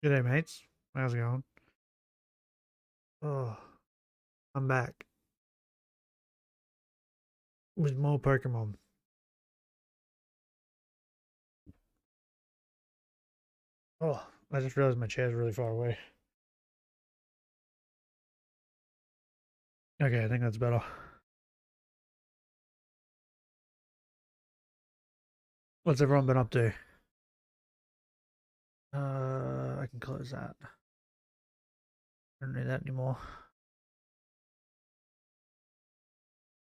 G'day, mates. How's it going? Oh, I'm back with more Pokemon. Oh, I just realized my chair's really far away. Okay, I think that's better. What's everyone been up to? I can close that. I don't need that anymore.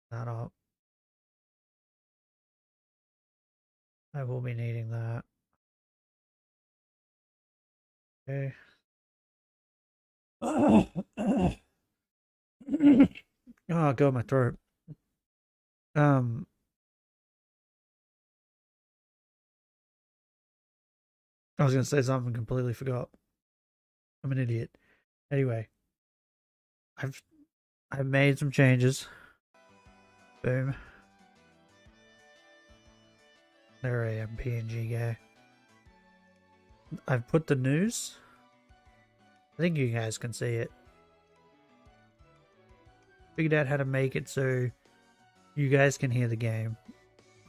That up. I will be needing that. Okay. Oh, God, my throat. Um, I was gonna say something, completely forgot. I'm an idiot. Anyway, I've I've made some changes. Boom. There I am, PNG guy. I've put the news. I think you guys can see it. Figured out how to make it so you guys can hear the game.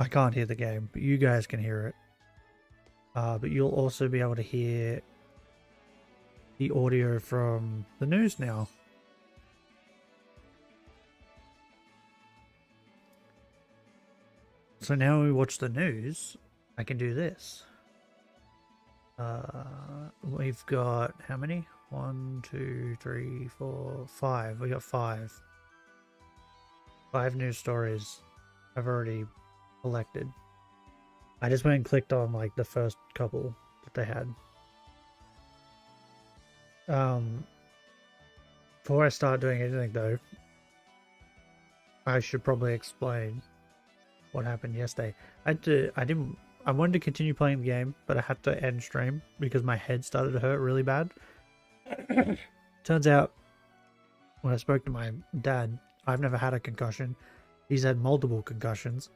I can't hear the game, but you guys can hear it. But you'll also be able to hear the audio from the news now. So now when we watch the news, I can do this. We've got how many? 1, 2, 3, 4, 5. We got 5. 5 news stories I've already collected. I just went and clicked on like the first couple that they had. Before I start doing anything though, I should probably explain what happened yesterday. I wanted to continue playing the game, but I had to end stream because my head started to hurt really bad. Turns out, when I spoke to my dad, I've never had a concussion. He's had multiple concussions.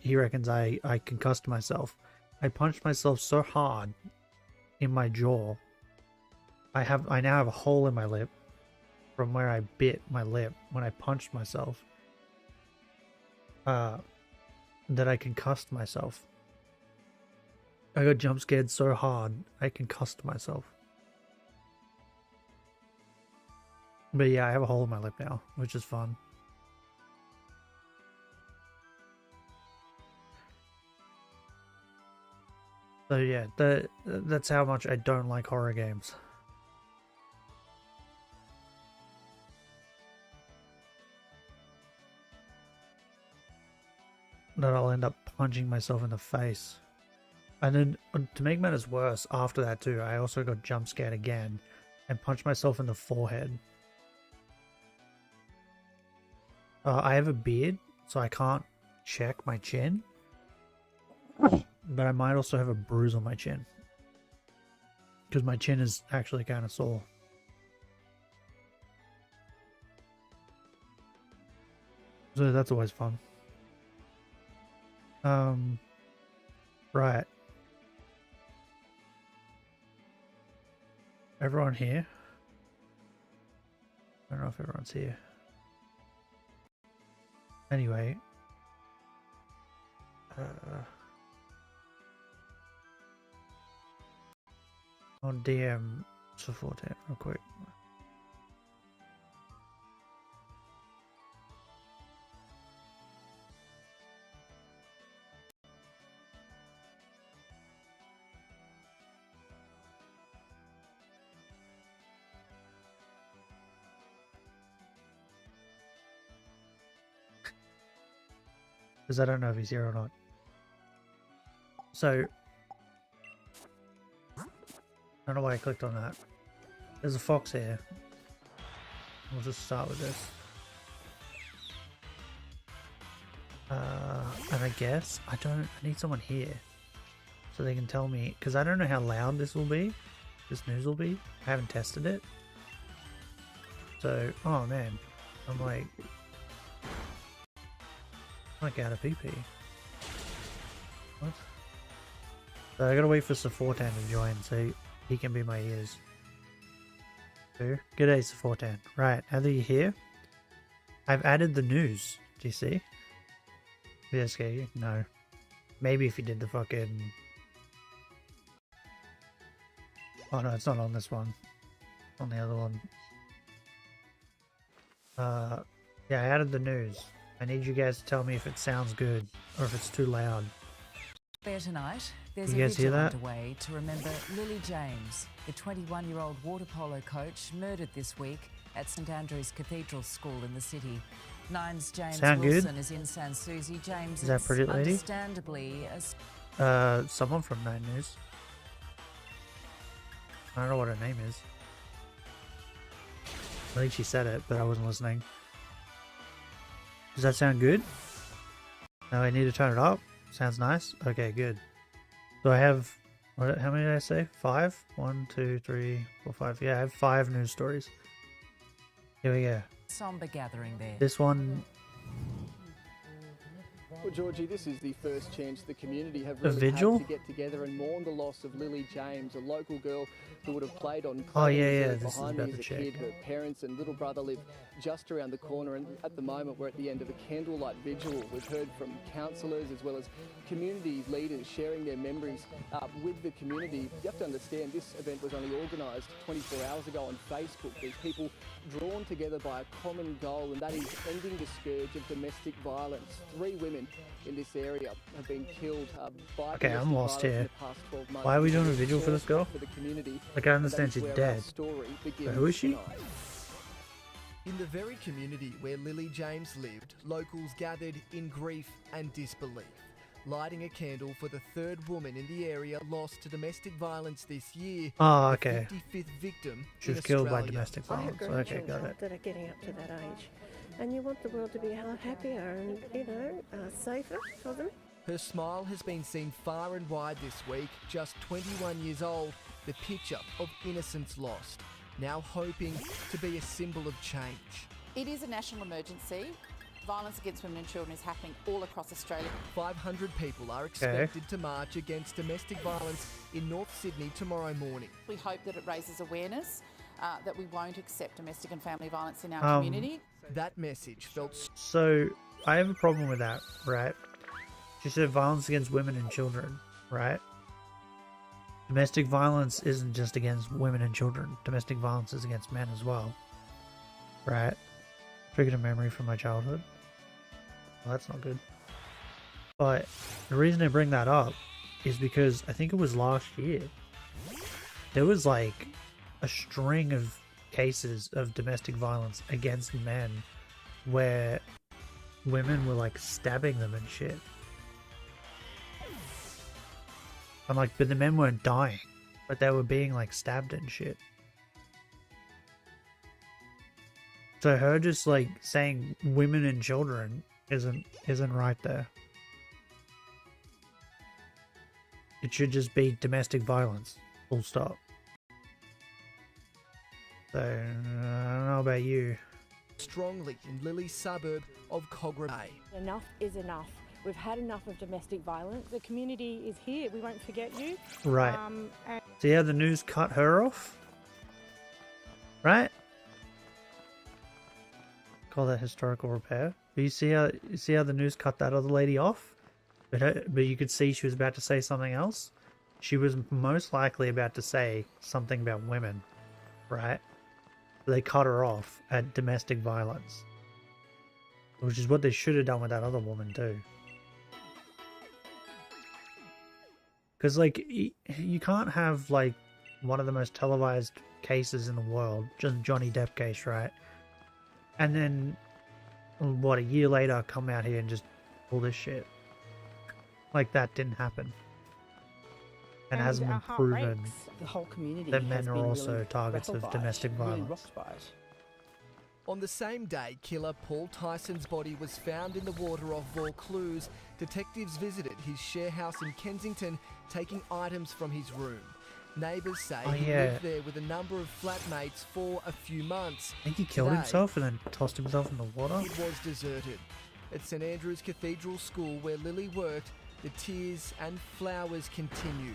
He reckons I concussed myself. I punched myself so hard in my jaw. I now have a hole in my lip from where I bit my lip when I punched myself. That I concussed myself. I got jump scared so hard I concussed myself. But yeah, I have a hole in my lip now, which is fun. So yeah, that's how much I don't like horror games. That I'll end up punching myself in the face. And then, to make matters worse, after that too, I also got jump scared again and punched myself in the forehead. I have a beard, so I can't check my chin. But I might also have a bruise on my chin. Because my chin is actually kind of sore. So that's always fun. Right. Everyone here? I don't know if everyone's here. Anyway. On DM support it real quick. Because I don't know if he's here or not. So, I don't know why I clicked on that. There's a fox here. We'll just start with this. And I guess I need someone here so they can tell me, because I don't know how loud this will be. This news will be. I haven't tested it. So, oh man, I'm like out of PP. What? So I gotta wait for Saffortan to join. So he can be my ears. Good day, Fortan. Right, now that you're here, I've added the news. Do you see? Did that scare you? No. Maybe if you did the fucking... Oh no, it's not on this one. On the other one. Yeah, I added the news. I need you guys to tell me if it sounds good or if it's too loud. There tonight, there's You a guys hear vigil that? underway to remember Lily James, the 21-year-old water polo coach murdered this week at St Andrew's Cathedral School in the city. Nine's James Sound good? Wilson is in Sans Souci. James Is that pretty lady? understandably a Someone from 9 News. I don't know what her name is. I think she said it, but I wasn't listening. Does that sound good? No, I need to turn it up. Sounds nice. Okay, good. So I have, how many did I say? 5? 1, 2, 3, 4, 5. Yeah, I have 5 news stories. Here we go. somber gathering there. This one, Well, Georgie, this is the first chance the community have really vigil? had to get together and mourn the loss of Lily James, a local girl who would have played on Oh, yeah, Clayton yeah, Reserve this is behind me about as a to kid. check. Her parents and little brother live just around the corner, and at the moment we're at the end of a candlelight vigil. We've heard from councillors as well as community leaders sharing their memories with the community. You have to understand this event was only organised 24 hours ago on Facebook. There's people drawn together by a common goal, and that is ending the scourge of domestic violence. 3 women in this area have been killed by Okay, I'm domestic lost violence in here. the past 12 months. Why are we doing a It's vigil for this girl? for the community. like, I understand she's That is where our dead. story But begins who is she? tonight. In the very community where Lily James lived, locals gathered in grief and disbelief, lighting a candle for the 3rd woman in the area lost to domestic violence this year. Oh, the okay. 55th victim She in was killed by Australia. domestic I have violence. Okay, got grandchildren it. that are getting up to that age, and you want the world to be a lot happier and, safer for them. Her smile has been seen far and wide this week. Just 21 years old, the picture of innocence lost, now hoping to be a symbol of change. It is a national emergency. Violence against women and children is happening all across Australia. 500 people are expected to march against domestic violence in North Sydney tomorrow morning. We hope that it raises awareness that we won't accept domestic and family violence in our community. That message felt So, I have a problem with that, right? She said violence against women and children, right? Domestic violence isn't just against women and children. Domestic violence is against men as well, right? Triggered a memory from my childhood. Well, that's not good. But the reason I bring that up is because I think it was last year. There was like a string of cases of domestic violence against men where women were like stabbing them and shit. I'm like, but the men weren't dying, but they were being like stabbed and shit. So her just like saying women and children isn't right there. It should just be domestic violence. Full stop. So I don't know about you. strongly in Lily's suburb of Cogra Bay. Enough is enough. We've had enough of domestic violence. The community is here. We won't forget you. Right. And See how the news cut her off? Right? Call that historical repair. But you see how the news cut that other lady off? But you could see she was about to say something else. She was most likely about to say something about women, right? They cut her off at domestic violence, which is what they should have done with that other woman too. Because like you can't have like one of the most televised cases in the world, just Johnny Depp case, right? And then what, a year later come out here and just pull this shit. Like that didn't happen. And it hasn't been our heart proven breaks. The whole community that has men are been also really targets of rattled by it, domestic really violence. rocked by it. On the same day, killer Paul Tyson's body was found in the water off Vaucluse. Detectives visited his share house in Kensington, taking items from his room. Neighbours say he lived there with a number of flatmates for a few months. I think he killed Today, himself and then tossed himself in the water. It was deserted. At St Andrew's Cathedral School, where Lily worked, the tears and flowers continued.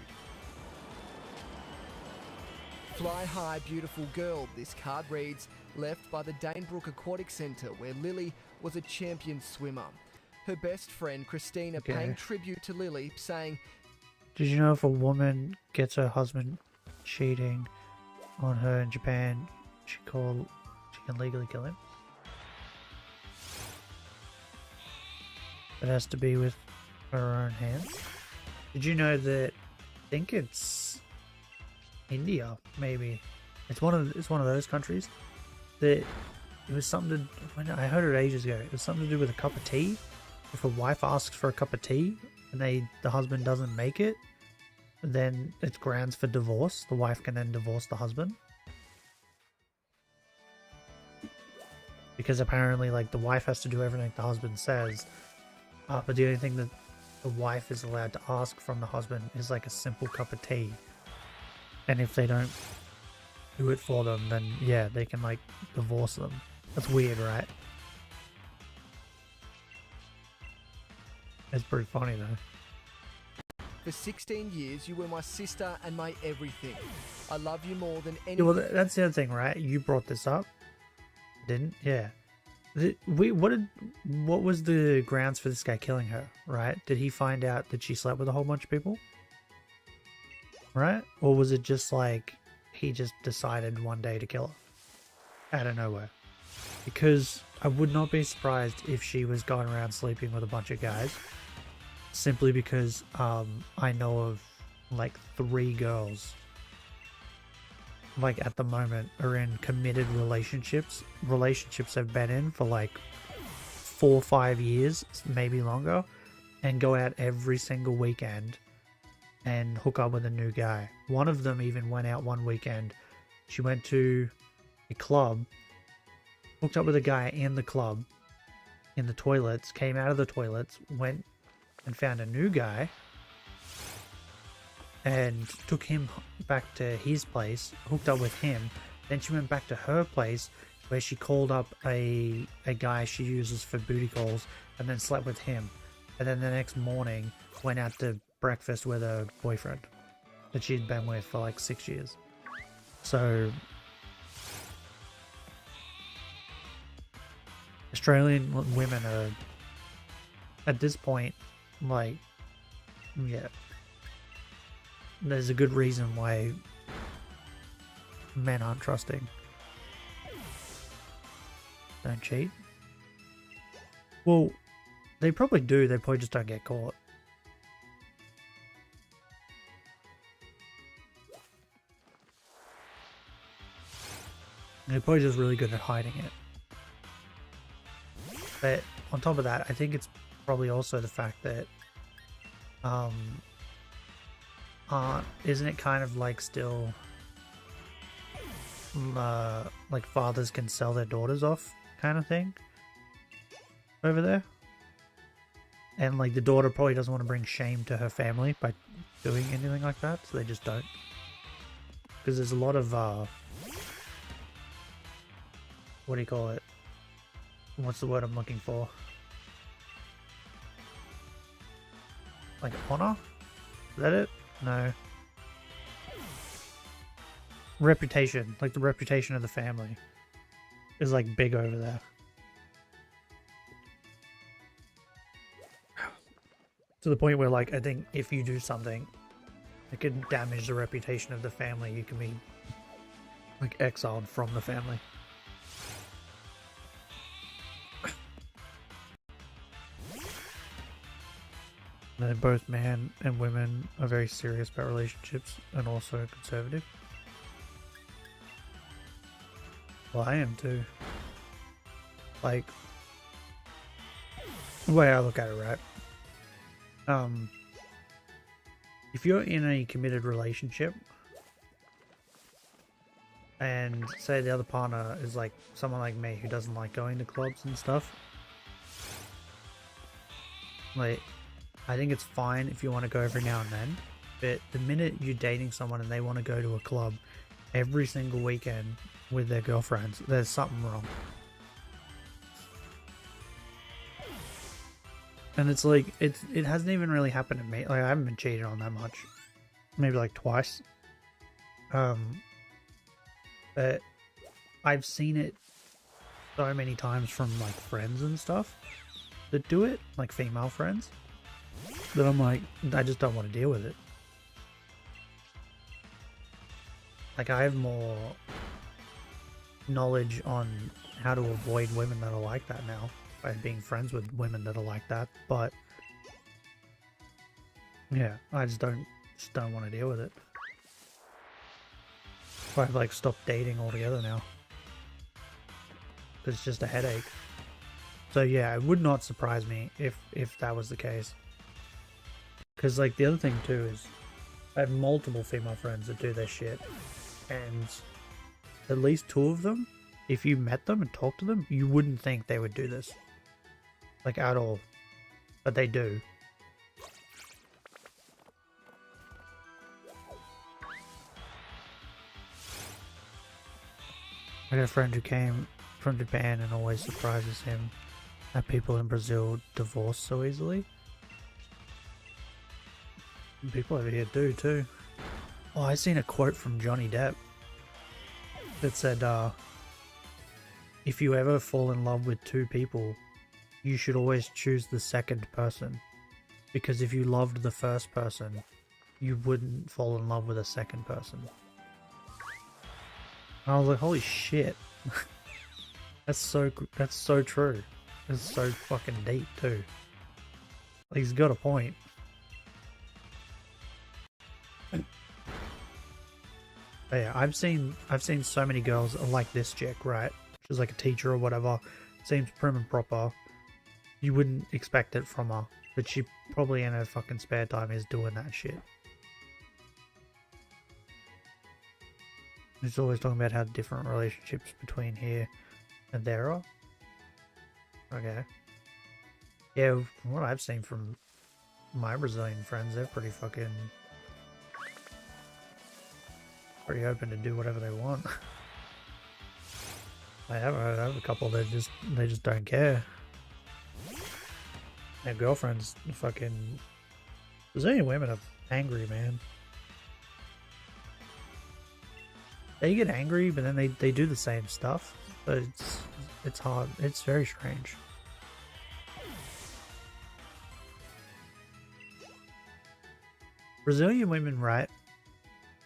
Fly high, beautiful girl, this card reads, left by the Danebrook Aquatic Centre where Lily was a champion swimmer. Her best friend Christina paying tribute to Lily, saying, did you know if a woman gets her husband cheating on her in Japan, she can legally kill him? It has to be with her own hands. Did you know that? I think it's India, maybe. It's one of those countries that it was something to. When I heard it ages ago, it was something to do with a cup of tea. If a wife asks for a cup of tea and the husband doesn't make it, then it's grounds for divorce. The wife can then divorce the husband. Because apparently, like, the wife has to do everything the husband says. But the only thing that the wife is allowed to ask from the husband is like a simple cup of tea. And if they don't do it for them, then yeah, they can like divorce them. That's weird, right? It's pretty funny though. for 16 years, you were my sister and my everything. I love you more than anything. Yeah, well, that's the other thing, right? You brought this up, didn't? Yeah. What was the grounds for this guy killing her, right? Did he find out that she slept with a whole bunch of people? Right? Or was it just like he just decided one day to kill her out of nowhere? Because I would not be surprised if she was going around sleeping with a bunch of guys, simply because I know of like 3 girls like at the moment are in committed relationships have been in for like 4 or 5 years, maybe longer, and go out every single weekend and hook up with a new guy. One of them even went out one weekend. She went to a club, hooked up with a guy in the club, in the toilets, came out of the toilets, went and found a new guy, and took him back to his place, hooked up with him. Then she went back to her place where she called up a guy she uses for booty calls and then slept with him. And then the next morning went out to breakfast with her boyfriend that she'd been with for like 6 years. So Australian women are at this point like, yeah, there's a good reason why men aren't trusting. Don't cheat. Well, they probably do, they probably just don't get caught. They're probably just really good at hiding it. But on top of that, I think it's probably also the fact that isn't it kind of like still like fathers can sell their daughters off kind of thing over there? And like the daughter probably doesn't want to bring shame to her family by doing anything like that, so they just don't. Because there's a lot of what do you call it? What's the word I'm looking for? Like honor? Is that it? No. Reputation. Like the reputation of the family is like big over there. To the point where like I think if you do something that could damage the reputation of the family, you can be like exiled from the family. Both men and women are very serious about relationships and also conservative. Well, I am too. Like, the way I look at it, right? If you're in a committed relationship and say the other partner is like someone like me who doesn't like going to clubs and stuff, like, I think it's fine if you want to go every now and then, but the minute you're dating someone and they want to go to a club every single weekend with their girlfriends, there's something wrong. And it's like, it hasn't even really happened to me. Like, I haven't been cheated on that much. Maybe like twice. But I've seen it so many times from like friends and stuff that do it, like female friends, that I'm like, I just don't want to deal with it. Like, I have more knowledge on how to avoid women that are like that now by being friends with women that are like that, but yeah, I just don't want to deal with it. So I've like stopped dating altogether now. It's just a headache. So yeah, it would not surprise me if that was the case. Because like the other thing too is I have multiple female friends that do this shit, and at least 2 of them, if you met them and talked to them, you wouldn't think they would do this. Like at all. But they do. I got a friend who came from Japan and always surprises him that people in Brazil divorce so easily. And people over here do too. Oh, I seen a quote from Johnny Depp that said, if you ever fall in love with 2 people, you should always choose the second person. Because if you loved the first person, you wouldn't fall in love with a second person. And I was like, holy shit. That's so true. It's so fucking deep too. Like, he's got a point. But yeah, I've seen so many girls like this chick, right? She's like a teacher or whatever. Seems prim and proper. You wouldn't expect it from her, but she probably in her fucking spare time is doing that shit. He's always talking about how different relationships between here and there are. Okay. Yeah, from what I've seen from my Brazilian friends, they're pretty open to do whatever they want. I have a couple that they just don't care. Their girlfriends fucking Brazilian women are angry, man. They get angry, but then they do the same stuff. But it's hard. It's very strange. Brazilian women, right,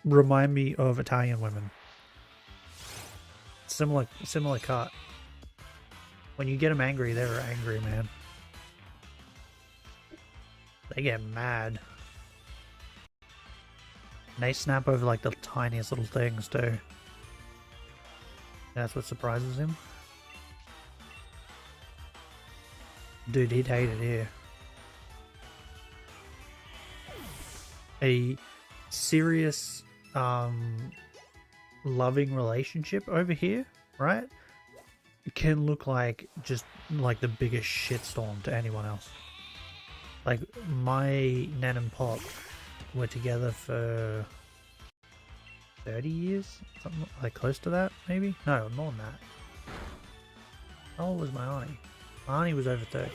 remind me of Italian women. Similar cut. When you get them angry, they're angry, man. They get mad. And they snap over like the tiniest little things too. That's what surprises him. Dude, he'd hate it here. A serious, loving relationship over here, right? It can look like just like the biggest shitstorm to anyone else. Like, my nan and pop were together for 30 years? Something like close to that, maybe? No, more than that. How old was my auntie? My auntie was over 30.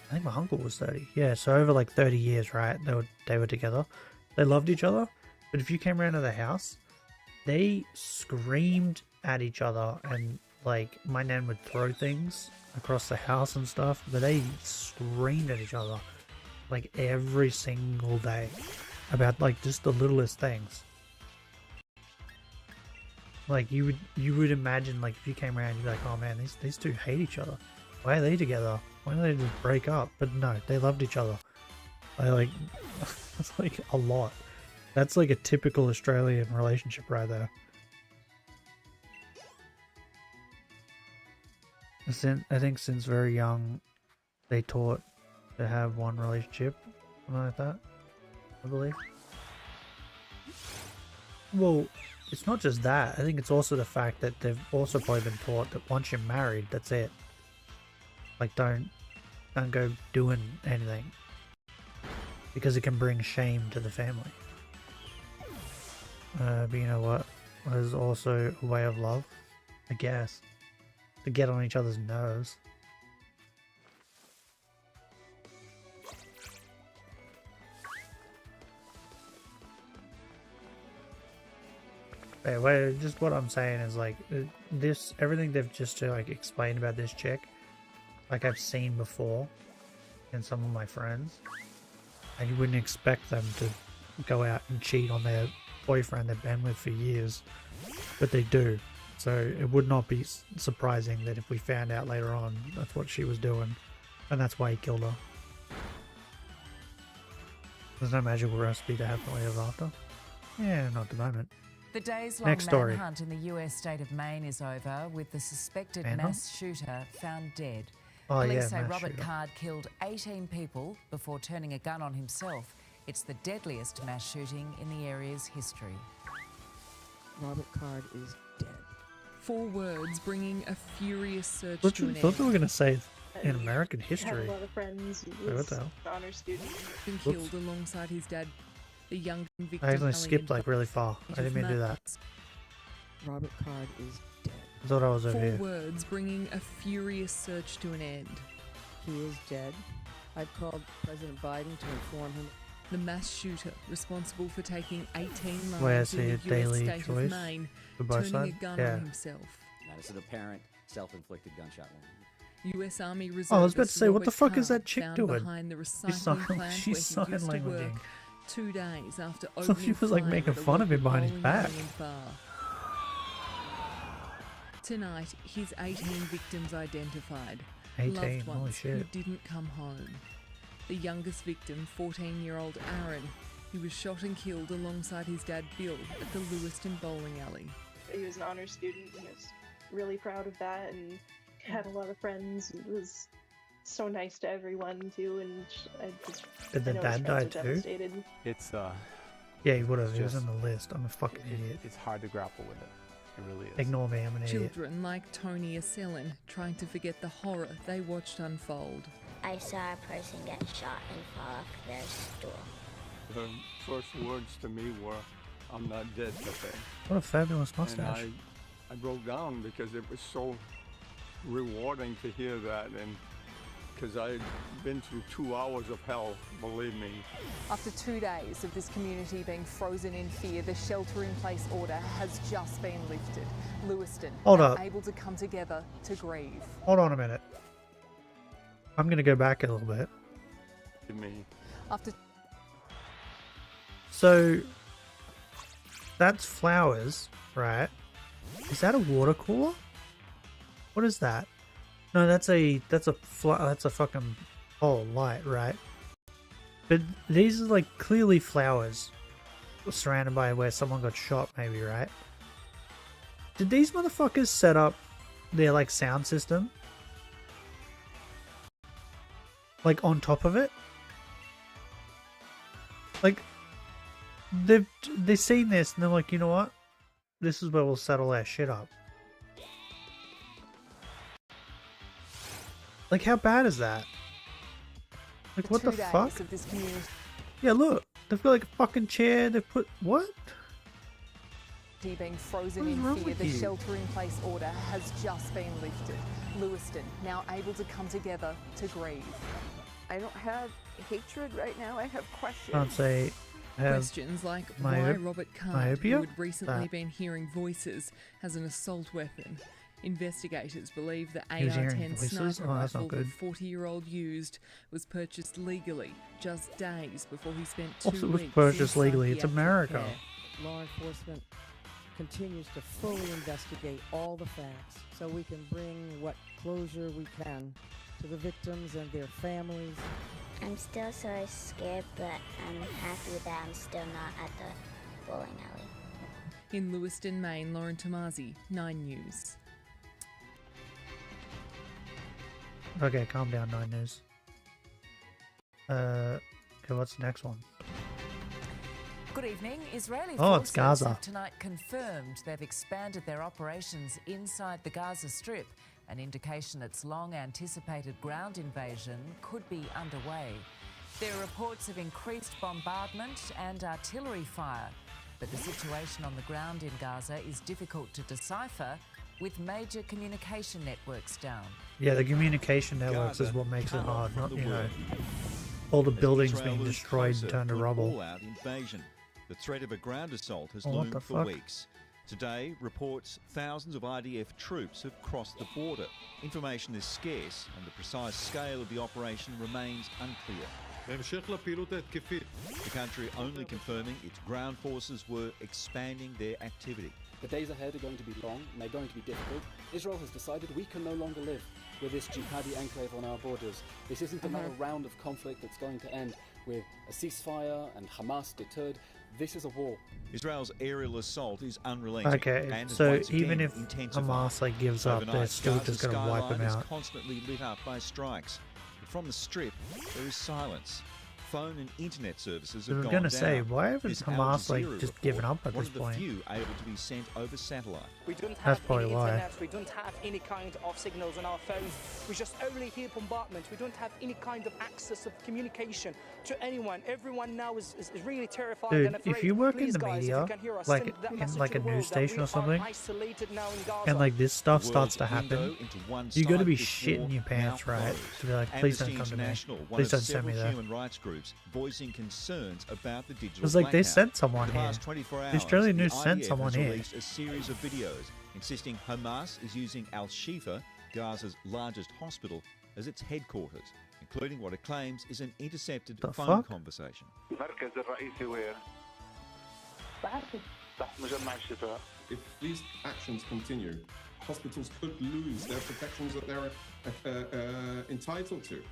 I think my uncle was 30. Yeah, so over like 30 years, right? They were together. They loved each other. But if you came around to the house, they screamed at each other, and like my nan would throw things across the house and stuff, but they screamed at each other like every single day about like just the littlest things. Like you would imagine, like if you came around, you'd be like, oh man, these two hate each other. Why are they together? Why don't they just break up? But no, they loved each other. I like that's like a lot. That's like a typical Australian relationship right there. I think since very young, they taught to have one relationship, something like that, I believe. Well, it's not just that. I think it's also the fact that they've also probably been taught that once you're married, that's it. Like, don't go doing anything, because it can bring shame to the family. But you know what? There's also a way of love, I guess, to get on each other's nerves. Wait, just what I'm saying is like this, everything they've just like explained about this chick, like I've seen before in some of my friends, and you wouldn't expect them to go out and cheat on their boyfriend they've been with for years, but they do. So it would not be surprising that if we found out later on that's what she was doing, and that's why he killed her. There's no magical recipe to happily ever after. Yeah, not at the moment. The days-long Next story. manhunt in the US state of Maine is over, with the suspected Manhunt? mass shooter found dead. Oh Police yeah, say mass Robert shooter. Card killed 18 people before turning a gun on himself. It's the deadliest mass shooting in the area's history. Robert Card is dead. 4 words bringing a furious search Thought to an they were end. gonna say in American I have history. a lot of friends. He Wait, what was the hell? an honor student. Been killed alongside his dad. The young victim. I accidentally Ellie skipped like really far. I didn't mean to do that. Robert Card is dead. I thought I was over 4 here. words bringing a furious search to an end. He is dead. I've called President Biden to inform him. The mass shooter responsible for taking 18 Where lives is in he the a US daily state choice of Maine, for both turning a sides? gun Yeah. on himself. That is an apparent self-inflicted gunshot wound. US Army Reservist Oh, I was about to say, what the Robert fuck is Card that chick found doing? behind the She's recycling sign, plant where she's he sign used to languaging. work 2 days after So opening she was like fire making at a fun of him local behind his bowling back. alley and bar. Tonight, his 18 victims identified. 18, Loved holy ones who shit. didn't come home. The youngest victim, 14-year-old Aaron, he was shot and killed alongside his dad Bill at the Lewiston bowling alley. He was an honor student and was really proud of that, and had a lot of friends. And was so nice to everyone too. And I just Did the I know his dad friends die are too? devastated. It's Yeah, he would have. He was just- on the list. I'm a fucking idiot. it's hard to grapple with it. It really is. Ignore me, I'm an idiot. Children like Tony are selling, trying to forget the horror they watched unfold. I saw a person get shot and fall off their stool. Her first words to me were, "I'm not dead, Pepe." What a fabulous And mustache. I broke down because it was so rewarding to hear that, and because I'd been through 2 hours of hell, believe me. After 2 days of this community being frozen in fear, the shelter-in-place order has just been lifted. Lewiston Hold now up. able to come together to grieve. Hold on a minute. I'm gonna go back a little bit. Me. After So that's flowers, right? Is that a water cooler? What is that? No, that's a fucking light, right? But these are like clearly flowers surrounded by where someone got shot, maybe, right? Did these motherfuckers set up their like sound system like on top of it? Like they've seen this and they're like, you know what? This is where we'll settle our shit up. Like, how bad is that? Like, what the 2 days fuck? of this community Yeah, look. They've got like a fucking chair. They've put... What? being frozen What is in wrong fear, with the you? shelter-in-place order has just been lifted. Lewiston now able to come together to grieve. I don't have hatred right now. I have questions. Can't say... I have Questions like my- why Robert Card, myopia? who had recently That. been hearing voices, has an assault weapon. Investigators believe the He was hearing AR-10 voices? sniper Oh, that's not rifle the good. 40-year-old used was purchased legally just days before he spent 2 Also, it was weeks purchased in legally. It's psychiatric America. care. Law enforcement continues to fully investigate all the facts so we can bring what closure we can to the victims and their families. I'm still so scared, but I'm happy that I'm still not at the bowling alley. In Lewiston, Maine, Lauren Tomasi, 9 News. Okay, calm down, 9 News. Okay, what's the next one? Good evening. Israeli Oh, it's forces Gaza. have tonight confirmed they've expanded their operations inside the Gaza Strip, an indication its long-anticipated ground invasion could be underway. There are reports of increased bombardment and artillery fire, but the situation on the ground in Gaza is difficult to decipher, with major communication networks down. Yeah, the communication networks is what makes it hard, not, you know, all the buildings being destroyed and turned to rubble. All-out invasion. The threat of a ground assault has Oh, what loomed the for fuck? weeks. Today reports thousands of IDF troops have crossed the border. Information is scarce and the precise scale of the operation remains unclear. The country only confirming its ground forces were expanding their activity. The days ahead are going to be long and they're going to be difficult. Israel has decided we can no longer live with this jihadi enclave on our borders. This isn't another round of conflict that's going to end with a ceasefire and Hamas deterred. This is a war. Israel's aerial assault is unrelenting. Okay, and so even if Hamas like gives up, they're still just going to wipe them out. Is constantly lit up by strikes. But from the strip, there is silence. Phone and internet services have gone down. I was going to say, why haven't Hamas like just given up at this point? One of the few able to be sent over satellite. We don't have any internet, we don't have any kind of signals on our phones. We just only hear bombardment. We don't have any kind of access of communication to anyone. Everyone now is really terrified and afraid. If you work in the media, like in like a news station or something, and like this stuff starts to happen, you got to be shitting your pants, right? To be like, please don't come to me. Please don't send me there. Human rights groups voicing concerns about the digital It's like they blackout. sent someone here. The Australian news sent someone here. Released a series of videos insisting Hamas is using Al-Shifa, Gaza's largest hospital, as its headquarters, including what it claims is an intercepted phone conversation. If these actions continue, hospitals could lose their protections that they're entitled to.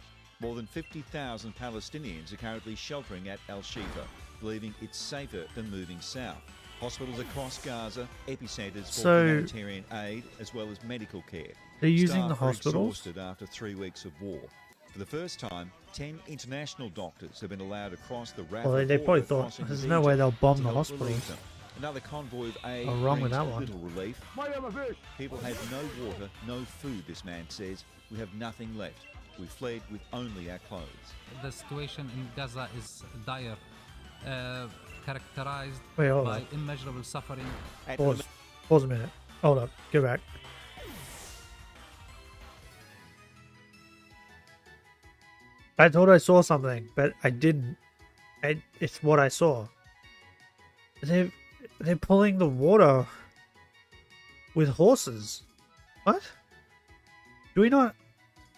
More than 50,000 Palestinians are currently sheltering at Al-Shifa, believing it's safer than moving south. Hospitals across Gaza, epicenters for humanitarian aid, as well as medical care. They're using the hospitals? Exhausted after 3 weeks of war. For the first time, 10 international doctors have been allowed across the Rafah border. Well, they probably thought there's no way they'll bomb the hospitals. Another convoy of aid wrong with brings that one. little relief. People have no water, no food, this man says. We have nothing left. We fled with only our clothes. The situation in Gaza is dire, characterized by immeasurable suffering. Pause a minute. Hold up. Go back. I thought I saw something, but I didn't. It's what I saw. They're pulling the water with horses. What? Do we not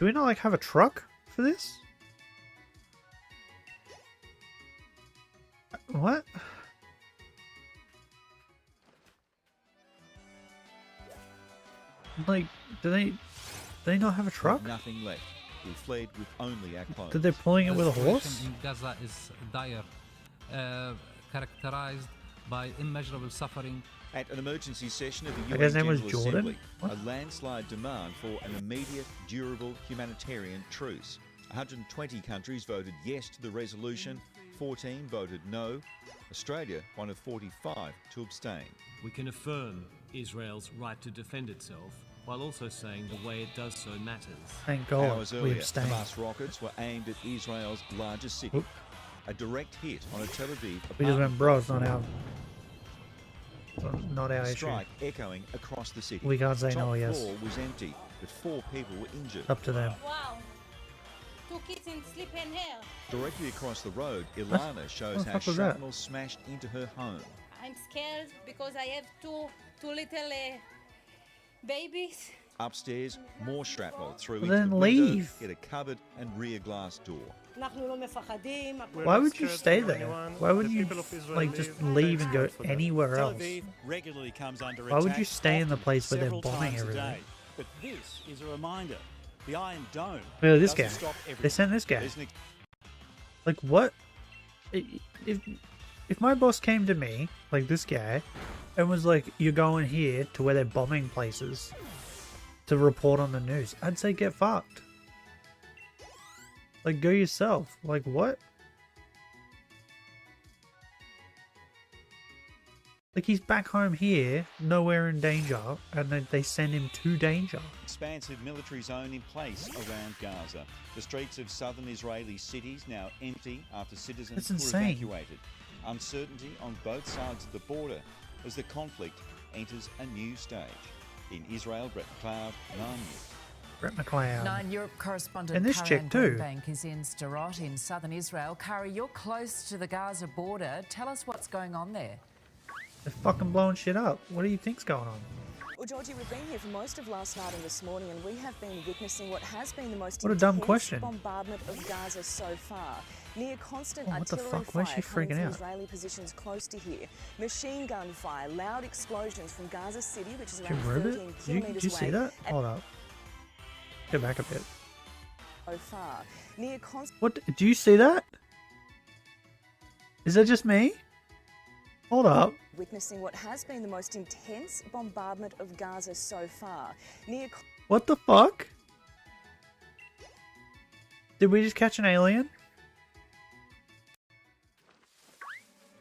like have a truck for this? What? Like, do they not have a truck? Nothing left. We fled with only our clothes. Did they pulling it with a horse? In Gaza is dire, characterized by immeasurable suffering. At an emergency session of the I guess UN name was General Jordan? Assembly, a landslide demand for an immediate, durable humanitarian truce. 120 countries voted yes to the resolution, 14 voted no. Australia, one of 45 to abstain. We can affirm Israel's right to defend itself, while also saying the way it does so matters. Thank God Hours we earlier, abstained. Hamas rockets were aimed at Israel's largest city. A direct hit on a Tel Aviv We just went, bro, it's not our issue. Strike echoing across the city. We can't say no, yes. The floor was empty, but 4 people were injured. Up to them. Wow. 2 kids in sleeping here. Directly across the road, Ilana shows how shrapnel smashed into her home. I'm scared because I have two little babies. Upstairs, more shrapnel through Well, into then the window, leave. hit a cupboard and rear glass door. Why would you stay there? Why would you like just leave and go anywhere else? Regularly comes under Why would you attack, stay in the often place where they're several bombing times a everything? day. But this is a reminder. The Iron Dome Look at this guy. doesn't stop They everything. sent this guy. There's an Like what? If my boss came to me, like this guy, and was like, "You're going here to where they're bombing places to report on the news," I'd say get fucked. Like go yourself. Like what? Like he's back home here, nowhere in danger, and then they send him to danger. Expansive military zone in place around Gaza. The streets of southern Israeli cities now empty after citizens That's were insane. evacuated. Uncertainty on both sides of the border as the conflict enters a new stage. In Israel, Brett McLeod, 9 News. Brett McLeod. 9 Europe correspondent And this Karen chick too. Greenbank is in Sderot in southern Israel. Kari, you're close to the Gaza border. Tell us what's going on there. They're fucking blowing shit up. What do you think's going on? Well, Georgie, we've been here for most of last night and this morning, and we have been witnessing what has been the most What a dumb intense question. bombardment of Gaza so far. Near constant Oh, what the artillery fuck? Why is fire she coming freaking from out? Israeli positions close to here, machine gun fire, loud explosions from Gaza City, which is Jim around Ribbit? 13 Did kilometres you away. see that? Hold up. Get back a bit. So far, near constant. What? Do you see that? Is that just me? Hold up. Witnessing what has been the most intense bombardment of Gaza so far. Near. What the fuck? Did we just catch an alien?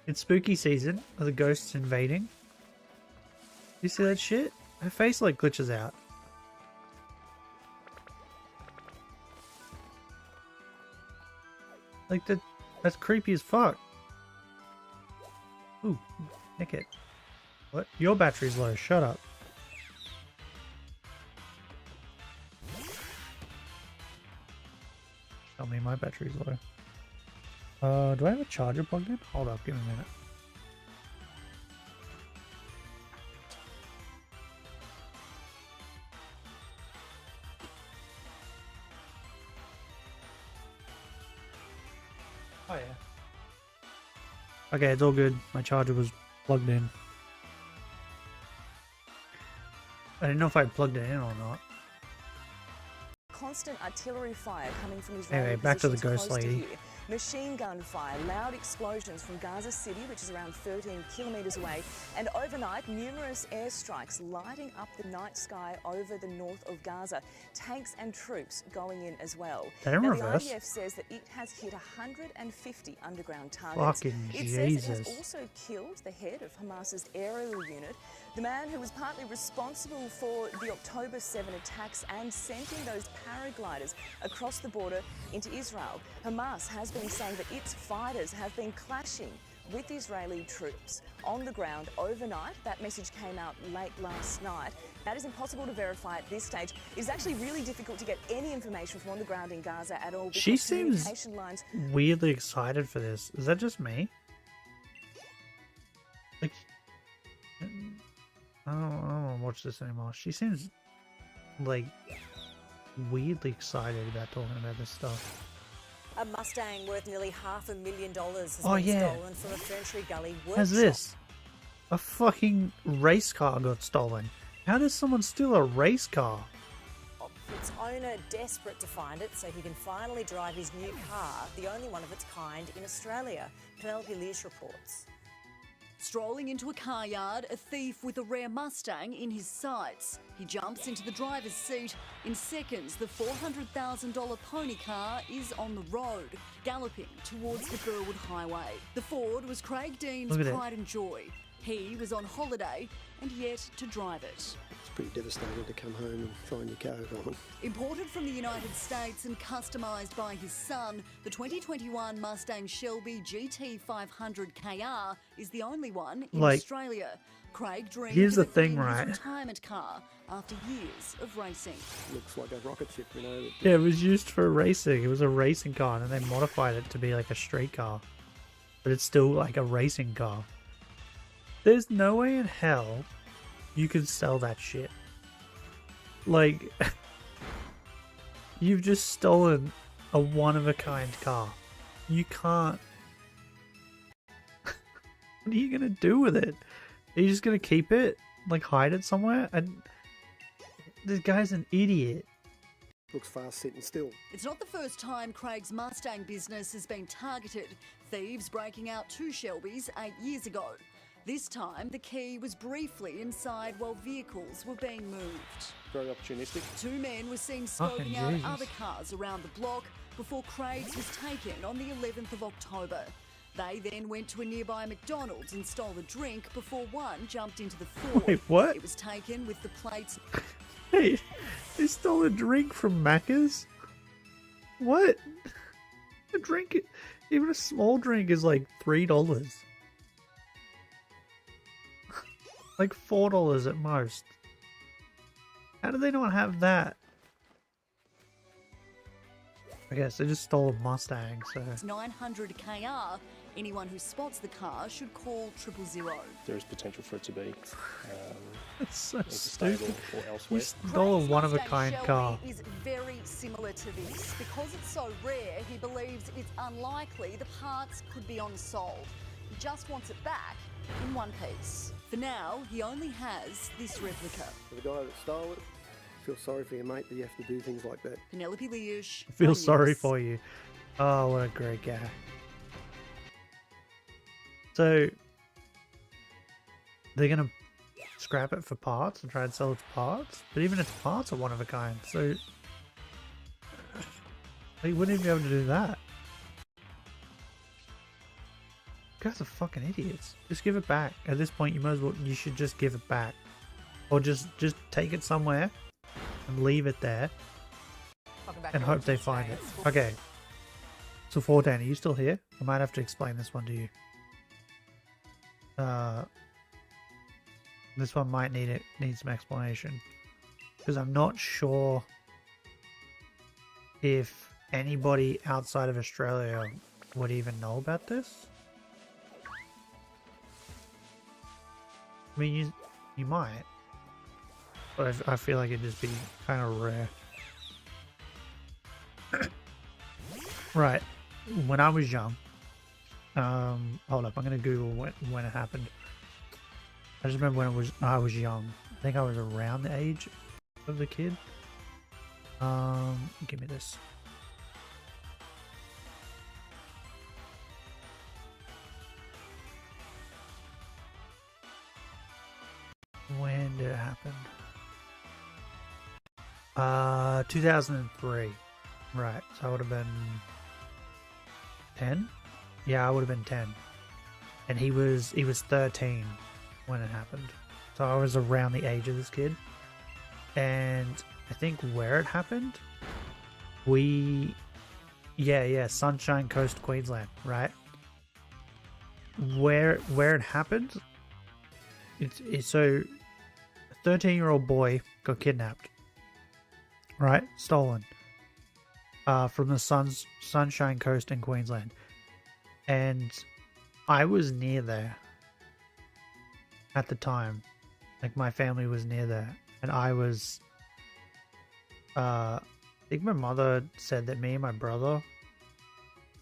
It's spooky season. Are the ghosts invading? You see that shit? Her face like glitches out. Like that's creepy as fuck. Ooh, nick it. What? Your battery's low. Shut up. Tell me my battery's low. Do I have a charger plugged in? Hold up, give me a minute. Oh yeah. Okay, it's all good. My charger was plugged in. I didn't know if I plugged it in or not. Constant artillery fire coming from Israeli Anyway, back to the positions ghost close to lady. here. Machine gun fire, loud explosions from Gaza City, which is around 13 kilometres away, and overnight numerous airstrikes lighting up the night sky over the north of Gaza. Tanks and troops going in as well. That in now, reverse? the IDF says that it has hit 150 underground targets. Fucking it says it Jesus. has also killed the head of Hamas's aerial unit, the man who was partly responsible for the October 7 attacks and sending those paragliders across the border into Israel. Hamas has been saying that its fighters have been clashing with Israeli troops on the ground overnight. That message came out late last night. That is impossible to verify at this stage. It's actually really difficult to get any information from on the ground in Gaza at all because She seems communication lines. weirdly excited for this. Is that just me? Like, I don't want to watch this anymore. She seems like weirdly excited about talking about this stuff. A Mustang worth nearly $500,000 has Oh, been yeah. stolen from a Ferntree Gully workshop. How's this? A fucking race car got stolen. How does someone steal a race car? Its owner desperate to find it so he can finally drive his new car, the only one of its kind in Australia. Penelope Leash reports. Strolling into a car yard, a thief with a rare Mustang in his sights. He jumps into the driver's seat. In seconds, the $400,000 pony car is on the road, galloping towards the Burwood Highway. The Ford was Craig Dean's Look at it. pride and joy. He was on holiday and yet to drive it. It's pretty devastating to come home and find your car gone. Imported from the United States and customised by his son, the 2021 Mustang Shelby GT500 KR is the only one in Like, Australia. Craig dreamed here's of the it thing, being his right? retirement car after years of racing. Looks like a rocket ship, you know. Yeah, it was used for racing. It was a racing car, and then they modified it to be like a street car. But it's still like a racing car. There's no way in hell you could sell that shit. Like, you've just stolen a one-of-a-kind car. You can't... What are you gonna do with it? Are you just gonna keep it? Like, hide it somewhere? And this guy's an idiot. Looks fast sitting still. It's not the first time Craig's Mustang business has been targeted. Thieves breaking out 2 Shelbys 8 years ago. This time, the key was briefly inside while vehicles were being moved. Very opportunistic. 2 men were seen Fucking scoping out Jesus. other cars around the block before Craig's was taken on the 11th of October. They then went to a nearby McDonald's and stole a drink before one jumped into the Ford. Wait, what? It was taken with the plates. Hey, they stole a drink from Macca's? What? A drink, even a small drink is like $3. Like $4 at most. How do they not have that? I guess they just stole a Mustang, so... 900 KR Anyone who spots the car should call 000. There is potential for it to be It's so stable stupid. or elsewhere. You stole a one-of-a-kind car. Is very similar to this. Because it's so rare, he believes it's unlikely the parts could be unsold. He just wants it back in one piece. For now, he only has this replica. For the guy that stole it, I feel sorry for your mate that you have to do things like that. Penelope Leash. I feel sorry for you. Oh, what a great guy. So, they're going to scrap it for parts and try and sell its parts? But even its parts are one of a kind, so they wouldn't even be able to do that. You guys are fucking idiots. Just give it back. At this point, you should just give it back. Or just take it somewhere and leave it there and hope they find it. Okay. So 14, are you still here? I might have to explain this one to you. This one might need some explanation. Because I'm not sure if anybody outside of Australia would even know about this. I mean, you might. But I feel like it'd just be kind of rare. Right. When I was young, hold up, I'm gonna Google when it happened. I just remember when I was young. I think I was around the age of the kid. Give me this. When did it happen? 2003. Right, so I would have been 10? Yeah, I would have been 10. And he was 13 when it happened. So I was around the age of this kid. And I think where it happened, yeah, Sunshine Coast, Queensland, right? Where it happened, it's so a 13-year-old boy got kidnapped, right? Stolen. From the Sunshine Coast in Queensland. And I was near there at the time. Like, my family was near there. And I was... I think my mother said that me and my brother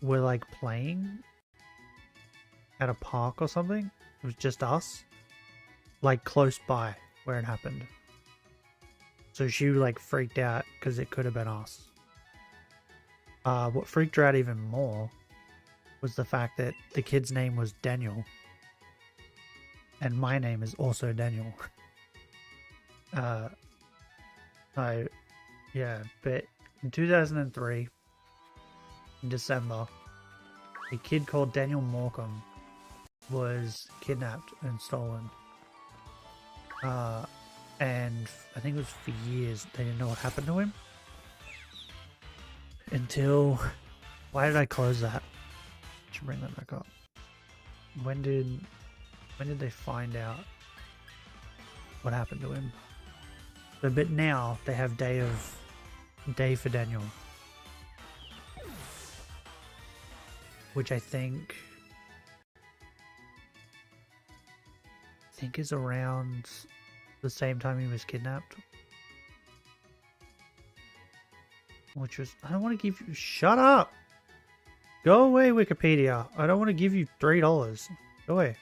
were, like, playing at a park or something. It was just us. Like, close by where it happened. So she, like, freaked out because it could have been us. What freaked her out even more was the fact that the kid's name was Daniel. And my name is also Daniel. Yeah, but in 2003, in December, a kid called Daniel Morecambe was kidnapped and stolen. And I think it was for years they didn't know what happened to him. Until... Why did I close that? Should bring that back up. When did they find out what happened to him? But now they have day for Daniel, which I think is around the same time he was kidnapped. Which was, I don't want to give you, shut up! Go away, Wikipedia. I don't want to give you $3. Go away.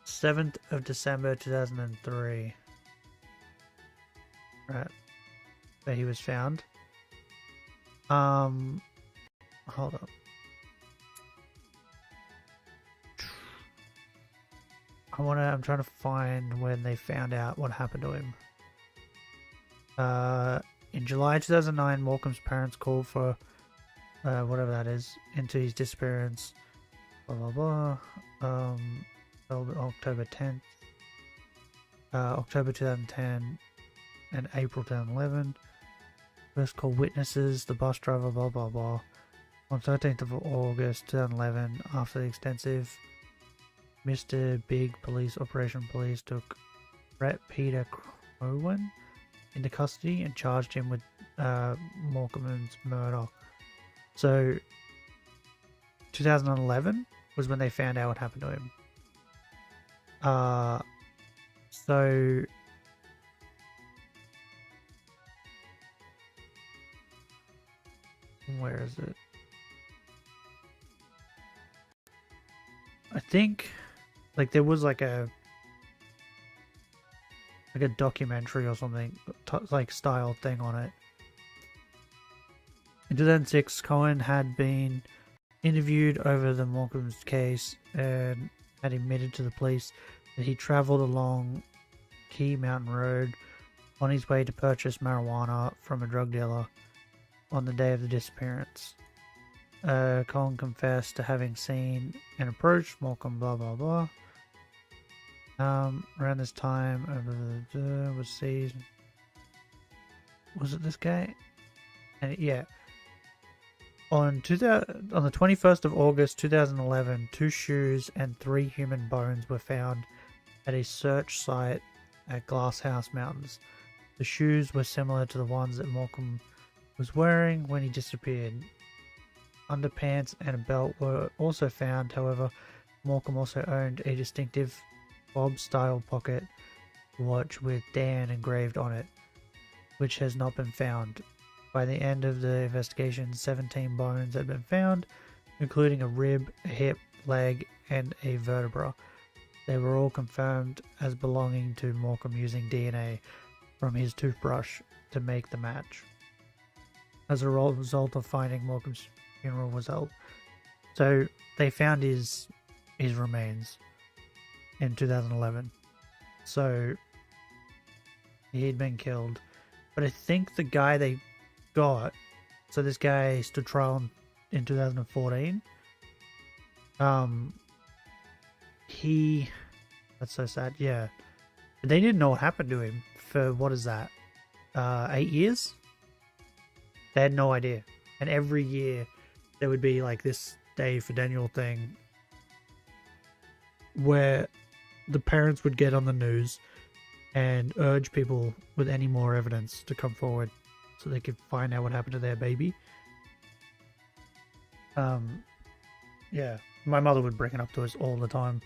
7th of December 2003. Right. Where he was found. Hold up. I'm trying to find when they found out what happened to him. In July 2009, Morecambe's parents called for whatever that is into his disappearance. Blah blah blah. October 10th, October 2010, and April 2011. First call witnesses, the bus driver, blah blah blah. On 13th of August 2011, after the extensive Mr. Big Police Operation, police took Brett Peter Crowan into custody and charged him with Morecambe's murder. So 2011 was when they found out what happened to him. So where is it? I think like there was like a documentary or something like style thing on it. In 2006, Cohen had been interviewed over the Morecambe's case and had admitted to the police that he travelled along Key Mountain Road on his way to purchase marijuana from a drug dealer on the day of the disappearance. Cohen confessed to having seen and approached Morecambe, blah blah blah. Around this time, was seized. Was it this guy? And yeah. On the 21st of August 2011, 2 shoes and 3 human bones were found at a search site at Glasshouse Mountains. The shoes were similar to the ones that Morecambe was wearing when he disappeared. Underpants and a belt were also found. However, Morecambe also owned a distinctive Bob-style pocket watch with Dan engraved on it, which has not been found. By the end of the investigation, 17 bones had been found, including a rib, a hip, leg, and a vertebra. They were all confirmed as belonging to Morecambe using DNA from his toothbrush to make the match. As a result of finding Morecambe's funeral was held. So they found his remains in 2011. So he had been killed. But I think the guy they got, so this guy stood trial in 2014. That's so sad. Yeah, they didn't know what happened to him for, what is that, 8 years? They had no idea. And every year there would be like this Day for Daniel thing where the parents would get on the news and urge people with any more evidence to come forward so they could find out what happened to their baby. Yeah, my mother would bring it up to us all the time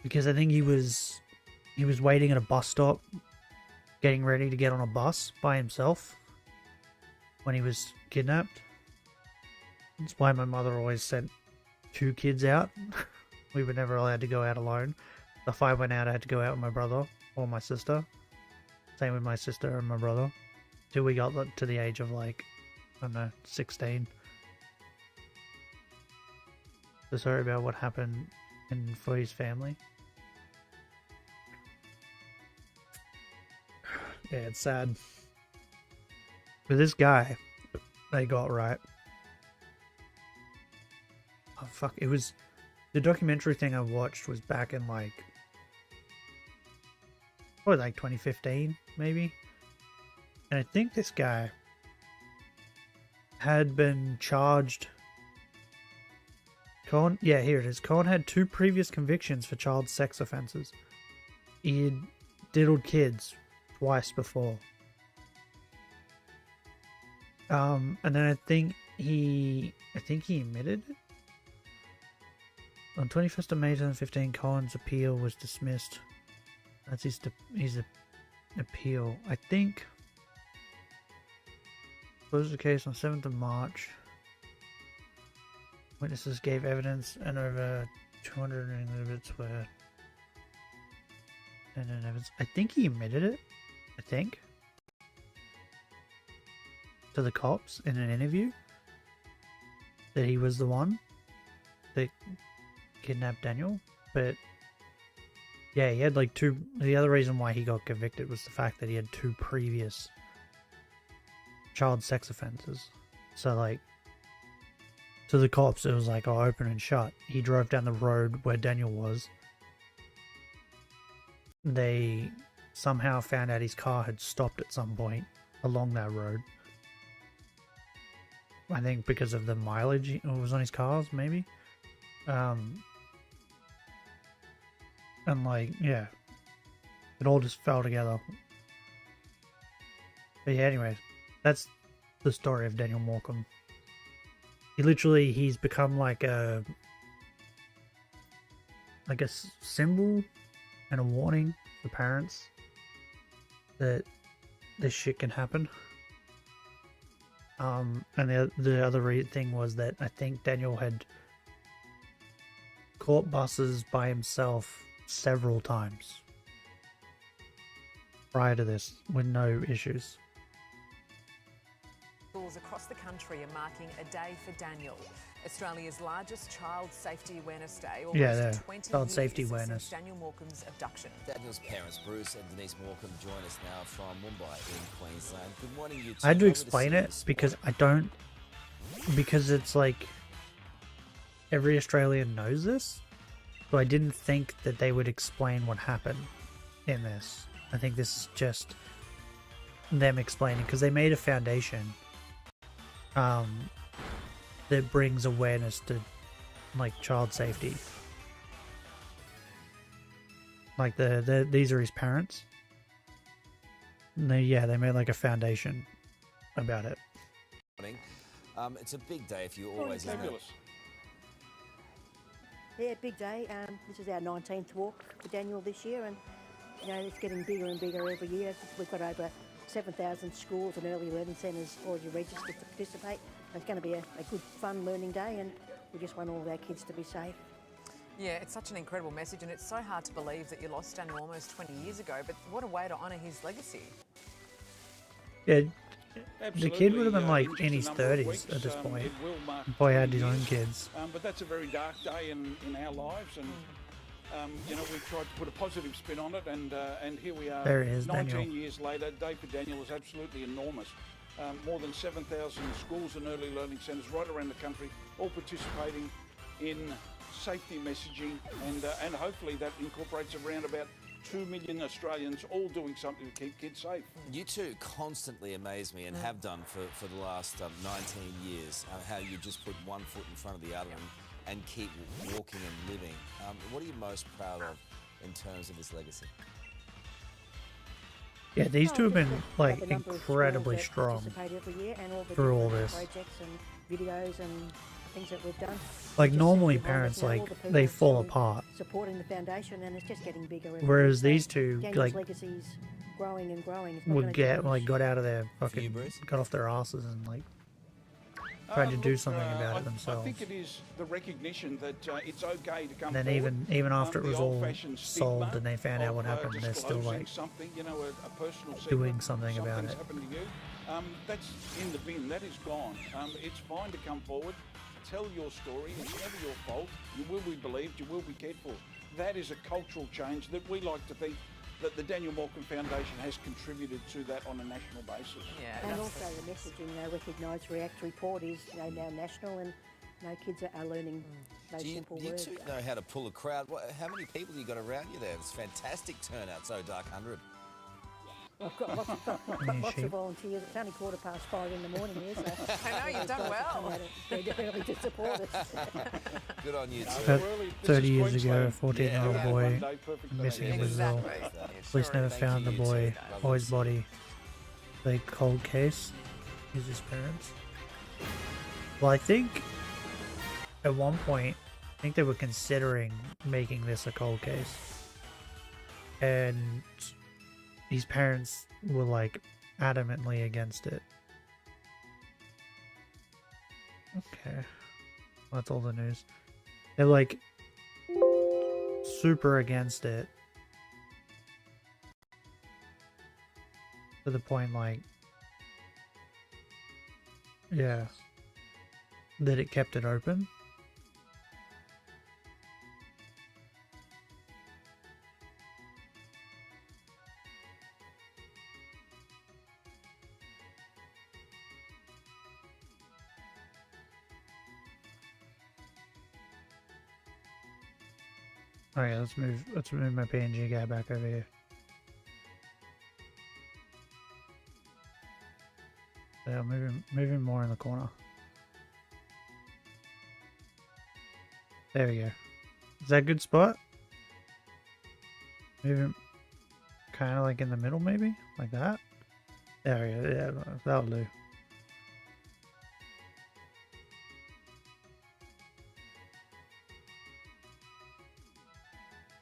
because I think he was waiting at a bus stop, getting ready to get on a bus by himself when he was kidnapped. That's why my mother always sent 2 kids out. We were never allowed to go out alone. If I went out, I had to go out with my brother or my sister. Same with my sister and my brother. Till we got to the age of like, I don't know, 16. So sorry about what happened for his family. Yeah, it's sad. But this guy, they got right. Oh fuck, it was... The documentary thing I watched was back in like... Probably like 2015, maybe? And I think this guy had been charged... Cohen, yeah, here it is. Cohen had 2 previous convictions for child sex offences. He had diddled kids twice before. And then I think he admitted it. On 21st of May 2015, Cohen's appeal was dismissed. That's his appeal. I think closed the case on 7th of March. Witnesses gave evidence and over 200 exhibits were... I think he admitted it. I think. To the cops in an interview. That he was the one that kidnapped Daniel. But yeah, he had like 2... The other reason why he got convicted was the fact that he had 2 previous child sex offences. So like, to the cops, it was like, oh, open and shut. He drove down the road where Daniel was. They somehow found out his car had stopped at some point along that road. I think because of the mileage it was on his cars, maybe. And like, yeah. It all just fell together. But yeah, anyway, that's the story of Daniel Morecambe. He's become like a symbol and a warning for parents that this shit can happen. And the other thing was that I think Daniel had caught buses by himself several times prior to this with no issues. Schools across the country are marking a day for Daniel, Australia's largest child safety awareness day. Yeah, 20 child years safety since awareness. Daniel Morecambe's abduction. Daniel's parents, Bruce and Denise Morecambe, join us now from Mumbai in Queensland. Good morning, you two. I had to explain it because because it's like every Australian knows this, so I didn't think that they would explain what happened in this. I think this is just them explaining, because they made a foundation that brings awareness to like child safety. Like these are his parents. And they made like a foundation about it. It's a big day for you always, isn't it? Yeah, big day. This is our 19th walk for Daniel this year, and it's getting bigger and bigger every year. We've got over 7,000 schools and early learning centres already registered to participate. It's going to be a good, fun learning day, and we just want all of our kids to be safe. Yeah, it's such an incredible message, and it's so hard to believe that you lost Daniel almost 20 years ago, but what a way to honour his legacy. Yeah, Absolutely. the kid would have been like just in a his number of 30s weeks, at this point. It will mark Boy had 20 his own years. kids. But that's a very dark day in our lives, and we've tried to put a positive spin on it, and here we are. There he is, 19 Daniel. years later, Day for Daniel is absolutely enormous. More than 7,000 schools and early learning centres right around the country, all participating in safety messaging, and hopefully that incorporates around about 2 million Australians all doing something to keep kids safe. You two constantly amaze me, and have done for the last 19 years, how you just put one foot in front of the other and keep walking and living. What are you most proud of in terms of this legacy? Yeah, these two have been like incredibly strong through all this. Projects and videos and things that we've done. Like Just normally remind us parents now, all like the people they fall still apart. supporting the foundation, and it's just getting bigger. And Whereas bigger. these two, Daniel's like, legacy's growing and growing. It's not Would gonna get change. like got out of their fucking got off their asses and like tried to do something about it themselves. I think it is the recognition that it's okay to come And then forward. even after it The was all old-fashioned solved stigma and they found out what of, happened, they're still disclosing like something, a personal doing secret, something about something's it. happened to you. That's in the bin. That is gone. It's fine to come forward, tell your story. It's never your fault. You will be believed. You will be cared for. That is a cultural change that we like to think that the Daniel Morecambe Foundation has contributed to that on a national basis. Yeah, And also the messaging, recognised React Report is now national, and kids are learning those simple You words. two know how to pull a crowd. How many people you got around you there? It's fantastic turnout, so Dark 100. I've got lots of volunteers. It's only 5:15 in the morning here, so I know, you've done well. They're early to support us. Good on you. About 30 years ago, a 14-year-old boy missing in Brazil. Police never found the boy's body. The cold case is his parents. Well, I think at one point, I think they were considering making this a cold case, and his parents were like adamantly against it. Okay, well, that's all the news. They're like super against it to the point like, yeah, that it kept it open. Alright, let's move my PNG guy back over here. Yeah, move him more in the corner. There we go. Is that a good spot? Move him kind of like in the middle, maybe? Like that? There we go. Yeah, that'll do.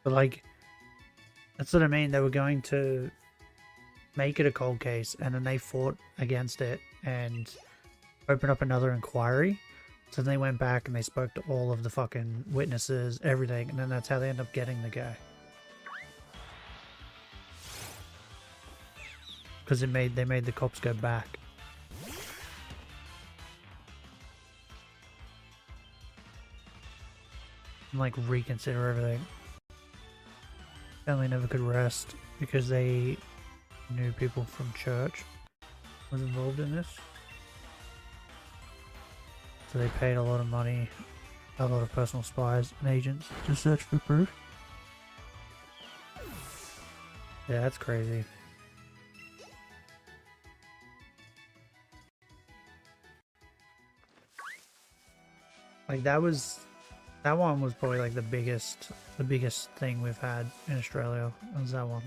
But like, that's what I mean. They were going to make it a cold case, and then they fought against it and opened up another inquiry. So then they went back and they spoke to all of the fucking witnesses, everything, and then that's how they end up getting the guy. Because they made the cops go back. And like reconsider everything. Family never could rest because they knew people from church was involved in this. So they paid a lot of money, a lot of personal spies and agents to search for proof. Yeah, that's crazy. Like that one was probably like the biggest thing we've had in Australia. Was that one?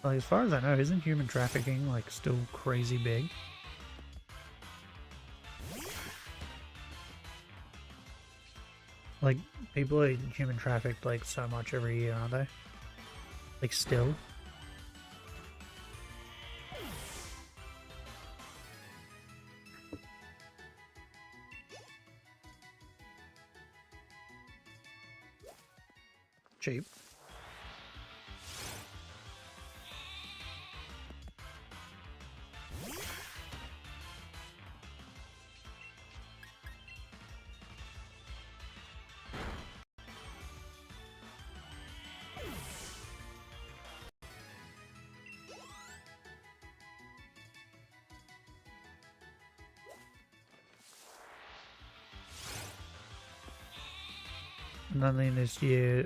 Like as far as I know, isn't human trafficking like still crazy big? Like people are human trafficked like so much every year, aren't they? Like still. Cheap. And only this year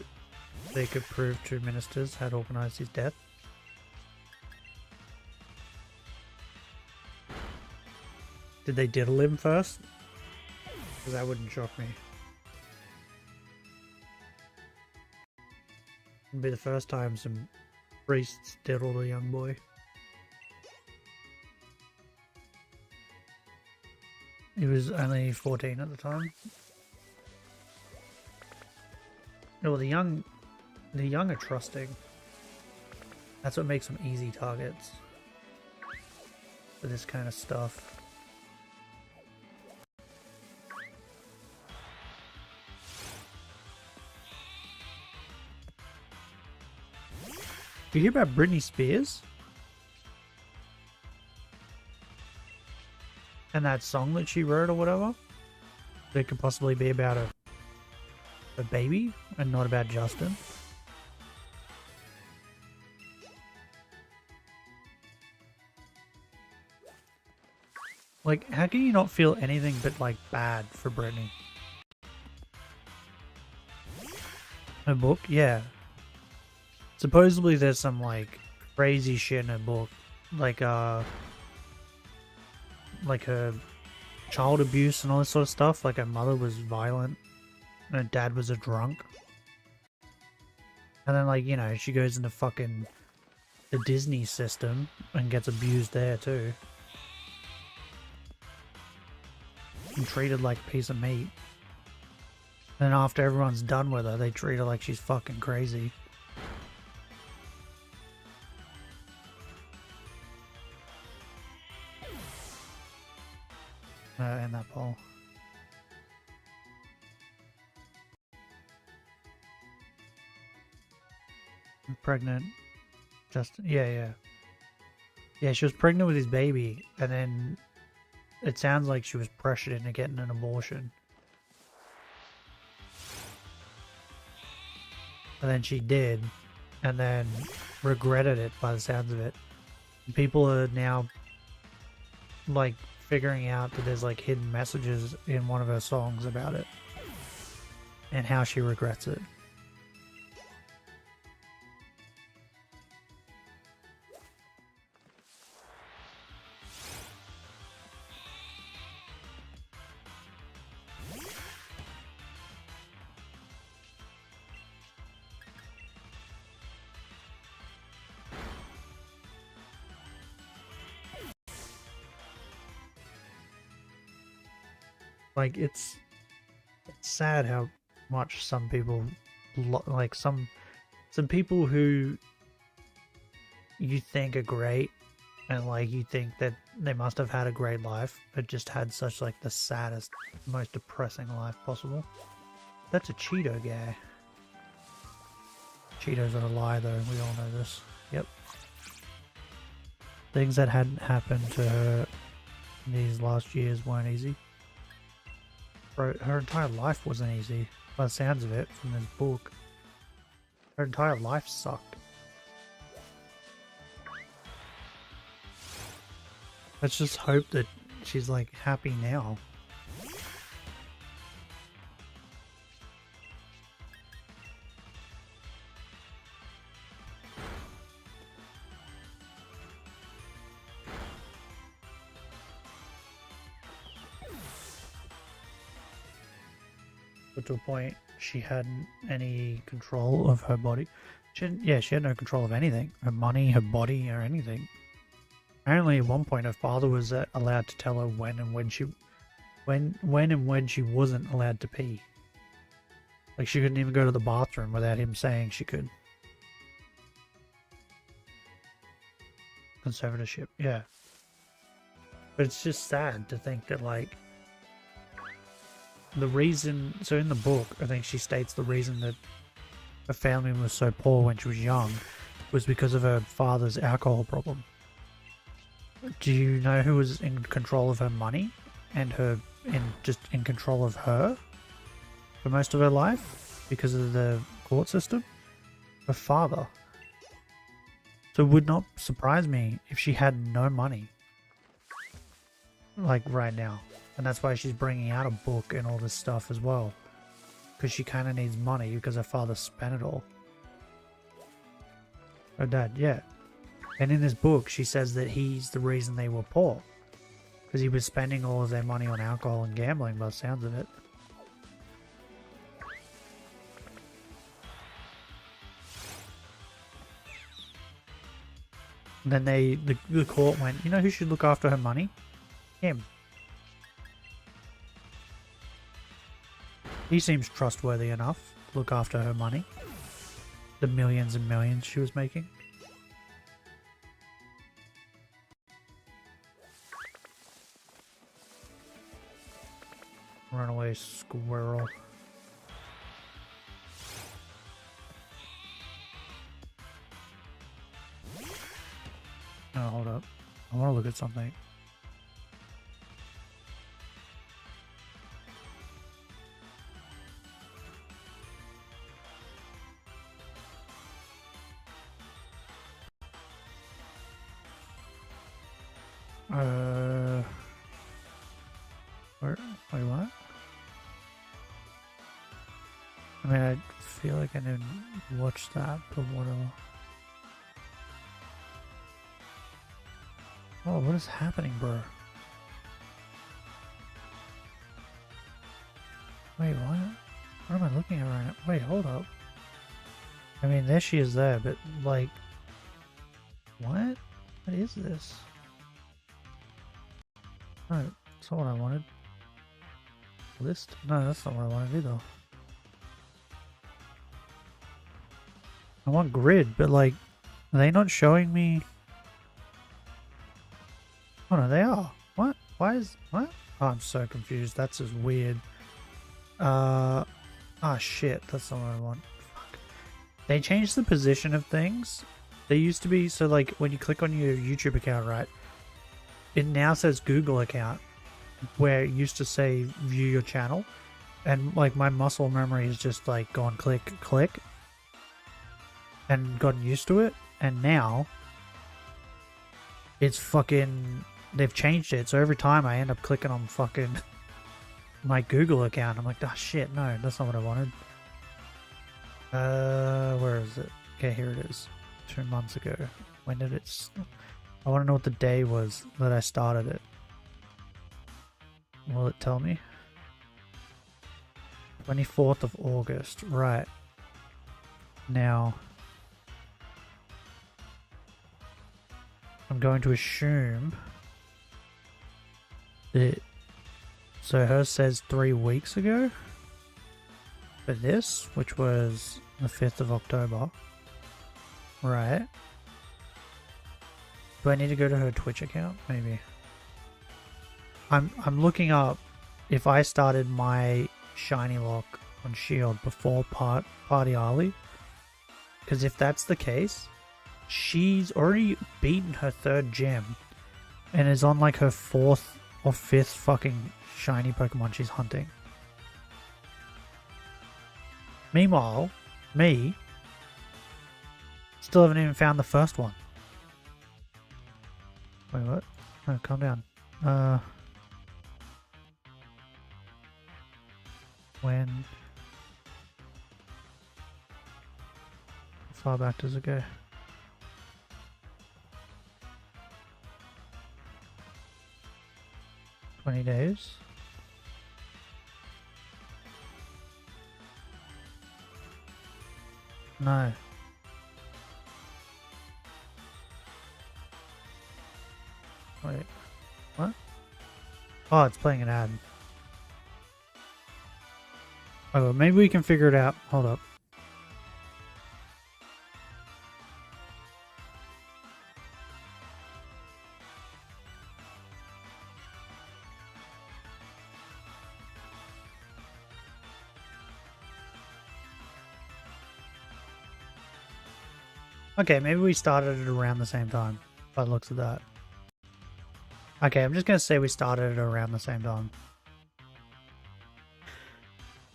they could prove two ministers had organised his death. Did they diddle him first? Because that wouldn't shock me. It'd be the first time some priests diddled a young boy. He was only 14 at the time. No, the young are trusting. That's what makes them easy targets for this kind of stuff. You hear about Britney Spears? And that song that she wrote or whatever? That could possibly be about a baby and not about Justin. Like, how can you not feel anything but like bad for Britney? Her book? Yeah. Supposedly there's some like crazy shit in her book. Like her child abuse and all this sort of stuff. Like her mother was violent. And her dad was a drunk. And then, like, you know, she goes into fucking the Disney system and gets abused there too. And treated like a piece of meat. And then after everyone's done with her, they treat her like she's fucking crazy. And that poll. Pregnant. Yeah, she was pregnant with his baby, and then it sounds like she was pressured into getting an abortion. And then she did, and then regretted it by the sounds of it. People are now like figuring out that there's like hidden messages in one of her songs about it and how she regrets it. Like, it's sad how much some people, like some people who you think are great, and like you think that they must have had a great life, but just had such like the saddest, most depressing life possible. That's a Cheeto guy. Cheetos are a lie though, we all know this. Yep. Things that hadn't happened to her these last years weren't easy. Bro, her entire life wasn't easy, by the sounds of it, from this book. Her entire life sucked. Let's just hope that she's like happy now. But to a point, she hadn't any control of her body. She had no control of anything. Her money, her body, or anything. Apparently at one point her father was allowed to tell her when and when she wasn't allowed to pee. Like she couldn't even go to the bathroom without him saying she could. Conservatorship, yeah. But it's just sad to think that like the reason, so in the book I think she states the reason that her family was so poor when she was young was because of her father's alcohol problem. Do you know who was in control of her money and just in control of her for most of her life because of the court system? Her father. So it would not surprise me if she had no money, like right now. And that's why she's bringing out a book and all this stuff as well, because she kind of needs money because her father spent it all. Her dad, yeah. And in this book, she says that he's the reason they were poor. Because he was spending all of their money on alcohol and gambling, by the sounds of it. And then the court went, you know who should look after her money? Him. He seems trustworthy enough to look after her money. The millions and millions she was making. Runaway squirrel. Oh, hold up. I want to look at something. Wait, what? I mean, I feel like I didn't watch that, but whatever. Oh, what is happening, bro? Wait, what? What am I looking at right now? Wait, hold up. I mean, there she is there, but like... What? What is this? No, that's not what I wanted. List? No, that's not what I wanted either. I want grid, but like, are they not showing me? Oh no, they are. What? Why is what? Oh, I'm so confused. That's just weird. Ah, shit. That's not what I want. Fuck. They changed the position of things. They used to be so like when you click on your YouTube account, right? It now says Google account, where it used to say view your channel, and like my muscle memory has just like gone click click and gotten used to it, and now it's fucking, they've changed it, so every time I end up clicking on fucking my Google account, I'm like, oh shit, no, that's not what I wanted. Where is it? Okay, here it is. 2 months ago. When did it I want to know what the day was that I started it. Will it tell me? 24th of August. Right. Now, I'm going to assume that So hers says 3 weeks ago for this, which was the 5th of October. Right. Do I need to go to her Twitch account? Maybe. I'm looking up if I started my Shinylocke on Shield before Party Arlie. Because if that's the case, she's already beaten her 3rd gym and is on like her 4th or 5th fucking shiny Pokemon she's hunting. Meanwhile, me still haven't even found the first one. Wait, what? Oh, calm down. When? How far back does it go? $20 days. No. Wait. What? Oh, it's playing an ad. Oh, well, maybe we can figure it out. Hold up. Okay, maybe we started it around the same time, by the looks of that. Okay, I'm just going to say we started it around the same time.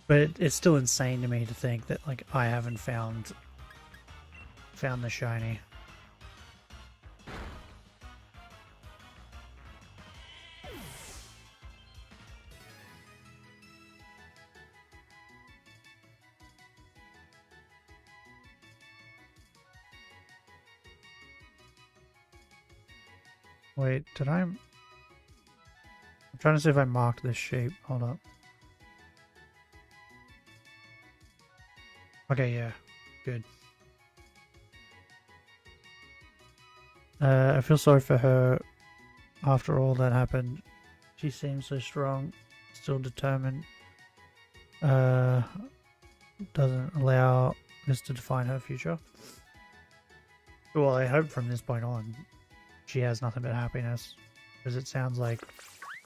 But it's still insane to me to think that, like, I haven't found the shiny. Wait, did I... I'm trying to see if I marked this shape. Hold up. Okay, yeah. Good. I feel sorry for her after all that happened. She seems so strong, still determined. Doesn't allow this to define her future. Well, I hope from this point on she has nothing but happiness, because it sounds like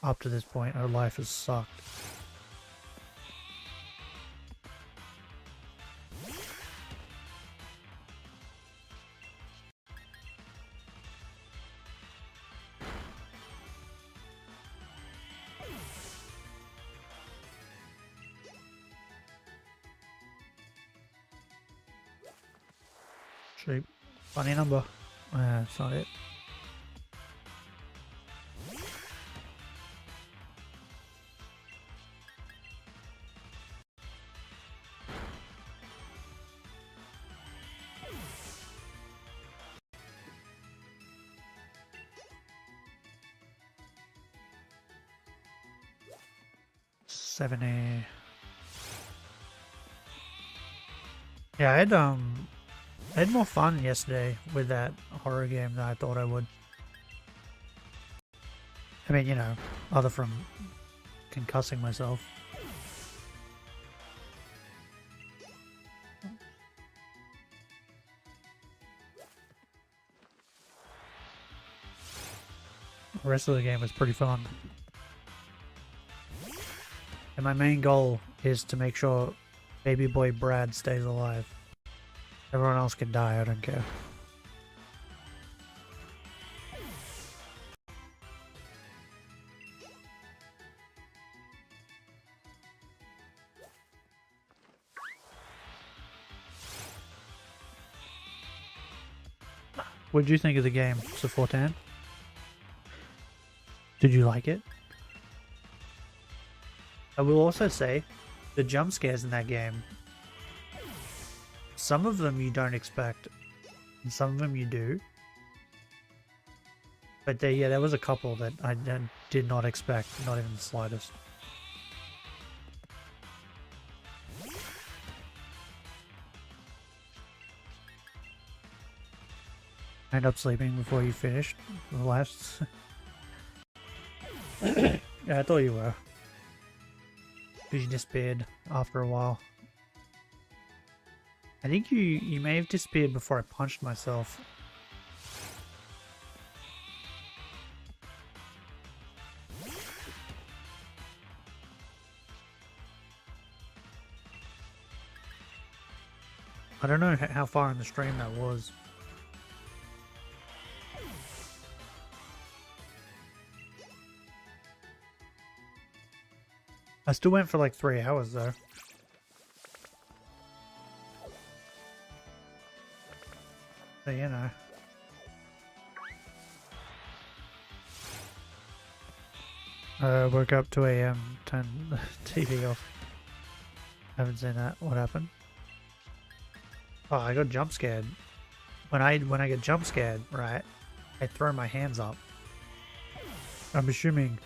up to this point her life has sucked. Shape. Funny number. That's not it. $70. Yeah, I had more fun yesterday with that horror game than I thought I would. I mean, you know, other from concussing myself. The rest of the game was pretty fun. And my main goal is to make sure baby boy Brad stays alive. Everyone else can die, I don't care. What did you think of the game, Sophotan? Did you like it? I will also say, the jump scares in that game, some of them you don't expect, and some of them you do. But there was a couple that I did not expect, not even the slightest. End up sleeping before you finished the last. Yeah, I thought you were. Because you disappeared after a while. I think you may have disappeared before I punched myself. I don't know how far in the stream that was. I still went for like 3 hours though. So, you know. Woke up 2 AM, turned the TV off. Haven't seen that. What happened? Oh, I got jump scared. When I get jump scared, right, I throw my hands up. I'm assuming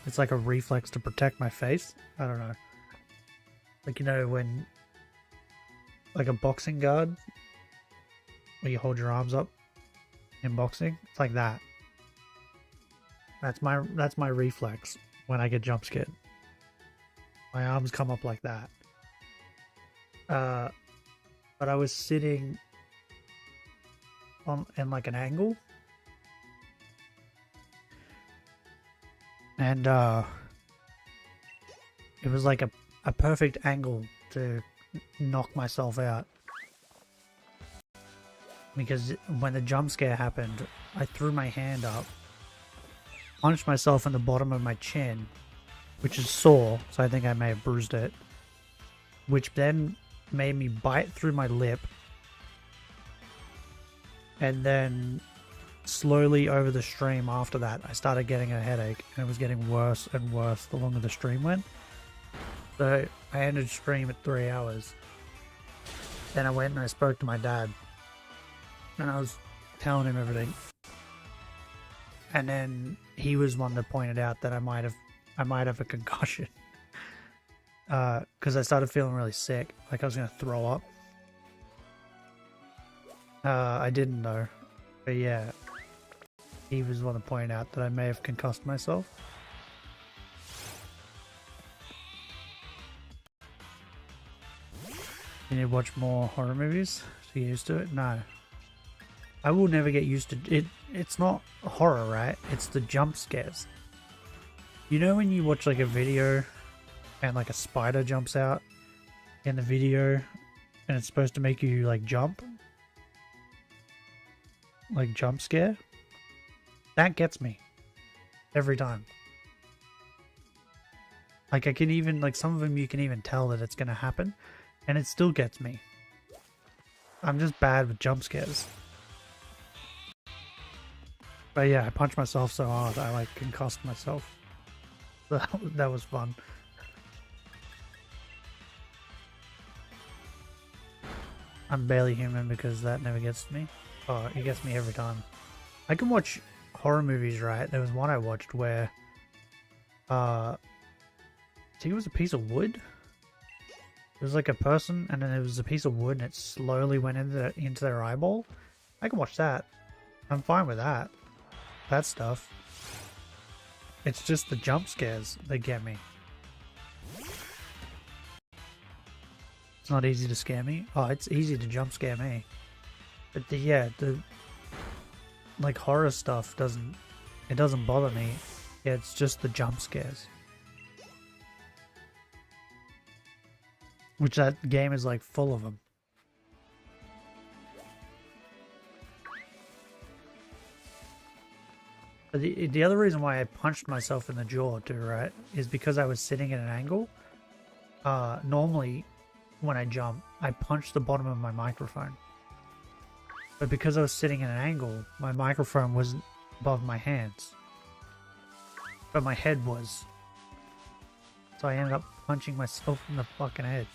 it's like a reflex to protect my face. I don't know. Like, you know, when like a boxing guard, where you hold your arms up in boxing, it's like that. That's my reflex when I get jump scared. My arms come up like that. But I was sitting in like an angle, and it was like a perfect angle to knock myself out. Because when the jump scare happened, I threw my hand up, punched myself in the bottom of my chin, which is sore, so I think I may have bruised it, which then made me bite through my lip, and then slowly over the stream after that I started getting a headache, and it was getting worse and worse the longer the stream went. So I ended stream at 3 hours. Then I went and I spoke to my dad, and I was telling him everything, and then he was one that pointed out that I might have a concussion. Because I started feeling really sick, like I was gonna throw up. I didn't though, but yeah, he was the one that pointed out that I may have concussed myself. You need to watch more horror movies to get used to it? No. I will never get used to it. It's not horror, right? It's the jump scares. You know when you watch like a video and like a spider jumps out in the video and it's supposed to make you like jump? Like jump scare? That gets me. Every time. Like I can even, like some of them you can even tell that it's gonna happen and it still gets me. I'm just bad with jump scares. But yeah, I punched myself so hard I like concussed myself. That was fun. I'm barely human because that never gets to me. Oh, it gets me every time. I can watch horror movies, right? There was one I watched where I think it was a piece of wood. It was like a person and then it was a piece of wood and it slowly went into their eyeball. I can watch that. I'm fine with that. That stuff. It's just the jump scares that get me. It's not easy to scare me. Oh, it's easy to jump scare me. But the like horror stuff doesn't bother me. Yeah, it's just the jump scares. Which that game is like full of them. But the other reason why I punched myself in the jaw too, right, is because I was sitting at an angle. Normally when I jump, I punch the bottom of my microphone. But because I was sitting at an angle, my microphone wasn't above my hands. But my head was. So I ended up punching myself in the fucking head.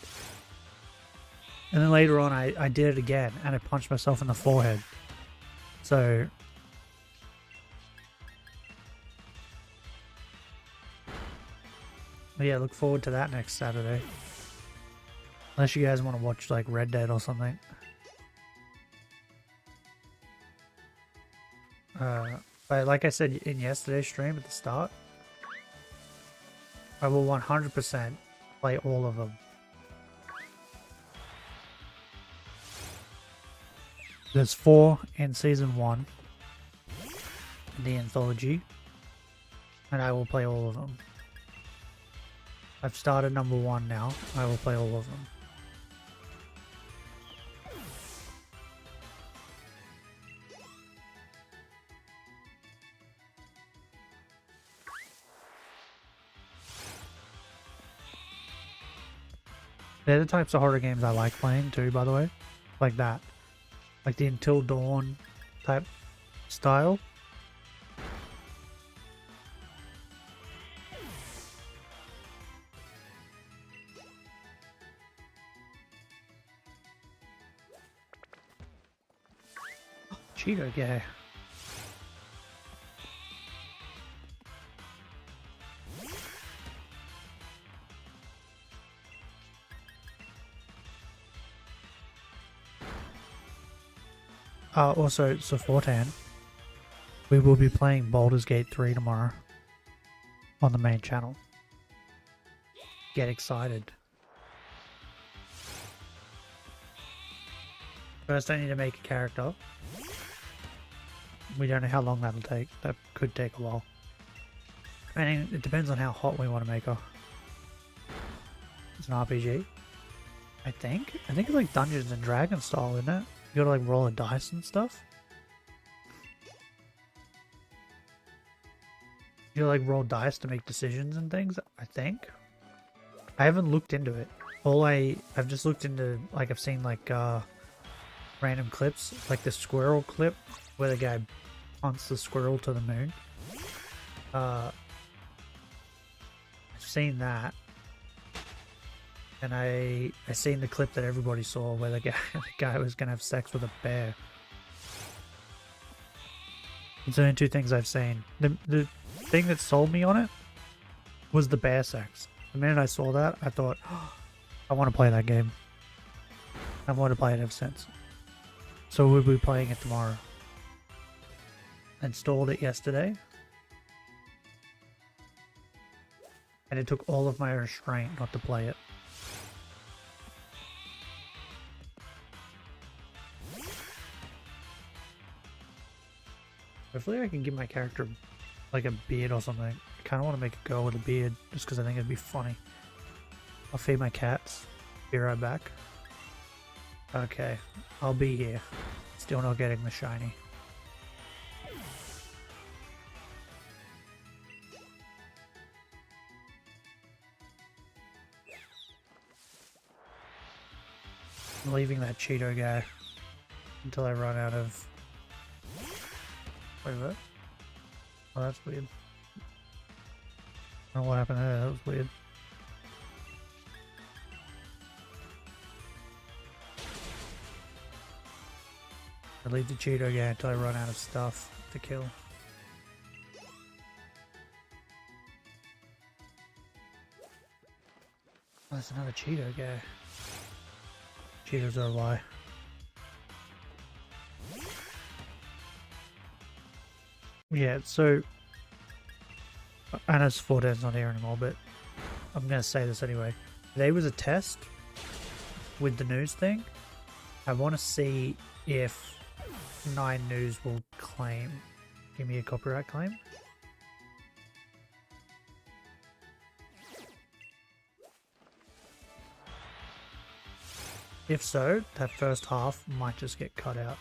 And then later on I did it again and I punched myself in the forehead. So yeah, look forward to that next Saturday. Unless you guys want to watch like Red Dead or something. But like I said in yesterday's stream at the start, I will 100% play all of them. There's 4 in Season 1, the anthology, and I will play all of them. I've started number 1 now. I will play all of them. They're the types of horror games I like playing too, by the way. Like that. Like the Until Dawn type style. Cheeto guy. Also, so Fortan, we will be playing Baldur's Gate 3 tomorrow on the main channel. Get excited. First I need to make a character. We don't know how long that'll take. That could take a while. I mean, it depends on how hot we want to make her. It's an RPG. I think it's like Dungeons and Dragons style, isn't it? You gotta like roll a dice and stuff. You like roll dice to make decisions and things, I think. I haven't looked into it. I've just looked into, like, I've seen like random clips, like the squirrel clip where the guy hunts the squirrel to the moon. I've seen that. And I seen the clip that everybody saw where the guy was gonna have sex with a bear. It's the only 2 things I've seen. The thing that sold me on it was the bear sex. The minute I saw that, I thought, oh, I want to play that game. I've wanted to play it ever since. So we'll be playing it tomorrow. Installed it yesterday. And it took all of my restraint not to play it. Hopefully I can give my character like a beard or something. I kind of want to make a girl with a beard just because I think it'd be funny. I'll feed my cats. Be right back. Okay, I'll be here. Still not getting the shiny. I'm leaving that Cheeto guy until I run out of... Wait, what? Oh, that's weird. I don't know what happened there, that was weird. I leave the Cheeto guy until I run out of stuff to kill. Oh, that's another Cheeto guy. Cheetos are a lie. Yeah, so I know Fortan's not here anymore, but I'm gonna say this anyway. Today was a test with the news thing. I want to see if 9 News will give me a copyright claim. If so, that first half might just get cut out.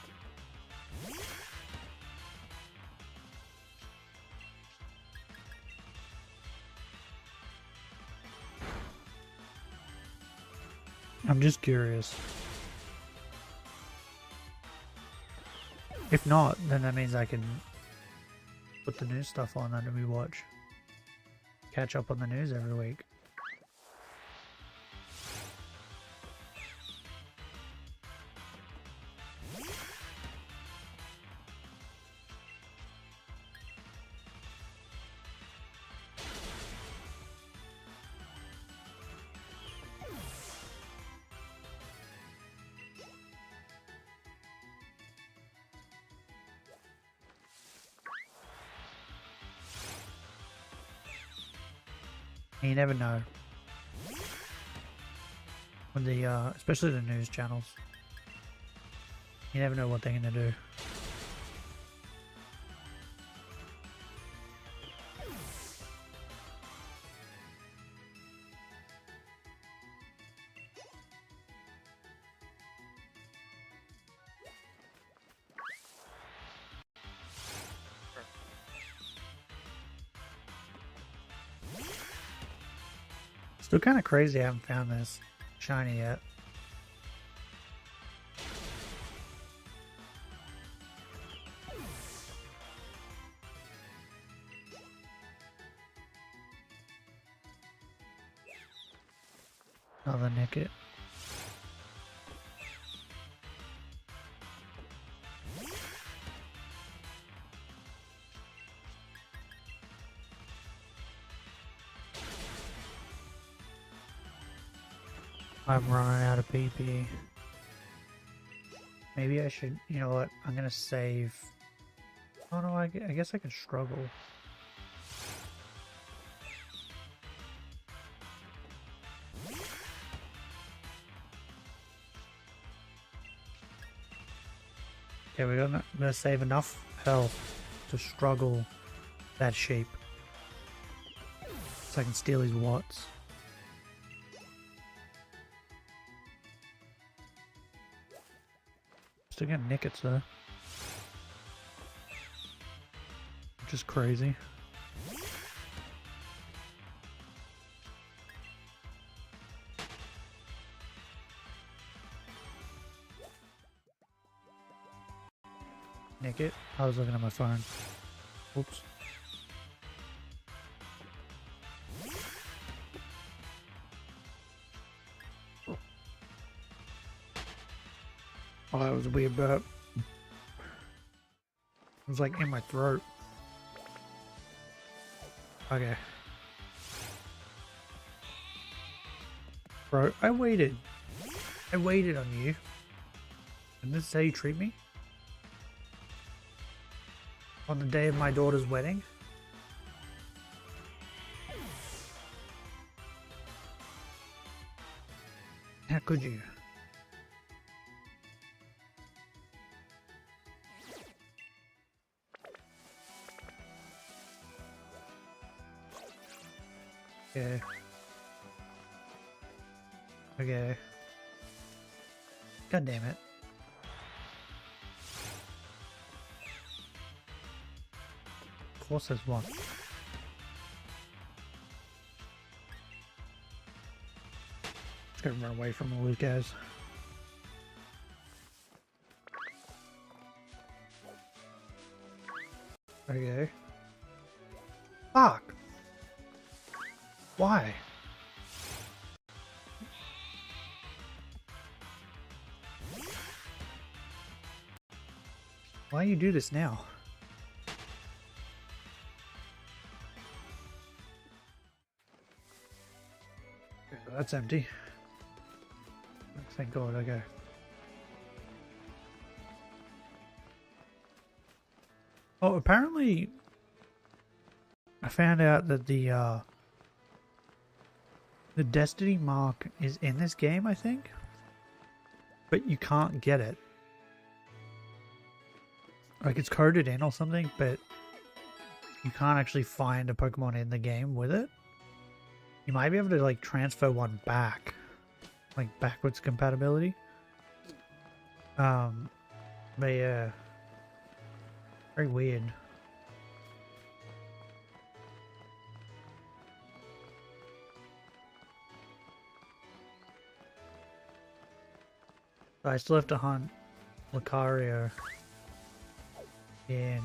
I'm just curious. If not, then that means I can put the new stuff on that we watch. Catch up on the news every week. You never know. With the, especially the news channels. You never know what they're gonna do. Still kind of crazy I haven't found this shiny yet. Another Nickit. I'm running out of PP. Maybe I should, you know what, I'm gonna save. Oh no, I guess I can struggle. Okay, we're gonna save enough health to struggle that sheep. So I can steal his watts. Still getting Nickits though. Which is crazy. Nickit? I was looking at my phone. Oops. Oh, that was a weird burp. It was like in my throat. Okay. Bro, I waited. I waited on you. And this is how you treat me? On the day of my daughter's wedding? How could you? Okay. Okay. God damn it. Of course there's one. Just gotta run away from the loot, guys. Okay. Fuck! Why? Why you do this now? Okay, that's empty. Thank God, okay. Oh, apparently I found out that the Destiny mark is in this game, I think, but you can't get it. Like, it's coded in or something, but you can't actually find a Pokemon in the game with it. You might be able to, like, transfer one back. Like, backwards compatibility. But yeah. Very weird. I still have to hunt Lucario in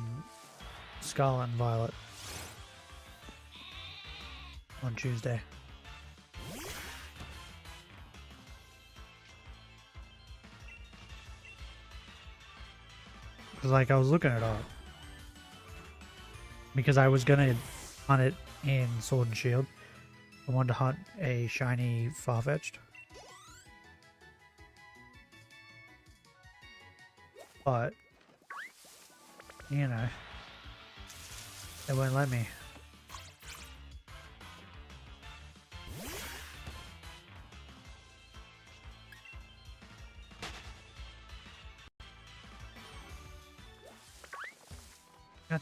Scarlet and Violet on Tuesday. Because, like, I was looking it up. Because I was gonna hunt it in Sword and Shield. I wanted to hunt a shiny Farfetch'd. But, you know, they won't let me.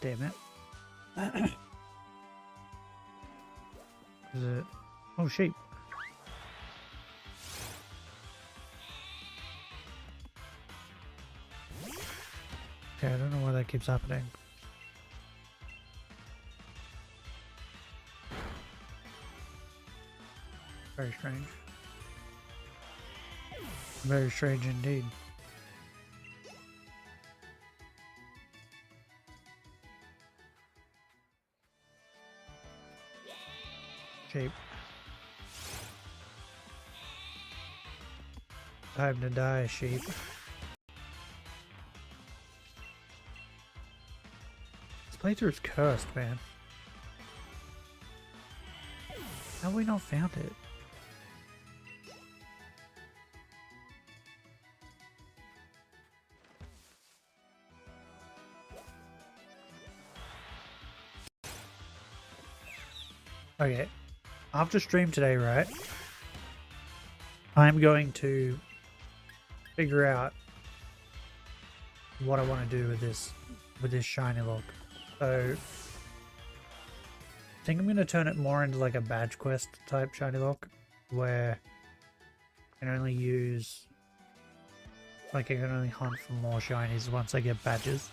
damn it. Is it? Oh, sheep. Okay, I don't know why that keeps happening. Very strange. Very strange indeed. Sheep. Time to die, sheep. This playthrough's cursed, man. How have we not found it? Okay, after stream today, right, I'm going to figure out what I want to do with this Shinylocke. So I think I'm going to turn it more into like a badge quest type Shinylocke, where I can only use, like I can only hunt for more shinies once I get badges.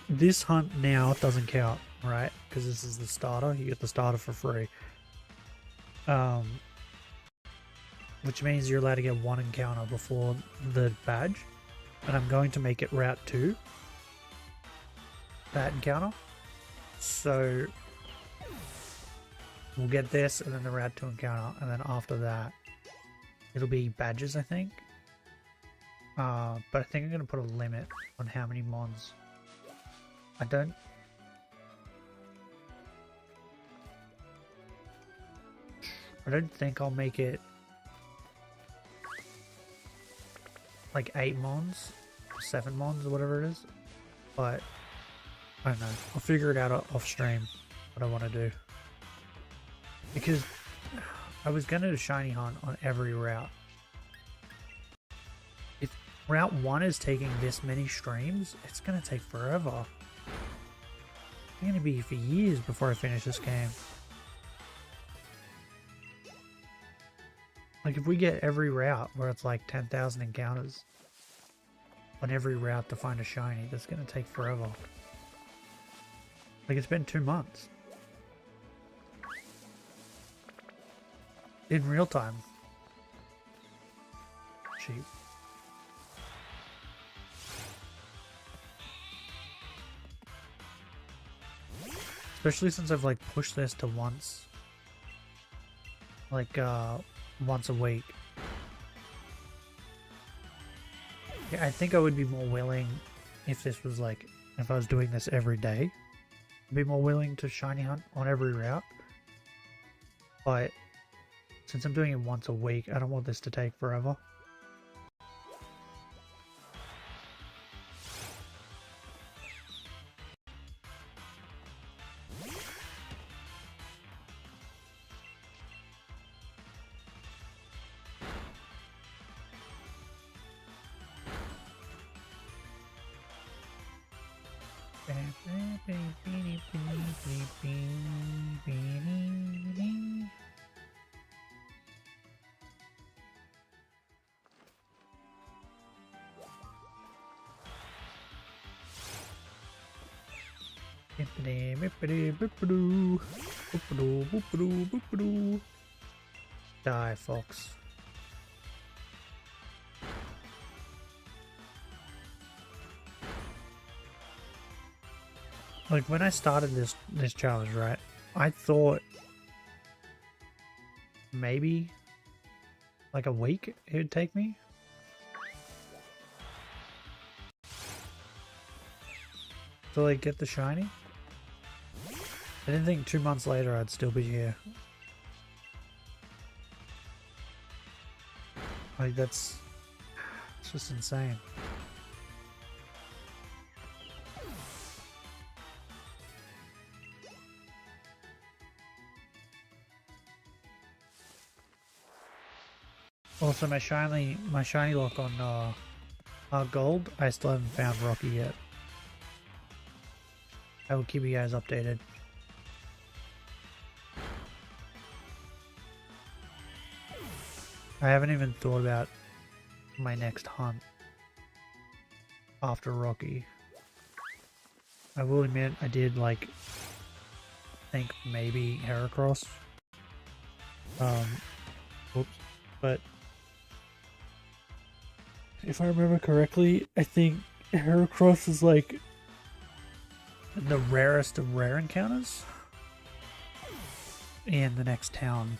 This hunt now doesn't count, right? Because this is the starter. You get the starter for free. Which means you're allowed to get one encounter before the badge. And I'm going to make it Route 2. That encounter. So we'll get this and then the Route 2 encounter. And then after that, it'll be badges, I think. But I think I'm going to put a limit on how many mons. I don't think I'll make it like 8 mons, 7 mons, or whatever it is. But I don't know. I'll figure it out off stream what I want to do. Because I was going to do shiny hunt on every route. If Route 1 is taking this many streams, it's going to take forever. It's going to be for years before I finish this game. Like if we get every route where it's like 10,000 encounters on every route to find a shiny, that's going to take forever. Like it's been 2 months. In real time. Cheap. Especially since I've like pushed this to once. Like once a week. Yeah, I think I would be more willing if this was like, if I was doing this every day. I'd be more willing to shiny hunt on every route. But since I'm doing it once a week, I don't want this to take forever. Die, fox. Like when I started this challenge, right? I thought maybe like a week it would take me. To like get the shiny. I didn't think 2 months later I'd still be here. Like it's just insane. Also, my Shinylocke on Gold, I still haven't found Rocky yet. I will keep you guys updated. I haven't even thought about my next hunt after Rocky. I will admit I did like think maybe Heracross. Whoops. But if I remember correctly, I think Heracross is like the rarest of rare encounters in the next town.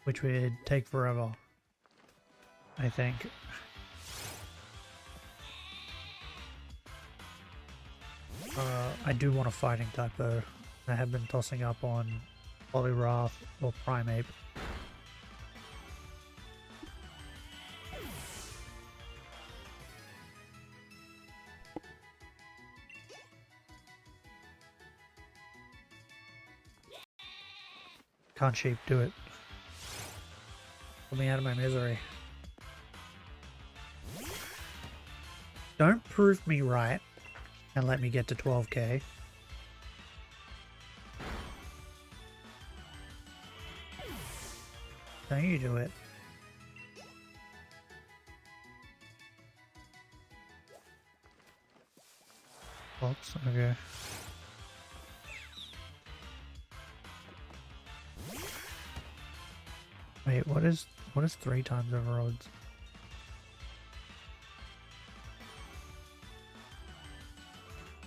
Which would take forever, I think. I do want a fighting type though. I have been tossing up on Poliwrath or Primeape. Can't sheep do it. Put me out of my misery. Don't prove me right and let me get to 12k. Don't you do it. Oops, okay. Wait, what is 3 times over odds?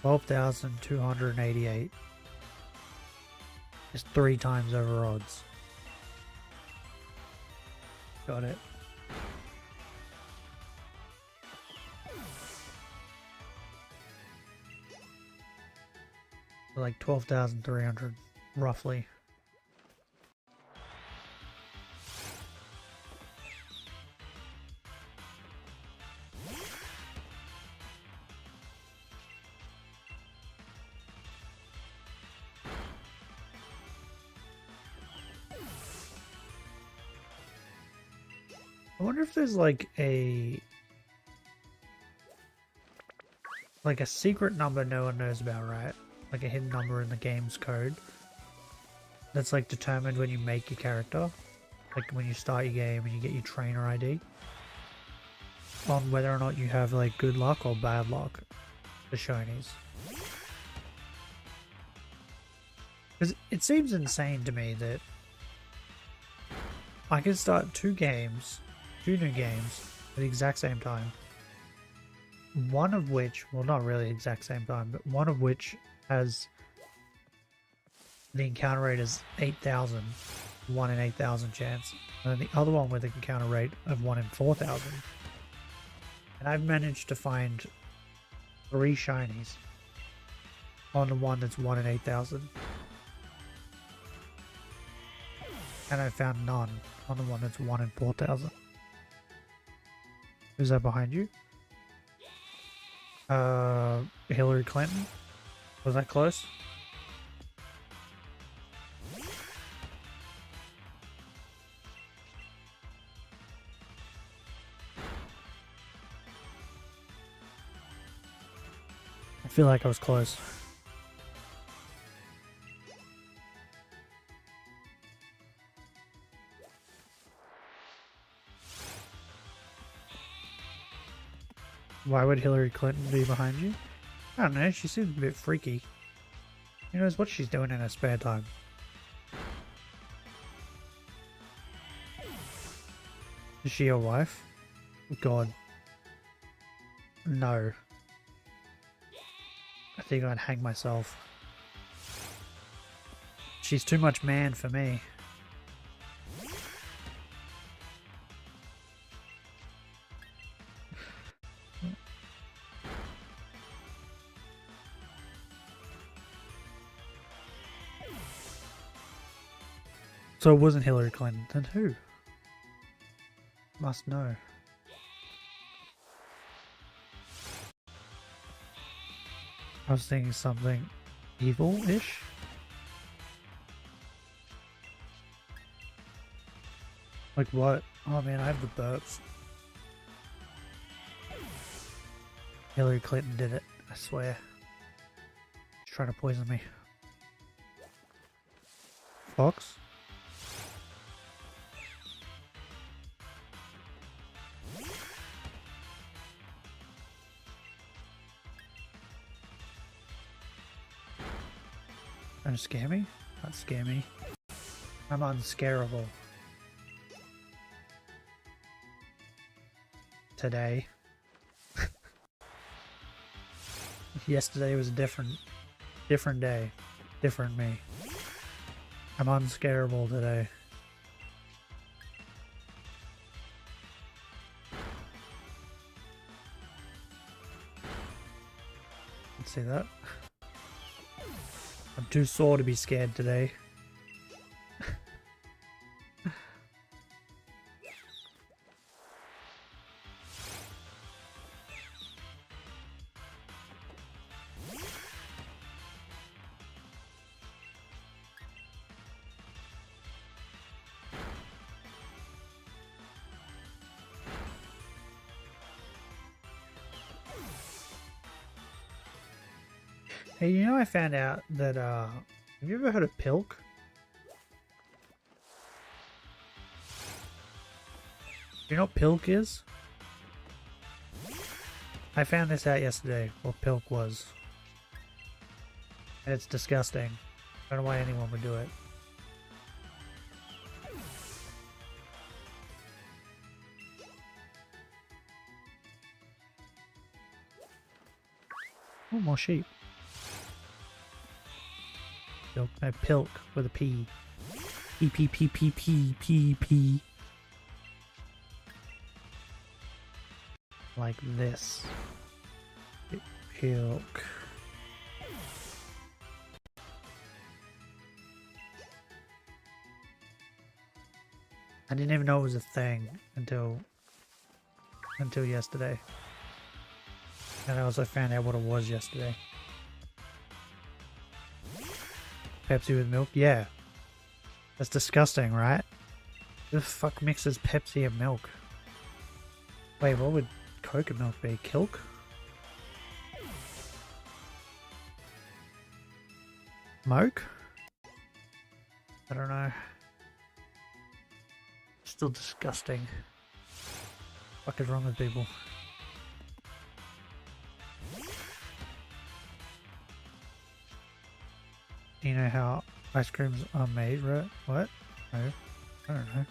$12,288 is 3 times over odds. Got it. Like 12,300 roughly. I wonder if there's like a secret number no one knows about, right? Like a hidden number in the game's code that's like determined when you make your character, like when you start your game and you get your trainer ID, on whether or not you have like good luck or bad luck for shinies. Because it seems insane to me that I can start 2 new games at the exact same time. One of which, well, not really the exact same time, but one of which has the encounter rate is 8,000, 1 in 8,000 chance, and then the other one with an encounter rate of 1 in 4,000. And I've managed to find 3 shinies on the one that's 1 in 8,000. And I found none on the one that's 1 in 4,000. Who's that behind you? Hillary Clinton? Was that close? I feel like I was close. Why would Hillary Clinton be behind you? I don't know, she seems a bit freaky. Who knows what she's doing in her spare time? Is she your wife? God. No. I think I'd hang myself. She's too much man for me. So it wasn't Hillary Clinton, then who? Must know. I was thinking something evil-ish? Like what? Oh man, I have the burps. Hillary Clinton did it, I swear. She's trying to poison me. Fox? Trying to scare me? Not scare me. I'm unscarable. Today. Yesterday was a different day. Different me. I'm unscarable today. Let's see that. I'm too sore to be scared today. Hey, you know I found out that, have you ever heard of Pilk? You know what Pilk is? I found this out yesterday, what Pilk was. And it's disgusting. I don't know why anyone would do it. Oh, more sheep. Pilk, no, Pilk with a P. P. Like this. Pilk. I didn't even know it was a thing until yesterday. And I also found out what it was yesterday. Pepsi with milk? Yeah. That's disgusting, right? Who the fuck mixes Pepsi and milk? Wait, what would Coke and milk be? Kilk? Moke? I don't know. Still disgusting. What is wrong with people? You know how ice creams are made, right? What? No. I don't know.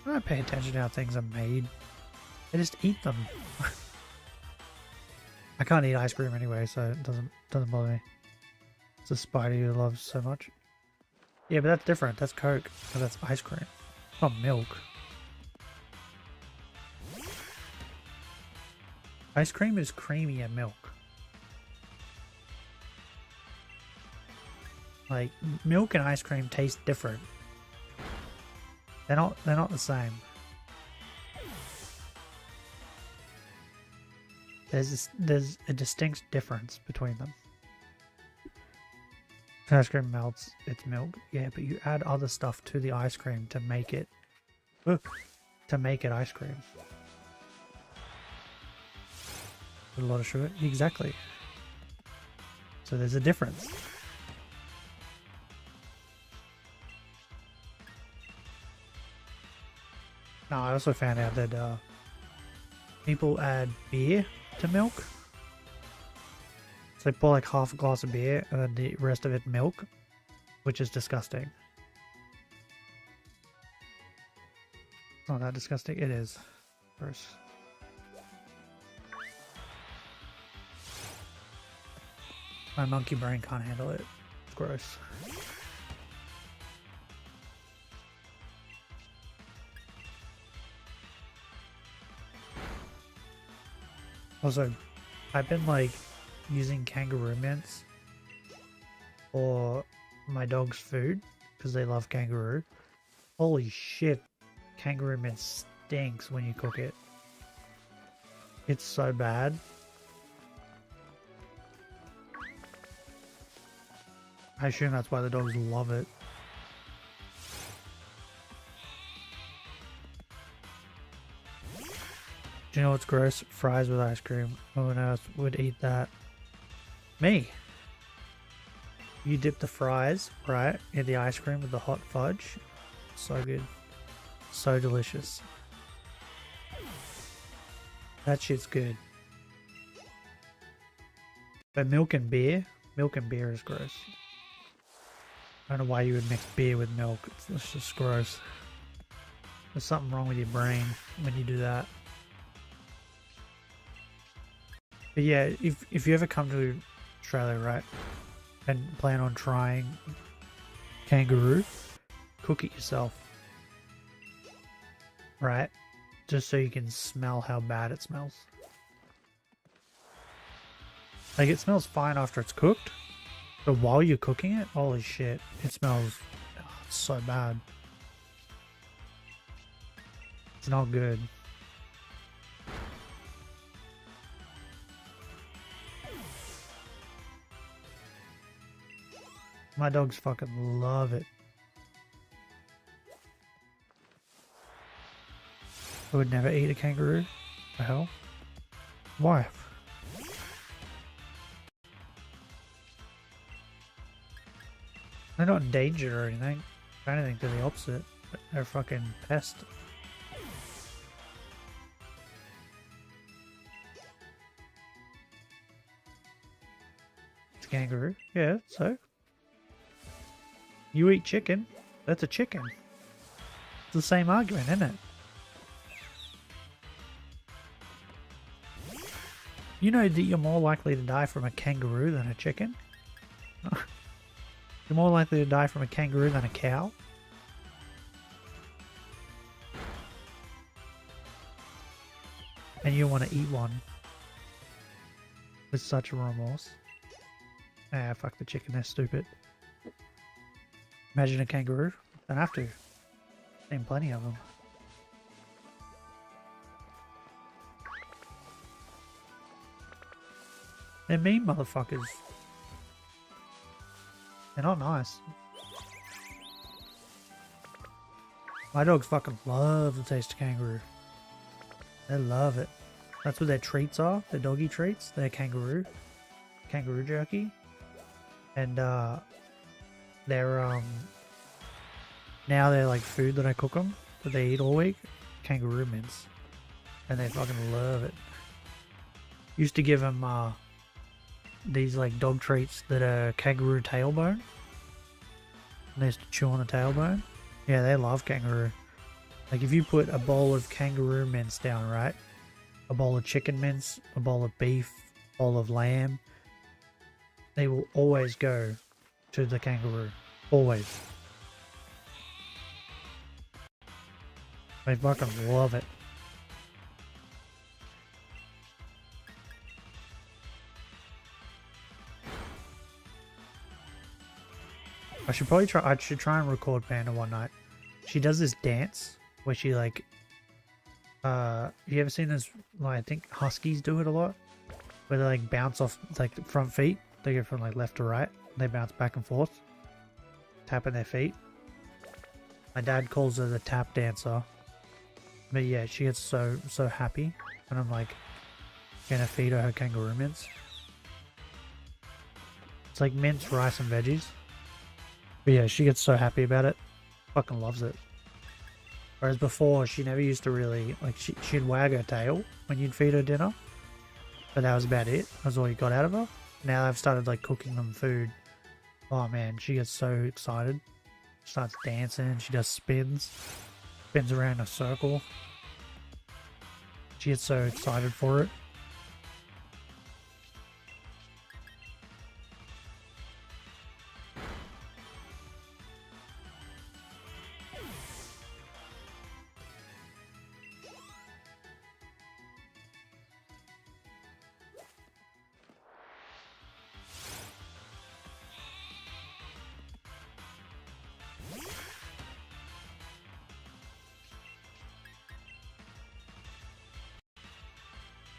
I don't pay attention to how things are made. I just eat them. I can't eat ice cream anyway, so it doesn't bother me. It's a spider you love so much. Yeah, but that's different. That's Coke. But that's ice cream. It's not milk. Ice cream is creamy and milk. Like, milk and ice cream taste different. They're not the same. There's a distinct difference between them. If ice cream melts, it's milk. Yeah, but you add other stuff to the ice cream to make it ice cream. A lot of sugar. Exactly. So there's a difference. No, I also found out that people add beer to milk. So they pour like half a glass of beer and then the rest of it milk, which is disgusting. It's not that disgusting. It is. Gross. My monkey brain can't handle it. It's gross. Also, I've been like using kangaroo mints for my dog's food because they love kangaroo. Holy shit, kangaroo mint stinks when you cook it. It's so bad. I assume that's why the dogs love it. Do you know what's gross? Fries with ice cream. Who on earth would eat that? Me. You dip the fries, right, in the ice cream with the hot fudge. So good. So delicious. That shit's good. But milk and beer is gross. I don't know why you would mix beer with milk. It's just gross. There's something wrong with your brain when you do that. But yeah, if you ever come to Australia, right, and plan on trying kangaroo, cook it yourself. Right? Just so you can smell how bad it smells. Like, it smells fine after it's cooked, but while you're cooking it, holy shit, it smells it's so bad. It's not good. My dogs fucking love it. I would never eat a kangaroo. The hell? Why? They're not endangered or anything. If anything, they're the opposite. They're a fucking pest. It's a kangaroo. Yeah, so? You eat chicken. That's a chicken. It's the same argument, isn't it? You know that you're more likely to die from a kangaroo than a chicken? You're more likely to die from a kangaroo than a cow? And you want to eat one with such remorse? Ah, fuck the chicken, they're stupid. Imagine a kangaroo. Don't have to. Seen plenty of them. They're mean motherfuckers. They're not nice. My dogs fucking love the taste of kangaroo. They love it. That's what their treats are. Their doggy treats. They're kangaroo. Kangaroo jerky. And they're now they're like food that I cook them, that they eat all week. Kangaroo mints. And they fucking love it. Used to give them these like dog treats that are kangaroo tailbone. And they used to chew on the tailbone. Yeah, they love kangaroo. Like if you put a bowl of kangaroo mince down, right? A bowl of chicken mince, a bowl of beef, a bowl of lamb. They will always go to the kangaroo. Always. They fucking love it. I should try and record Panda one night. She does this dance where she like, you ever seen this, like, I think huskies do it a lot, where they like bounce off like the front feet. They go from like left to right. And they bounce back and forth, tapping their feet. My dad calls her the tap dancer. But yeah, she gets so happy when I'm like gonna feed her kangaroo mints. It's like minced rice and veggies. But yeah, she gets so happy about it. Fucking loves it. Whereas before, she never used to really, like, she'd wag her tail when you'd feed her dinner. But that was about it. That was all you got out of her. Now I've started, like, cooking them food. Oh man, she gets so excited. Starts dancing, she does spins. Spins around in a circle. She gets so excited for it.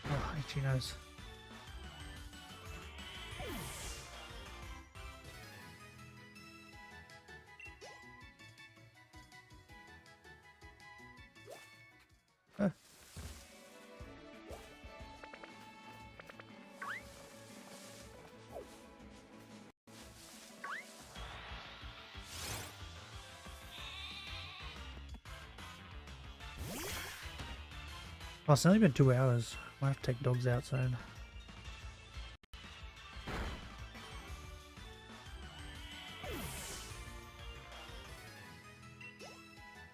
Oh, itchy nose. Oh, it's only been 2 hours. Might have to take dogs out soon.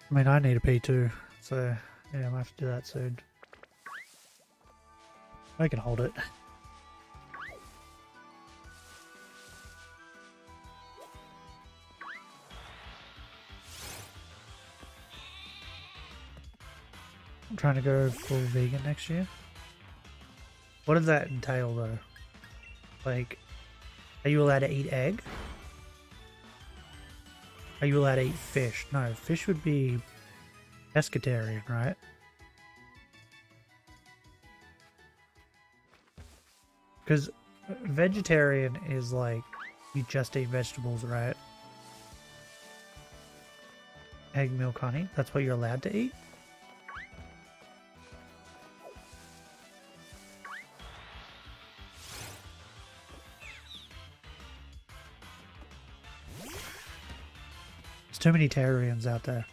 I mean, I need a P2, so yeah, I might have to do that soon. I can hold it. I'm trying to go full vegan next year. What does that entail though? Like, are you allowed to eat egg? Are you allowed to eat fish? No, fish would be pescatarian, right? Because vegetarian is like, you just eat vegetables, right? Egg, milk, honey, that's what you're allowed to eat? There's too many tarians out there.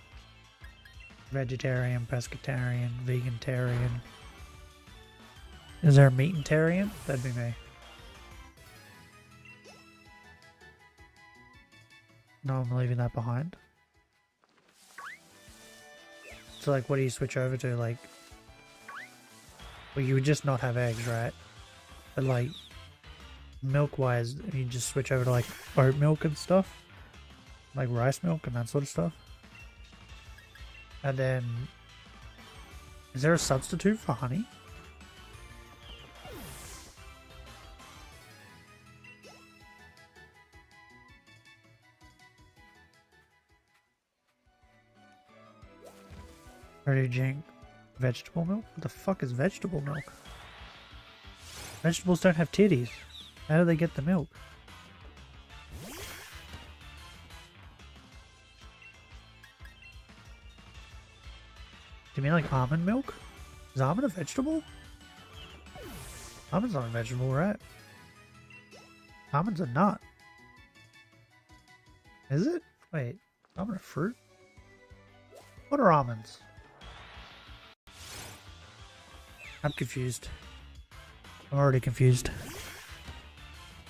Vegetarian, pescatarian, vegetarian. Is there a meatitarian? That'd be me. No, I'm leaving that behind. So like, what do you switch over to? Like, well, you would just not have eggs, right? But like, milk-wise, you just switch over to like oat milk and stuff? Like rice milk and that sort of stuff? And then, is there a substitute for honey? Ready to drink vegetable milk? What the fuck is vegetable milk? Vegetables don't have titties. How do they get the milk? Do you mean like almond milk? Is almond a vegetable? Almond's not a vegetable, right? Almond's a nut. Is it? Wait, almond a fruit? What are almonds? I'm confused. I'm already confused.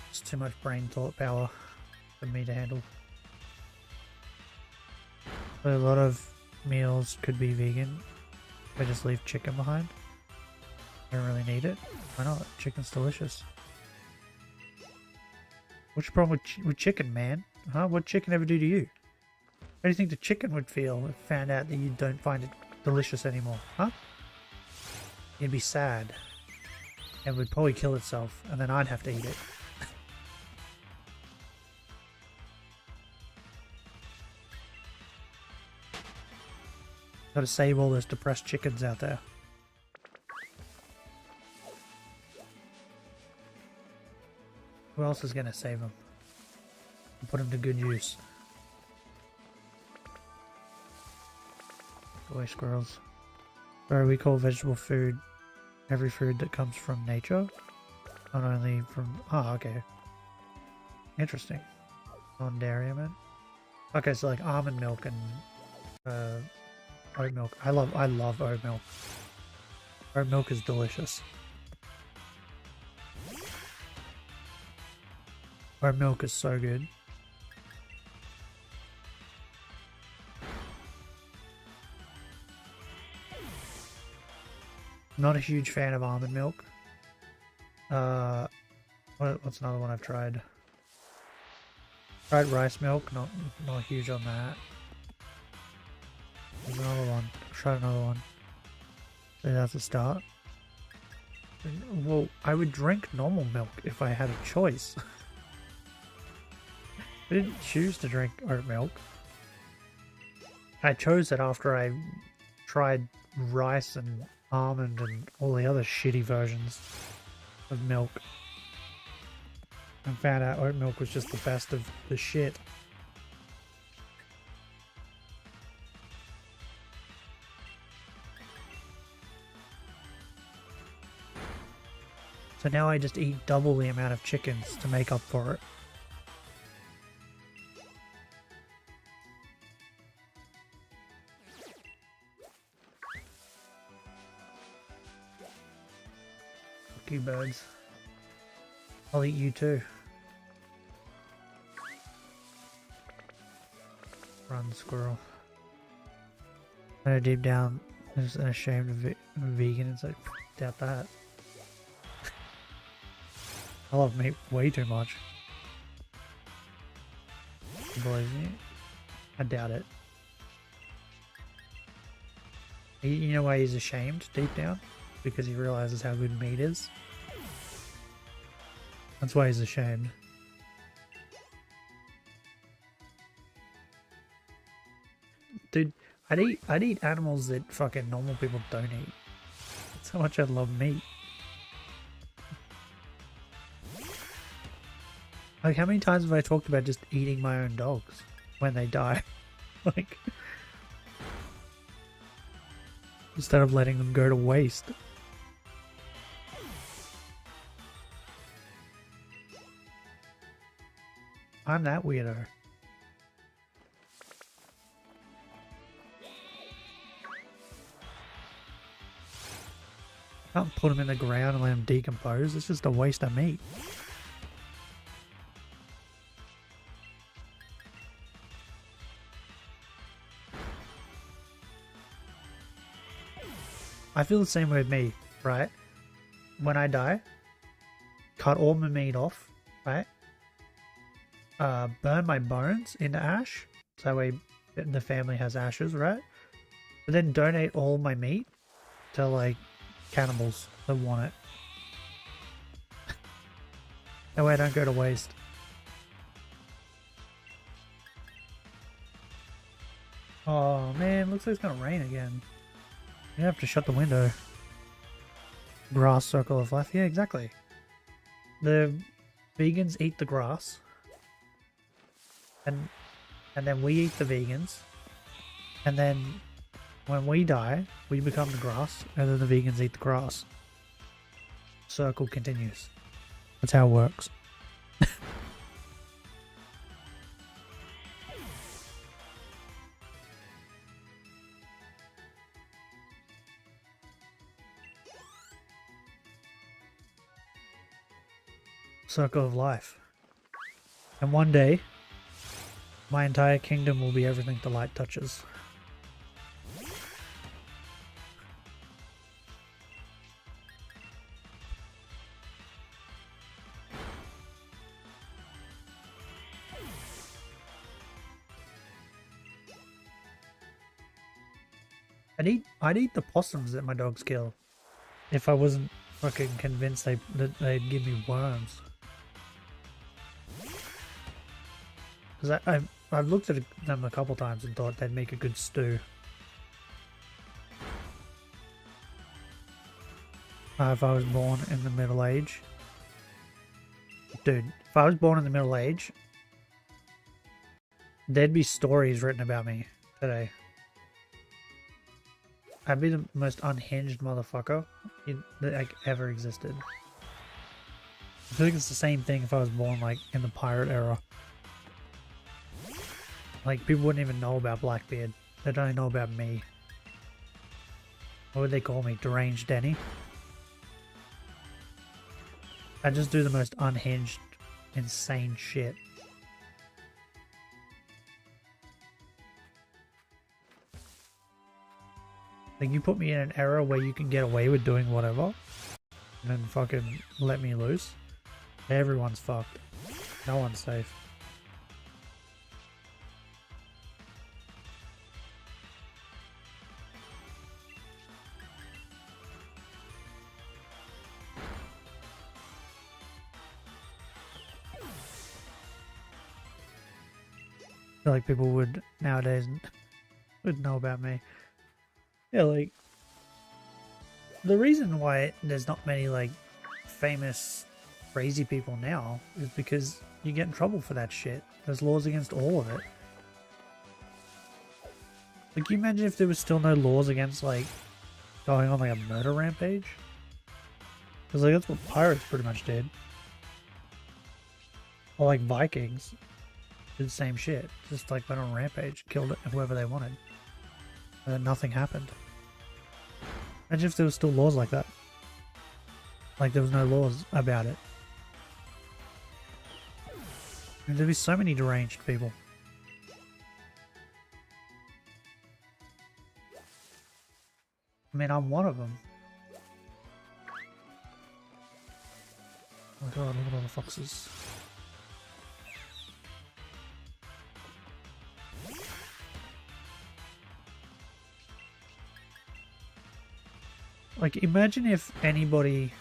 It's too much brain thought power for me to handle. But a lot of meals could be vegan. If I just leave chicken behind. I don't really need it. Why not? Chicken's delicious. What's your problem with chicken, man? Huh? What'd chicken ever do to you? How do you think the chicken would feel if it found out that you don't find it delicious anymore? Huh? You'd be sad. And would probably kill itself, and then I'd have to eat it. Gotta save all those depressed chickens out there. Who else is gonna save them? And put them to good use. Boy, squirrels. Or we call vegetable food every food that comes from nature, not only from... Oh, okay. Interesting. Non-dairy, man. Okay, so like almond milk and oat milk. I love oat milk. Oat milk is delicious. Oat milk is so good. Not a huge fan of almond milk. What's another one I've tried? Tried rice milk. Not huge on that. There's another one. Tried another one. So that's a start. Well, I would drink normal milk if I had a choice. I didn't choose to drink oat milk. I chose it after I tried rice and almond and all the other shitty versions of milk and found out oat milk was just the best of the shit. So now I just eat double the amount of chickens to make up for it. Fuck you, birds. I'll eat you too. Run, squirrel. I know deep down there's an ashamed vegan. It's like, doubt that. I love meat way too much. You believe me? I doubt it. You know why he's ashamed deep down? Because he realizes how good meat is. That's why he's ashamed. Dude, I'd eat animals that fucking normal people don't eat. That's how much I love meat. Like, how many times have I talked about just eating my own dogs when they die? Like, instead of letting them go to waste. I'm that weirdo. Can't put them in the ground and let them decompose. It's just a waste of meat. I feel the same way with me, right? When I die, cut all my meat off, right? Burn my bones into ash, so that way the family has ashes, right? But then donate all my meat to like cannibals that want it. That way I don't go to waste. Oh man, looks like it's gonna rain again. You have to shut the window. Grass circle of life. Yeah, exactly. The vegans eat the grass. And then we eat the vegans. And then when we die, we become the grass. And then the vegans eat the grass. Circle continues. That's how it works. Circle of life. And one day, my entire kingdom will be everything the light touches. I'd eat the possums that my dogs kill if I wasn't fucking convinced that they'd give me worms. Because I've looked at them a couple times and thought they'd make a good stew. If I was born in the Middle Age. Dude, if I was born in the Middle Age, there'd be stories written about me today. I'd be the most unhinged motherfucker that like ever existed. I think it's the same thing if I was born like in the pirate era. Like, people wouldn't even know about Blackbeard. They'd only know about me. What would they call me? Deranged Denny? I just do the most unhinged, insane shit. Like, you put me in an era where you can get away with doing whatever, and then fucking let me loose. Everyone's fucked. No one's safe. I feel like people would nowadays would know about me. Yeah, like the reason why there's not many like famous crazy people now is because you get in trouble for that shit. There's laws against all of it. Like, can you imagine if there was still no laws against like going on like a murder rampage? Because like that's what pirates pretty much did. Or like Vikings did the same shit. Just like went on a rampage, killed whoever they wanted. And then nothing happened. Imagine if there was still laws like that. Like there was no laws about it. And there'd be so many deranged people. I mean, I'm one of them. Oh my god, look at all the foxes. Like, imagine if anybody...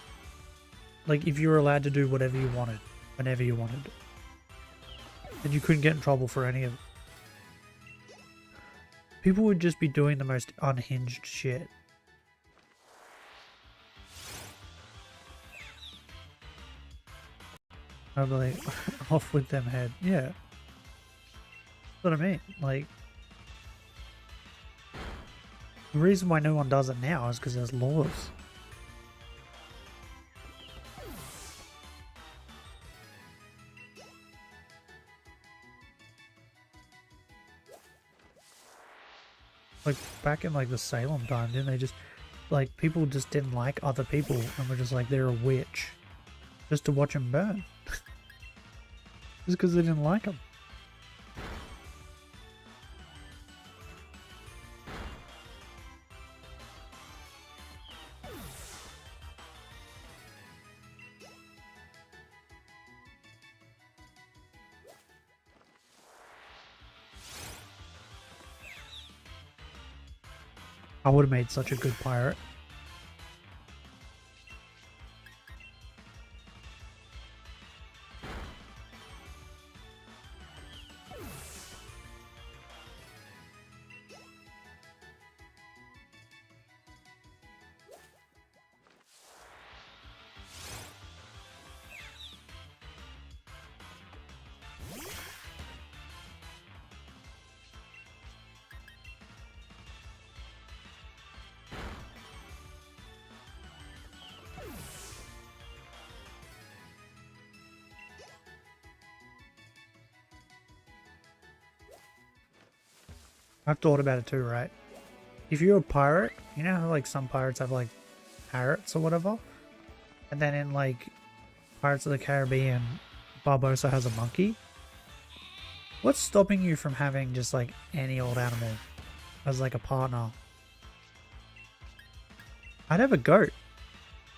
Like, if you were allowed to do whatever you wanted, whenever you wanted. And you couldn't get in trouble for any of it. People would just be doing the most unhinged shit. I'd be like, off with them head. Yeah. That's what I mean. Like, the reason why no one does it now is because there's laws. Like, back in, like, the Salem time, didn't they just, like, people just didn't like other people and were just like, they're a witch. Just to watch them burn. Just because they didn't like them. I would have made such a good pirate. I've thought about it too, right? If you're a pirate, you know how like some pirates have like parrots or whatever? And then in like Pirates of the Caribbean, Barbossa has a monkey? What's stopping you from having just like any old animal as like a partner? I'd have a goat.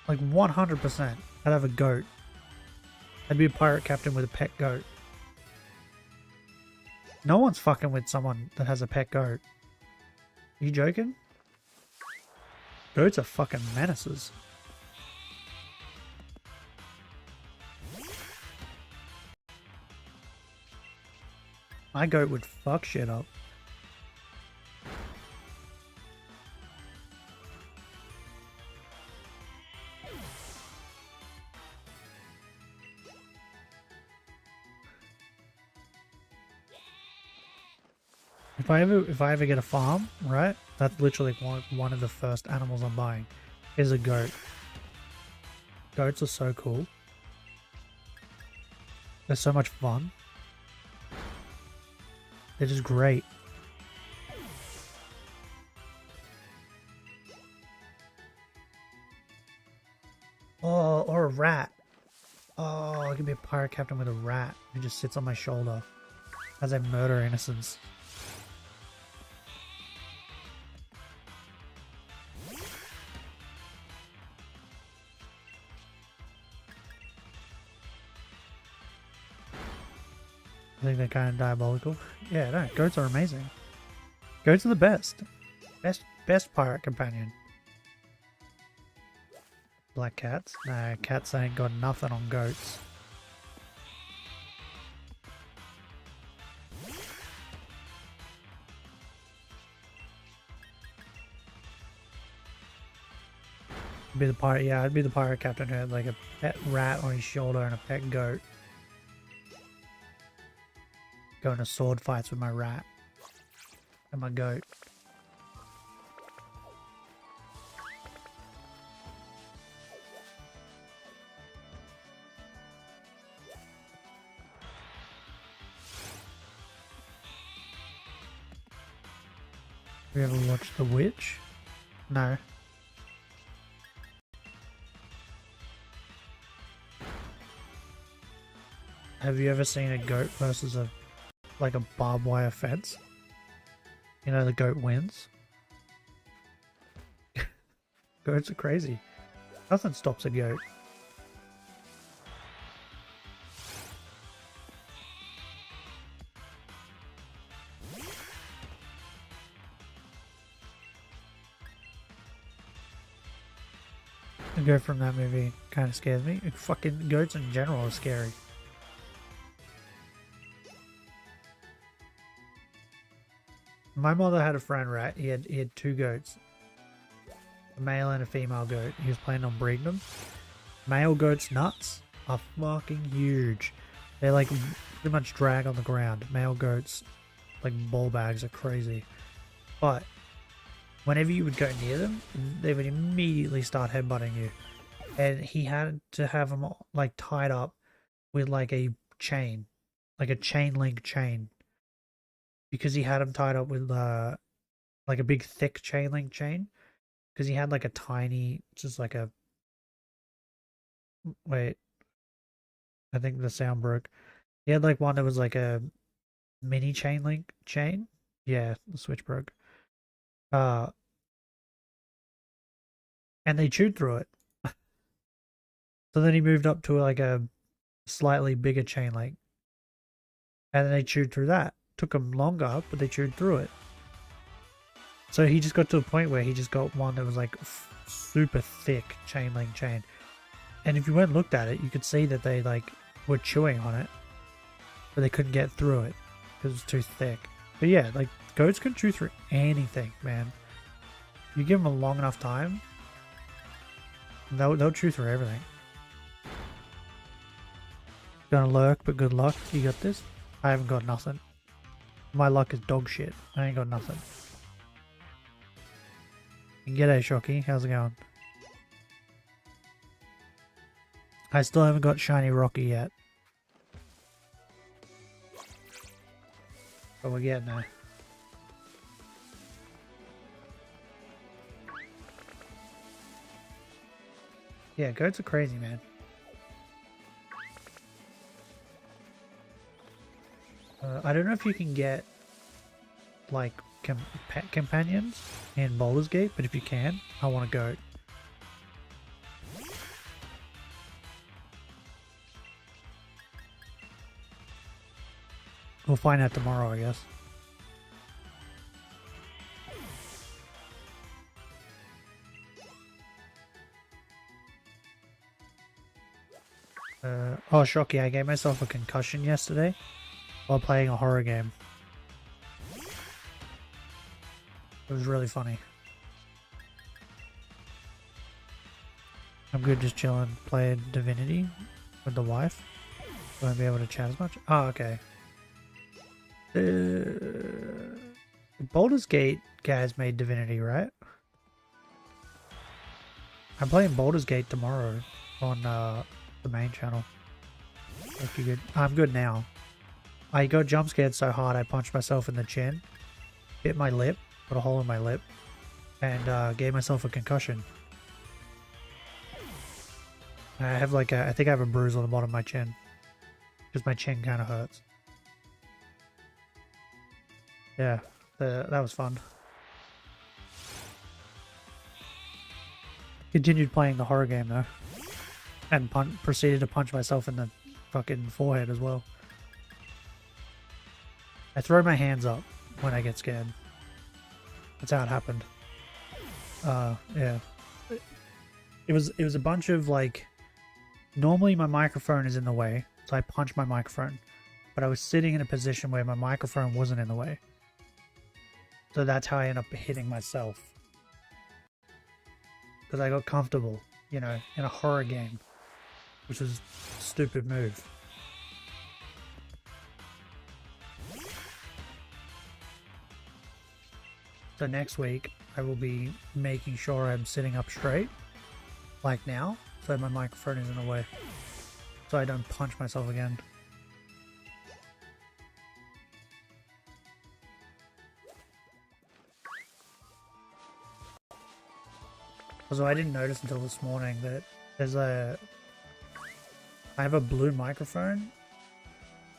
Like 100%. I'd have a goat. I'd be a pirate captain with a pet goat. No one's fucking with someone that has a pet goat. Are you joking? Goats are fucking menaces. My goat would fuck shit up. If I ever get a farm, right? That's literally one of the first animals I'm buying is a goat. Goats are so cool. They're so much fun. They're just great. Oh, or a rat. Oh, I could be a pirate captain with a rat who just sits on my shoulder as I murder innocents. I think they're kind of diabolical. Yeah, no, goats are amazing. Goats are the best. Best pirate companion. Black cats? No, cats ain't got nothing on goats. I'd be the pirate, yeah, I'd be the pirate captain who had like a pet rat on his shoulder and a pet goat. Going to sword fights with my rat and my goat. Have you ever watched The Witch? No. have you ever seen a goat versus a barbed wire fence? You know, the goat wins. Goats are crazy. Nothing stops a goat. The goat from that movie kind of scares me. Fucking goats in general are scary. My mother had a friend, right? He had two goats. A male and a female goat. He was planning on breeding them. Male goats' nuts are fucking huge. They like pretty much drag on the ground. Male goats, like ball bags, are crazy. But whenever you would go near them, they would immediately start headbutting you. And he had to have them like tied up with like a chain, like a chain link chain. Because he had them tied up with like a big thick chain link chain. Because he had like a tiny, just like a... Wait. I think the sound broke. He had like one that was like a mini chain link chain. Yeah, the switch broke. And they chewed through it. So then he moved up to like a slightly bigger chain link. And then they chewed through that. Took them longer, but they chewed through it. So he just got to a point where he just got one that was like super thick chain link chain. And if you went and looked at it, you could see that they like were chewing on it, but they couldn't get through it because it was too thick. But yeah, like goats can chew through anything, man. You give them a long enough time, they'll chew through everything. Gonna lurk, but good luck. You got this? I haven't got nothing. My luck is dog shit. I ain't got nothing. G'day, Shocky. How's it going? I still haven't got Shiny Rocky yet. But we're getting there. Yeah, goats are crazy, man. I don't know if you can get like pet companions in Baldur's Gate, but if you can, I want a goat. We'll find out tomorrow, I guess. Oh, Shocky, I gave myself a concussion yesterday while playing a horror game. It was really funny. I'm good just chilling, playing Divinity with the wife. Won't be able to chat as much. Oh, okay. Baldur's Gate guys made Divinity, right? I'm playing Baldur's Gate tomorrow on the main channel. If you good. I'm good now. I got jump scared so hard I punched myself in the chin, hit my lip, put a hole in my lip, and gave myself a concussion. I have like I think I have a bruise on the bottom of my chin, because my chin kind of hurts. Yeah, that was fun. Continued playing the horror game though, and proceeded to punch myself in the fucking forehead as well. I throw my hands up when I get scared. That's how it happened. Yeah. It was a bunch of like... Normally my microphone is in the way, so I punch my microphone. But I was sitting in a position where my microphone wasn't in the way. So that's how I ended up hitting myself. Because I got comfortable, you know, in a horror game. Which was a stupid move. So next week, I will be making sure I'm sitting up straight, like now, so my microphone is in the way, so I don't punch myself again. Also, I didn't notice until this morning that there's I have a blue microphone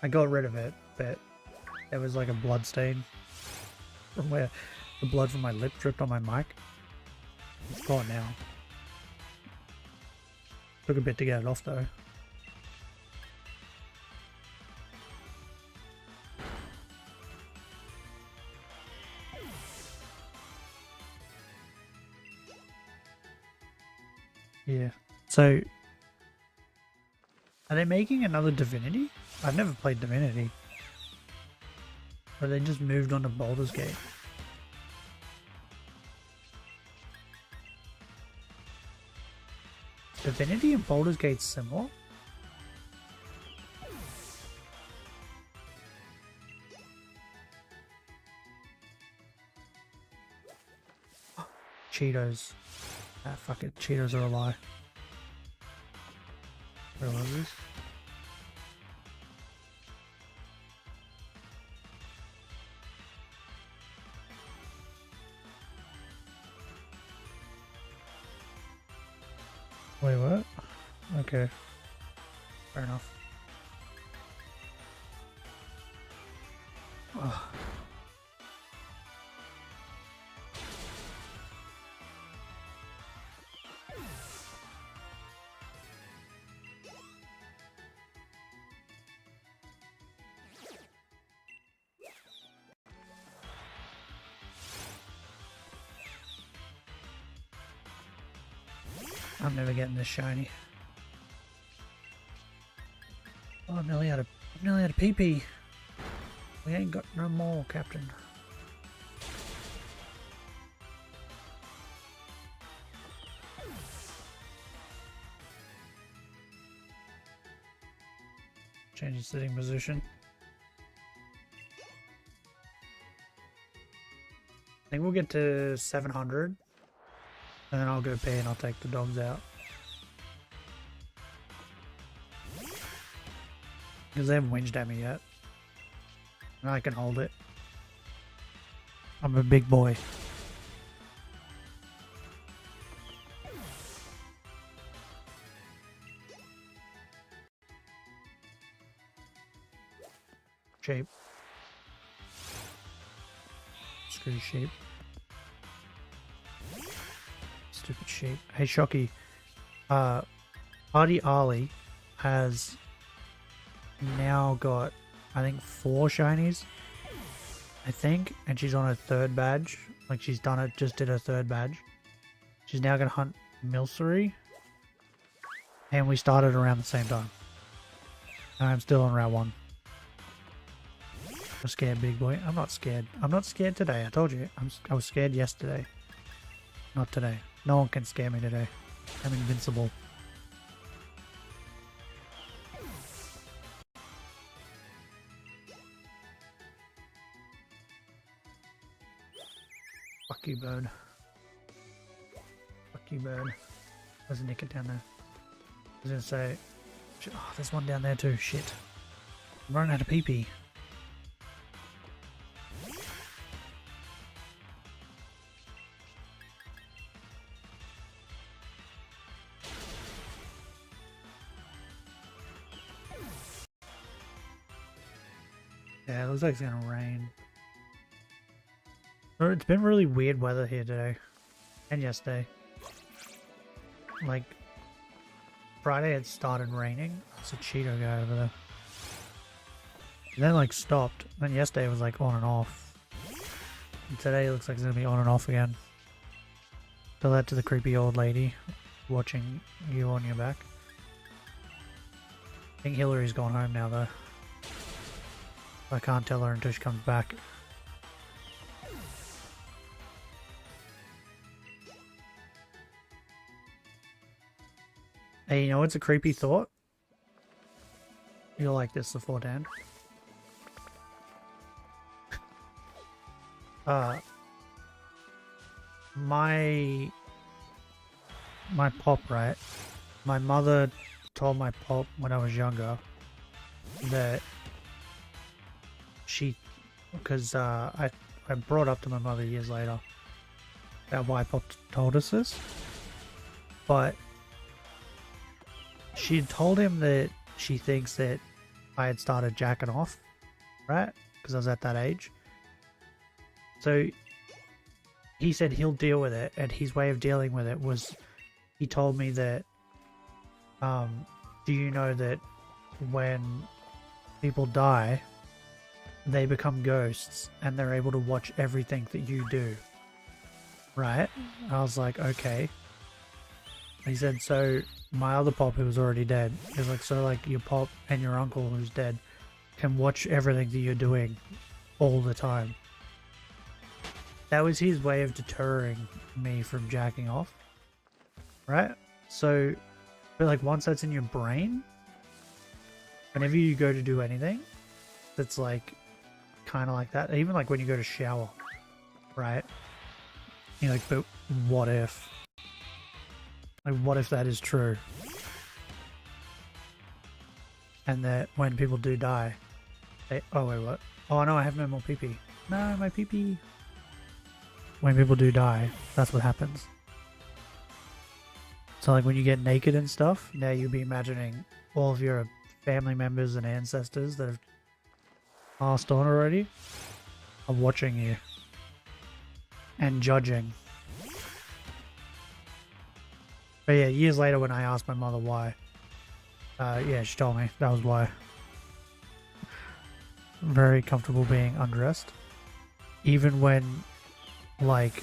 I got rid of it, but there was like a blood stain from where the blood from my lip dripped on my mic. It's gone now. Took a bit to get it off though. Yeah. So, are they making another Divinity? I've never played Divinity. Or they just moved on to Baldur's Gate. Divinity and Baldur's Gate similar? Cheetos. Ah, fuck it. Cheetos are a lie. Where was this? Wait, what? Okay. Fair enough. Ugh. I'm never getting this shiny. Oh, I'm nearly out of PP. We ain't got no more, Captain. Change the sitting position. I think we'll get to 700. And then I'll go pee and I'll take the dogs out. Because they haven't whinged at me yet. And I can hold it. I'm a big boy. Shape. Screw shape. Stupid shape. Hey Shocky, Party Ollie has now got, I think, 4 shinies, I think, and she's on her 3rd badge. Like, she's done it, just did her 3rd badge. She's now gonna hunt Milcery, and we started around the same time. And I'm still on round 1. I'm scared, big boy. I'm not scared. I'm not scared today. I told you. I was scared yesterday. Not today. No one can scare me today. I'm invincible. Fuck you, bird. Fuck you, bird. There's a Nicket down there. I was gonna say... Oh, there's one down there too. Shit. I'm running out of PP. Yeah, it looks like it's gonna rain. It's been really weird weather here today. And yesterday. Like, Friday it started raining. It's a Cheeto guy over there. And then like stopped. Then yesterday it was like on and off. And today it looks like it's gonna be on and off again. Tell that to the creepy old lady watching you on your back. I think Hillary's gone home now though. I can't tell her until she comes back. Hey, you know what's a creepy thought? You'll like this, the Fortan. My pop, right? My mother told my pop when I was younger that she, because I brought up to my mother years later that why pop told us this, but she told him that she thinks that I had started jacking off, right? Because I was at that age. So he said he'll deal with it, and his way of dealing with it was, he told me that, do you know that when people die, they become ghosts and they're able to watch everything that you do, right? I was like, okay. He said, so my other pop who was already dead, is like, so like your pop and your uncle who's dead can watch everything that you're doing all the time. That was his way of deterring me from jacking off, right? So, but like once that's in your brain, whenever you go to do anything that's like kind of like that, even like when you go to shower, right? You're like, but what if? Like, what if that is true? And that when people do die, they, oh wait, what? Oh no, I have no more pee-pee. No, my pee-pee. When people do die, that's what happens. So like when you get naked and stuff, now you'll be imagining all of your family members and ancestors that have passed on already are watching you and judging. But yeah, years later when I asked my mother why, yeah, she told me that was why. Very comfortable being undressed. Even when, like,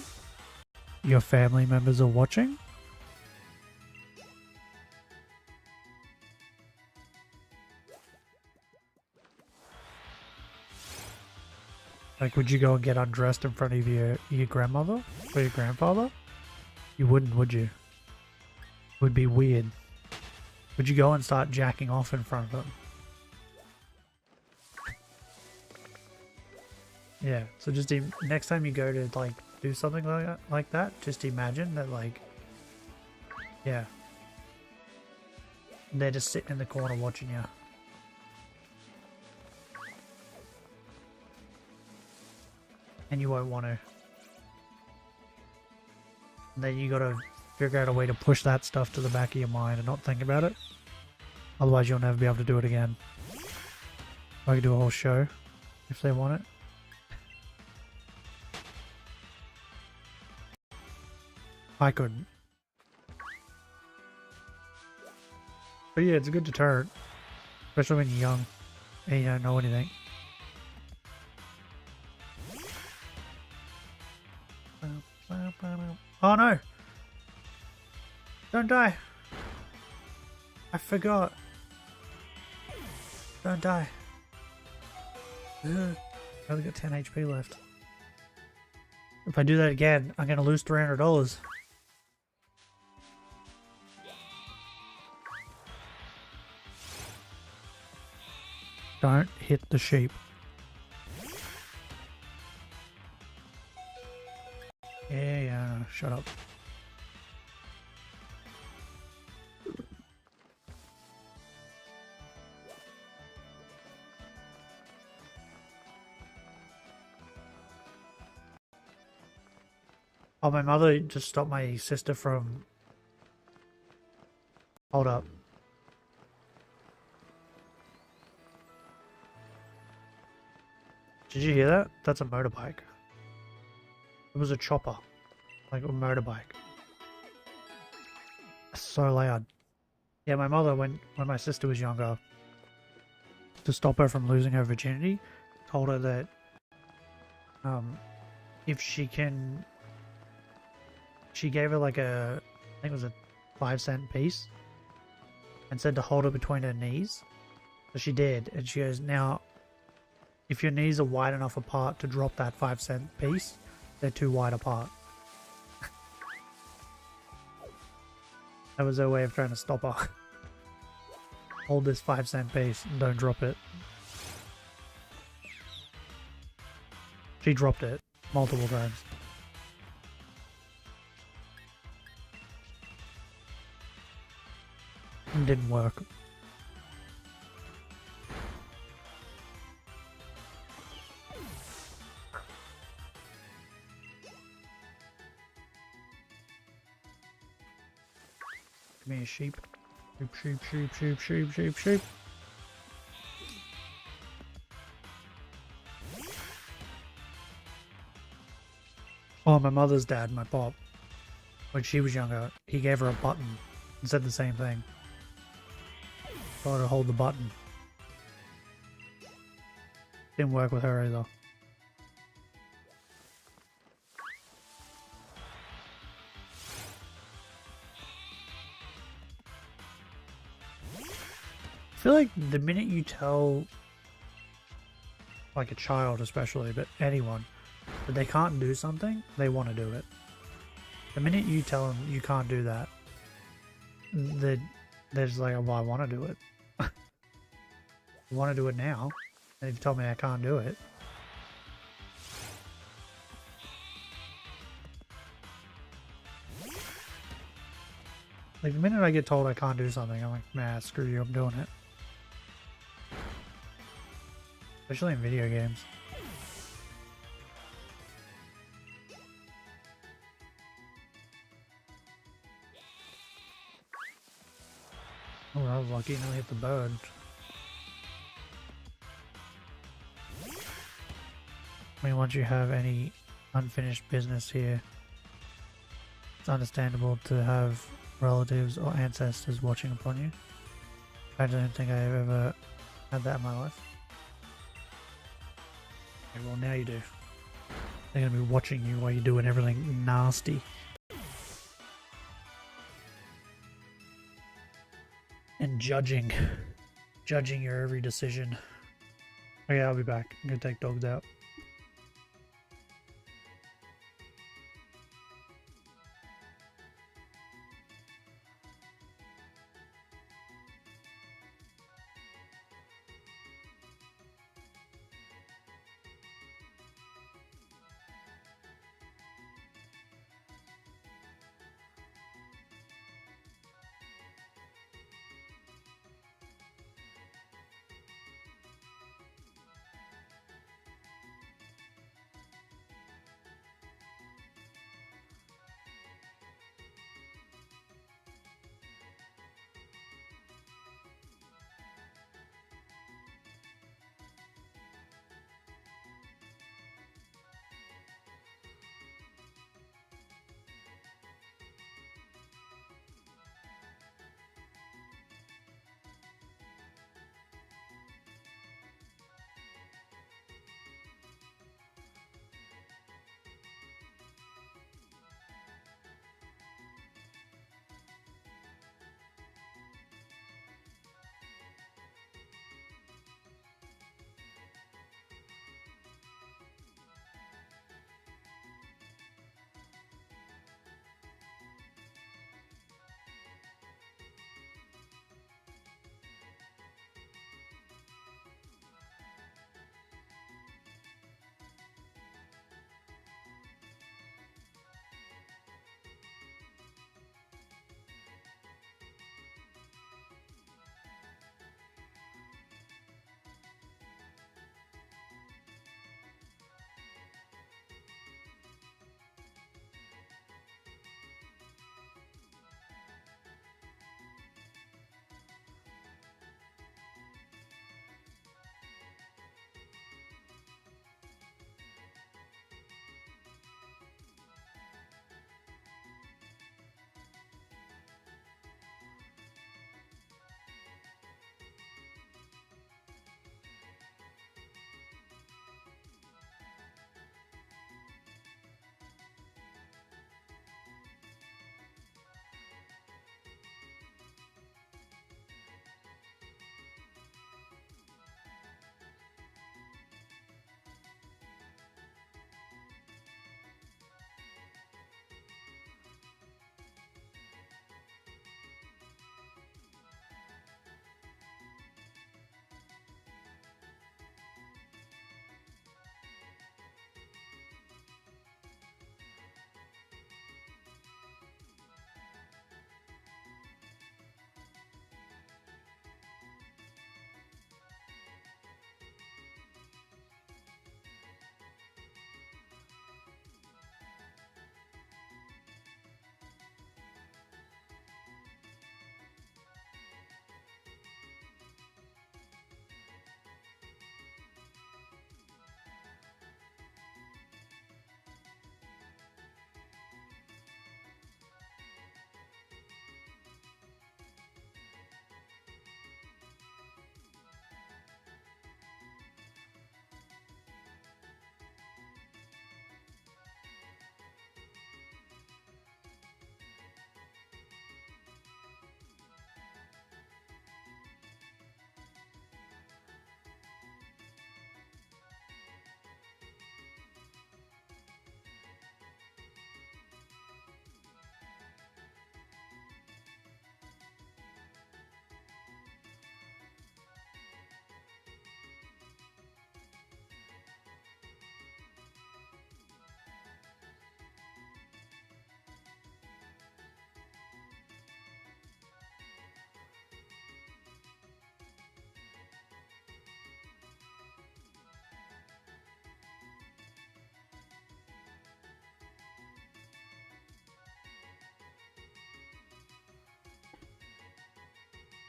your family members are watching. Like, would you go and get undressed in front of your grandmother or your grandfather? You wouldn't, would you? It would be weird. Would you go and start jacking off in front of them? Yeah, so just next time you go to, like, do something like that, just imagine that, like, yeah. They're just sitting in the corner watching you. And you won't want to. And then you gotta figure out a way to push that stuff to the back of your mind and not think about it. Otherwise you'll never be able to do it again. I could do a whole show if they want it. I couldn't. But yeah, it's a good deterrent. Especially when you're young and you don't know anything. Oh no! Don't die! I forgot. Don't die. Ugh. I only got 10 HP left. If I do that again, I'm gonna lose $300. Don't hit the sheep. Yeah, shut up. Oh, my mother just stopped my sister from... Hold up. Did you hear that? That's a motorbike. It was a chopper. Like a motorbike. So loud. Yeah, my mother, when my sister was younger, to stop her from losing her virginity, told her that if she can... She gave her like a... I think it was a 5-cent piece. And said to hold it between her knees. So she did. And she goes, now, if your knees are wide enough apart to drop that 5-cent piece, they're too wide apart. That was her way of trying to stop her. Hold this 5-cent piece and don't drop it. She dropped it multiple times. It didn't work. Give me a sheep. Sheep, sheep, sheep, sheep, sheep, sheep, sheep. Oh, my mother's dad, my pop, when she was younger, he gave her a button and said the same thing. Told her to hold the button. Didn't work with her either. I feel like the minute you tell, like a child especially, but anyone, that they can't do something, they want to do it. The minute you tell them you can't do that, they're just like, well, I want to do it. I want to do it now. And if you told me I can't do it. Like, the minute I get told I can't do something, I'm like, nah, screw you, I'm doing it. Especially in video games. Oh, I was lucky, nearly hit the bird. I mean, once you have any unfinished business here, it's understandable to have relatives or ancestors watching upon you. I don't think I've ever had that in my life. Okay, well, now you do. They're going to be watching you while you're doing everything nasty. And judging your every decision. Okay, I'll be back. I'm gonna take dogs out.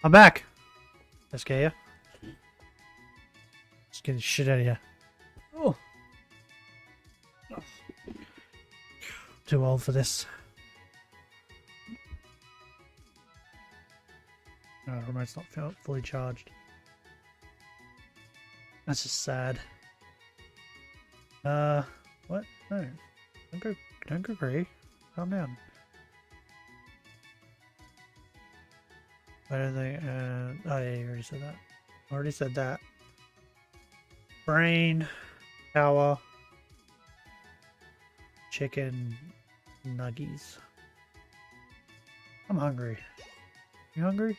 I'm back! Let's scare you. Just get the shit out of here. Oh. Too old for this. No, the remote's not fully charged. That's just sad. What? No. Don't go crazy. Calm down. Why don't they, oh yeah, you already said that. Already said that. Brain, power, chicken nuggies. I'm hungry. You hungry?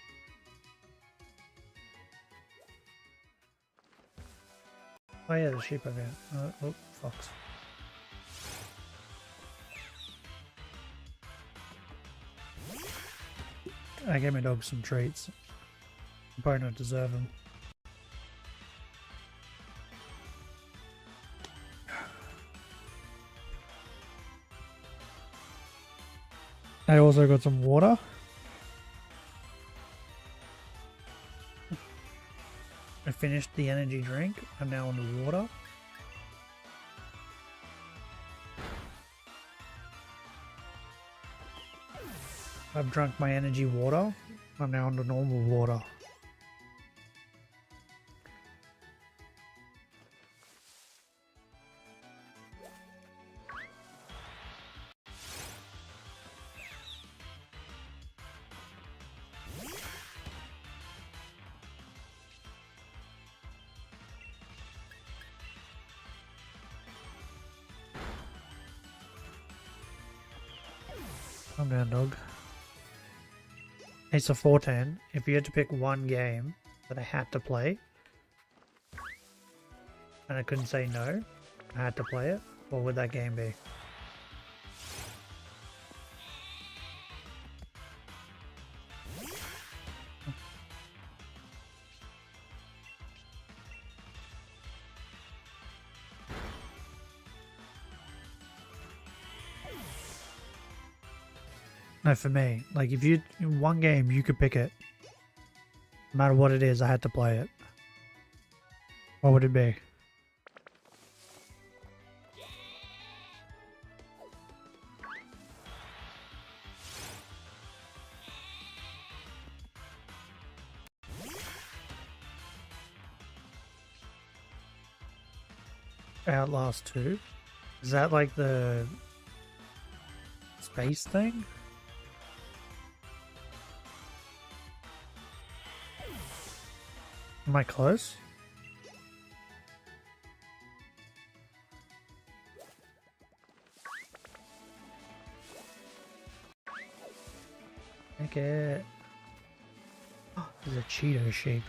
Oh yeah, the sheep over here. Oh, fox. I gave my dog some treats. I probably don't deserve them. I also got some water. I finished the energy drink. I'm now on the water. I've drunk my energy water. I'm now on the normal water. Calm down, dog. Hey, so 410, if you had to pick one game that I had to play, and I couldn't say no, I had to play it, what would that game be? No, for me, like if you, in one game you could pick it, no matter what it is, I had to play it. What would it be? Outlast 2? Is that like the space thing? Am I close? Take it. Oh, there's a Cheeto sheep.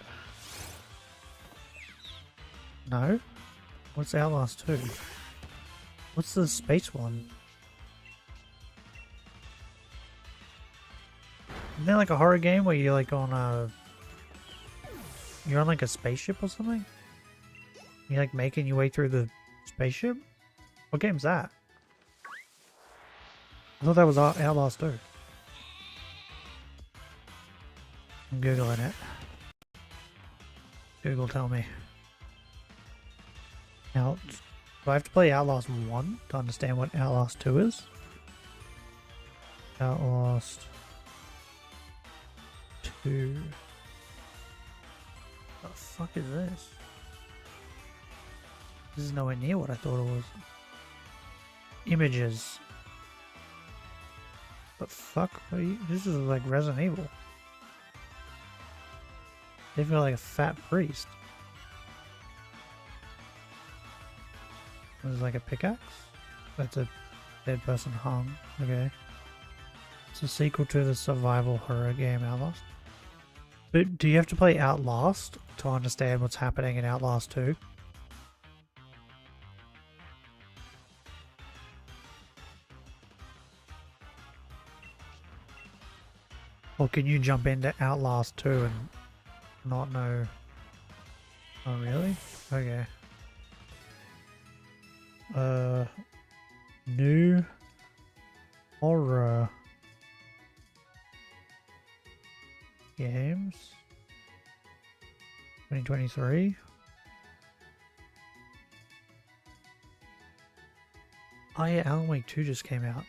No? What's Outlast 2? What's the space one? Isn't that like a horror game where you're like on a... You're on like a spaceship or something? You're like making your way through the spaceship? What game's that? I thought that was Outlast 2. I'm Googling it. Google, tell me. Now, do I have to play Outlast 1 to understand what Outlast 2 is? Outlast 2. What the fuck is this? This is nowhere near what I thought it was. Images. But fuck, this is like Resident Evil. They feel like a fat priest. There's like a pickaxe? That's a dead person hung. Okay. It's a sequel to the survival horror game Outlast. But do you have to play Outlast to understand what's happening in Outlast 2? Or can you jump into Outlast 2 and not know? Oh really? Okay. New horror games. 2023. Oh yeah, Alan Wake 2 just came out.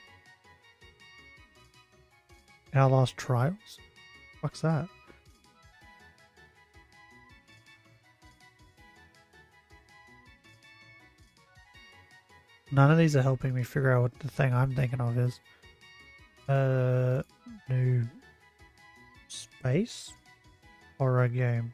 Outlast Trials? What's that? None of these are helping me figure out what the thing I'm thinking of is. New space horror game.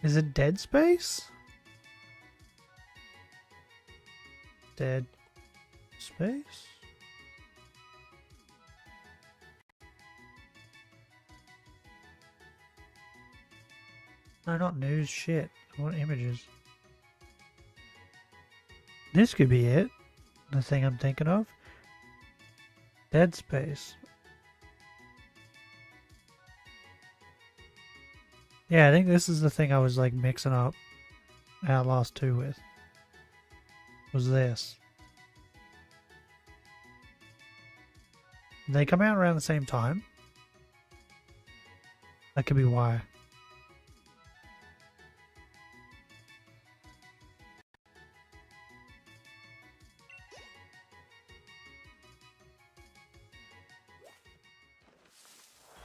Is it Dead Space? Dead Space? No, not news. Shit. I want images. This could be it. The thing I'm thinking of. Dead Space. Yeah, I think this is the thing I was like mixing up Outlast 2 with. Was this. They come out around the same time. That could be why.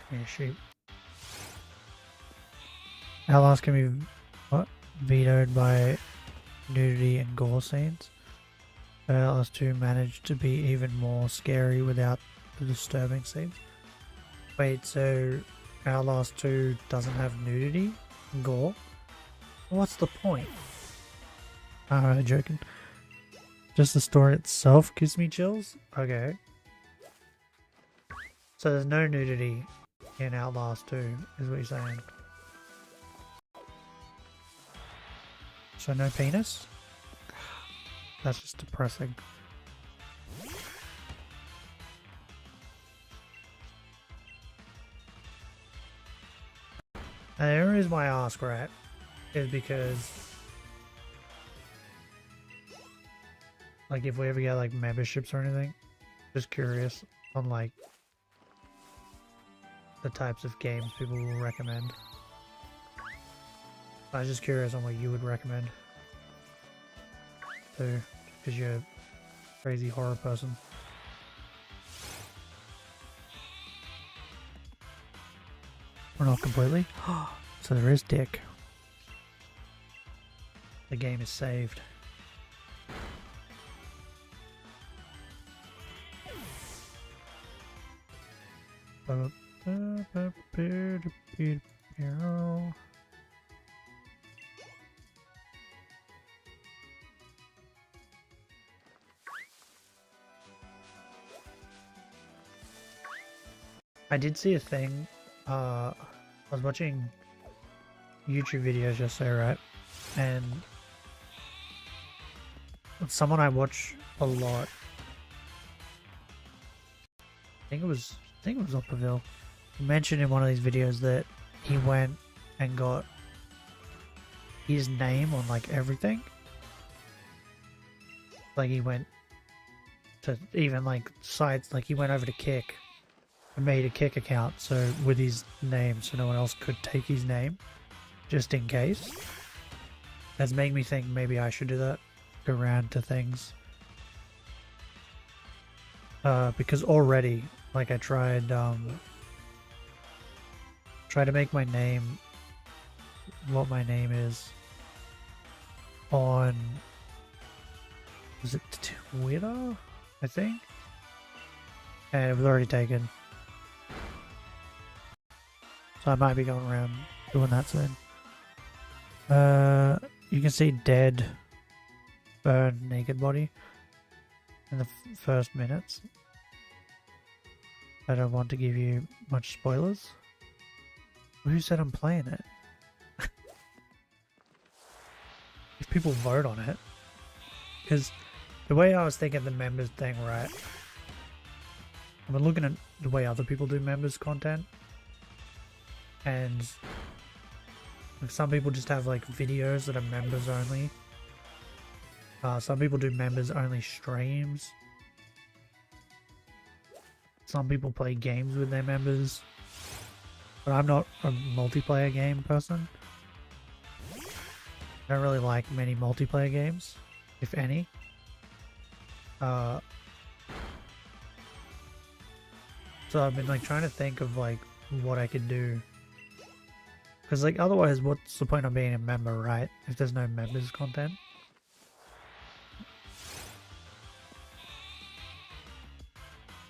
Yeah, sheep. Outlast can be vetoed by nudity and gore scenes. Outlast 2 managed to be even more scary without the disturbing scenes. Wait, so Outlast 2 doesn't have nudity and gore? What's the point? I'm joking. Just the story itself gives me chills? Okay. So there's no nudity in Outlast 2, is what you're saying. So no penis? That's just depressing. And the only reason why I ask, right, is because like if we ever get like memberships or anything, just curious on like the types of games people will recommend. I was just curious on what you would recommend. So, because you're a crazy horror person. Or not completely. So there is dick. The game is saved. I did see a thing, I was watching YouTube videos yesterday, right, and someone I watch a lot, I think it was Opperville, mentioned in one of these videos that he went and got his name on like everything. Like he went to even like sites, like he went over to Kick and made a Kick account so with his name so no one else could take his name just in case. That's making me think maybe I should do that. Go around to things. Because already, like I tried to make my name what my name is on, was it Twitter, I think? And it was already taken. So I might be going around doing that soon. You can see dead, burned, naked body in the first minutes. I don't want to give you much spoilers. Who said I'm playing it? If people vote on it. Because the way I was thinking the members thing, right? I've been looking at the way other people do members content. And like some people just have like videos that are members only. Some people do members only streams. Some people play games with their members. But I'm not a multiplayer game person. I don't really like many multiplayer games, if any. So I've been like trying to think of like what I could do. Because like otherwise what's the point of being a member, right? If there's no members content.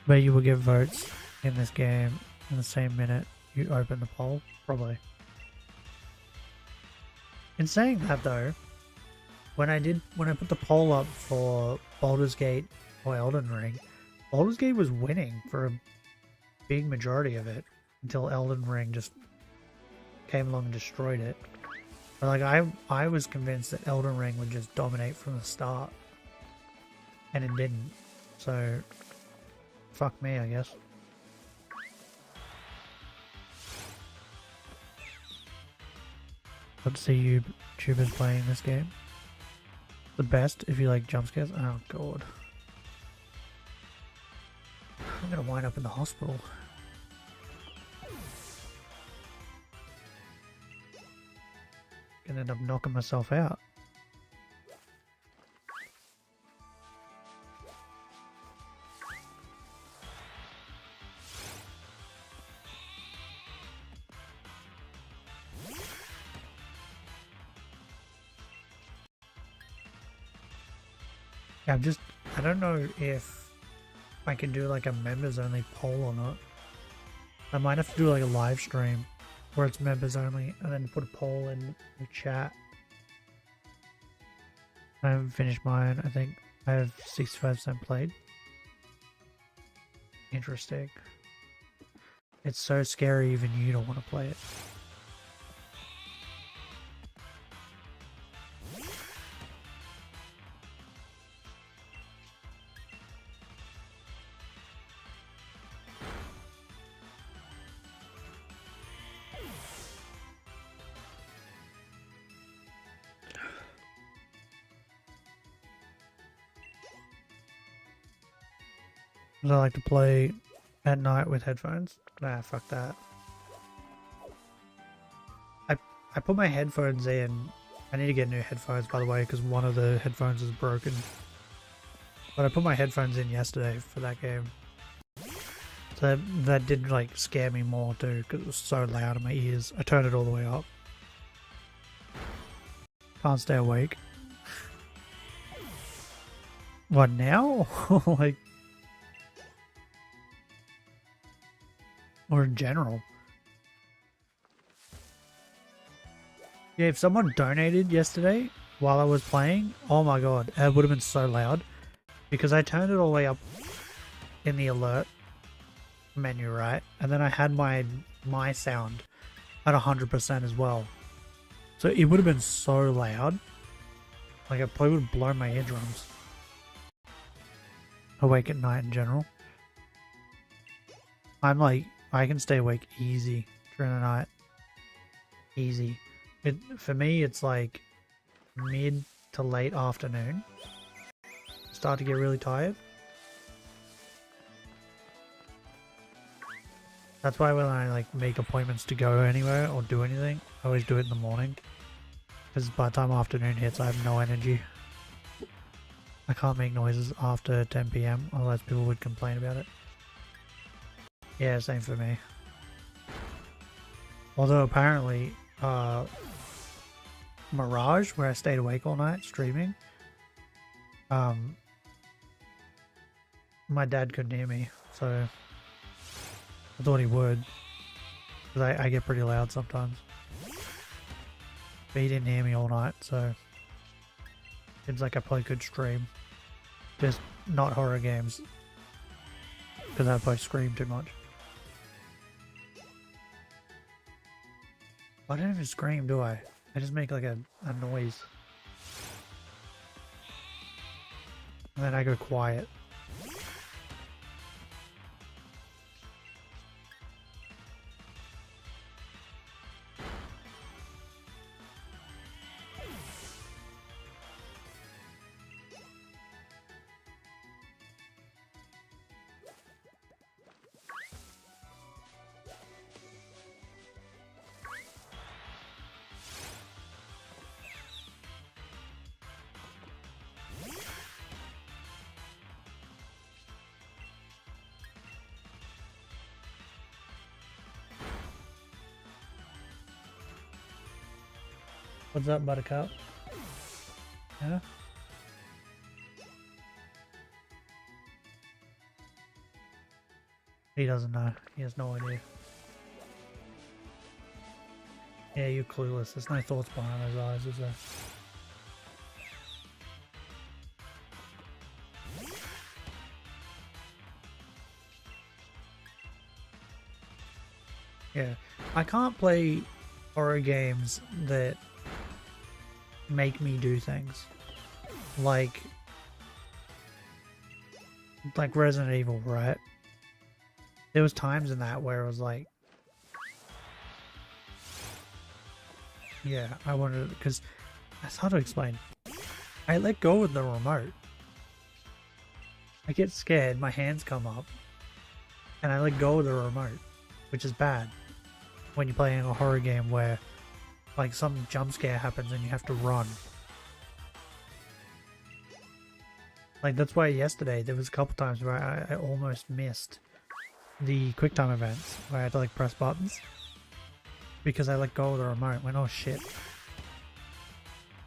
But you will get votes in this game in the same minute you open the poll, probably. In saying that though, when I put the poll up for Baldur's Gate or Elden Ring, Baldur's Gate was winning for a big majority of it until Elden Ring just came along and destroyed it. But like I was convinced that Elden Ring would just dominate from the start, and it didn't. So fuck me, I guess. Let's see YouTubers playing this game. The best if you like jump scares. Oh god. I'm gonna wind up in the hospital. Gonna end up knocking myself out. Yeah, I don't know if I can do like a members only poll or not. I might have to do like a live stream where it's members only and then put a poll in the chat. I haven't finished mine. I think I have 65% played. Interesting. It's so scary even you don't want to play it. I like to play at night with headphones. Nah, fuck that. I put my headphones in. I need to get new headphones, by the way, because one of the headphones is broken. But I put my headphones in yesterday for that game. So that did like scare me more too, because it was so loud in my ears. I turned it all the way up. Can't stay awake. What now? Like, or in general. Yeah, if someone donated yesterday while I was playing, oh my god, it would have been so loud. Because I turned it all the way up in the alert menu, right? And then I had my sound at 100% as well. So it would have been so loud. Like, it probably would have blown my eardrums. Awake at night in general. I'm like, I can stay awake easy during the night. Easy. For me, it's like mid to late afternoon. Start to get really tired. That's why when I like make appointments to go anywhere or do anything, I always do it in the morning. Because by the time afternoon hits, I have no energy. I can't make noises after 10 PM, otherwise people would complain about it. Yeah, same for me. Although apparently, Mirage, where I stayed awake all night streaming, my dad couldn't hear me, so I thought he would, because I get pretty loud sometimes. But he didn't hear me all night, so seems like I probably could stream. Just not horror games, because I probably scream too much. I don't even scream, do I? I just make like a noise. And then I go quiet. What's up, Buttercup? Yeah? He doesn't know. He has no idea. Yeah, you're clueless. There's no thoughts behind those eyes, is there? Yeah. I can't play horror games that make me do things. Like Resident Evil, right? There was times in that where it was like, yeah, I wanted, because that's hard to explain. I let go of the remote. I get scared, my hands come up, and I let go of the remote, which is bad when you're playing a horror game where like some jump scare happens and you have to run. Like that's why yesterday there was a couple times where I almost missed the QuickTime events where I had to like press buttons because I let go of the remote and went, oh shit.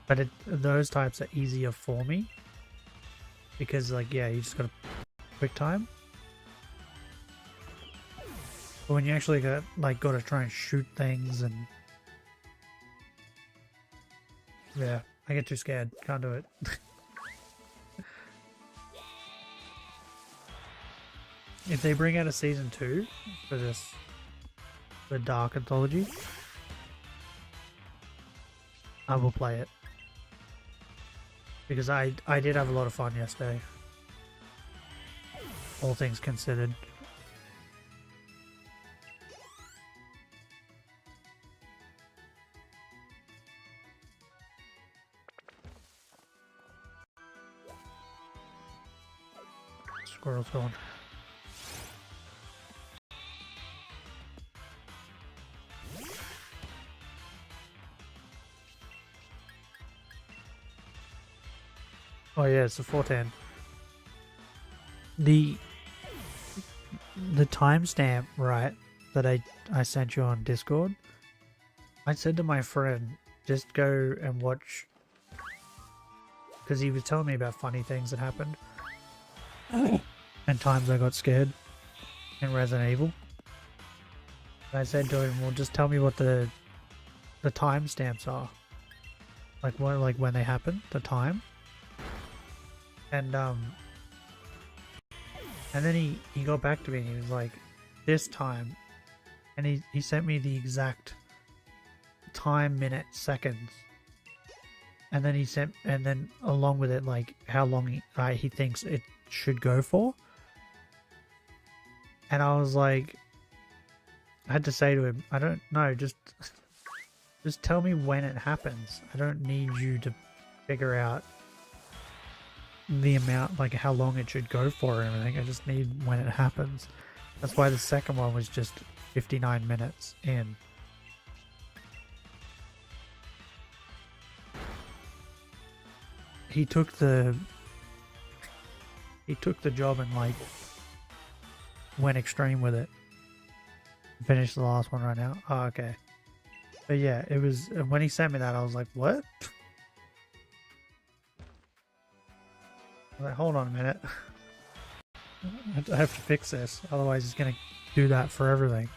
But those types are easier for me because like, yeah, you just gotta QuickTime. But when you actually got to try and shoot things and yeah, I get too scared. Can't do it. If they bring out a season 2 for the Dark Anthology, I will play it. Because I did have a lot of fun yesterday. All things considered. Squirrel's gone. Oh yeah, it's a 410. The timestamp, right, that I sent you on Discord, I said to my friend, just go and watch, because he was telling me about funny things that happened and times I got scared in Resident Evil. And I said to him, well, just tell me what the timestamps are, like when they happen, the time. And then he got back to me and he was like, this time, and he sent me the exact time, minute, seconds, and then along with it like how long he thinks it should go for. And I was like, I had to say to him, I don't know, just tell me when it happens. I don't need you to figure out the amount, like how long it should go for and everything. I just need when it happens. That's why the second one was just 59 minutes in. He took the job and like went extreme with it. Finished the last one right now. Oh, okay. But yeah, it was, when he sent me that, I was like, what? Like, hold on a minute. I have to fix this, otherwise he's gonna do that for everything.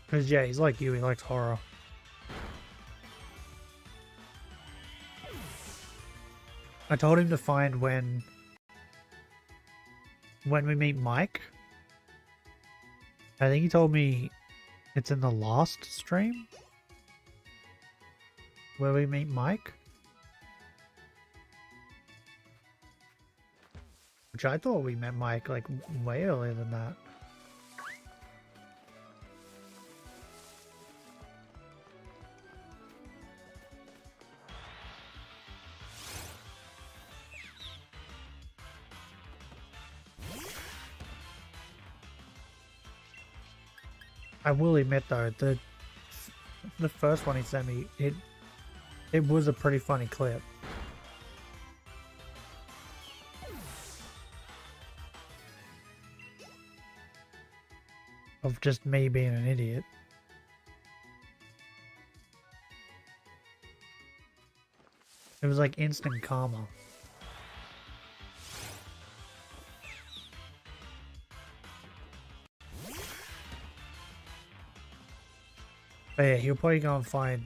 Because yeah, he's like you, he likes horror. I told him to find when we meet Mike. I think he told me it's in the last stream where we meet Mike, which I thought we met Mike like way earlier than that. I will admit though, the first one he sent me, it was a pretty funny clip. of just me being an idiot. It was like instant karma. But yeah, he'll probably go and find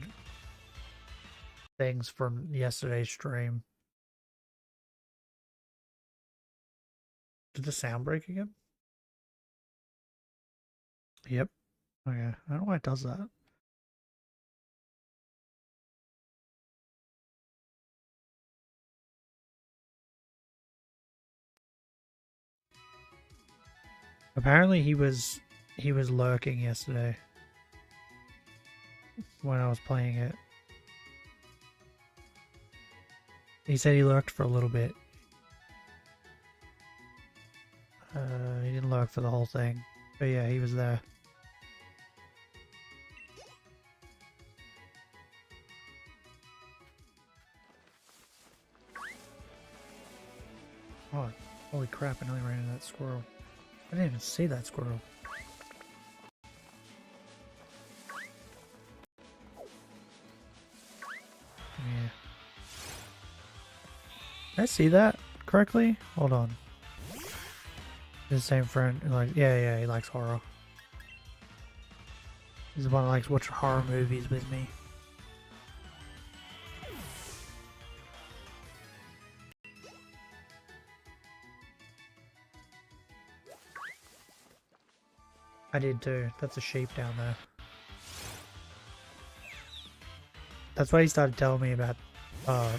things from yesterday's stream. Did the sound break again? Yep. Okay. I don't know why it does that. Apparently he was lurking yesterday when I was playing it. He said he lurked for a little bit. He didn't lurk for the whole thing. But yeah, he was there. Oh, holy crap, I nearly ran into that squirrel. I didn't even see that squirrel. Yeah. Did I see that correctly? Hold on. The same friend, like, yeah, he likes horror. He's the one that likes watching horror movies with me. I did too. That's a sheep down there. That's why he started telling me about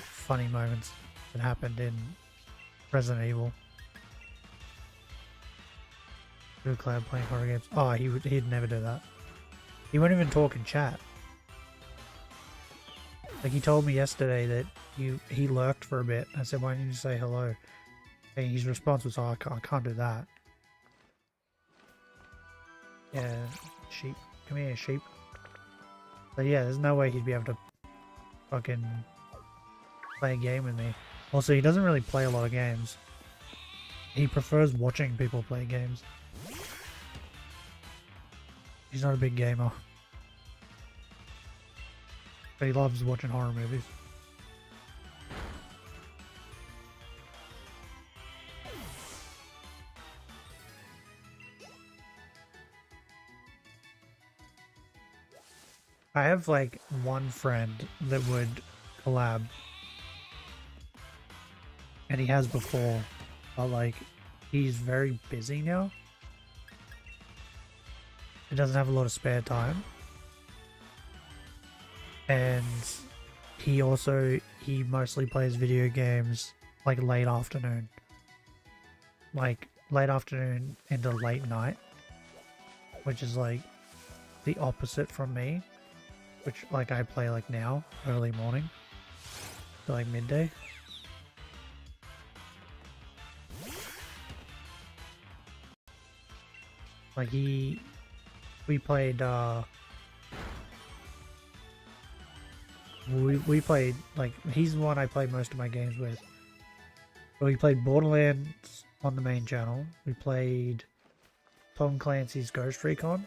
funny moments that happened in Resident Evil. Blue Cloud playing horror games. Oh, he'd never do that. He won't even talk in chat. Like, he told me yesterday that he lurked for a bit. I said, why didn't you say hello? And his response was, oh, I can't do that. Yeah, sheep. Come here, sheep. But yeah, there's no way he'd be able to fucking play a game with me. Also, he doesn't really play a lot of games. He prefers watching people play games. He's not a big gamer. But he loves watching horror movies. I have like one friend that would collab. And he has before. But like, he's very busy now. He doesn't have a lot of spare time. And he mostly plays video games like late afternoon. Like late afternoon into late night. Which is like the opposite from me. Which like I play like now, early morning. To like midday. Like we played we played, like, he's the one I played most of my games with. But we played Borderlands on the main channel. We played Tom Clancy's Ghost Recon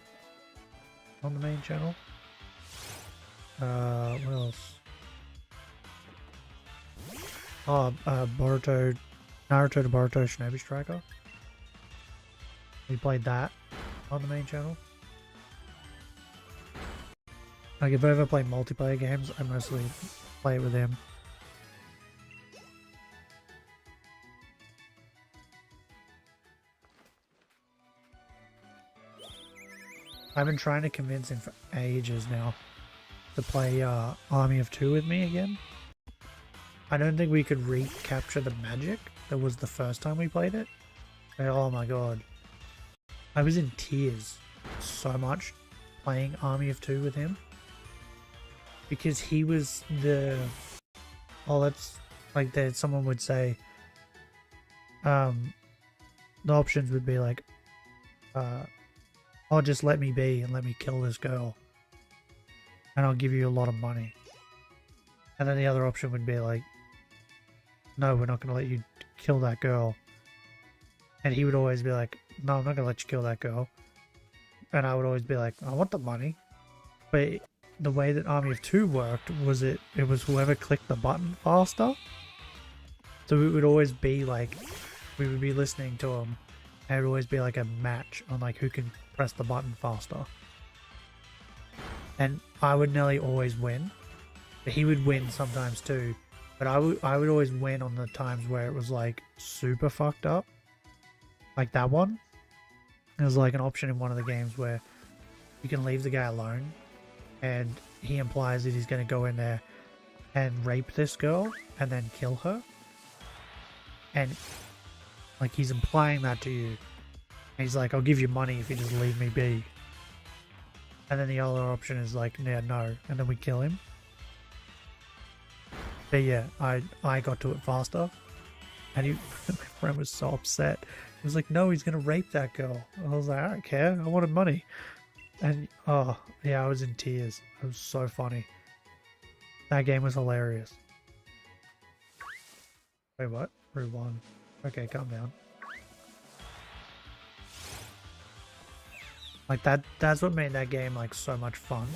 on the main channel. What else? Oh, Naruto to Boruto Shinobi Striker. We played that on the main channel. Like, if I ever play multiplayer games, I mostly play it with him. I've been trying to convince him for ages now to play Army of Two with me again. I don't think we could recapture the magic that was the first time we played it. And, oh my god. I was in tears so much playing Army of Two with him. Because he was the... Oh, that's... Like, that someone would say... the options would be like... oh, just let me be and let me kill this girl. And I'll give you a lot of money. And then the other option would be like... No, we're not going to let you kill that girl. And he would always be like... No, I'm not going to let you kill that girl. and I would always be like, I want the money. But the way that Army of Two worked was it was whoever clicked the button faster. So it would always be like, we would be listening to him, and it would always be like a match on like who can press the button faster. And I would nearly always win. But he would win sometimes too. But I would always win on the times where it was like super fucked up. Like that one. There's like an option in one of the games where you can leave the guy alone, and he implies that he's going to go in there and rape this girl and then kill her. And like he's implying that to you. And he's like, I'll give you money if you just leave me be. And then the other option is like, yeah, no. And then we kill him. But yeah, I got to it faster. And my friend was so upset. He was like, no, he's going to rape that girl. I was like, I don't care. I wanted money. And, oh, yeah, I was in tears. It was so funny. That game was hilarious. Wait, what? Route 1. Okay, calm down. Like, that's what made that game, like, so much fun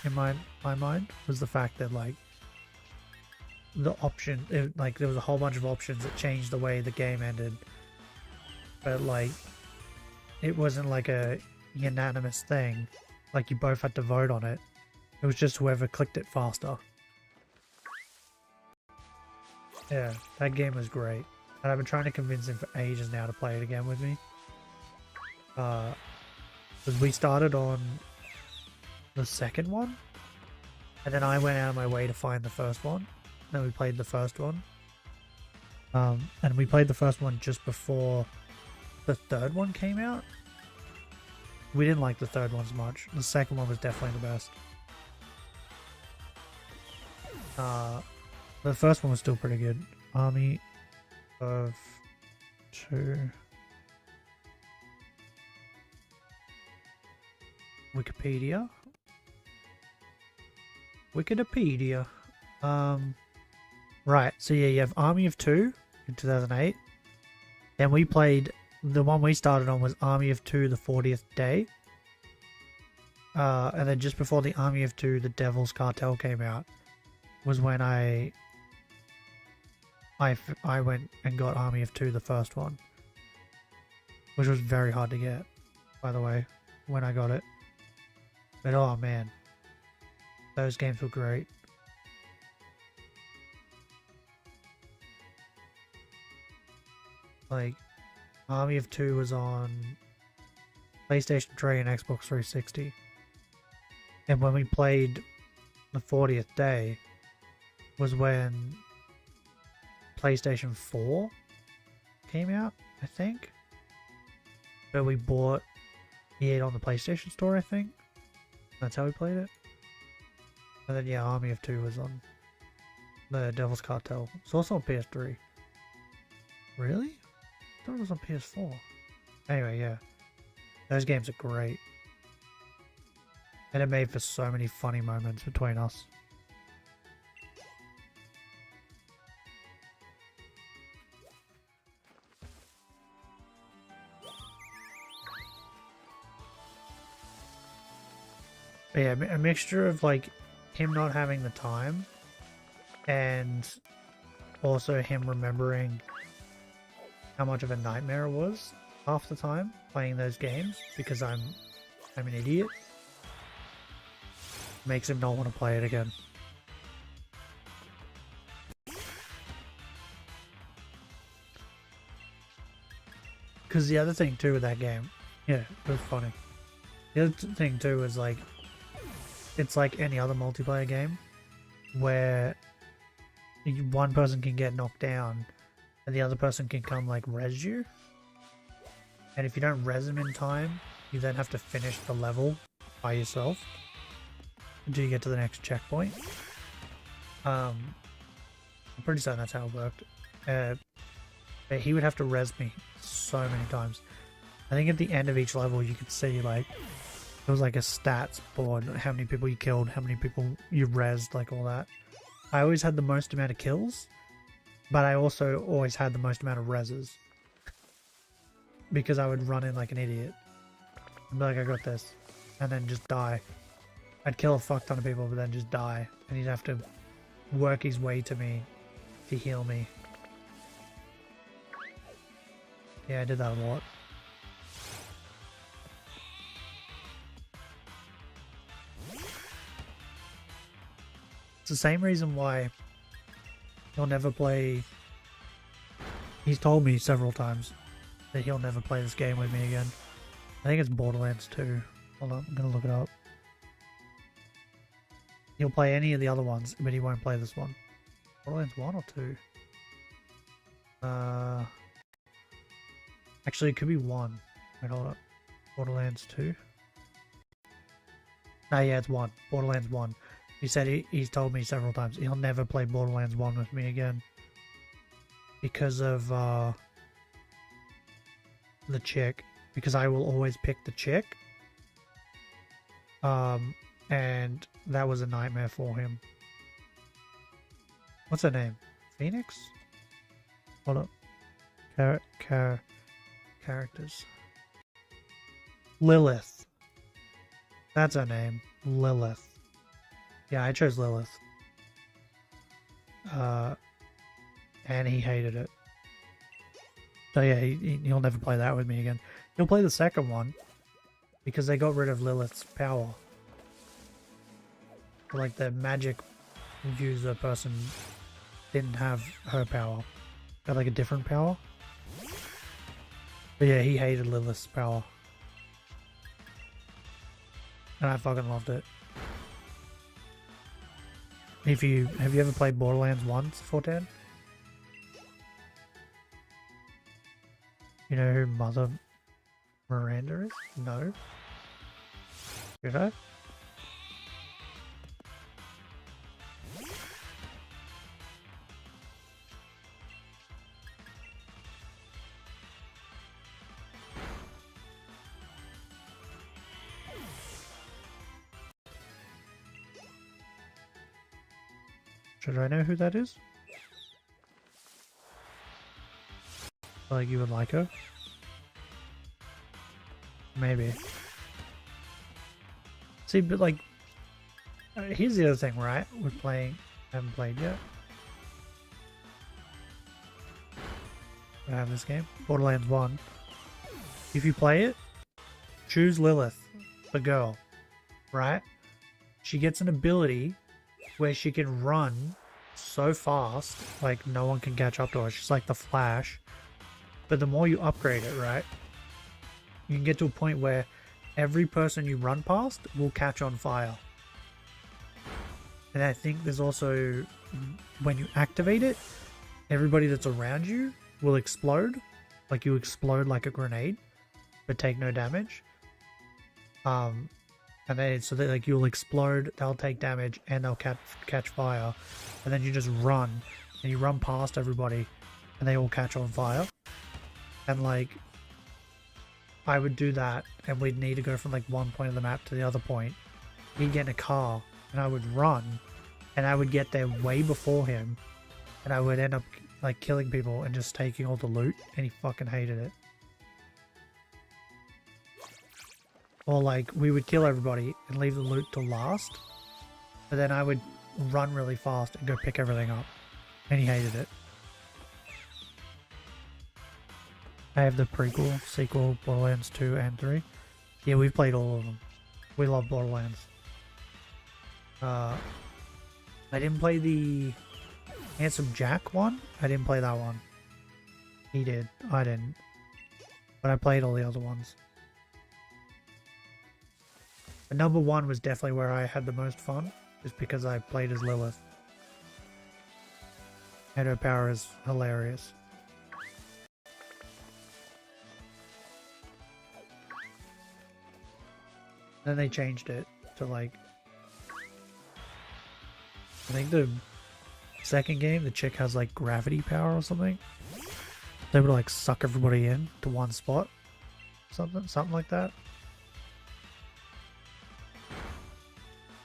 in my mind, was the fact that, like, the option, like, there was a whole bunch of options that changed the way the game ended. But, like, it wasn't, like, a unanimous thing. Like, you both had to vote on it. It was just whoever clicked it faster. Yeah, that game was great. And I've been trying to convince him for ages now to play it again with me. Because we started on the second one, and then I went out of my way to find the first one. Then we played the first one. And we played the first one just before the third one came out. We didn't like the third one as much. The second one was definitely the best. The first one was still pretty good. Army of Two. Wikipedia. Right, so yeah, you have Army of Two in 2008. Then we played, the one we started on was Army of Two, the 40th Day. And then just before the Army of Two, the Devil's Cartel came out, was when I went and got Army of Two, the first one. Which was very hard to get, by the way, when I got it. But oh man, those games were great. Like, Army of Two was on PlayStation 3 and Xbox 360. And when we played the 40th Day was when PlayStation 4 came out, I think. But we bought it on the PlayStation Store, I think. That's how we played it. And then yeah, Army of Two was on the Devil's Cartel. It's also on PS3. Really? I thought it was on PS4. Anyway, yeah. Those games are great. And it made for so many funny moments between us. But yeah, a mixture of like him not having the time and also him remembering how much of a nightmare it was half the time playing those games because I'm an idiot. Makes him not want to play it again. Because the other thing too with that game, yeah, it was funny. The other thing too is like, it's like any other multiplayer game where one person can get knocked down and the other person can come like res you. And if you don't res them in time, you then have to finish the level by yourself until you get to the next checkpoint. I'm pretty certain that's how it worked. But he would have to res me so many times. I think at the end of each level you could see like, it was like a stats board, how many people you killed, how many people you rezzed, like all that. I always had the most amount of kills, but I also always had the most amount of rezzes. Because I would run in like an idiot. I'd be like, I got this. and then just die. I'd kill a fuck ton of people, but then just die, and he'd have to work his way to me to heal me. Yeah, I did that a lot. It's the same reason why he'll never play. He's told me several times that he'll never play this game with me again. I think it's Borderlands 2. Hold on, I'm gonna look it up. He'll play any of the other ones, but he won't play this one. Borderlands 1 or 2? Actually, it could be 1. Wait, hold up. Borderlands 2? No, yeah, it's 1. Borderlands 1. He said he's told me several times he'll never play Borderlands 1 with me again. Because of the chick. Because I will always pick the chick. And that was a nightmare for him. What's her name? Phoenix? Hold up. Characters. Lilith. That's her name. Lilith. Yeah, I chose Lilith. And he hated it. So yeah, he'll never play that with me again. He'll play the second one because they got rid of Lilith's power. Like the magic user person didn't have her power. Got like a different power. But yeah, he hated Lilith's power. And I fucking loved it. Have you ever played Borderlands 1, Fortan? You know who Mother Miranda is? No. Should I? Should I know who that is? Like you would like her? Maybe. See, but like, here's the other thing, right? We're playing, haven't played yet. I have this game, Borderlands 1. If you play it, choose Lilith, the girl, right? She gets an ability where she can run so fast, like no one can catch up to her. She's like the Flash. But the more you upgrade it, right, you can get to a point where every person you run past will catch on fire. And I think there's also, when you activate it, everybody that's around you will explode. Like you explode like a grenade, but take no damage. And then so that like you'll explode, they'll take damage, and they'll catch fire. And then you just run, and you run past everybody, and they all catch on fire. And like, I would do that, and we'd need to go from like one point of the map to the other point. He'd get in a car, and I would run, and I would get there way before him, and I would end up like killing people and just taking all the loot, and he fucking hated it. Or like, we would kill everybody and leave the loot till last, but then I would run really fast and go pick everything up, and he hated it. I have the prequel, sequel, Borderlands 2 and 3. Yeah, we've played all of them. We love Borderlands. I didn't play the Handsome Jack one. I didn't play that one. He did. I didn't. But I played all the other ones. But number 1 was definitely where I had the most fun, just because I played as Lilith. And her power is hilarious. Then they changed it to like, I think the second game, the chick has like gravity power or something. They would like suck everybody in to one spot. Something like that.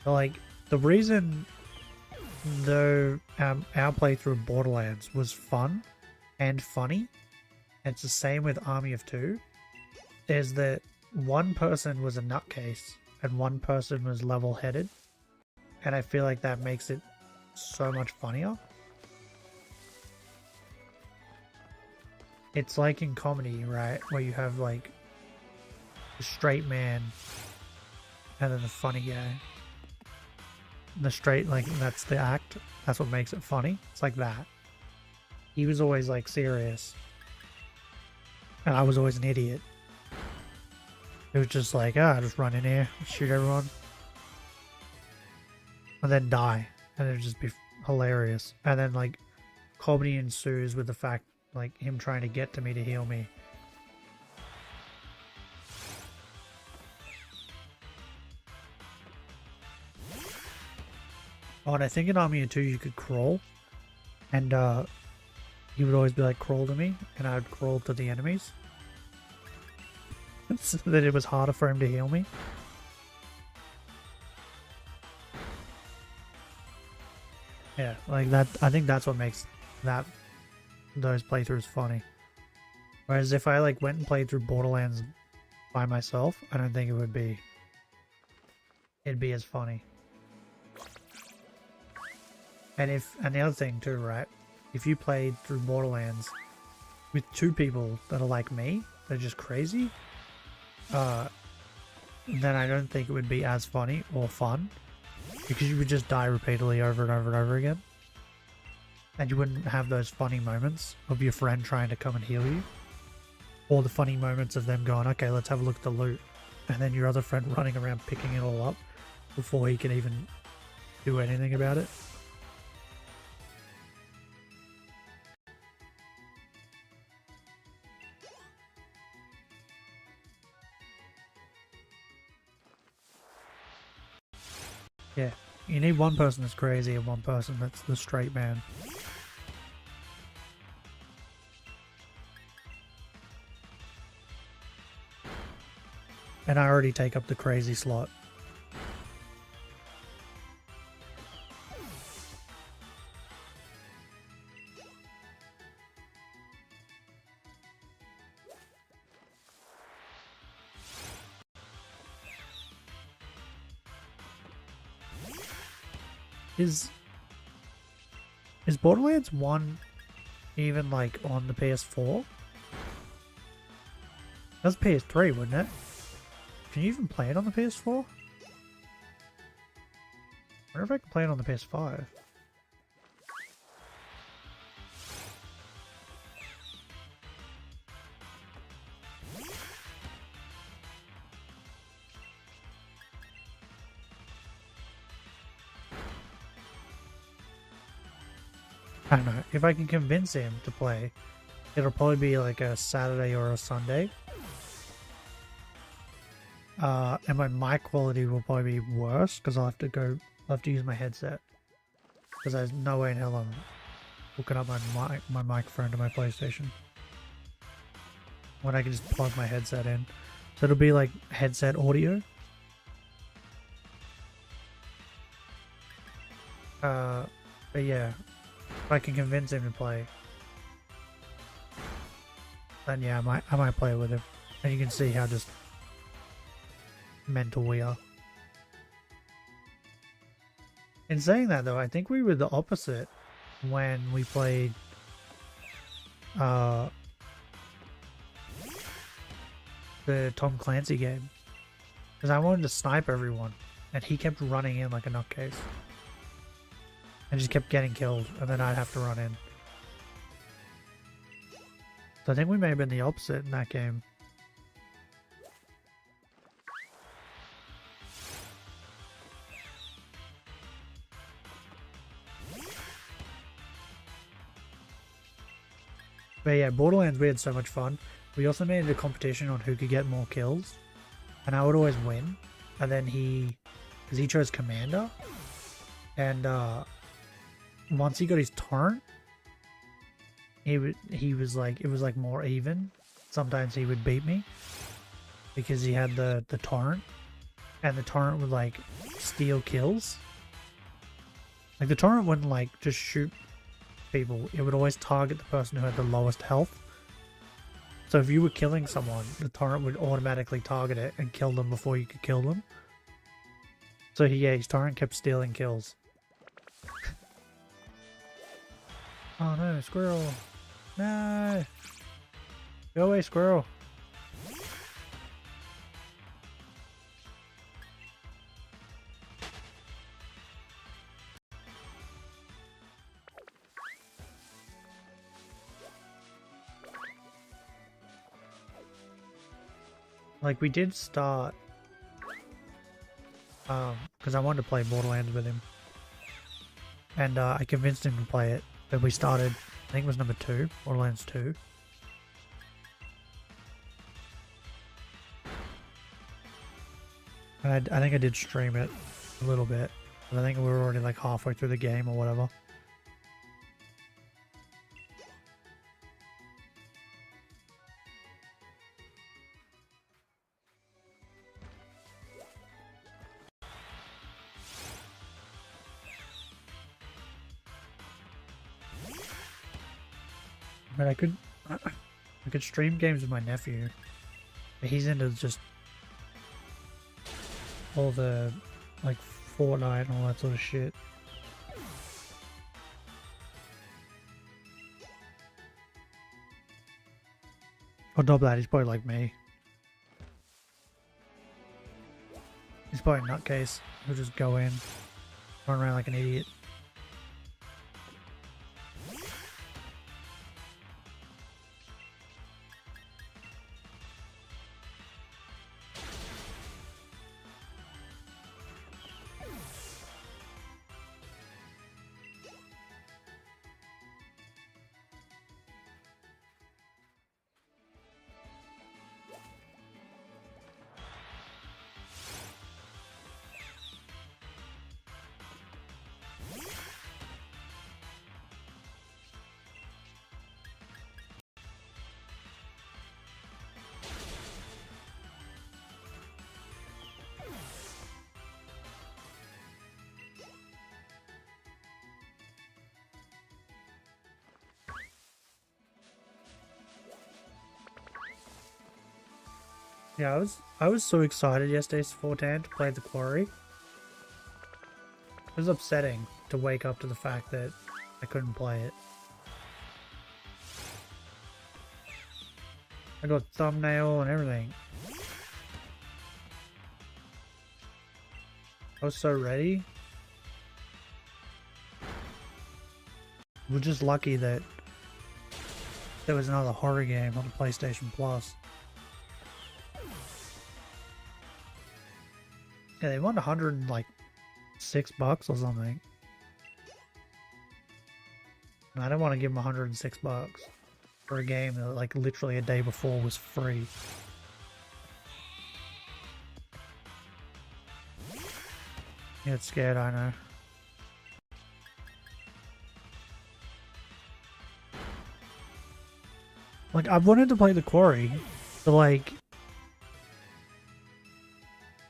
So like, the reason though our playthrough of Borderlands was fun and funny, and it's the same with Army of Two, is that one person was a nutcase and one person was level-headed, and I feel like that makes it so much funnier. It's like in comedy, right, where you have like the straight man and then the funny guy. The straight, like, that's the act. That's what makes it funny. It's like that. He was always like serious, and I was always an idiot. It was just like, just run in here, shoot everyone, and then die, and it'd just be hilarious. And then like comedy ensues with the fact, like, him trying to get to me to heal me. Oh, and I think in Army of 2 you could crawl, and he would always be like, crawl to me, and I would crawl to the enemies. So that it was harder for him to heal me. Yeah, like that. I think that's what makes those playthroughs funny. Whereas if I like went and played through Borderlands by myself, I don't think it'd be as funny. And the other thing too, right? If you played through Borderlands with two people that are like me, they're just crazy, then I don't think it would be as funny or fun, because you would just die repeatedly over and over and over again. And you wouldn't have those funny moments of your friend trying to come and heal you, or the funny moments of them going, okay, let's have a look at the loot, and then your other friend running around picking it all up before he can even do anything about it. Yeah, you need one person that's crazy and one person that's the straight man. And I already take up the crazy slot. Is Borderlands 1 even like on the PS4? That's PS3, wouldn't it? Can you even play it on the PS4? I wonder if I can play it on the PS5. I don't know. If I can convince him to play, it'll probably be like a Saturday or a Sunday. And my mic quality will probably be worse because I'll have to use my headset. Because there's no way in hell I'm hooking up my microphone to my PlayStation when I can just plug my headset in. So it'll be like headset audio. But yeah, if I can convince him to play, then yeah, I might play with him, and you can see how just mental we are. In saying that though, I think we were the opposite when we played the Tom Clancy game, because I wanted to snipe everyone and he kept running in like a nutcase and just kept getting killed, and then I'd have to run in. So I think we may have been the opposite in that game. But yeah, Borderlands, we had so much fun. We also made it a competition on who could get more kills, and I would always win. And then because he chose Commander, and once he got his torrent, he was like, it was like more even. Sometimes he would beat me because he had the torrent, and the torrent would like steal kills. Like the torrent wouldn't like just shoot people, it would always target the person who had the lowest health. So if you were killing someone, the torrent would automatically target it and kill them before you could kill them. So his torrent kept stealing kills. Oh no, squirrel! No! Go away, squirrel! Like, we did start, because I wanted to play Borderlands with him, and I convinced him to play it, but we started, I think it was number 2, Borderlands 2. And I think I did stream it a little bit, but I think we were already like halfway through the game or whatever. But I could stream games with my nephew. But he's into just all the like Fortnite and all that sort of shit. On top of that, he's probably like me. He's probably a nutcase who'll just go in, run around like an idiot. Yeah, I was so excited yesterday for Fortan to play the Quarry. It was upsetting to wake up to the fact that I couldn't play it. I got thumbnail and everything. I was so ready. We're just lucky that there was another horror game on the PlayStation Plus. Yeah, they want $106 or something. And I don't want to give them $106 for a game that like literally a day before was free. Yeah, it's scared, I know. Like, I've wanted to play the Quarry for like,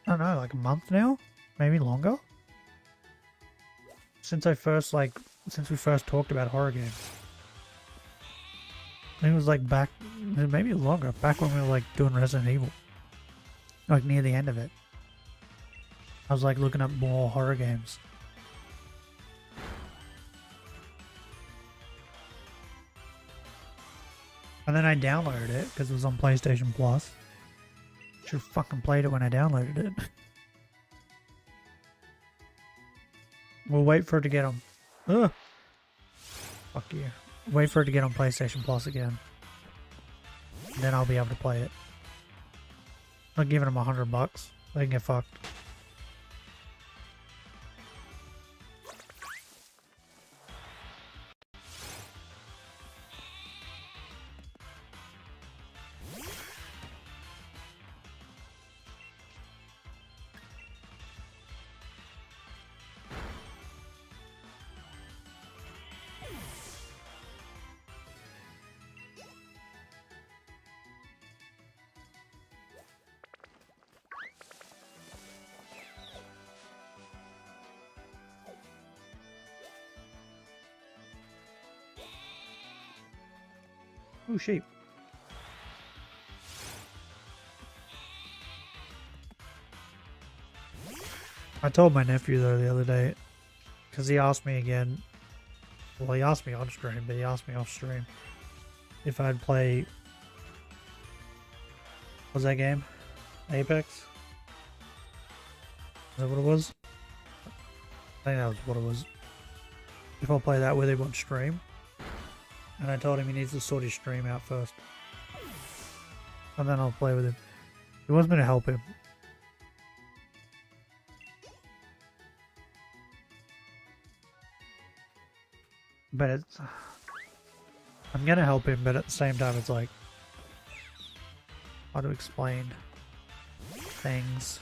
I don't know, like a month now? Maybe longer? Since we first talked about horror games. I think it was like back, maybe longer, back when we were like doing Resident Evil. Like near the end of it. I was like looking up more horror games. And then I downloaded it because it was on PlayStation Plus. Should have fucking played it when I downloaded it. We'll wait for it to get on. Ugh. Fuck you. Wait for it to get on PlayStation Plus again. And then I'll be able to play it. I'm giving them $100. They can get fucked. Ooh, sheep. I told my nephew though the other day, because he asked me again. Well, he asked me on stream, but he asked me off stream if I'd play. What was that game? Apex? Is that what it was? I think that was what it was. If I'll play that with him on stream. And I told him he needs to sort his stream out first. And then I'll play with him. He wants me to help him. But it's... I'm gonna help him, but at the same time it's like... how to explain things.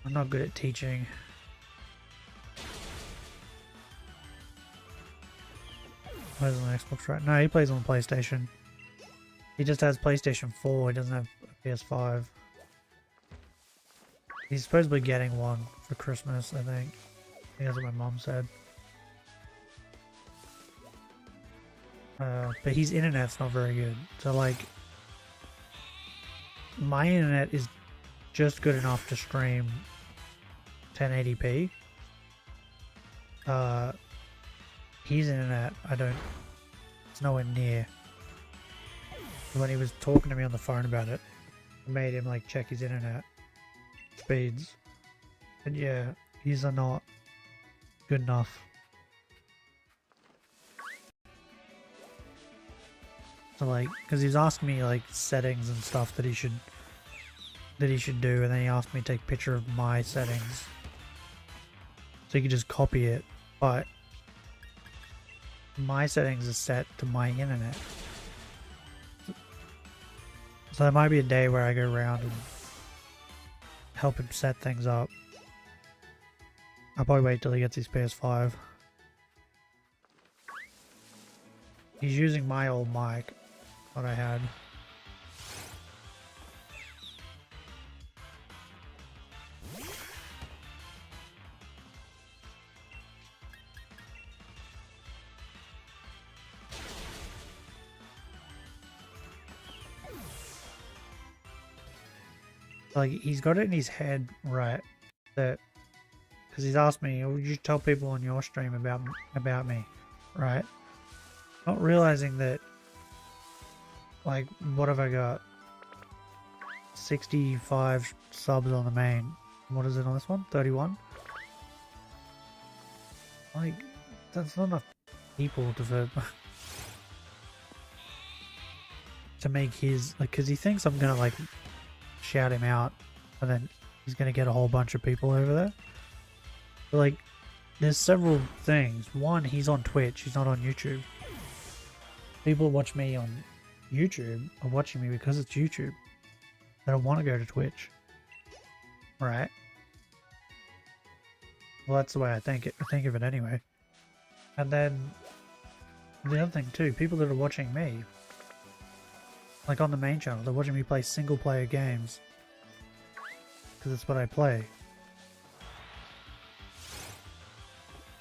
I'm not good at teaching. Plays on the Xbox, right? No, he plays on the PlayStation. He just has PlayStation 4, he doesn't have a PS5. He's supposedly getting one for Christmas, I think. I think that's what my mom said. But his internet's not very good. So like, my internet is just good enough to stream 1080p. His internet, it's nowhere near. When he was talking to me on the phone about it, I made him like check his internet speeds. And yeah, his are not good enough. So like, because he was asking me like settings and stuff that he should do, and then he asked me to take a picture of my settings so you could just copy it, but my settings are set to my internet. So there might be a day where I go around and help him set things up. I'll probably wait till he gets his PS5. He's using my old mic, what I had. Like, he's got it in his head, right, that, because he's asked me, would you tell people on your stream about me, right? Not realizing that, like, what have I got? 65 subs on the main. What is it on this one? 31? Like, that's not enough people to make his, like, because he thinks I'm gonna, like, shout him out, and then he's gonna get a whole bunch of people over there. But like, there's several things. One, he's on Twitch, he's not on YouTube. People who watch me on YouTube are watching me because it's YouTube. They don't want to go to Twitch. Right? Well, that's the way I think of it anyway. And then the other thing too, people that are watching me, like on the main channel, they're watching me play single player games because that's what I play.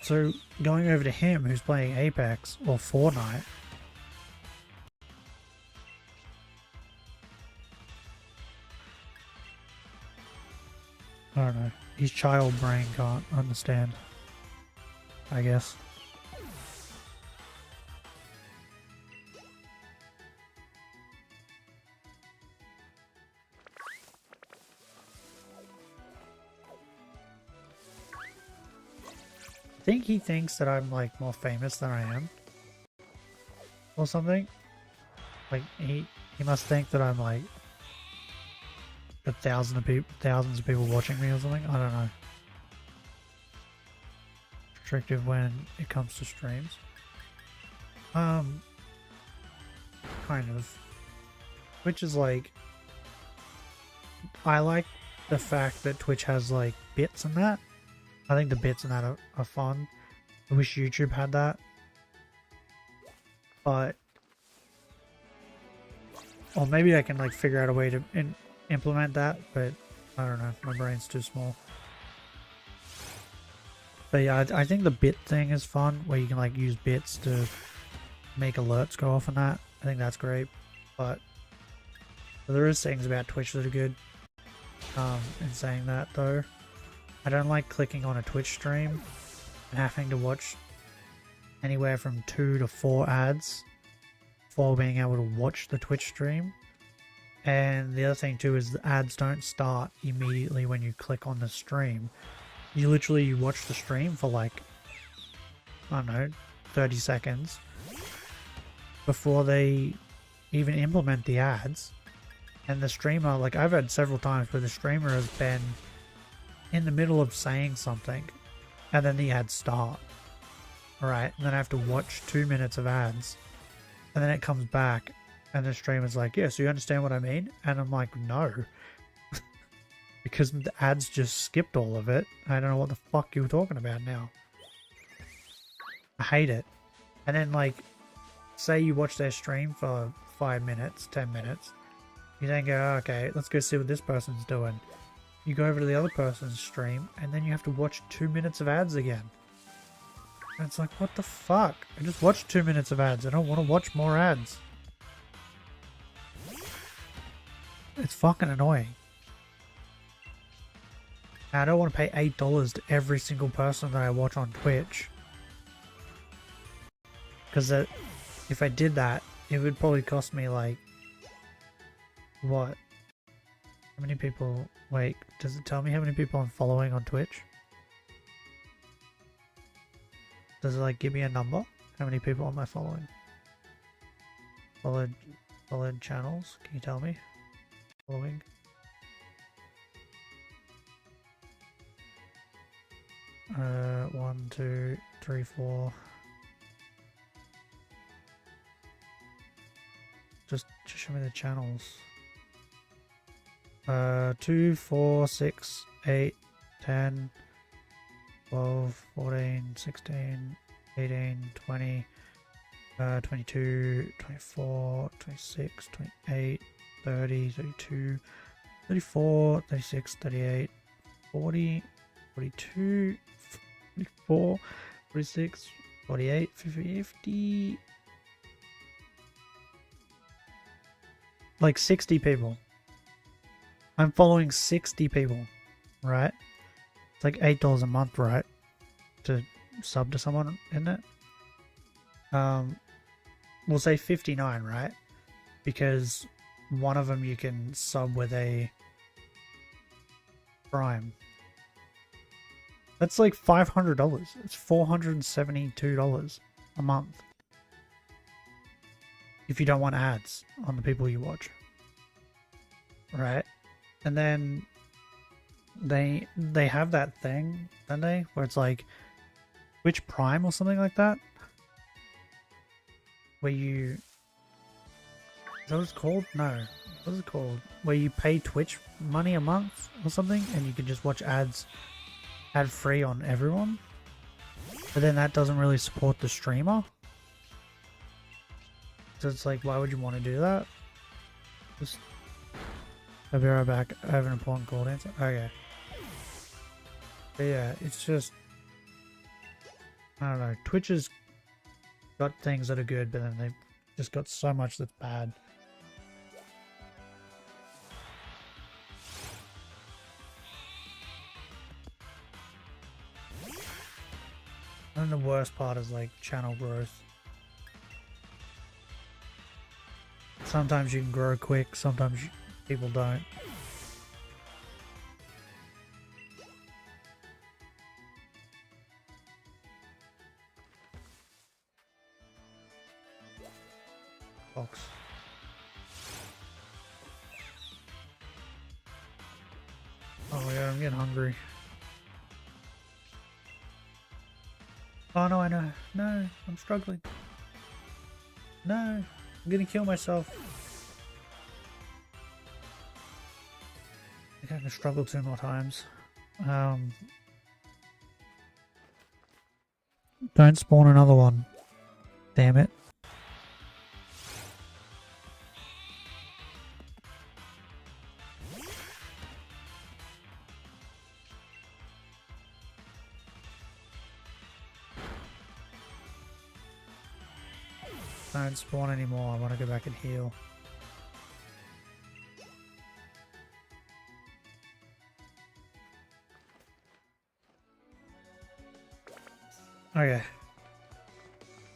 So going over to him who's playing Apex or Fortnite, I don't know, his child brain can't understand, I guess. I think he thinks that I'm like more famous than I am or something. Like he must think that I'm like thousands of people watching me or something. I don't know. Restrictive when it comes to streams. Kind of. Which is like, I like the fact that Twitch has like bits and that. I think the bits in that are fun. I wish YouTube had that. But... or maybe I can like figure out a way to implement that, but I don't know. My brain's too small. But yeah, I think the bit thing is fun, where you can like use bits to make alerts go off and that. I think that's great. But there is things about Twitch that are good. In saying that though, I don't like clicking on a Twitch stream and having to watch anywhere from 2 to 4 ads before being able to watch the Twitch stream. And the other thing too is the ads don't start immediately when you click on the stream. You literally watch the stream for like, I don't know, 30 seconds before they even implement the ads. And the streamer, like I've had several times where the streamer has been in the middle of saying something and then the ads start. Alright, and then I have to watch 2 minutes of ads and then it comes back and the streamer's like, yeah, so you understand what I mean? And I'm like, no. Because the ads just skipped all of it. I don't know what the fuck you were talking about now. I hate it. And then like, say you watch their stream for 5 minutes, 10 minutes. You then go, oh, okay, let's go see what this person's doing. You go over to the other person's stream, and then you have to watch 2 minutes of ads again. And it's like, what the fuck? I just watched 2 minutes of ads. I don't want to watch more ads. It's fucking annoying. I don't want to pay $8 to every single person that I watch on Twitch. Because if I did that, it would probably cost me like... What? How many people... Wait, does it tell me how many people I'm following on Twitch? Does it like give me a number? How many people am I following? Followed channels? Can you tell me? Following? One, two, three, four. Just show me the channels. 2, 4, 6, 8, 10, 12, 14, 16, 18, 20, 22, 24, 26, 28, 30, 32, 34, 36, 38, 40, 42, 44, 46, 48, 50, like 60 people. I'm following 60 people, right? It's like $8 a month, right? To sub to someone, isn't it? We'll say 59, right? Because one of them you can sub with a Prime. That's like $500. It's $472 a month. If you don't want ads on the people you watch. Right? And then they have that thing, don't they? Where it's like Twitch Prime or something like that. Where you... Is that what it's called? No. What is it called? Where you pay Twitch money a month or something and you can just watch ads ad free on everyone. But then that doesn't really support the streamer. So it's like, why would you want to do that? Just... I'll be right back. I have an important call to answer. Okay. But yeah, it's just... I don't know. Twitch has got things that are good, but then they've just got so much that's bad. And the worst part is like channel growth. Sometimes you can grow quick, sometimes people don't. Box. Oh yeah, I'm getting hungry. Oh no, I know. No, I'm struggling. No, I'm gonna kill myself. I think I'm gonna struggle 2 more times. Don't spawn another one. Damn it. Don't spawn anymore. I want to go back and heal. Okay.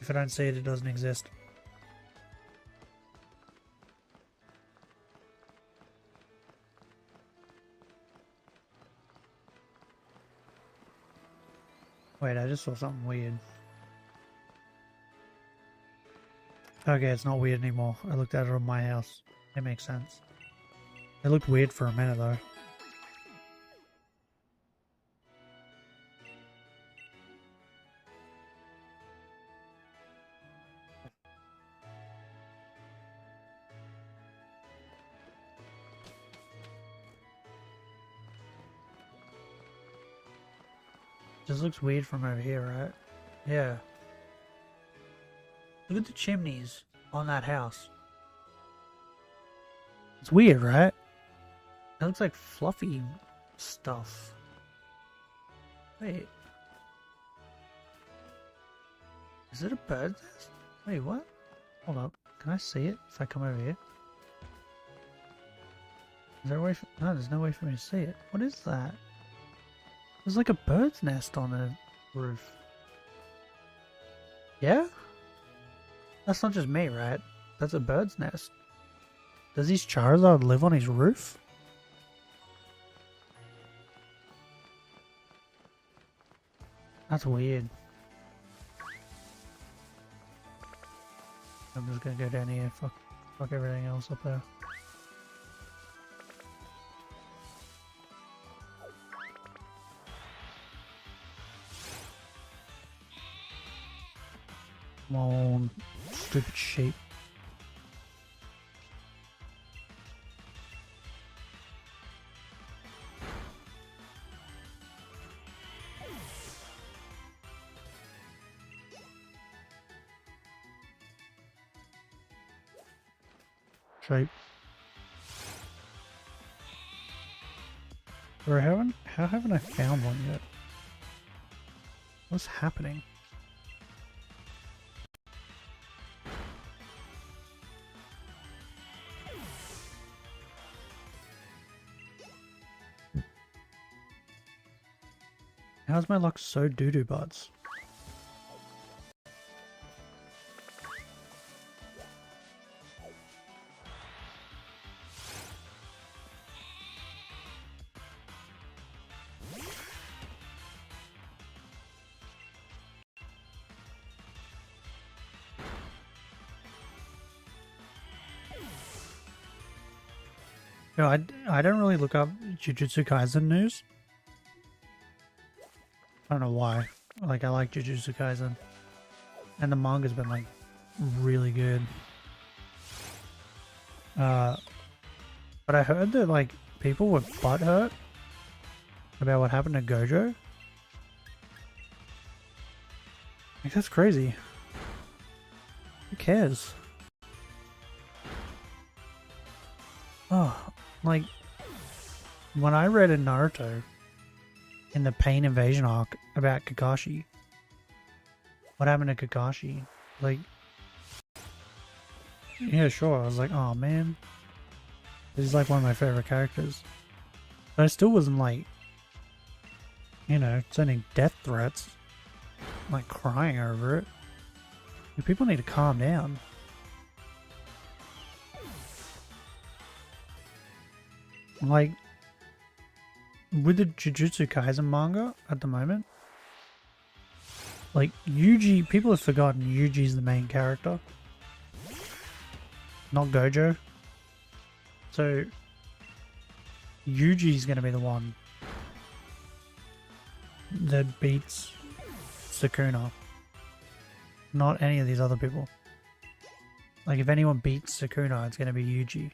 If I don't see it, it doesn't exist. Wait, I just saw something weird. Okay, it's not weird anymore. I looked at it on my house. It makes sense. It looked weird for a minute though. Just looks weird from over here, right? Yeah. Look at the chimneys on that house. It's weird, right? It looks like fluffy stuff. Wait. Is it a bird's nest? Wait, what? Hold up. Can I see it if I come over here? Is there a way for... No, there's no way for me to see it. What is that? There's like a bird's nest on the roof. Yeah? That's not just me, right? That's a bird's nest. Does his Charizard live on his roof? That's weird. I'm just gonna go down here. Fuck everything else up there. Come on, stupid sheep. Sheep. How haven't I found one yet? What's happening? How's my luck so doo-doo butts? No, I don't really look up Jujutsu Kaisen news. I don't know why. Like, I like Jujutsu Kaisen. And the manga's been, like, really good. But I heard that, like, people were butthurt about what happened to Gojo. Like, that's crazy. Who cares? Oh, like, when I read in Naruto, in the Pain Invasion arc about Kakashi, what happened to Kakashi? Like, yeah, sure. I was like, oh man, this is like one of my favorite characters. But I still wasn't like, you know, sending death threats, like crying over it. People need to calm down. Like, with the Jujutsu Kaisen manga at the moment, like, Yuji, people have forgotten Yuji's the main character, not Gojo. So, Yuji's gonna be the one that beats Sukuna, not any of these other people. Like, if anyone beats Sukuna, it's gonna be Yuji.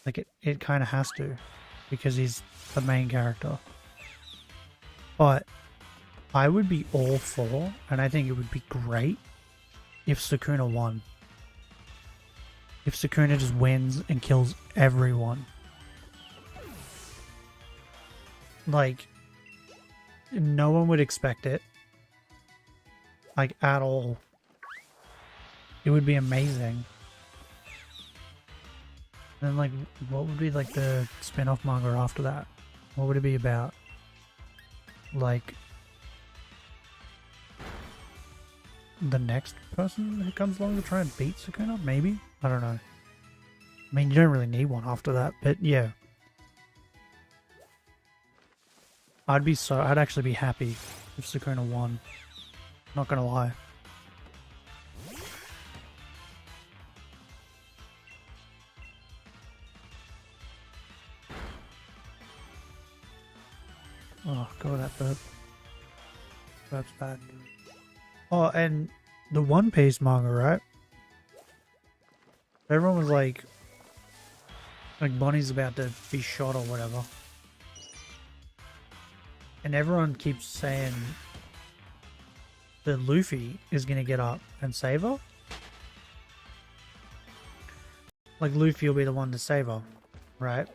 Like, it kind of has to, because he's the main character. But I would be all for, and I think it would be great, if Sukuna won. If Sukuna just wins and kills everyone. Like, no one would expect it. Like, at all. It would be amazing. And then, like, what would be, like, the spin-off manga after that? What would it be about? Like, the next person who comes along to try and beat Sukuna, maybe? I don't know. I mean, you don't really need one after that, but yeah. I'd actually be happy if Sukuna won. Not gonna lie. Oh, go with that burp. Burp's bad. Oh, and the One Piece manga, right? Everyone was like Bonnie's about to be shot or whatever. And everyone keeps saying that Luffy is gonna get up and save her. Like Luffy will be the one to save her, right?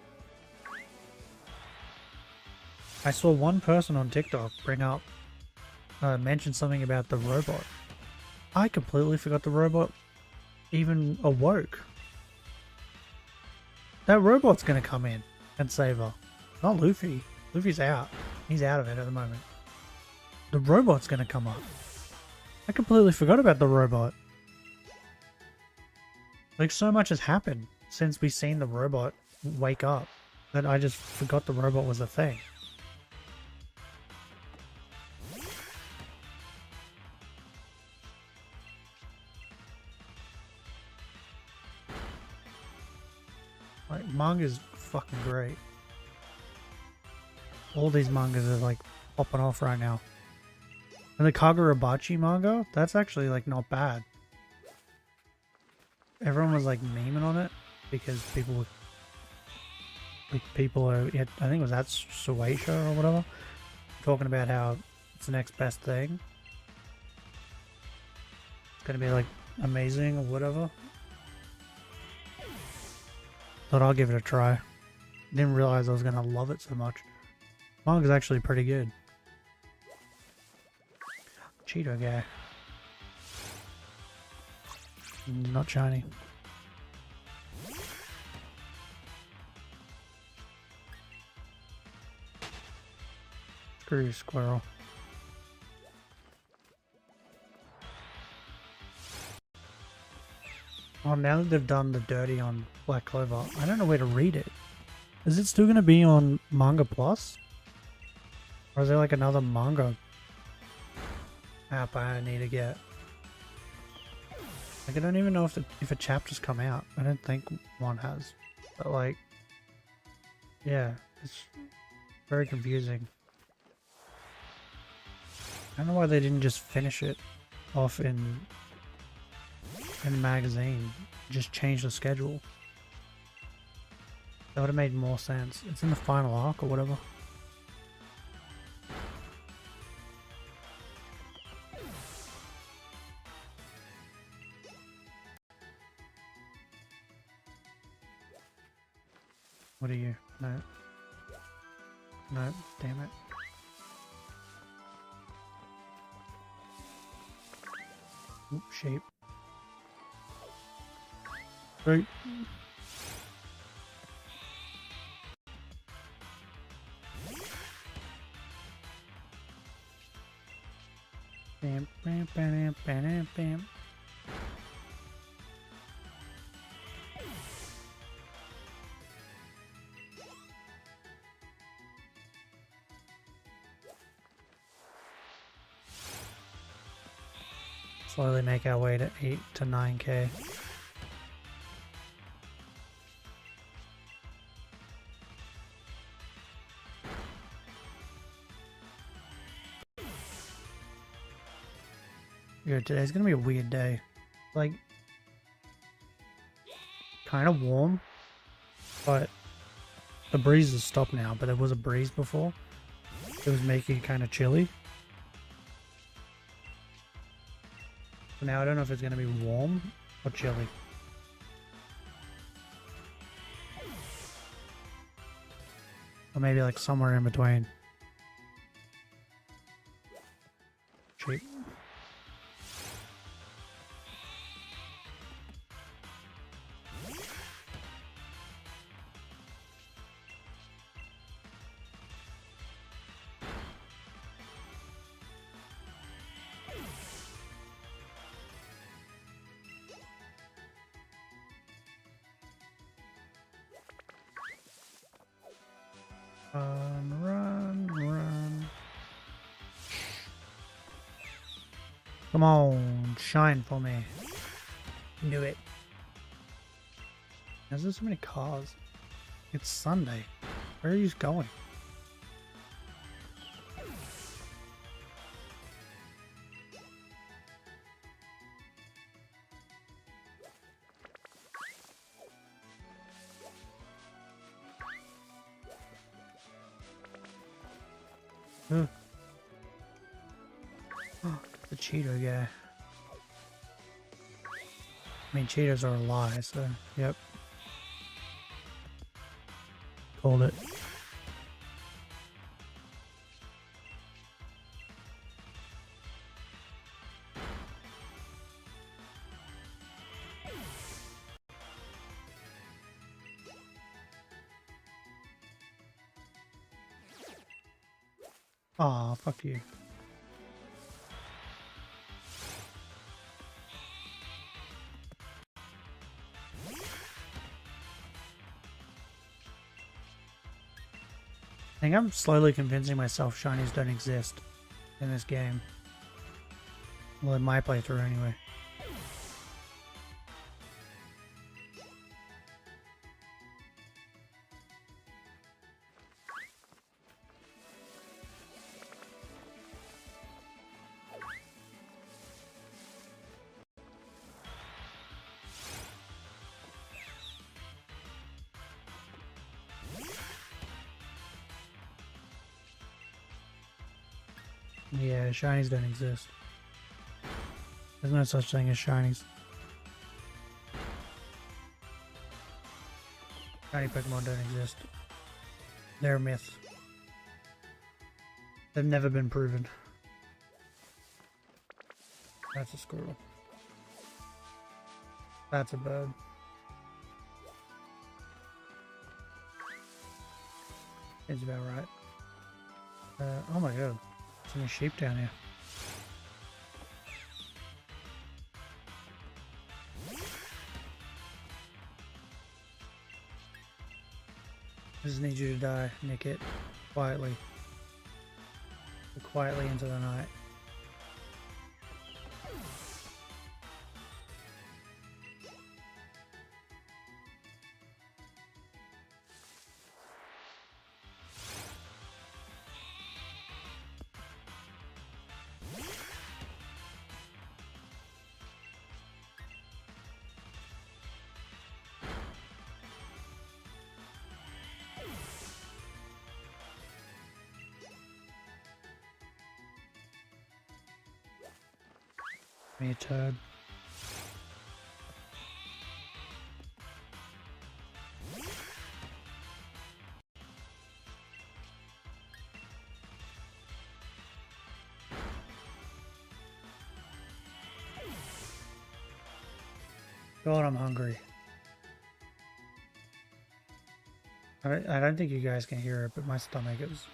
I saw one person on TikTok bring up, mention something about the robot. I completely forgot the robot even awoke. That robot's gonna come in and save her. Not Luffy. Luffy's out. He's out of it at the moment. The robot's gonna come up. I completely forgot about the robot. Like, so much has happened since we seen the robot wake up that I just forgot the robot was a thing. Like, manga's fucking great. All these mangas are like popping off right now. And the Kagurabachi manga, that's actually like not bad. Everyone was like memeing on it because people are, I think it was at Sueisha or whatever, talking about how it's the next best thing. It's gonna be like amazing or whatever. Thought I'll give it a try. Didn't realize I was gonna love it so much. Manga's actually pretty good. Cheeto guy. Not shiny. Screw you, squirrel. Well, now that they've done the dirty on Black Clover, I don't know where to read it. Is it still going to be on Manga Plus? Or is there like another manga app I need to get? Like, I don't even know if a chapter's come out. I don't think one has. But like, yeah, it's very confusing. I don't know why they didn't just finish it off in the magazine. Just change the schedule. That would have made more sense. It's in the final arc or whatever. What are you? No. No, damn it. Oop, sheep. Right. Bam, bam, bam, bam, bam. Slowly make our way to 8 to 9k. Yeah, today's gonna be a weird day. Like, kind of warm, but the breeze has stopped now, but there was a breeze before. It was making it kind of chilly. So now I don't know if it's gonna be warm or chilly. Or maybe like somewhere in between. Cheap. Run. Come on, shine for me. Do it. There's so many cars. It's Sunday. Where are you going? Oh, the Cheeto guy. I mean, Cheetos are a lie, so, yep. Called it. Aw, fuck you. I think I'm slowly convincing myself shinies don't exist in this game. Well, in my playthrough anyway. Yeah, shinies don't exist. There's no such thing as shinies. Shiny Pokemon don't exist. They're a myth. They've never been proven. That's a squirrel. That's a bird. It's about right. Oh my god. There's any sheep down here. I just need you to die, nick it. Quietly. Quietly into the night. Me a turd. God, I'm hungry. I don't think you guys can hear it, but my stomach is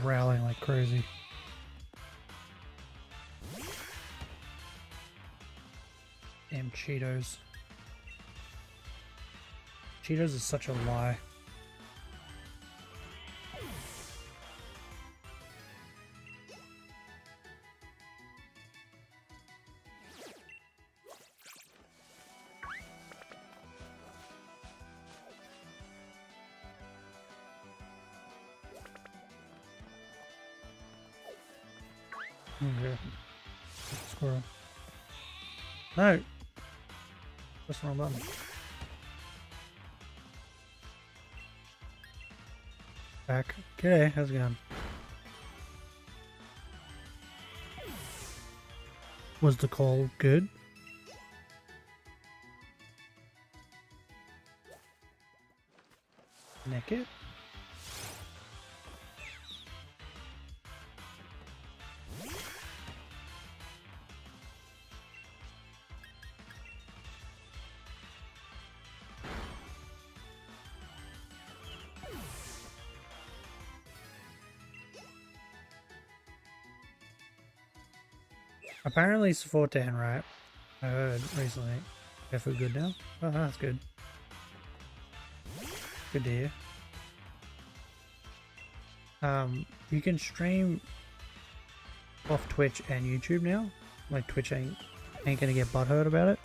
growling like crazy. Damn Cheetos. Cheetos is such a lie. Okay. Squirrel. No! What's the wrong button? Back. Okay, how's it going? Was the call good? Nick it? Apparently it's 410, right? I heard recently. If we're good now? Oh, that's good. Good to hear. You can stream off Twitch and YouTube now. Like Twitch ain't gonna get butthurt about it.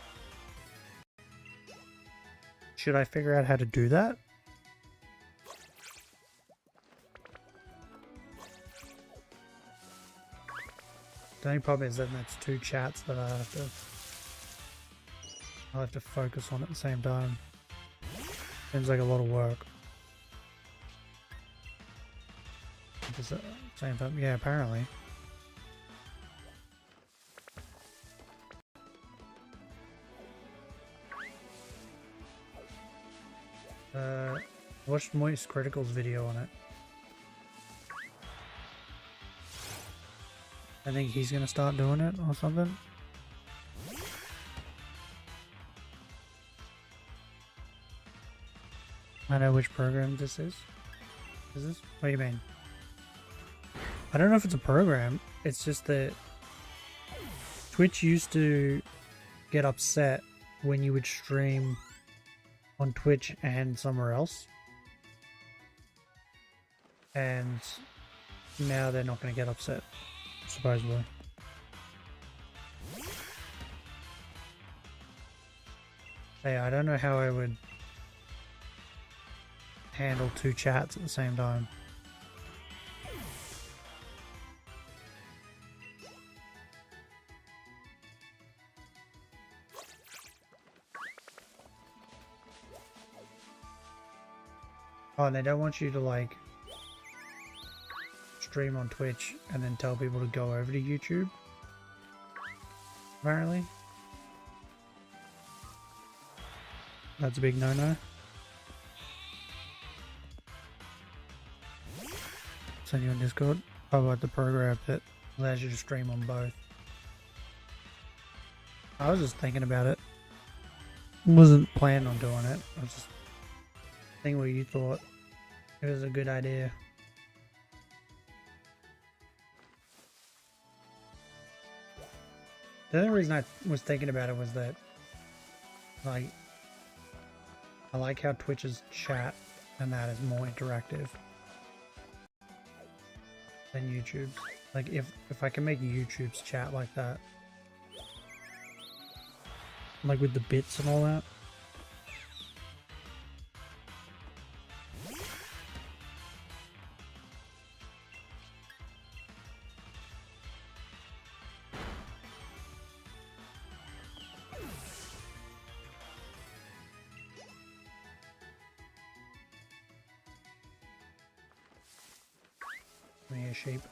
Should I figure out how to do that? The only problem is that that's two chats that I'll have to focus on at the same time. Seems like a lot of work. At the same time, yeah, apparently. Watched Moist Critical's video on it. I think he's gonna start doing it or something. I know which program this is. Is this? What do you mean? I don't know if it's a program. It's just that Twitch used to get upset when you would stream on Twitch and somewhere else. And now they're not going to get upset, supposedly. Hey, I don't know how I would handle two chats at the same time. Oh, and they don't want you to like stream on Twitch and then tell people to go over to YouTube, apparently. That's a big no-no. Send you on Discord. How about the program that allows you to stream on both? I was just thinking about it. Wasn't planning on doing it. I was just thinking what you thought. It was a good idea. The only reason I was thinking about it was that, like, I like how Twitch's chat and that is more interactive than YouTube's. Like, if I can make YouTube's chat like that, like with the bits and all that. Sheep.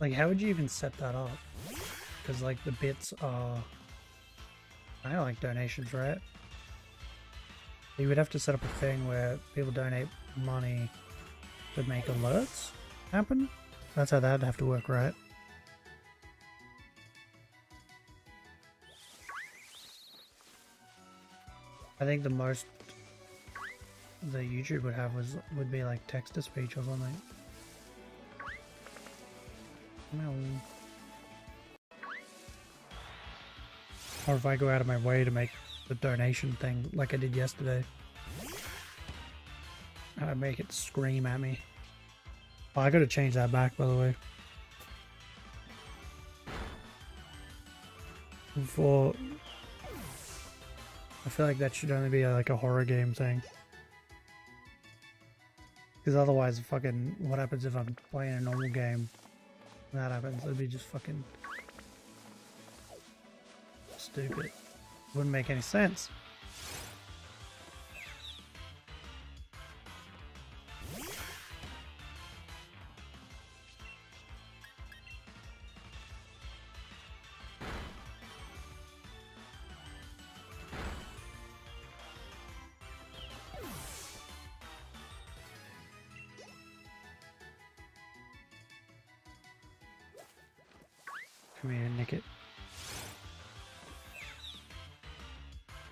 Like, how would you even set that up? Because like the bits are, I don't like donations, right? You would have to set up a thing where people donate money to make alerts happen. That's how that'd have to work, right? I think the most the YouTube would have would be like text to speech or something. No. Or if I go out of my way to make the donation thing like I did yesterday, I'd make it scream at me. Oh, I gotta change that back, by the way. Before, I feel like that should only be like a horror game thing. Because otherwise, fucking, what happens if I'm playing a normal game and that happens? It'd be just fucking stupid. Wouldn't make any sense. Come here, nick it.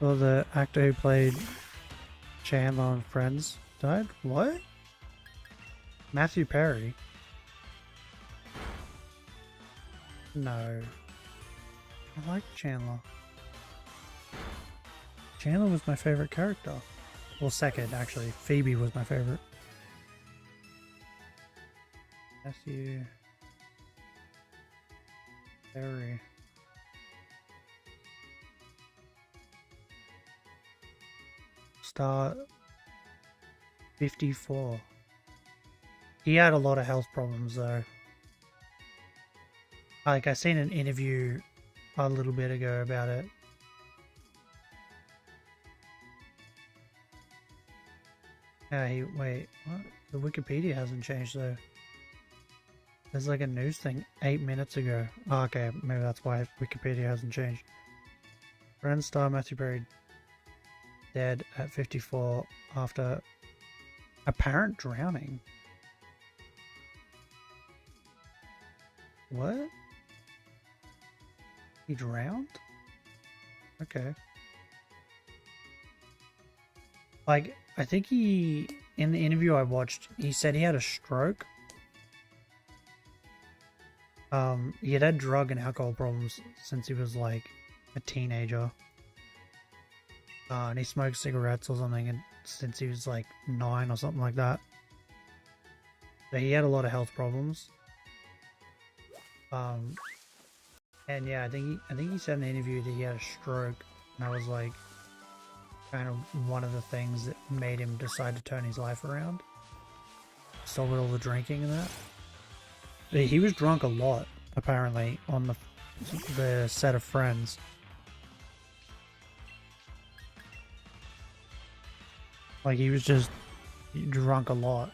Well, the actor who played Chandler on Friends died? What? Matthew Perry? No. I like Chandler. Chandler was my favorite character. Well, second, actually. Phoebe was my favorite. Matthew. Barry. Star 54. He had a lot of health problems though. Like, I seen an interview a little bit ago about it. Wait, what? The Wikipedia hasn't changed though. There's like a news thing 8 minutes ago. Oh, okay, maybe that's why Wikipedia hasn't changed. Friend star Matthew Perry dead at 54 after apparent drowning. What? He drowned? Okay. Like, I think he, in the interview I watched, he said he had a stroke. He had drug and alcohol problems since he was like a teenager. And he smoked cigarettes or something since he was like 9 or something like that. So he had a lot of health problems. And yeah, I think he said in the interview that he had a stroke, and that was like kind of one of the things that made him decide to turn his life around. Stop with all the drinking and that. But he was drunk a lot, apparently, on the set of Friends. Like, he was just drunk a lot.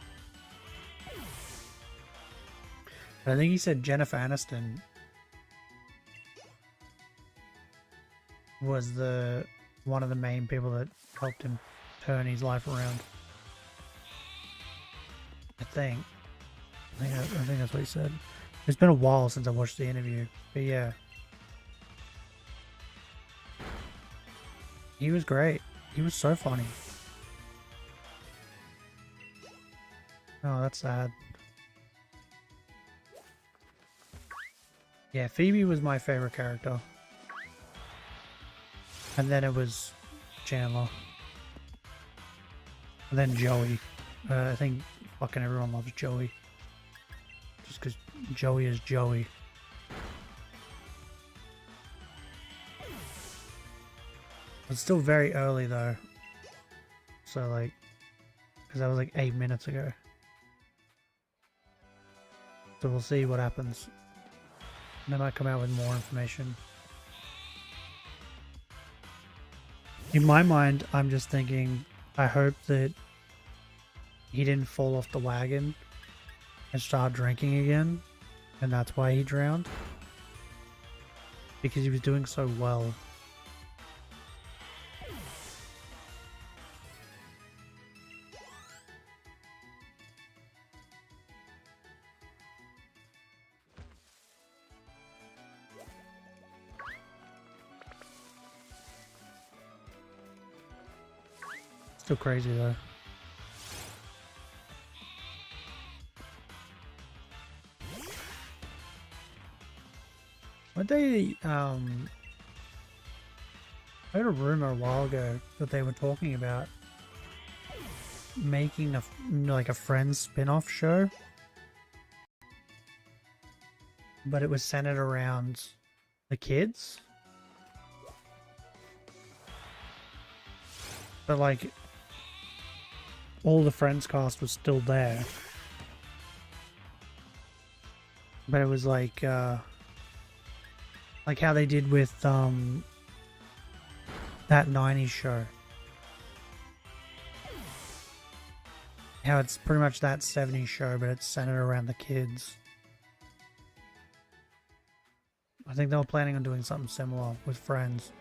I think he said Jennifer Aniston was one of the main people that helped him turn his life around. I think that's what he said. It's been a while since I watched the interview, but yeah. He was great. He was so funny. Oh, that's sad. Yeah, Phoebe was my favorite character. And then it was Chandler. And then Joey. I think fucking everyone loves Joey. Just because Joey is Joey. It's still very early though. So like, because that was like 8 minutes ago. So we'll see what happens. They might come out with more information. In my mind, I'm just thinking, I hope that he didn't fall off the wagon and start drinking again, and that's why he drowned. Because he was doing so well. Still crazy though. What they I heard a rumor a while ago that they were talking about making a Friends spin-off show, but it was centered around the kids. But like, all the Friends cast was still there. But it was like how they did with that 90s show. How it's pretty much that 70s show, but it's centered around the kids. I think they were planning on doing something similar with Friends.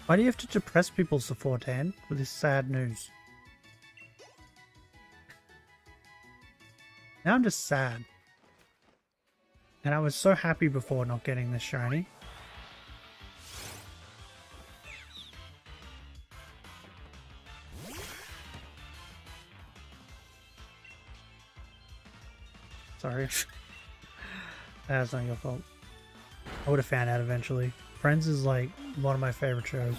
Why do you have to depress people, Fortan, with this sad news? Now I'm just sad. And I was so happy before not getting this shiny. Sorry. That's not your fault. I would have found out eventually. Friends is like one of my favorite shows.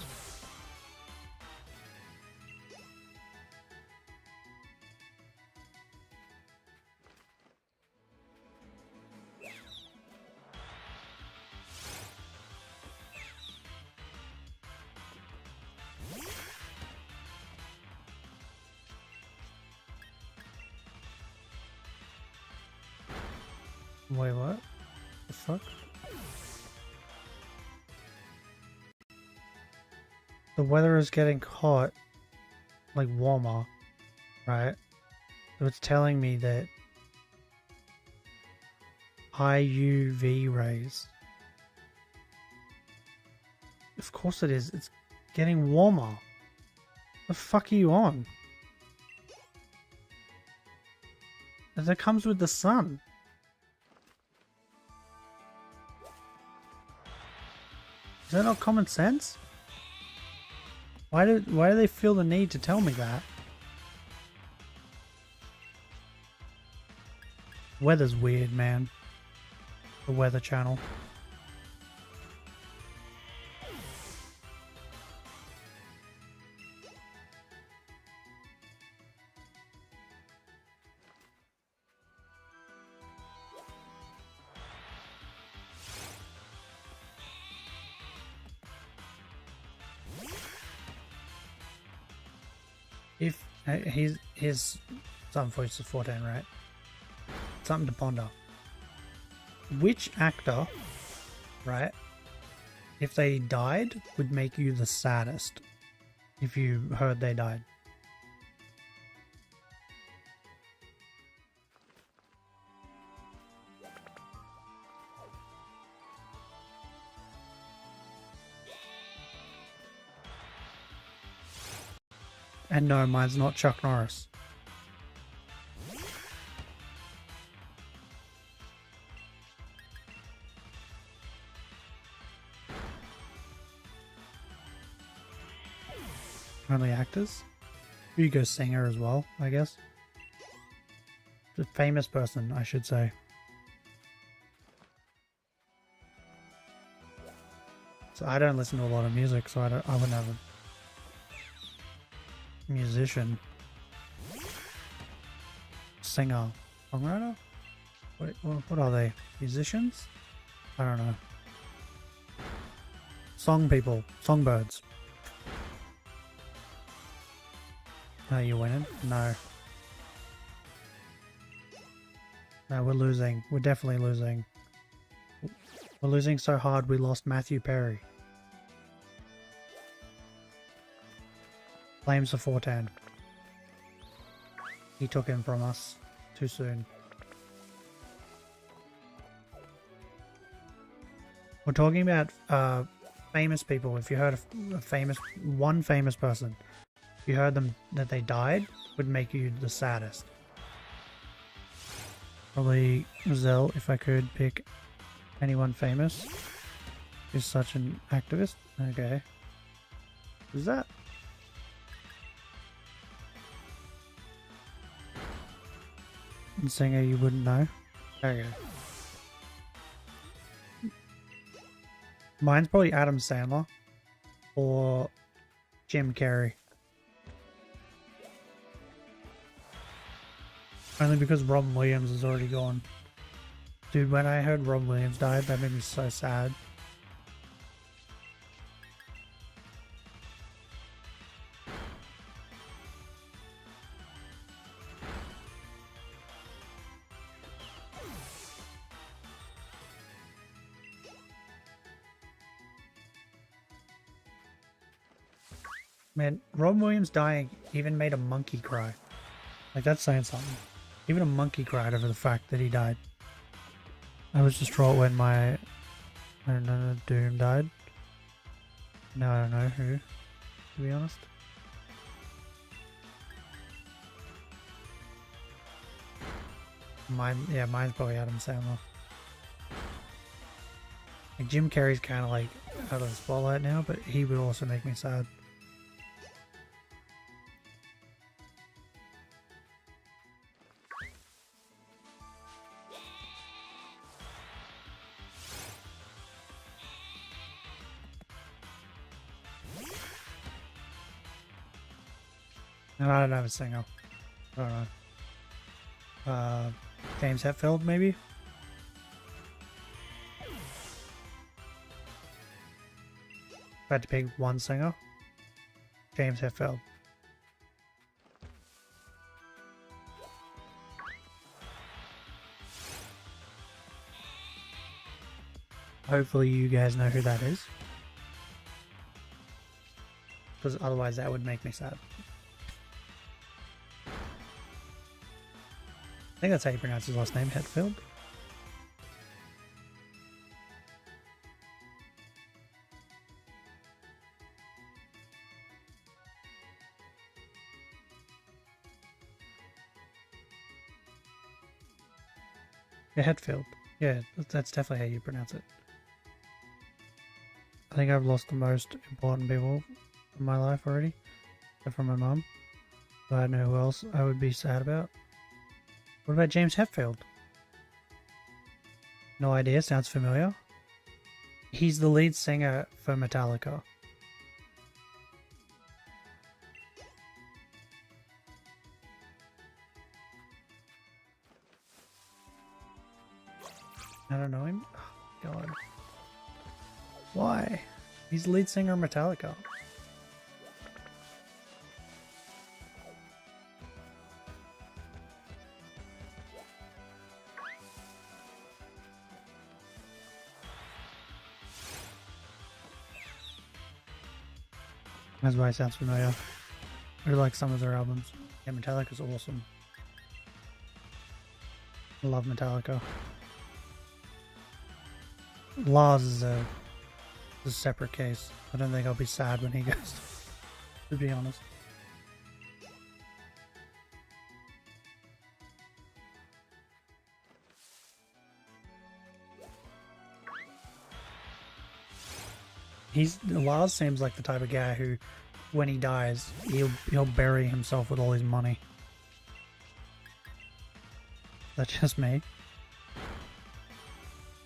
Wait, what? The fuck? The weather is getting hot, like warmer, right? So it's telling me that high UV rays. Of course it is. It's getting warmer. The fuck are you on? That comes with the sun. Is that not common sense? Why do they feel the need to tell me that? Weather's weird, man. The Weather Channel. If here's something for you to 14, right? Something to ponder. Which actor, right, if they died, would make you the saddest if you heard they died? And no, mine's not Chuck Norris. Only actors? You go singer as well, I guess. The famous person, I should say. So I don't listen to a lot of music, so I wouldn't have a musician, singer, songwriter. What are they? Musicians? I don't know. Song people, songbirds. Are you winning? No. No, we're losing. We're definitely losing. We're losing so hard we lost Matthew Perry. Flames for 410. He took him from us too soon. We're talking about famous people. If you heard of one famous person, if you heard them that they died, would make you the saddest. Probably Zell, if I could pick anyone famous. Who's such an activist. Okay. Who's that? Singer you wouldn't know. Okay. Mine's probably Adam Sandler or Jim Carrey. Only because Robin Williams is already gone. Dude, when I heard Robin Williams died, that made me so sad. Man, Robin Williams dying even made a monkey cry. Like, that's saying something. Even a monkey cried over the fact that he died. I was distraught when I don't know, Doom died. No, I don't know who, to be honest. Mine's probably Adam Sandler. Like, Jim Carrey's kind of like out of the spotlight now, but he would also make me sad. And I don't have a singer. I don't know. James Hetfield, maybe? If I had to pick one singer, James Hetfield. Hopefully you guys know who that is. Because otherwise that would make me sad. I think that's how you pronounce his last name, Hetfield. Yeah, Hetfield. Yeah, that's definitely how you pronounce it. I think I've lost the most important people in my life already, except for my mum. But I don't know who else I would be sad about. What about James Hetfield? No idea, sounds familiar. He's the lead singer for Metallica. I don't know him? Oh, God. Why? He's the lead singer of Metallica. That's why it sounds familiar. I really like some of their albums. Yeah, Metallica's awesome. I love Metallica. Lars is a separate case. I don't think I'll be sad when he goes, to be honest. Lars seems like the type of guy who, when he dies, he'll bury himself with all his money. That's just me.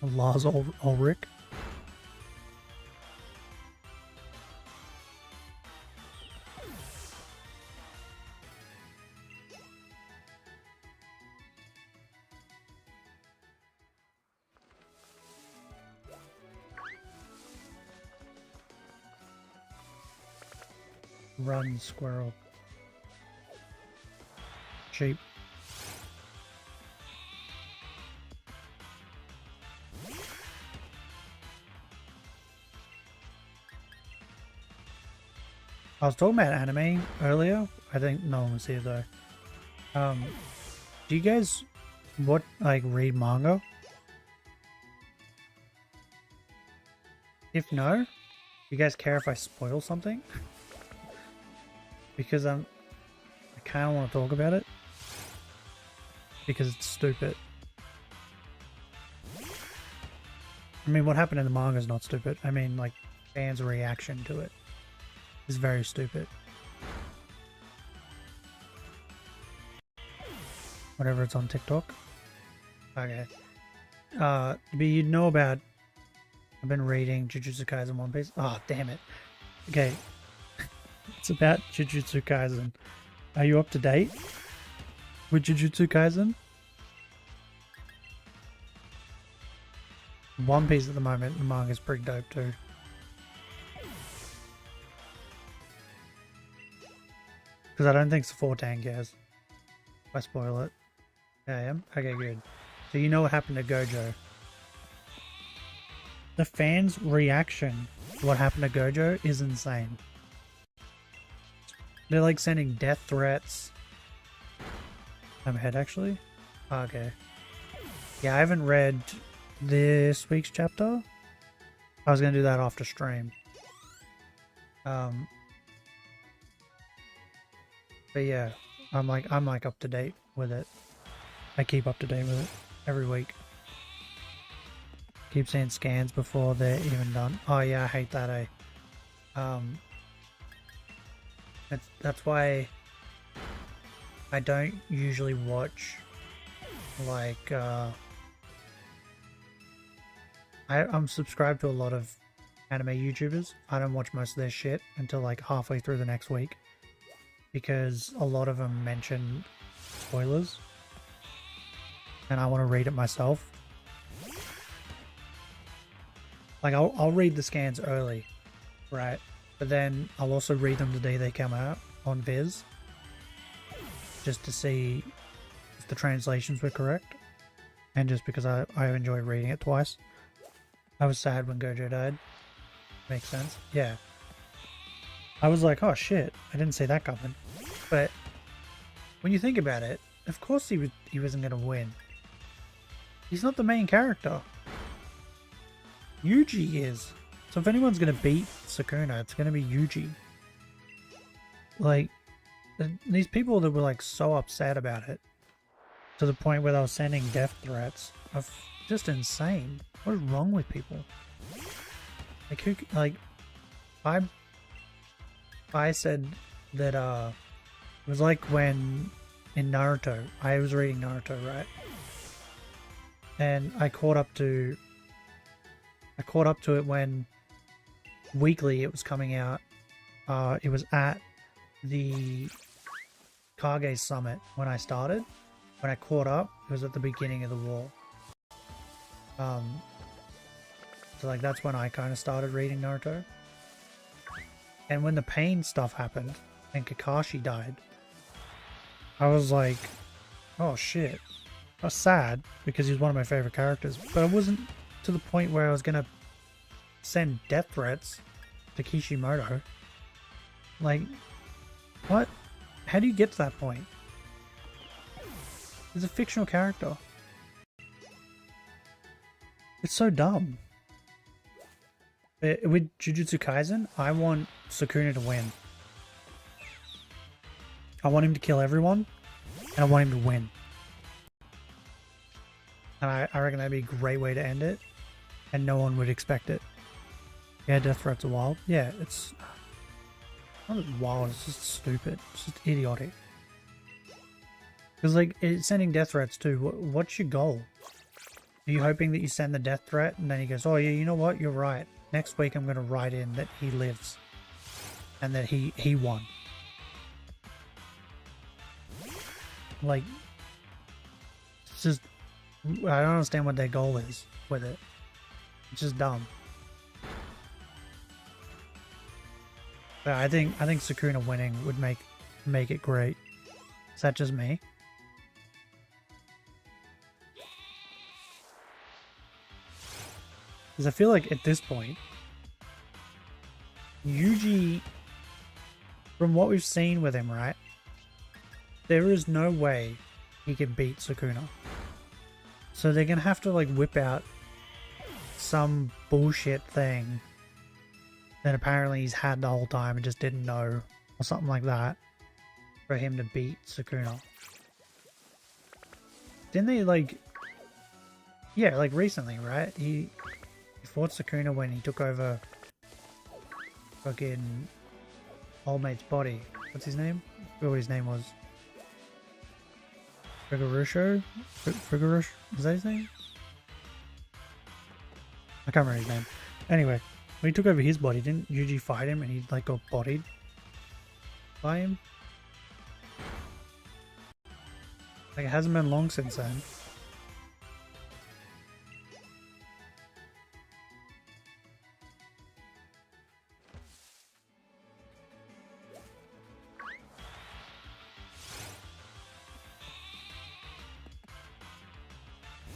Lars Ulrich. Run, squirrel. Sheep. I was talking about anime earlier. I think no one was here though. Do you guys read manga? If no, do you guys care if I spoil something? Because I kind of want to talk about it. Because it's stupid. I mean, what happened in the manga is not stupid. I mean, like, fans' reaction to it is very stupid. Whatever, it's on TikTok. Okay. But you know about... I've been reading Jujutsu Kaisen One Piece. Oh, damn it. Okay. It's about Jujutsu Kaisen. Are you up to date with Jujutsu Kaisen? One Piece at the moment, the manga's pretty dope too. Because I don't think Fortan cares if I spoil it. Yeah, I am? Okay, good. So you know what happened to Gojo. The fans' reaction to what happened to Gojo is insane. They're like sending death threats. I'm ahead actually. Okay. Yeah, I haven't read this week's chapter. I was gonna do that after stream. But yeah, I'm like up to date with it. I keep up to date with it every week. Keep seeing scans before they're even done. Oh yeah, I hate that, eh? That's why I don't usually watch like I'm subscribed to a lot of anime YouTubers. I don't watch most of their shit until like halfway through the next week because a lot of them mention spoilers, and I want to read it myself. Like, I'll read the scans early, right? But then I'll also read them the day they come out on Viz, just to see if the translations were correct, and just because I enjoy reading it twice. I was sad when Gojo died. Makes sense. Yeah. I was like, oh shit, I didn't see that coming. But when you think about it, of course he wasn't going to win. He's not the main character. Yuji is. So if anyone's going to beat Sukuna, it's going to be Yuji. Like, these people that were like so upset about it, to the point where they were sending death threats, are just insane. What is wrong with people? Like, who, like, I said that, it was like when, in Naruto, I was reading Naruto, right? And I caught up to it when weekly it was coming out. It was at the Kage Summit when I started. When I caught up, it was at the beginning of the war. So like that's when I kind of started reading Naruto. And when the pain stuff happened and Kakashi died, I was like, oh shit. I was sad because he was one of my favorite characters, but I wasn't to the point where I was gonna send death threats to Kishimoto. Like, what? How do you get to that point? He's a fictional character. It's so dumb. With Jujutsu Kaisen, I want Sukuna to win. I want him to kill everyone, and I want him to win. And I reckon that'd be a great way to end it, and no one would expect it. Yeah, death threats are wild. Yeah, it's not wild, it's just stupid. It's just idiotic. Because, like, it's sending death threats too. What's your goal? Are you hoping that you send the death threat, and then he goes, oh yeah, you know what, you're right. Next week I'm going to write in that he lives. And that he won. Like, it's just, I don't understand what their goal is with it. It's just dumb. But I think Sukuna winning would make it great. Is that just me? Because I feel like at this point, Yuji, from what we've seen with him, right? There is no way he can beat Sukuna. So they're going to have to like whip out some bullshit thing that apparently he's had the whole time and just didn't know, or something like that, for him to beat Sukuna. Didn't they like... Yeah, like recently, right? He fought Sukuna when he took over fucking Old Mate's body. What's his name? I forgot what his name was. Frigorusho? Frigorush? Is that his name? I can't remember his name. Anyway, when he took over his body, didn't Yuji fight him and he like got bodied by him? Like, it hasn't been long since then.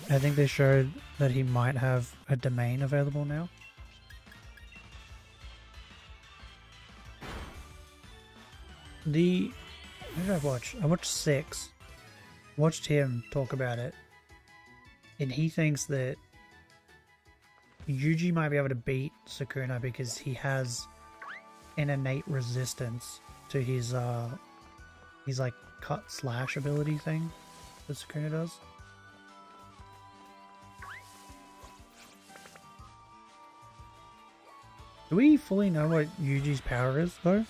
I think they showed that he might have a domain available now. What did I watch? I watched 6. Watched him talk about it. And he thinks that Yuji might be able to beat Sukuna because he has an innate resistance to his like cut slash ability thing that Sukuna does. Do we fully know what Yuji's power is, though?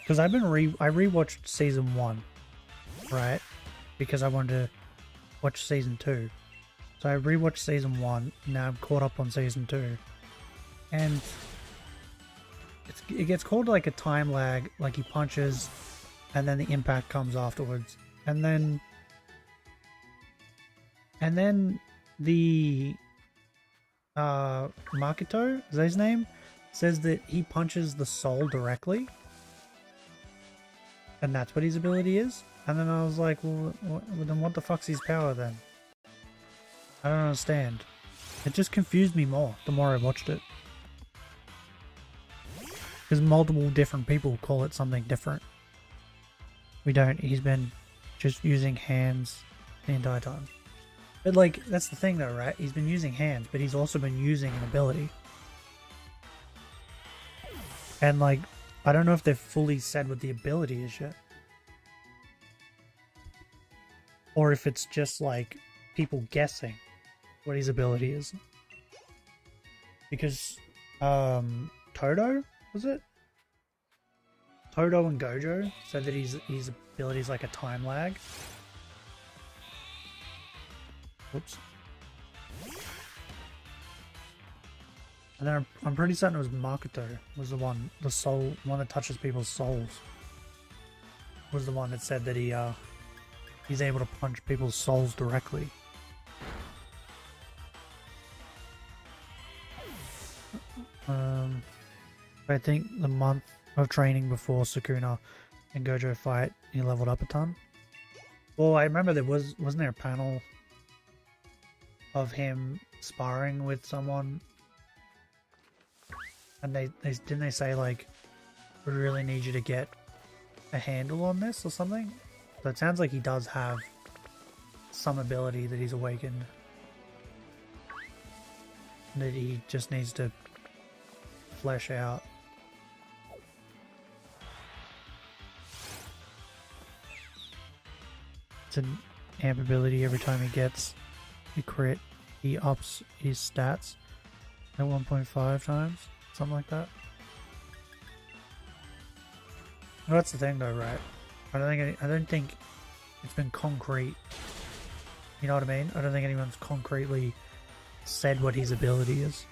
Because I rewatched season 1, right? Because I wanted to watch season 2. So I rewatched season 1, now I'm caught up on season 2. And it gets called like a time lag, like he punches and then the impact comes afterwards. And then the Makoto, is that his name? Says that he punches the soul directly. And that's what his ability is. And then I was like, well, then what the fuck's his power then? I don't understand. It just confused me more the more I watched it. Because multiple different people call it something different. We don't. He's been just using hands the entire time. But like, that's the thing though, right? He's been using hands, but he's also been using an ability. And like, I don't know if they've fully said what the ability is yet. Or if it's just like people guessing what his ability is. Because Todo, was it? Todo and Gojo said that his ability is like a time lag. Whoops. And then I'm pretty certain it was Makoto was the one that touches people's souls. Was the one that said that he's able to punch people's souls directly. I think the month of training before Sukuna and Gojo fight, he leveled up a ton. Well, I remember wasn't there a panel of him sparring with someone, and they didn't they say like, we really need you to get a handle on this or something? So it sounds like he does have some ability that he's awakened, that he just needs to flesh out. It's an amp ability. Every time he gets a crit, he ups his stats at 1.5 times, something like that. Well, that's the thing though, right? I don't think it's been concrete. You know what I mean? I don't think anyone's concretely said what his ability is.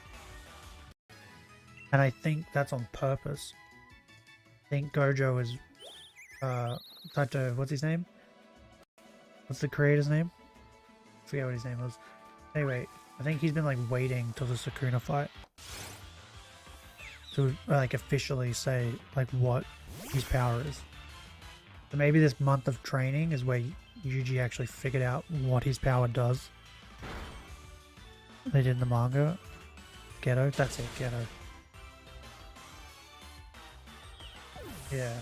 And I think that's on purpose. I think Gojo is Tato, what's his name? What's the creator's name? I forget what his name was. Anyway, I think he's been like waiting till the Sukuna fight to like officially say like what his power is. So maybe this month of training is where Yuji actually figured out what his power does. They did in the manga. Ghetto? That's it, Ghetto. Yeah.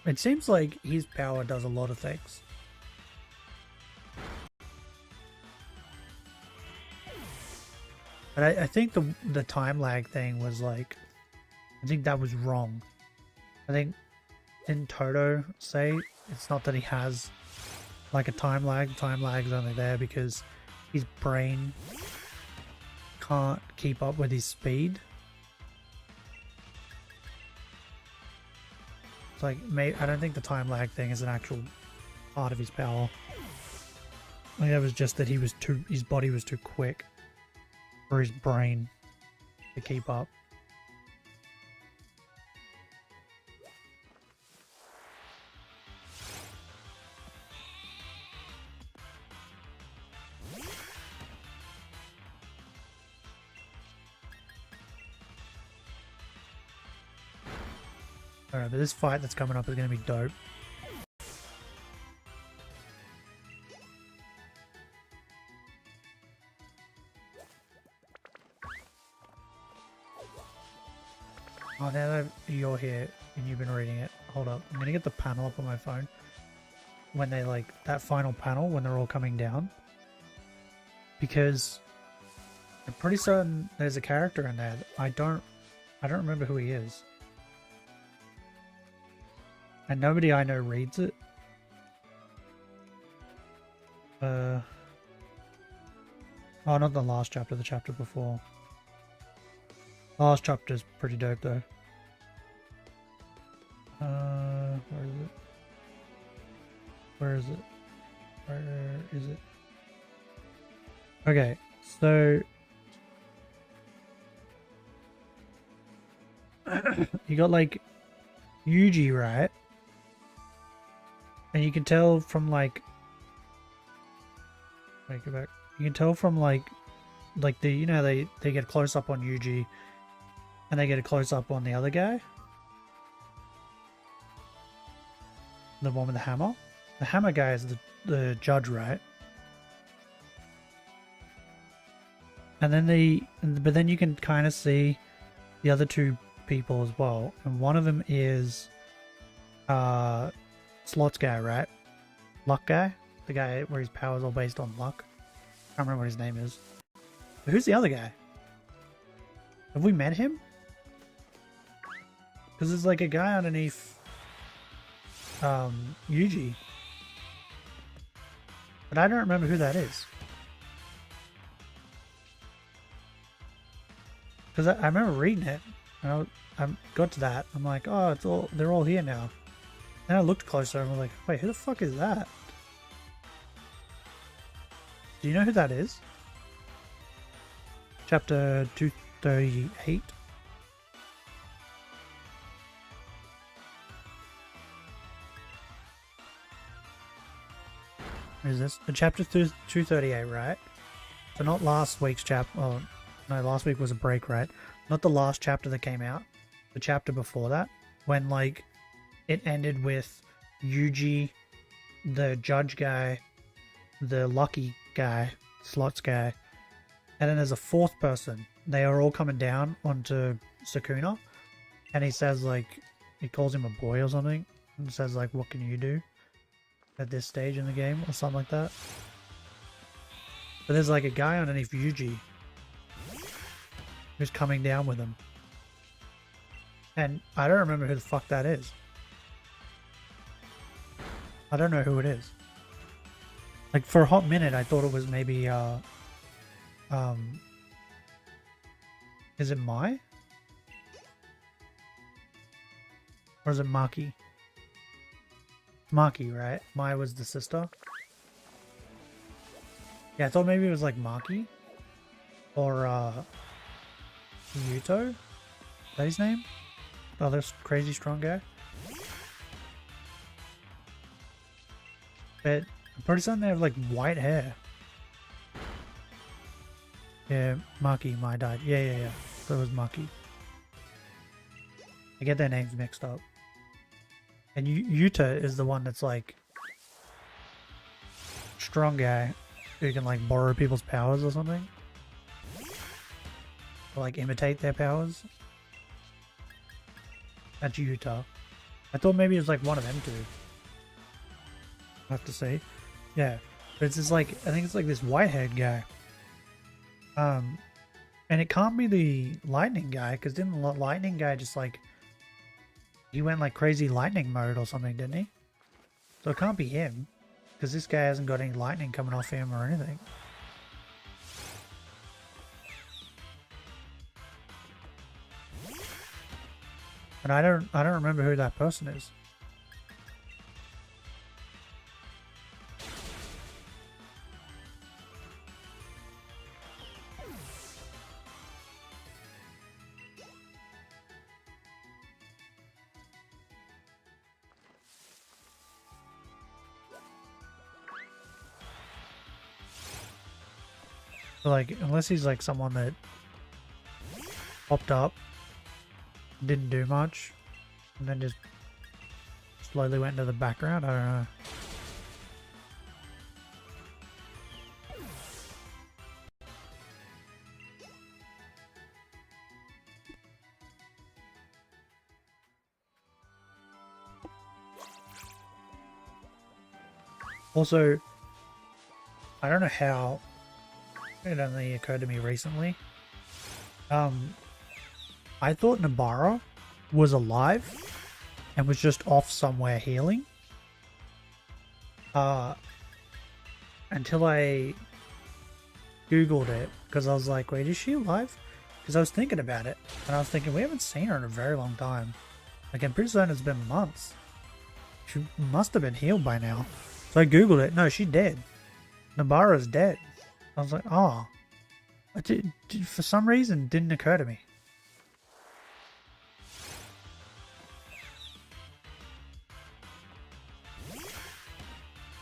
It seems like his power does a lot of things. But I think the time lag thing was like, I think that was wrong. I think, didn't Toto say it's not that he has like a time lag? The time lag is only there because his brain can't keep up with his speed. It's like, I don't think the time lag thing is an actual part of his power. I think that was just that his body was too quick for his brain to keep up. Alright, but this fight that's coming up is going to be dope. Oh, now that you're here and you've been reading it, hold up. I'm going to get the panel up on my phone. When they like, that final panel, when they're all coming down. Because I'm pretty certain there's a character in there. I don't remember who he is. And nobody I know reads it. Oh, not the last chapter, the chapter before. The last chapter's pretty dope though. Where is it? Where is it? Where is it? Okay, so you got like Yuji, right? And you can tell from like, wait, go back. You can tell from like the, you know, they get a close up on Yuji, and they get a close up on the other guy, the one with the hammer. The hammer guy is the judge, right? And then but then you can kind of see the other two people as well, and one of them is Slots guy, right? Luck guy, the guy where his powers are based on luck. I can't remember what his name is. But who's the other guy? Have we met him? Because there's like a guy underneath Yuji, but I don't remember who that is. Because I remember reading it, and I got to that. I'm like, oh, they're all here now. Then I looked closer and was like, wait, who the fuck is that? Do you know who that is? Chapter 238. Is this chapter 238, right? So not last week's chapter. Oh no, last week was a break, right? Not the last chapter that came out. The chapter before that, when like it ended with Yuji, the judge guy, the lucky guy, slots guy, and then there's a fourth person. They are all coming down onto Sukuna, and he says like, he calls him a boy or something, and says like, what can you do at this stage in the game or something like that. But there's like a guy underneath Yuji who's coming down with him, and I don't remember who the fuck that is. I don't know who it is. Like for a hot minute I thought it was maybe is it Mai? Or is it Maki? Maki, right? Mai was the sister. Yeah, I thought maybe it was like Maki. Or Yuto? Is that his name? Oh, this crazy strong guy. But I'm pretty certain they have like white hair. Yeah, Maki, Mai died. Yeah. So it was Maki. I get their names mixed up. And Yuta is the one that's like strong guy who can like borrow people's powers or something. Or like imitate their powers. That's Yuta. I thought maybe it was like one of them two. I have to say. Yeah. But it's just like, I think it's like this white-haired guy. And it can't be the lightning guy, because didn't the lightning guy just like, he went like crazy lightning mode or something, didn't he? So it can't be him, because this guy hasn't got any lightning coming off him or anything. And I don't remember who that person is. Like, unless he's like someone that popped up, didn't do much, and then just slowly went into the background, I don't know. Also, I don't know how, it only occurred to me recently. I thought Nabara was alive and was just off somewhere healing. Until I Googled it, because I was like, wait, is she alive? Because I was thinking about it, and I was thinking, we haven't seen her in a very long time. Like, I'm pretty certain it's been months. She must have been healed by now. So I googled it. No, she's dead. Nabara's dead. I was like, oh. For some reason, didn't occur to me.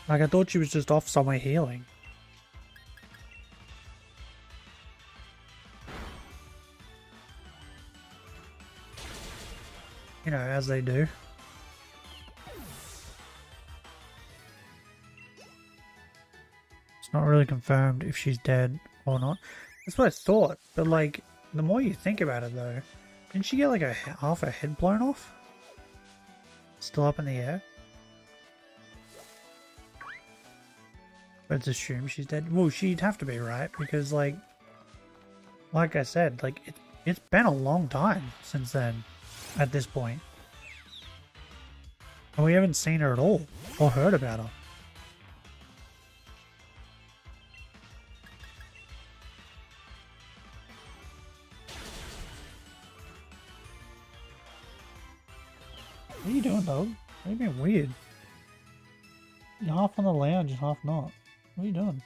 Like, I thought she was just off somewhere healing. You know, as they do. It's not really confirmed if she's dead or not. That's what I thought, but like, the more you think about it though, didn't she get like half her head blown off? Still up in the air? Let's assume she's dead. Well, she'd have to be, right? Because like I said, like it's been a long time since then. At this point, and we haven't seen her at all or heard about her. What are you doing, dog? What are you being weird? You're half on the lounge and half not. What are you doing?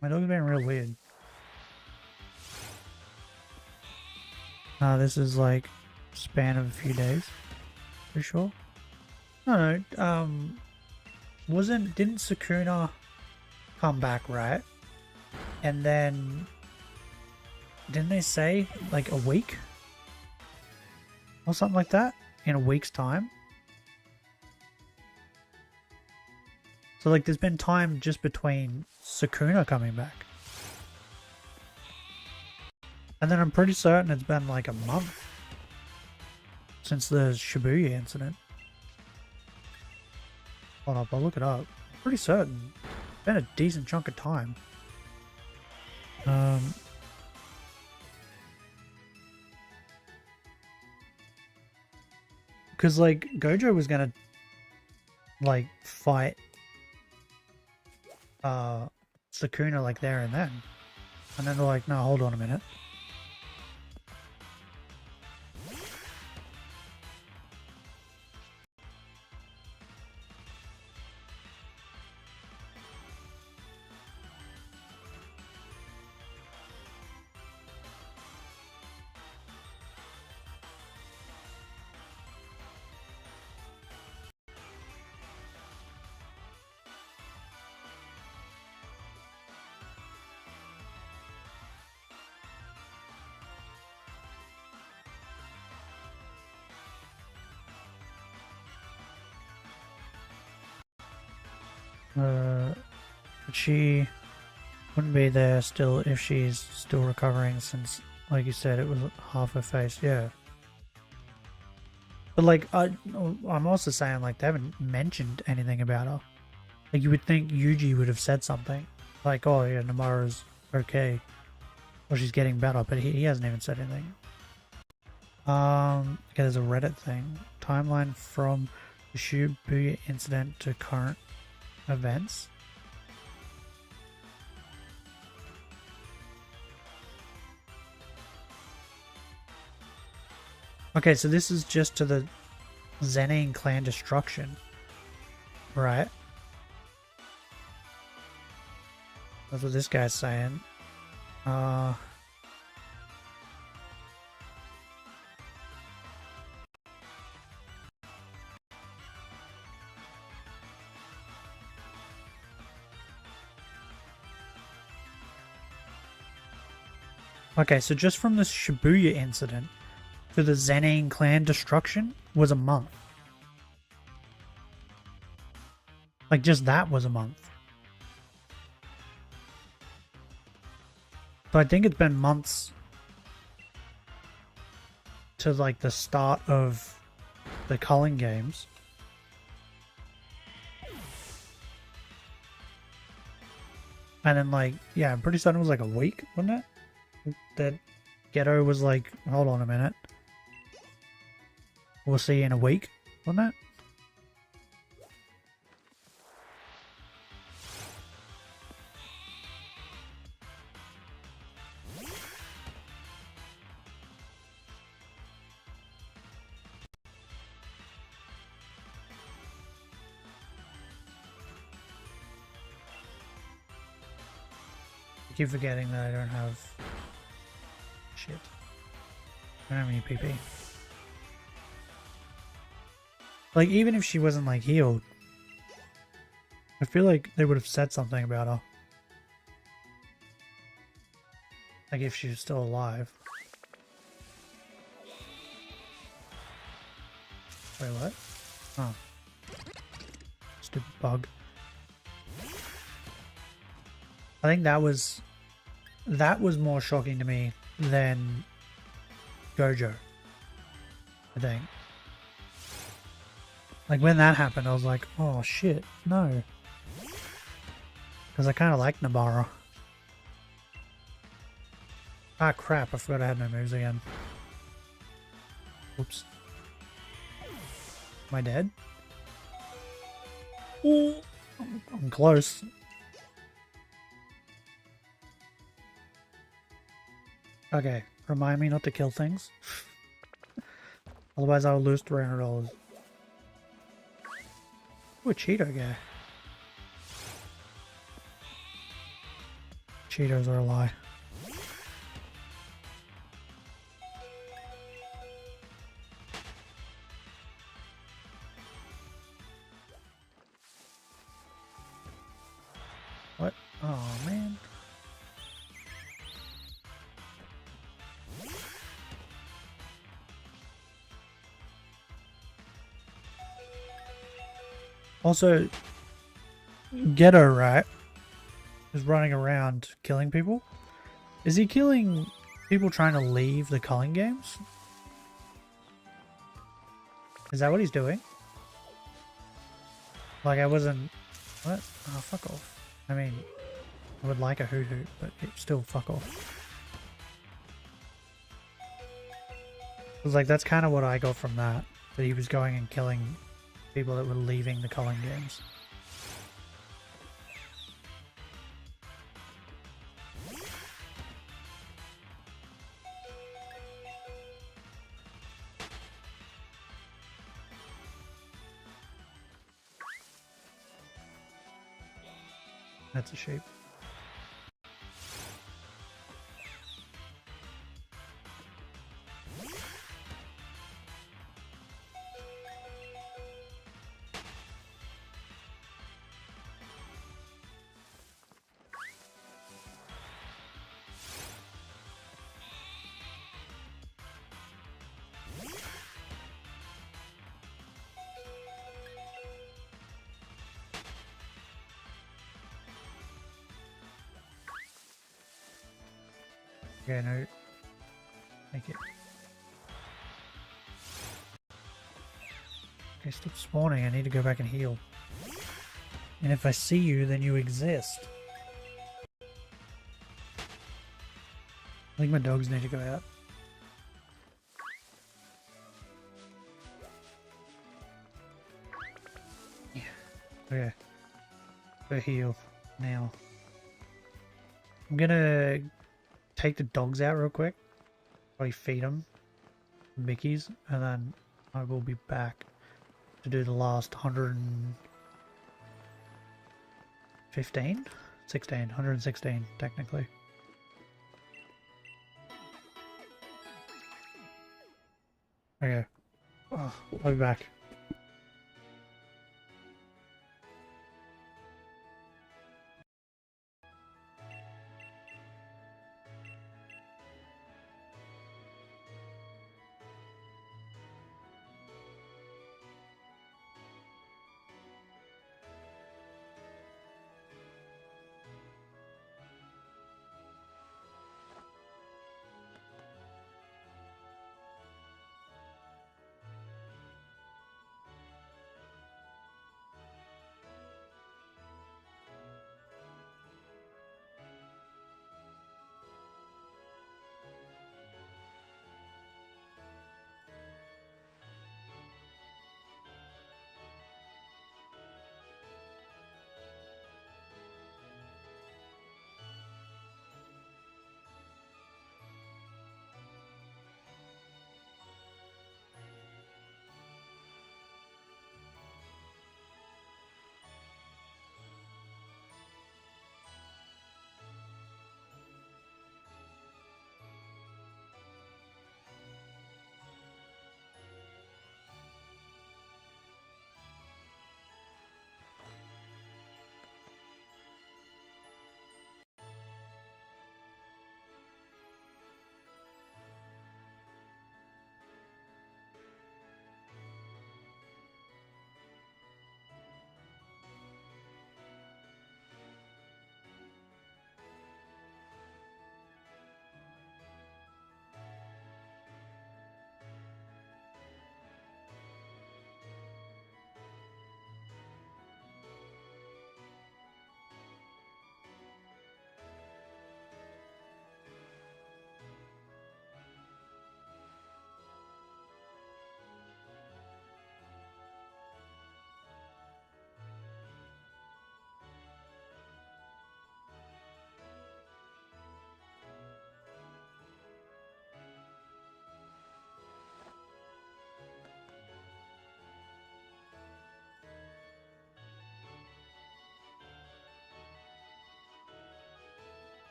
My dog's being real weird. This is like span of a few days, for sure. No, didn't Sakuna come back, right? And then, didn't they say like a week? Or something like that? In a week's time? So like there's been time just between Sakuna coming back. And then I'm pretty certain it's been like a month since the Shibuya incident. Hold up, I'll look it up. I'm pretty certain. It's been a decent chunk of time. Because like Gojo was gonna like fight Sakuna like there and then. And then they're like, no, hold on a minute. But she wouldn't be there still if she's still recovering, since, like you said, it was half her face. Yeah. But like, I'm also saying, like, they haven't mentioned anything about her. Like, you would think Yuji would have said something. Like, oh yeah, Namara's okay. Or she's getting better, but he hasn't even said anything. Okay, there's a Reddit thing. Timeline from the Shibuya incident to current events. Okay, so this is just to the Zenin clan destruction, right? That's what this guy's saying. Okay, so just from the Shibuya incident to the Zenin clan destruction was a month. Like, just that was a month. So I think it's been months to, like, the start of the Culling games. And then, like, yeah, I'm pretty certain it was like a week, wasn't it? That Ghetto was like, hold on a minute. We'll see you in a week, wasn't it? keep forgetting that I don't have... Shit. I don't have any PP. Like, even if she wasn't, like, healed, I feel like they would have said something about her. Like, if she was still alive. Wait, what? Oh. Stupid bug. I think that was more shocking to me than Gojo. I think. Like, when that happened, I was like, oh shit, no. Because I kind of like Nabara. Ah crap, I forgot I had no moves again. Oops. Am I dead? Ooh, I'm close. Okay, remind me not to kill things. Otherwise I'll lose $300. Ooh, a Cheeto guy. Cheetos are a lie. What? Oh man. Also, Ghetto, right, is running around killing people. Is he killing people trying to leave the culling games? Is that what he's doing? Like, I wasn't... What? Oh, fuck off. I mean, I would like a hoot hoot, but it's still fuck off. It was like, that's kind of what I got from that. That he was going and killing people that were leaving the culling games. That's a sheep. Okay, no. Thank you. Okay, stop spawning. I need to go back and heal. And if I see you, then you exist. I think my dogs need to go out. Yeah. Okay. Go heal. Now. I'm gonna take the dogs out real quick. Probably feed them Mickeys, and then I will be back to do the last 115? 116 technically. Okay. Oh, I'll be back.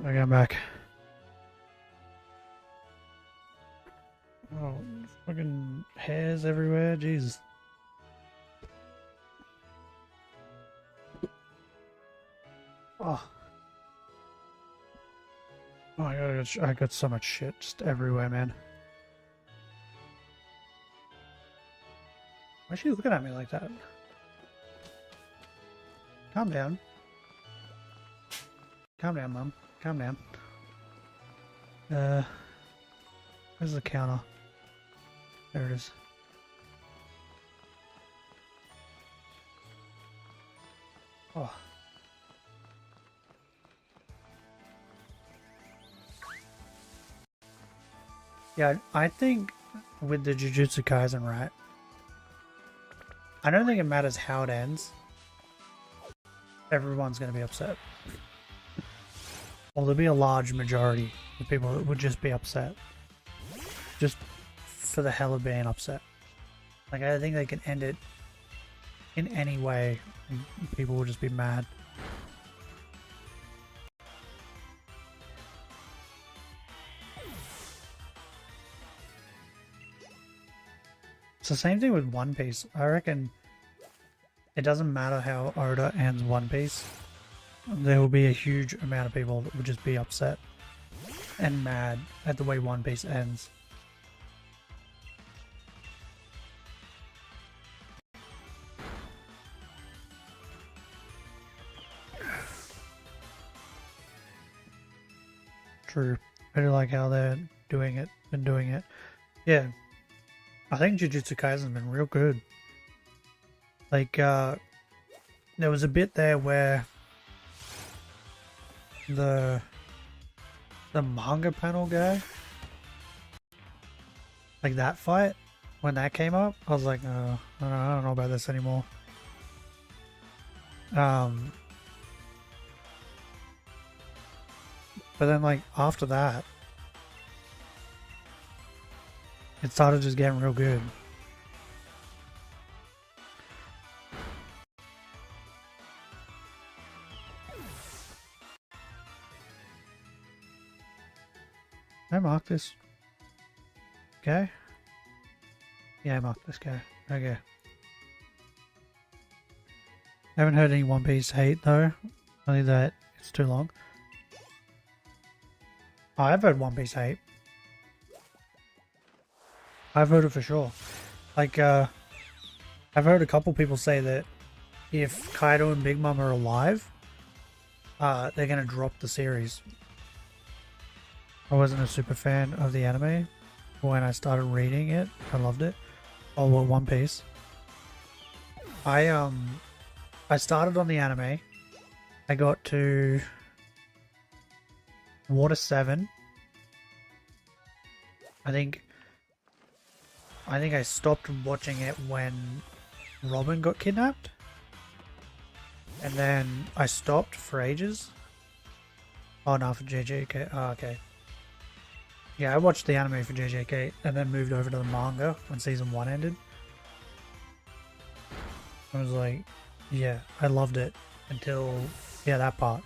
Okay, I'm back. Oh, fucking hairs everywhere, Jesus. Oh. Oh my god, I got so much shit just everywhere, man. Why is she looking at me like that? Calm down. Calm down, Mum. Calm down. Where's the counter? There it is. Oh. Yeah, I think with the Jujutsu Kaisen, right? I don't think it matters how it ends. Everyone's going to be upset. Well, there'll be a large majority of people that would just be upset. Just for the hell of being upset. Like, I don't think they can end it in any way. And people will just be mad. It's the same thing with One Piece. I reckon it doesn't matter how Oda ends One Piece. There will be a huge amount of people that would just be upset and mad at the way One Piece ends. True. I do like how they're doing it. Yeah. I think Jujutsu Kaisen's been real good. Like, there was a bit there where the manga panel guy, like that fight, when that came up, I was like, I don't know about this anymore. But then, like, after that, it started just getting real good. Can I mark this guy? Yeah, I marked this guy. Okay. I haven't heard any One Piece hate though. Only that it's too long. Oh, I've heard One Piece hate. I've heard it for sure. Like, I've heard a couple people say that if Kaido and Big Mom are alive, they're gonna drop the series. I wasn't a super fan of the anime. When I started reading it, I loved it. Oh, well, One Piece. I started on the anime. I got to Water 7. I think I stopped watching it when Robin got kidnapped. And then I stopped for ages. Oh no, for JJK. Oh, okay. Yeah, I watched the anime for JJK and then moved over to the manga when season 1 ended. I was like, yeah, I loved it until, yeah, that part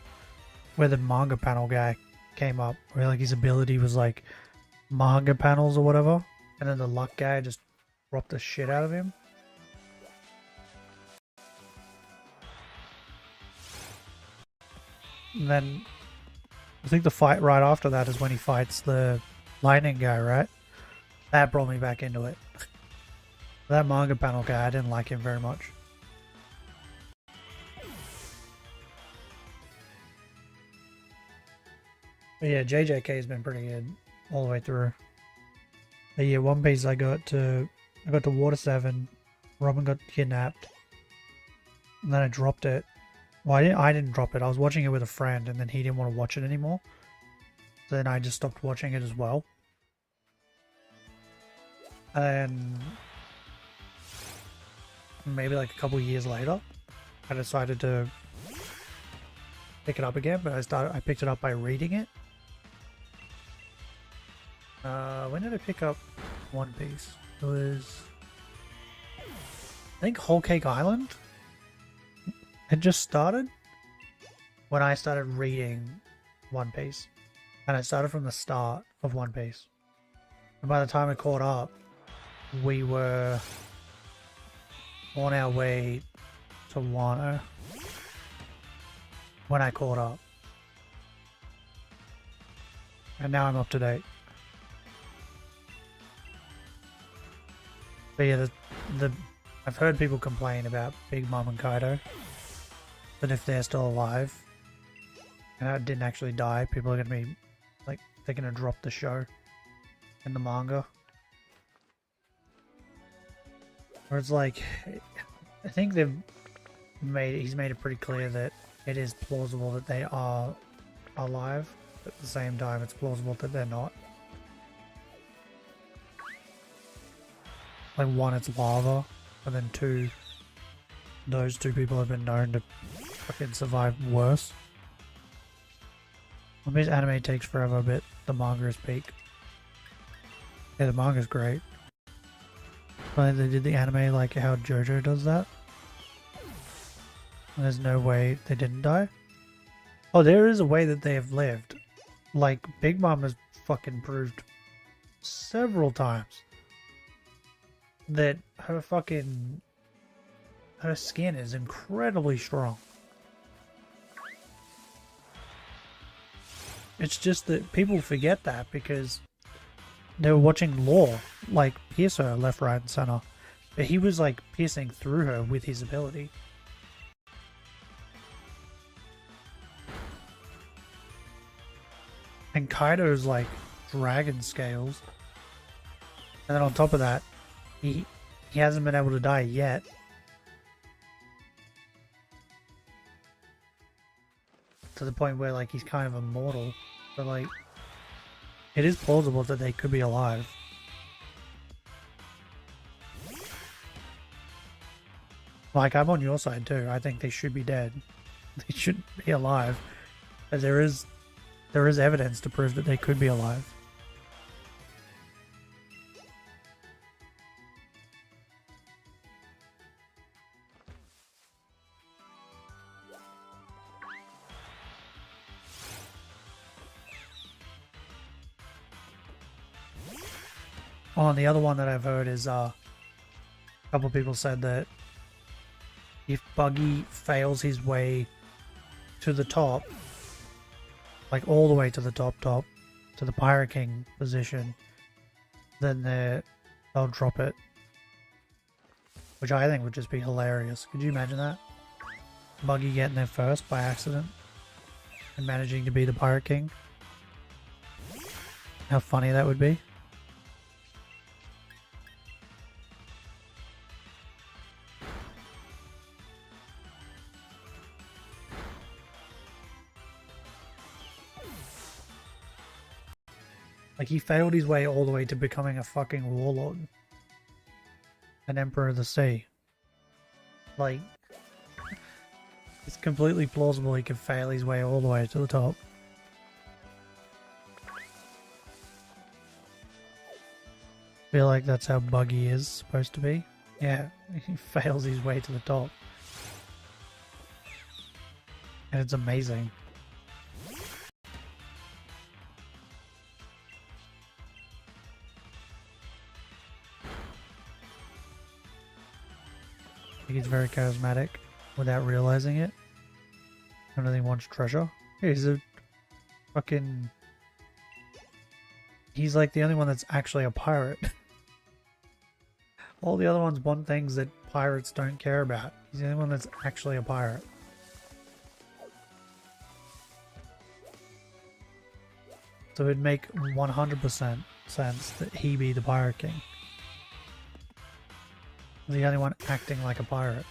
where the manga panel guy came up, where like his ability was like manga panels or whatever, and then the luck guy just dropped the shit out of him. And then I think the fight right after that is when he fights the lightning guy, right? That brought me back into it. That manga panel guy, I didn't like him very much. But yeah, JJK has been pretty good all the way through. But yeah, One Piece I got to Water 7, Robin got kidnapped, and then I dropped it. Well, I didn't drop it. I was watching it with a friend, and then he didn't want to watch it anymore. So then I just stopped watching it as well. And then maybe like a couple years later, I decided to pick it up again, but I picked it up by reading it. When did I pick up One Piece? It was, I think, Whole Cake Island. It just started when I started reading One Piece. And I started from the start of One Piece. And by the time I caught up, we were on our way to Wano when I caught up. And now I'm up to date. But yeah, I've heard people complain about Big Mom and Kaido. That if they're still alive, and I didn't actually die, people are going to be, like, they're going to drop the show in the manga. Or it's like, I think he's made it pretty clear that it is plausible that they are alive. At the same time, it's plausible that they're not. Like, one, it's lava, and then two, those two people have been known to fucking survive worse. I mean, anime takes forever, but the manga is peak. Yeah, the manga's great. But they did the anime like how JoJo does that. And there's no way they didn't die. Oh, there is a way that they have lived. Like, Big Mom has fucking proved several times that her skin is incredibly strong. It's just that people forget that because they were watching Law, like, pierce her left, right, and center. But he was, like, piercing through her with his ability. And Kaido's, like, dragon scales. And then on top of that, he hasn't been able to die yet. To the point where, like, he's kind of immortal. But, like, it is plausible that they could be alive. Like, I'm on your side too. I think they should be dead. They shouldn't be alive. But there is evidence to prove that they could be alive. Oh, and the other one that I've heard is a couple of people said that if Buggy fails his way to the top, like all the way to the top, to the Pirate King position, then they'll drop it. Which I think would just be hilarious. Could you imagine that? Buggy getting there first by accident and managing to be the Pirate King? How funny that would be. Like, he failed his way all the way to becoming a fucking warlord. An Emperor of the Sea. Like, it's completely plausible he could fail his way all the way to the top. Feel like that's how Buggy is supposed to be. Yeah, he fails his way to the top. And it's amazing. He's very charismatic without realizing it. I don't think he wants treasure. He's a fucking... He's like the only one that's actually a pirate. All the other ones want things that pirates don't care about. He's the only one that's actually a pirate. So it'd make 100% sense that he be the Pirate King. The only one acting like a pirate.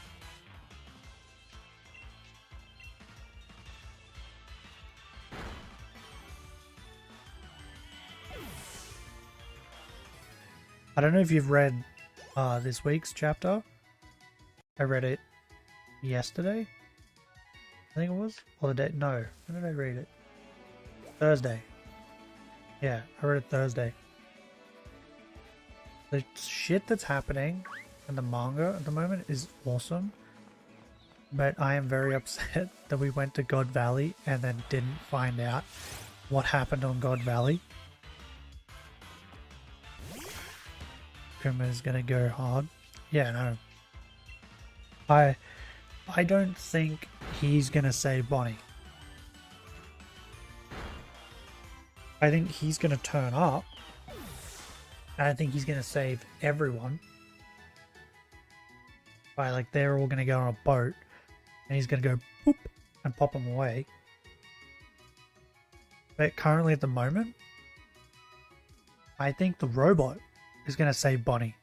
I don't know if you've read this week's chapter. I read it yesterday. I think it was. Or the day. No. When did I read it? Thursday. Yeah, I read it Thursday. The shit that's happening in the manga at the moment is awesome. but I am very upset that we went to God Valley and then didn't find out what happened on God Valley. Is gonna go hard. Yeah, no. I don't think he's gonna save Bonnie. I think he's gonna turn up. And I think he's gonna save everyone. By like they're all gonna go on a boat and he's gonna go boop and pop them away. But currently at the moment, I think the robot is going to save Bonnie.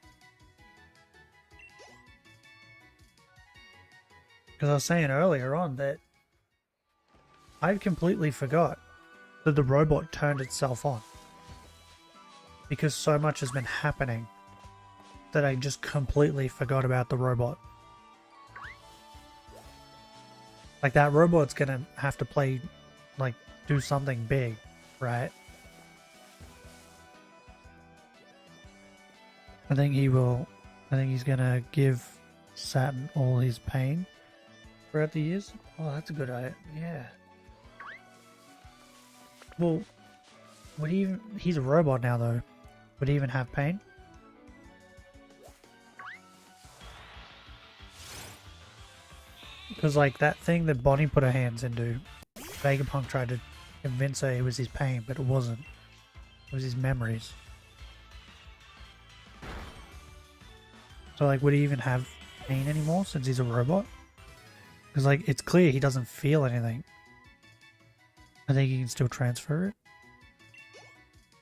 Because I was saying earlier on that I completely forgot that the robot turned itself on. Because so much has been happening that I just completely forgot about the robot. Like that robot's going to have to play, like do something big, right? I think he will. I think he's gonna give Saturn all his pain throughout the years. Oh, that's a good idea. Yeah. Well, would he even? He's a robot now, though. Would he even have pain? Because like that thing that Bonnie put her hands into, Vegapunk tried to convince her it was his pain, but it wasn't. It was his memories. So like, would he even have pain anymore since he's a robot? Because like, it's clear he doesn't feel anything. I think he can still transfer it.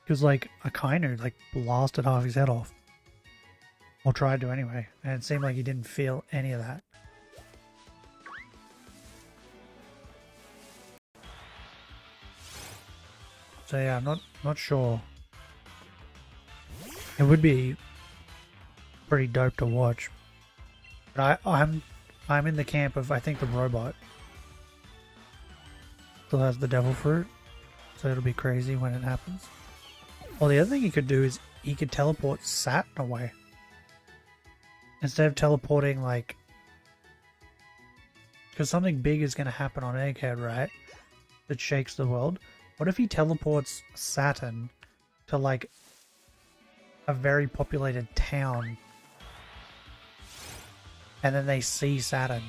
Because like, Akainu like blasted half his head off. Or tried to anyway. And it seemed like he didn't feel any of that. So yeah, I'm not sure. It would be pretty dope to watch. But I'm in the camp of I think the robot still has the devil fruit, so it'll be crazy when it happens. Well, the other thing he could do is he could teleport Saturn away. Instead of teleporting like, because something big is going to happen on Egghead, right? That shakes the world. What if he teleports Saturn to like a very populated town and then they see Saturn?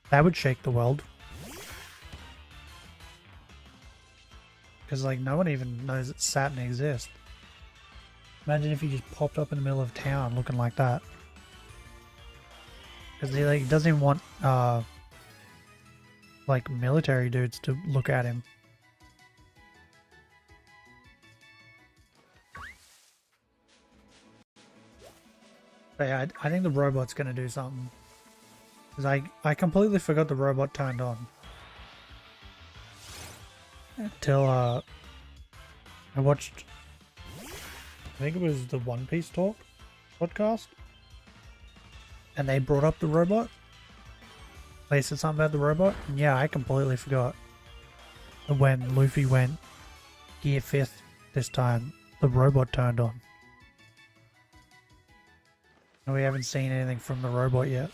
That would shake the world. Because like no one even knows that Saturn exists. Imagine if he just popped up in the middle of town looking like that. Because he like doesn't even want like military dudes to look at him. But yeah, I think the robot's gonna do something. Because I completely forgot the robot turned on. Until I watched, I think it was the One Piece Talk podcast. And they brought up the robot. They said something about the robot. And yeah, I completely forgot. When Luffy went Gear 5th this time, the robot turned on. And we haven't seen anything from the robot yet.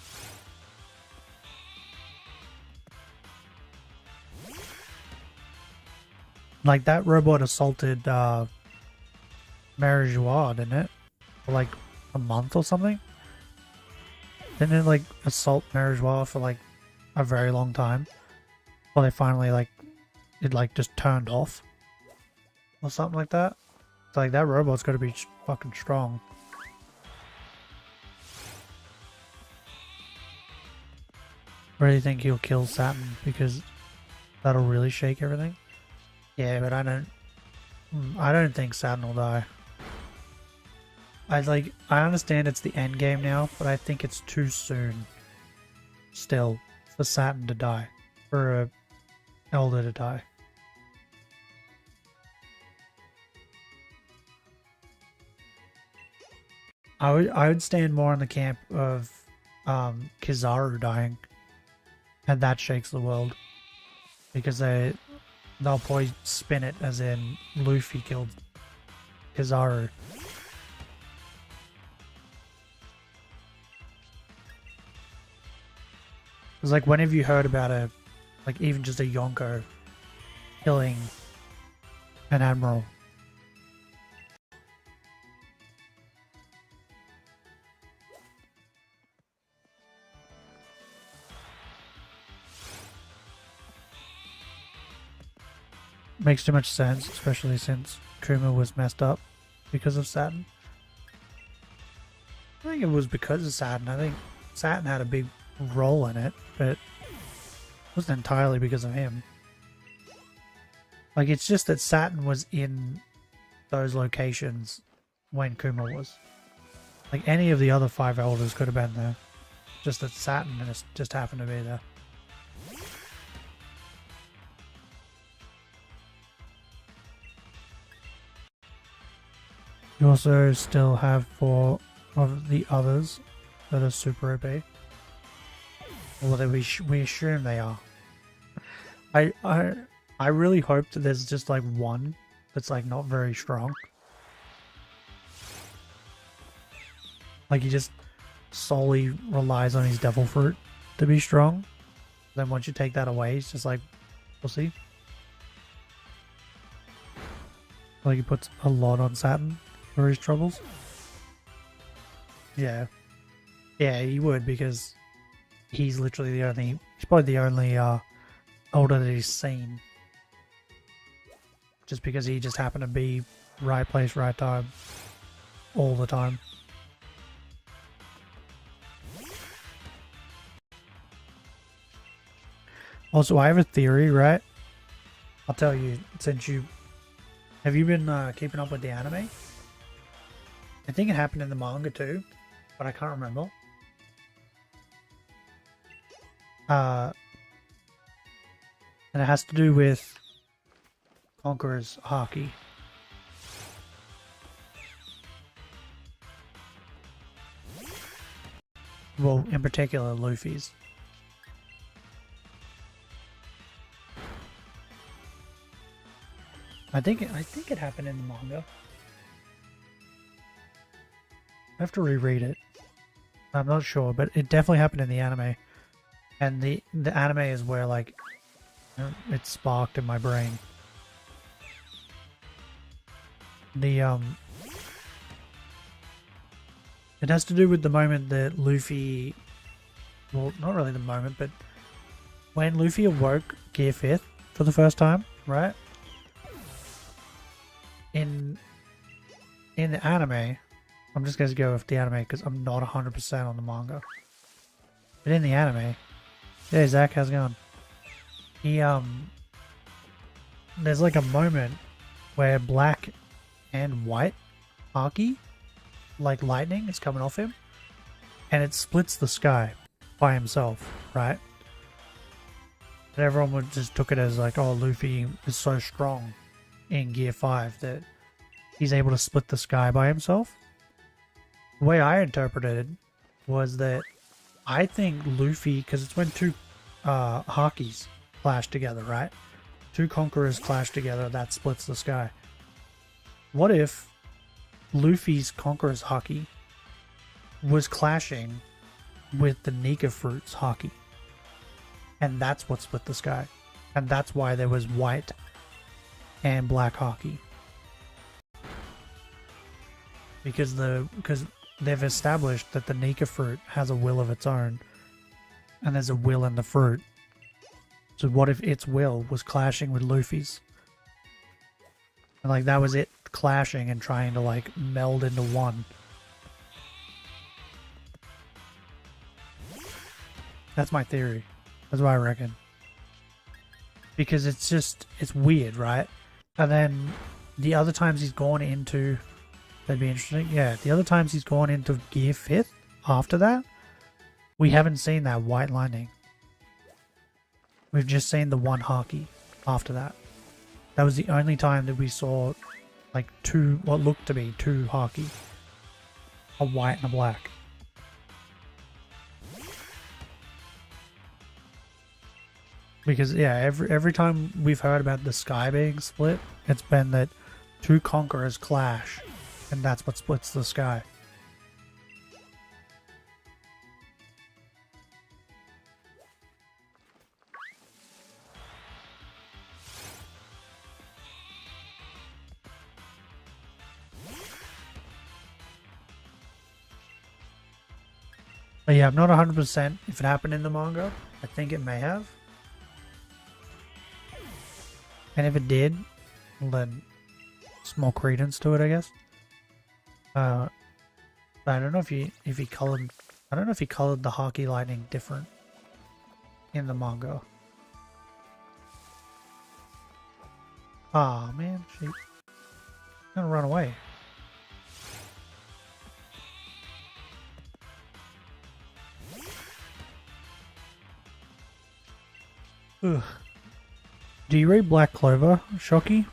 Like, that robot assaulted Marijois, didn't it? For like a month or something? Didn't it like assault Marijois for like a very long time? Well, they finally like, it like just turned off. Or something like that. It's like, that robot's gotta be fucking strong. Or do you think he'll kill Saturn because that'll really shake everything? Yeah, but I don't think Saturn will die. I understand it's the end game now, but I think it's too soon still for Saturn to die. For a Elder to die. I would stand more in the camp of Kizaru dying. And that shakes the world. Because they'll probably spin it as in Luffy killed Kizaru. It's like, when have you heard about a, like, even just a Yonko killing an admiral? Makes too much sense, especially since Kuma was messed up because of Saturn. I think it was because of Saturn. I think Saturn had a big role in it, but it wasn't entirely because of him. Like, it's just that Saturn was in those locations when Kuma was. Like, any of the other 5 elders could have been there. Just that Saturn just happened to be there. You also still have 4 of the others that are super OP. Or that we assume they are. I really hope that there's just like one that's like not very strong. Like, he just solely relies on his devil fruit to be strong. Then once you take that away, he's just like, we'll see. Like, he puts a lot on Saturn for his troubles. Yeah. Yeah, he would, because he's literally the only, he's probably the only elder that he's seen. Just because he just happened to be right place, right time. All the time. Also, I have a theory, right? I'll tell you, since you... Have you been keeping up with the anime? I think it happened in the manga too, but I can't remember. And it has to do with Conqueror's Haki. Well, in particular, Luffy's. I think it happened in the manga. I have to reread it. I'm not sure, but it definitely happened in the anime. And the anime is where, like, it sparked in my brain. It has to do with the moment that Luffy, well, not really the moment, but when Luffy awoke Gear 5th for the first time, right? In the anime, I'm just going to go with the anime because I'm not 100% on the manga. But in the anime, yeah, Zach, how's it going? There's like a moment where black and white Haki, like lightning, is coming off him, and it splits the sky by himself, right? And everyone just took it as like, oh, Luffy is so strong in Gear 5 that he's able to split the sky by himself. The way I interpreted it was that I think Luffy, because it's when two Hakis clash together, right? Two Conquerors clash together, that splits the sky. What if Luffy's Conqueror's Haki was clashing with the Nika Fruit's Haki? And that's what split the sky. And that's why there was white and black Haki. Because they've established that the Nika Fruit has a will of its own. And there's a will in the fruit. So what if its will was clashing with Luffy's? And like that was it clashing and trying to like meld into one. That's my theory. That's what I reckon. Because it's weird, right? And then the other times he's gone into... That'd be interesting. Yeah, the other times he's gone into Gear 5th after that, we haven't seen that white lightning. We've just seen the one Haki after that. That was the only time that we saw like two, what looked to be two Haki. A white and a black. Because yeah, every time we've heard about the sky being split, it's been that two Conquerors clash, and that's what splits the sky. But yeah, I'm not 100% if it happened in the manga. I think it may have. And if it did, well then it's more credence to it, I guess. But I don't know if he colored. I don't know if he colored the Haki Lightning different in the manga. Ah, man, she's gonna run away. Ugh. Do you read Black Clover, Shocky?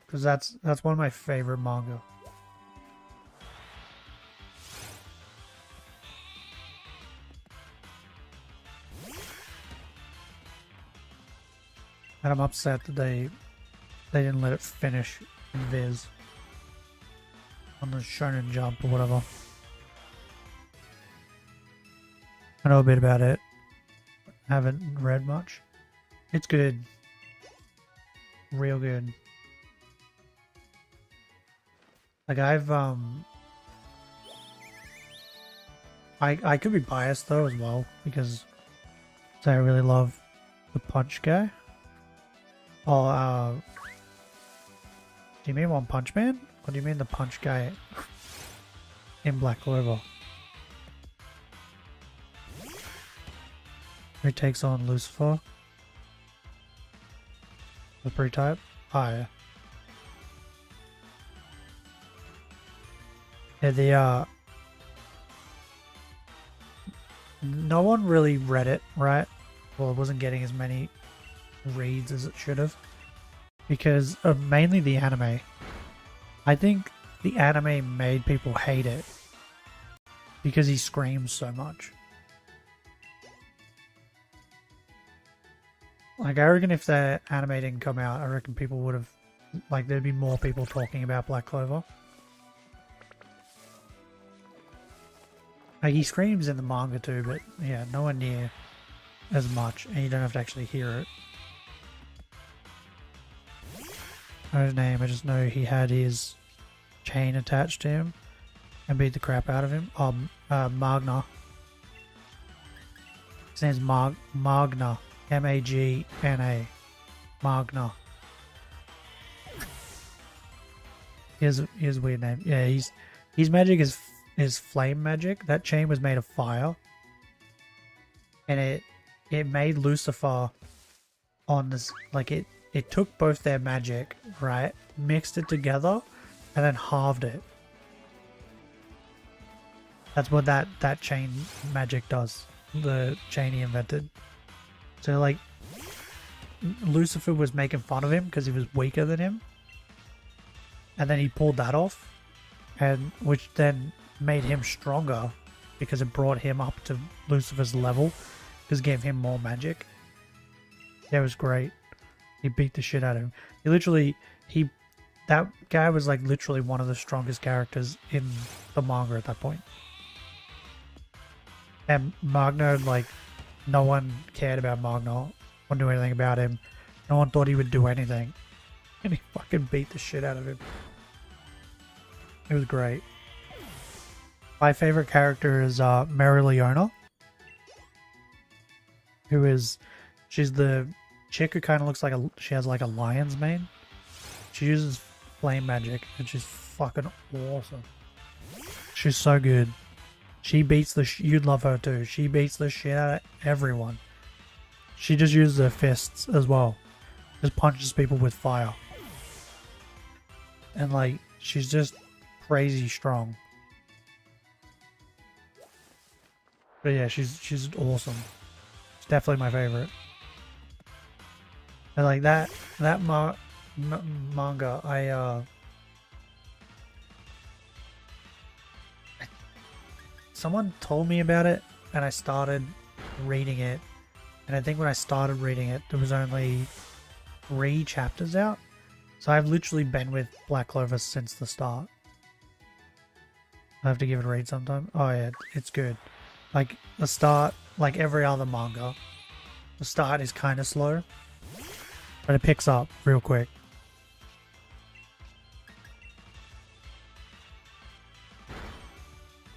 Because that's one of my favorite manga. And I'm upset that they didn't let it finish in Viz. On the Shonen Jump or whatever. I know a bit about it. Haven't read much. It's good. Real good. Like I've I could be biased though as well because I really love the Punch guy. Oh, do you mean One Punch Man? Or do you mean the Punch guy in Black Clover? Who takes on Lucifer? The pre-type? Oh yeah. Yeah, no one really read it, right? Well, it wasn't getting as many reads as it should have. Because of mainly the anime. I think the anime made people hate it. Because he screams so much. Like, I reckon if the anime didn't come out, I reckon people would have... Like, there'd be more people talking about Black Clover. Like, he screams in the manga too, but yeah, nowhere near as much, and you don't have to actually hear it. I don't know his name, I just know he had his chain attached to him and beat the crap out of him. Oh, Magna. His name's Magna. M-A-G-N-A. Magna. He has a weird name. Yeah, his magic is flame magic. That chain was made of fire. And it made Lucifer on this, like it took both their magic, right? Mixed it together and then halved it. That's what that chain magic does. The chain he invented. So like Lucifer was making fun of him because he was weaker than him. And then he pulled that off. And which then made him stronger because it brought him up to Lucifer's level because it gave him more magic. That was great. He beat the shit out of him. That guy was like literally one of the strongest characters in the manga at that point. And Magna, like, no one cared about Magna. No one knew anything about him. No one thought he would do anything. And he fucking beat the shit out of him. It was great. My favorite character is Mary she's the chick who kind of looks like she has like a lion's mane. She uses flame magic and she's fucking awesome. She's so good. She beats you'd love her too. She beats the shit out of everyone. She just uses her fists as well. Just punches people with fire. And like, she's just crazy strong. But yeah, she's awesome. She's definitely my favorite. And like that manga, someone told me about it and I started reading it. And I think when I started reading it, there was only 3 chapters out. So I've literally been with Black Clover since the start. I have to give it a read sometime. Oh yeah, it's good. Like the start, like every other manga, the start is kind of slow. But it picks up real quick.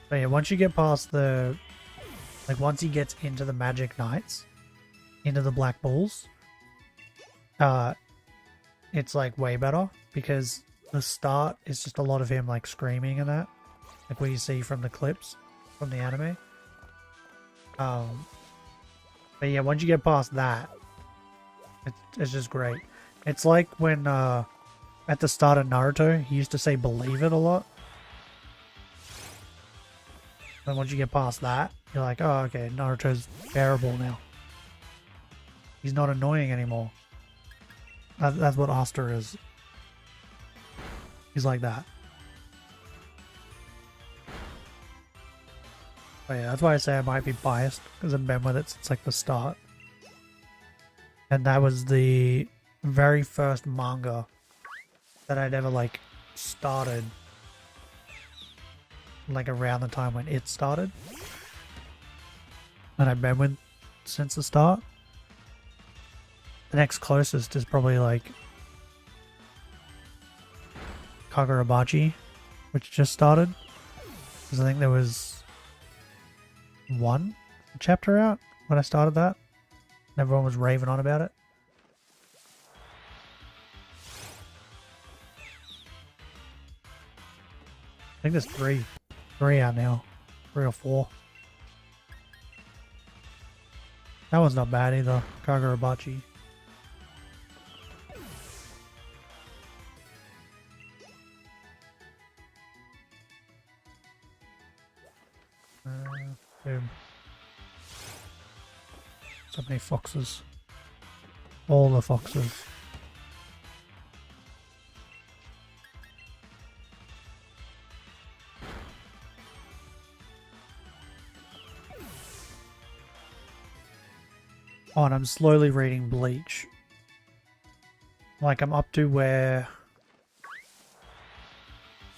But yeah, once you get past the... Like, once he gets into the Magic Knights, into the Black Bulls, it's, like, way better. Because the start is just a lot of him, like, screaming and that. Like what you see from the clips from the anime. But yeah, once you get past that, it's just great. It's like when, at the start of Naruto, he used to say believe it a lot. And once you get past that, you're like, oh, okay, Naruto's bearable now. He's not annoying anymore. That's what Asta is. He's like that. But yeah, that's why I say I might be biased, because I've been with it since like the start. And that was the very first manga that I'd ever like started, like around the time when it started. And I've been with since the start. The next closest is probably like Kagurabachi, which just started. Because I think there was one chapter out when I started that. And everyone was raving on about it. I think there's three out now. 3 or 4. That one's not bad either. Kagurabachi. Boom. So many foxes. All the foxes. Oh, and I'm slowly reading Bleach. Like, I'm up to where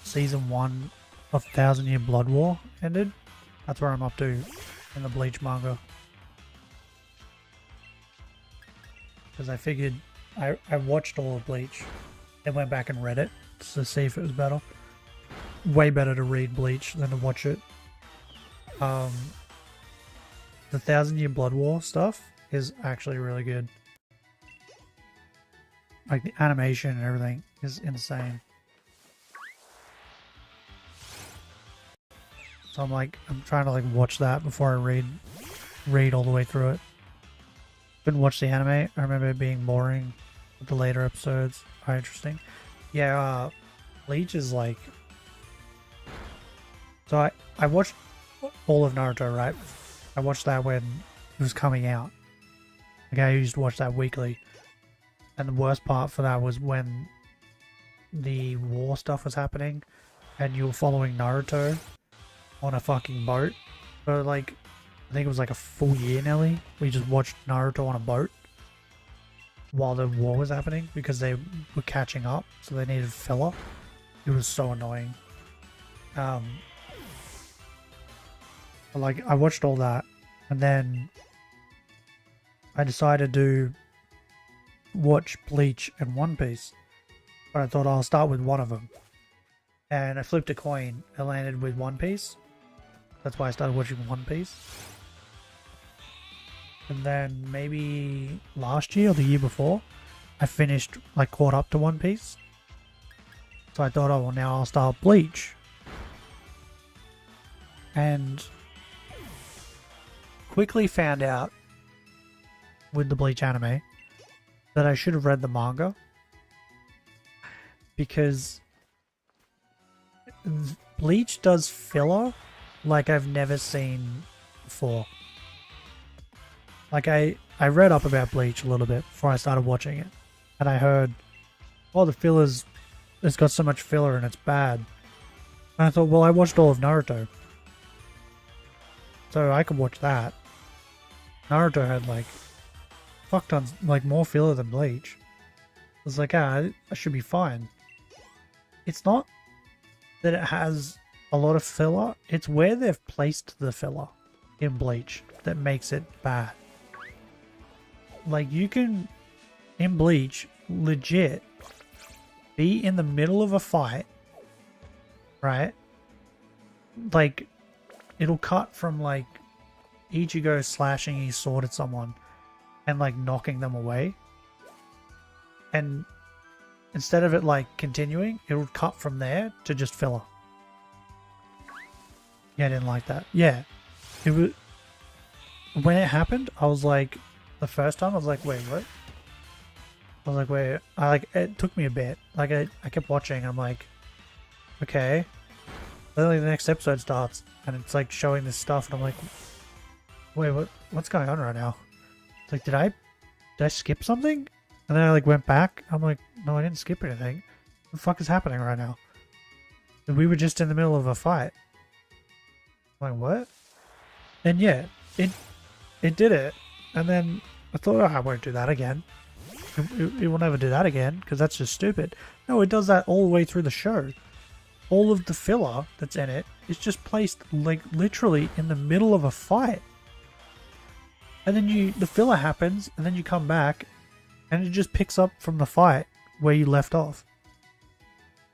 Season 1 of 1000 Year Blood War ended. That's where I'm up to in the Bleach manga. Because I figured I watched all of Bleach, then went back and read it to see if it was better. Way better to read Bleach than to watch it. The 1000 Year Blood War stuff is actually really good. Like the animation and everything is insane. So I'm trying to like watch that before I read all the way through it. Didn't watch the anime. I remember it being boring, but the later episodes are interesting. Yeah, Bleach is like... So I watched all of Naruto, right? I watched that when it was coming out. Like I used to watch that weekly. And the worst part for that was when the war stuff was happening and you were following Naruto on a fucking boat. So like, I think it was like a full year nearly. We just watched Naruto on a boat while the war was happening because they were catching up, so they needed filler. It was so annoying. Like I watched all that, and then I decided to watch Bleach and One Piece. But I thought I'll start with one of them, and I flipped a coin. I landed with One Piece. That's why I started watching One Piece. And then maybe last year or the year before, I finished, like, caught up to One Piece. So I thought, oh, well, now I'll start Bleach. And quickly found out with the Bleach anime that I should have read the manga. Because Bleach does filler like I've never seen before. Like I read up about Bleach a little bit before I started watching it. And I heard, oh, the filler's, it's got so much filler and it's bad. And I thought, well, I watched all of Naruto, so I could watch that. Naruto had like fuck tons, like more filler than Bleach. I was like, I should be fine. It's not that it has a lot of filler, it's where they've placed the filler in Bleach that makes it bad. Like you can, in Bleach legit be in the middle of a fight, right? Like, it'll cut from like Ichigo slashing his sword at someone and like knocking them away, and instead of it like continuing, it would cut from there to just filler. Yeah, I didn't like that. Yeah, it was, when it happened, I was like, the first time I was like, wait, what? I was like, wait, it took me a bit. Like I kept watching, I'm like, okay. Literally the next episode starts and it's like showing this stuff and I'm like, wait, what's going on right now? It's like, did I skip something? And then I like went back. I'm like, no, I didn't skip anything. What the fuck is happening right now? And we were just in the middle of a fight. I'm like, what? And yeah, it did it. And then I thought, oh, I won't do that again. It will never do that again because that's just stupid. No, it does that all the way through the show. All of the filler that's in it is just placed like literally in the middle of a fight. And then the filler happens and then you come back and it just picks up from the fight where you left off.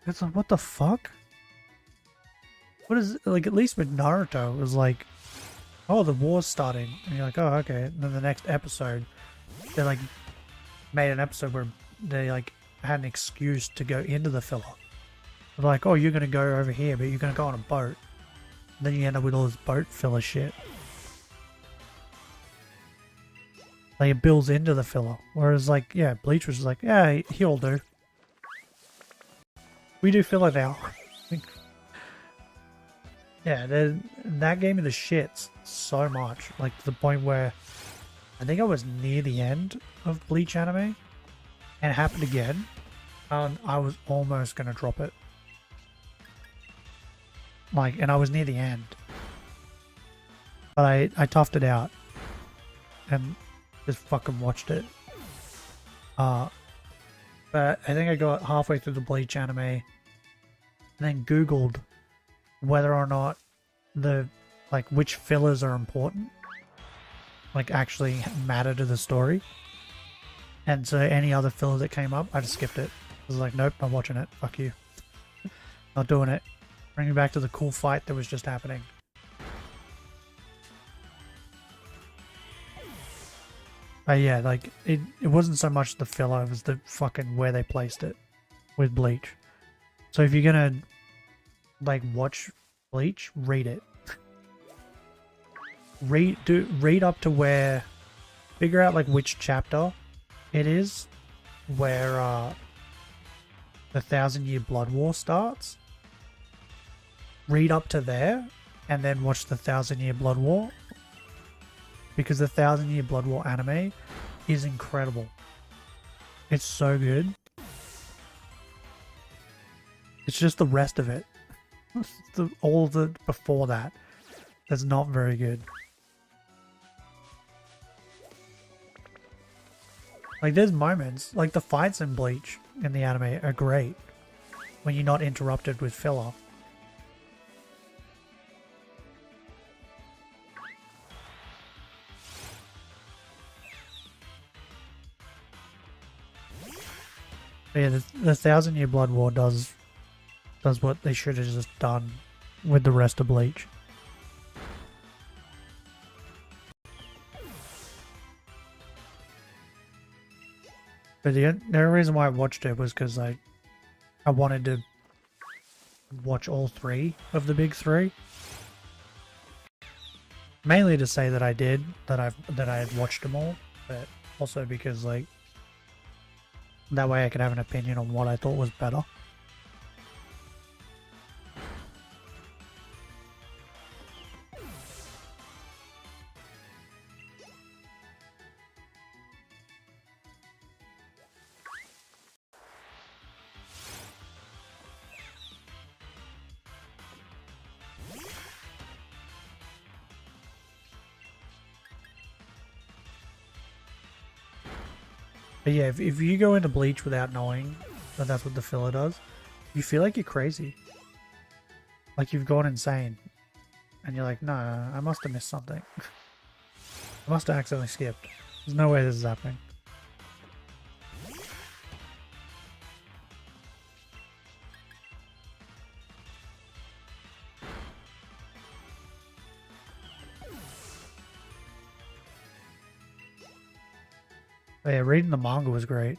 It's like, what the fuck? What is, like, at least with Naruto, it was like, oh, the war's starting. And you're like, oh, okay. And then the next episode, they like made an episode where they like had an excuse to go into the filler. They're like, oh, you're going to go over here, but you're going to go on a boat. And then you end up with all this boat filler shit. Like, it builds into the filler. Whereas, like, yeah, Bleach was just like, yeah, he'll do. We do filler now. Yeah, that gave me the shits so much. Like, to the point where I think I was near the end of Bleach anime. And it happened again. And I was almost going to drop it. Like, and I was near the end. But I toughed it out. And just fucking watched it. But I think I got halfway through the Bleach anime. And then Googled whether or not which fillers are important. Like, actually matter to the story. And so any other filler that came up, I just skipped it. I was like, nope, I'm watching it. Fuck you. Not doing it. Bring me back to the cool fight that was just happening. But yeah, like, it wasn't so much the filler, it was the fucking where they placed it with Bleach. So if you're gonna, like, watch Bleach, read it. Read up to where, figure out, like, which chapter it is where, the 1,000-Year Blood War starts. Read up to there, and then watch the 1,000-Year Blood War. Because the 1,000-Year Blood War anime is incredible. It's so good. It's just the rest of it. All of the before that that's not very good. Like, there's moments, like the fights in Bleach in the anime are great when you're not interrupted with filler. But yeah, the 1,000-Year Blood War does what they should have just done with the rest of Bleach. But the only reason why I watched it was because I wanted to watch all three of the big three. Mainly to say that I did, that I had watched them all, but also because, like, that way I could have an opinion on what I thought was better. But yeah, if you go into Bleach without knowing that that's what the filler does, you feel like you're crazy. Like you've gone insane. And you're like, no, I must have missed something. I must have accidentally skipped. There's no way this is happening. But yeah, reading the manga was great.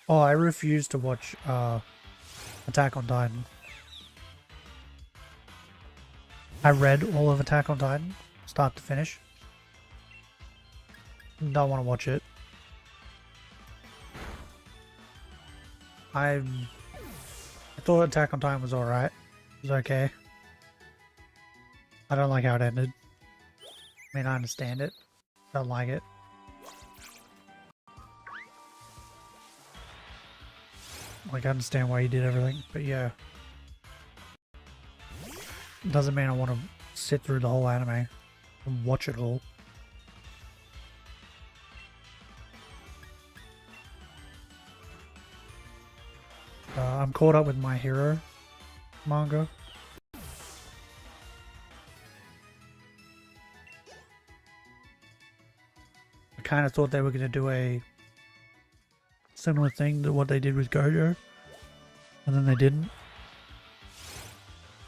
Oh, I refuse to watch Attack on Titan. I read all of Attack on Titan, start to finish. Don't want to watch it. I thought Attack on Titan was alright. It was okay. I don't like how it ended. I mean, I understand it. Don't like it. Like, I understand why he did everything, but yeah. Doesn't mean I want to sit through the whole anime and watch it all. I'm caught up with My Hero manga. I kind of thought they were going to do a similar thing to what they did with Gojo, and then they didn't,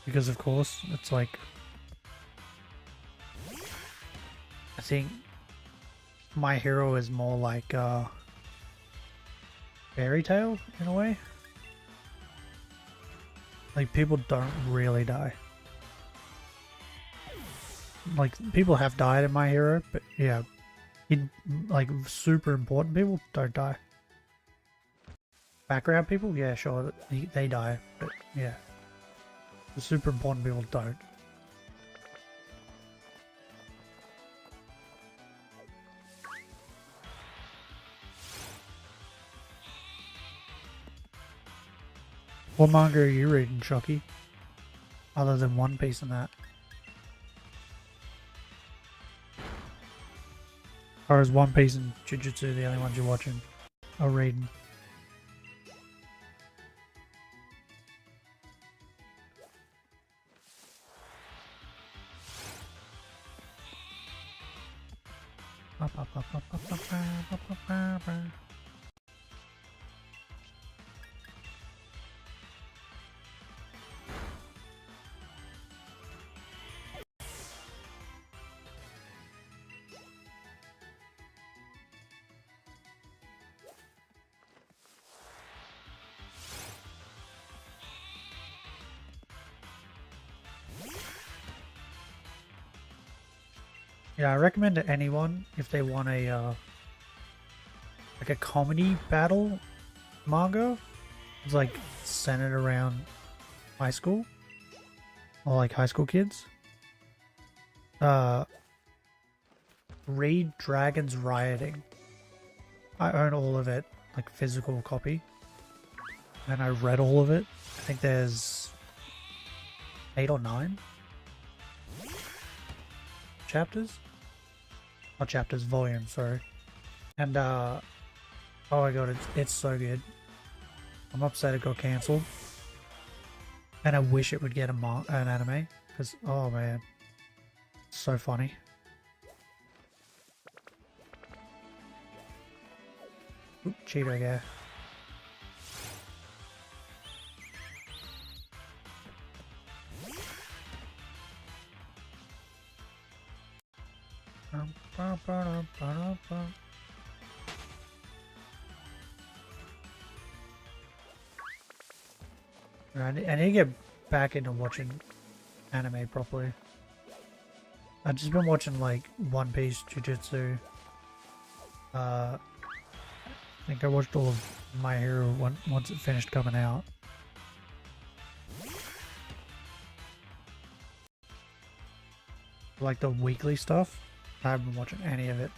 because of course it's like, I think My Hero is more like fairy tale in a way. Like, people don't really die. Like, people have died in My Hero, but yeah, like super important people don't die. Background people, yeah, sure, they die, but yeah, the super important people don't. What manga are you reading, Shocky? Other than One Piece and that? Or is One Piece and Jujutsu the only ones you're watching or reading? Yeah, I recommend to anyone if they want a like a comedy battle manga. It's like centered around high school or like high school kids. Read Dragons Rioting. I own all of it, like physical copy, and I read all of it. I think there's 8 or 9 chapters. Not chapters, volumes, sorry. And oh my god, it's so good. I'm upset it got cancelled, and I wish it would get an anime, because oh man, it's so funny. Oop, Cheeto guy. I need to get back into watching anime properly. I've just been watching like One Piece, Jujutsu. I think I watched all of My Hero once it finished coming out. Like the weekly stuff, I haven't been watching any of it.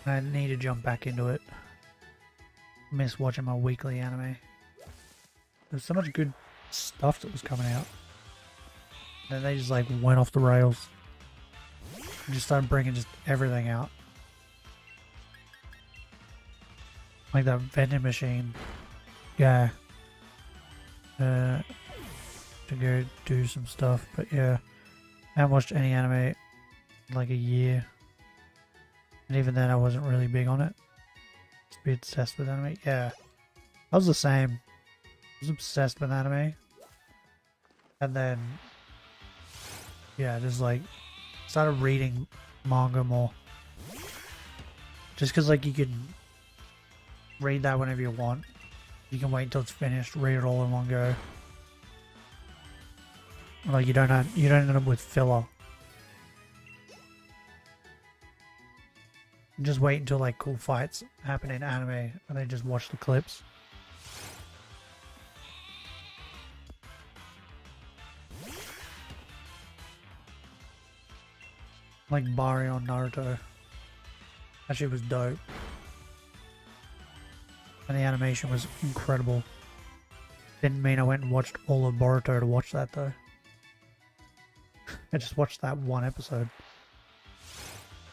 I need to jump back into it. Miss watching my weekly anime. There's so much good stuff that was coming out. And they just like went off the rails. And just started bringing just everything out. Like that vending machine guy. To go do some stuff, but yeah. I haven't watched any anime in like a year. And even then I wasn't really big on it. Just be obsessed with anime. Yeah. I was the same. I was obsessed with anime. And then yeah, just like started reading manga more. Just because like you can read that whenever you want. You can wait until it's finished, read it all in one go. Like you don't end up with filler. Just wait until like cool fights happen in anime and then just watch the clips. Like Bari on Naruto. That shit was dope. And the animation was incredible. Didn't mean I went and watched all of Boruto to watch that though. I just watched that one episode.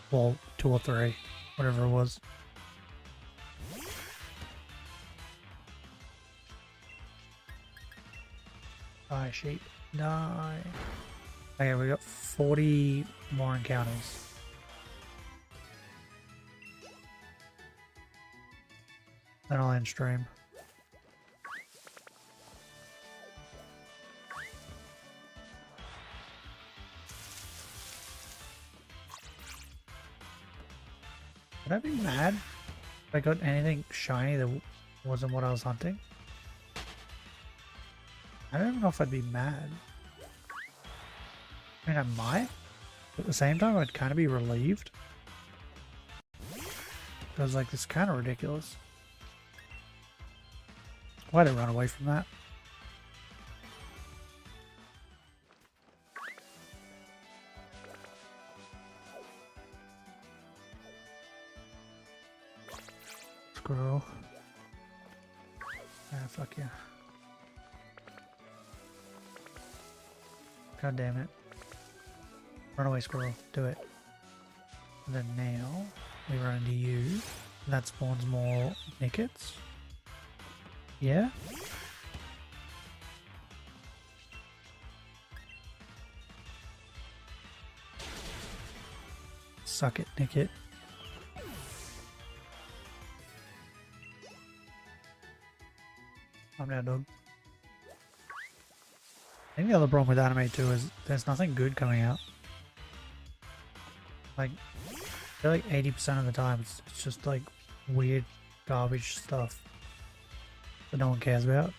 Well, 2 or 3. Whatever it was. Die, sheep. Die. Okay, we got 40 more encounters. Then I'll end stream. Would I be mad if I got anything shiny that wasn't what I was hunting? I don't even know if I'd be mad. I mean, I might. But at the same time, I'd kind of be relieved. I was like, this is kind of ridiculous. Why'd I run away from that? Squirrel. Ah, fuck yeah. God damn it. Run away, squirrel. Do it. And then now, we run into you. And that spawns more Nickets. Yeah? Suck it, Nicket. I'm down, dog. I think the other problem with anime too is there's nothing good coming out. Like, I feel like 80% of the time it's just like weird garbage stuff that no one cares about.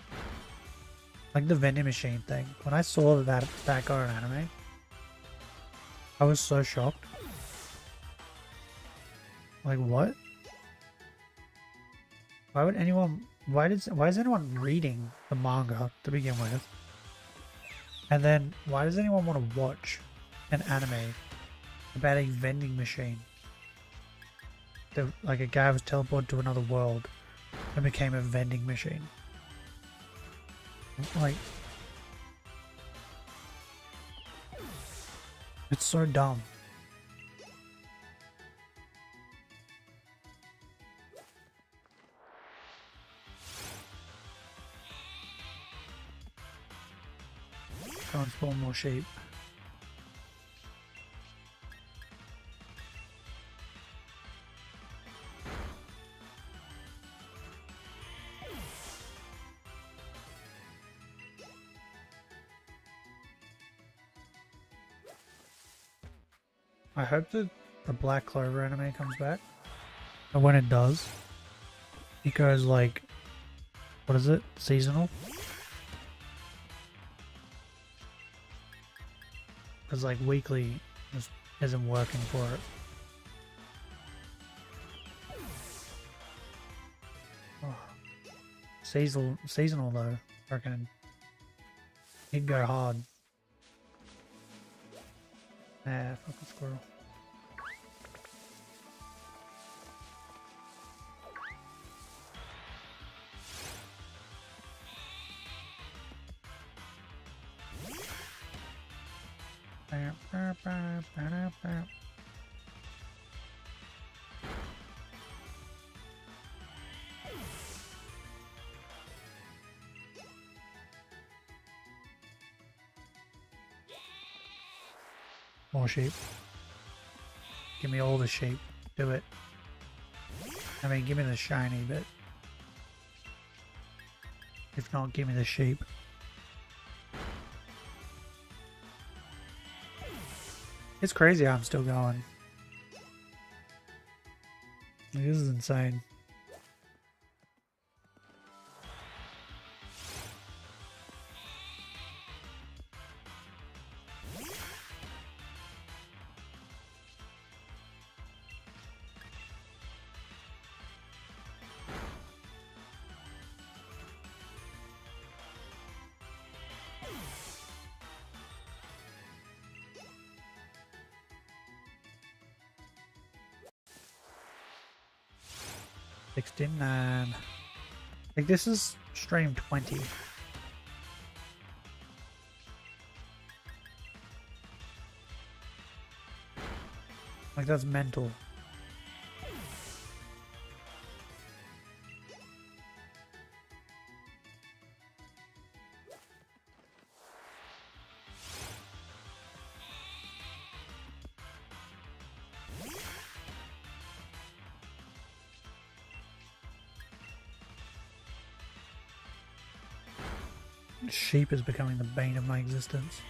Like the vending machine thing. When I saw that got an anime, I was so shocked. Like, what? Why would anyone... Why is anyone reading the manga to begin with? And then, why does anyone want to watch an anime about a vending machine? Like a guy was teleported to another world and became a vending machine. Like... It's so dumb. Go and spawn more sheep. I hope that the Black Clover anime comes back. And when it does, it goes like, what is it? Seasonal? Because like weekly just isn't working for it. Oh. Seasonal though, I reckon he'd go hard. Ah, fucking squirrel. more sheep. Give me all the sheep. Do it. I mean, give me the shiny, but if not, give me the sheep. It's crazy how I'm still going. Like, this is insane. $69. Like, this is stream 20. Like, that's mental. Sheep is becoming the bane of my existence.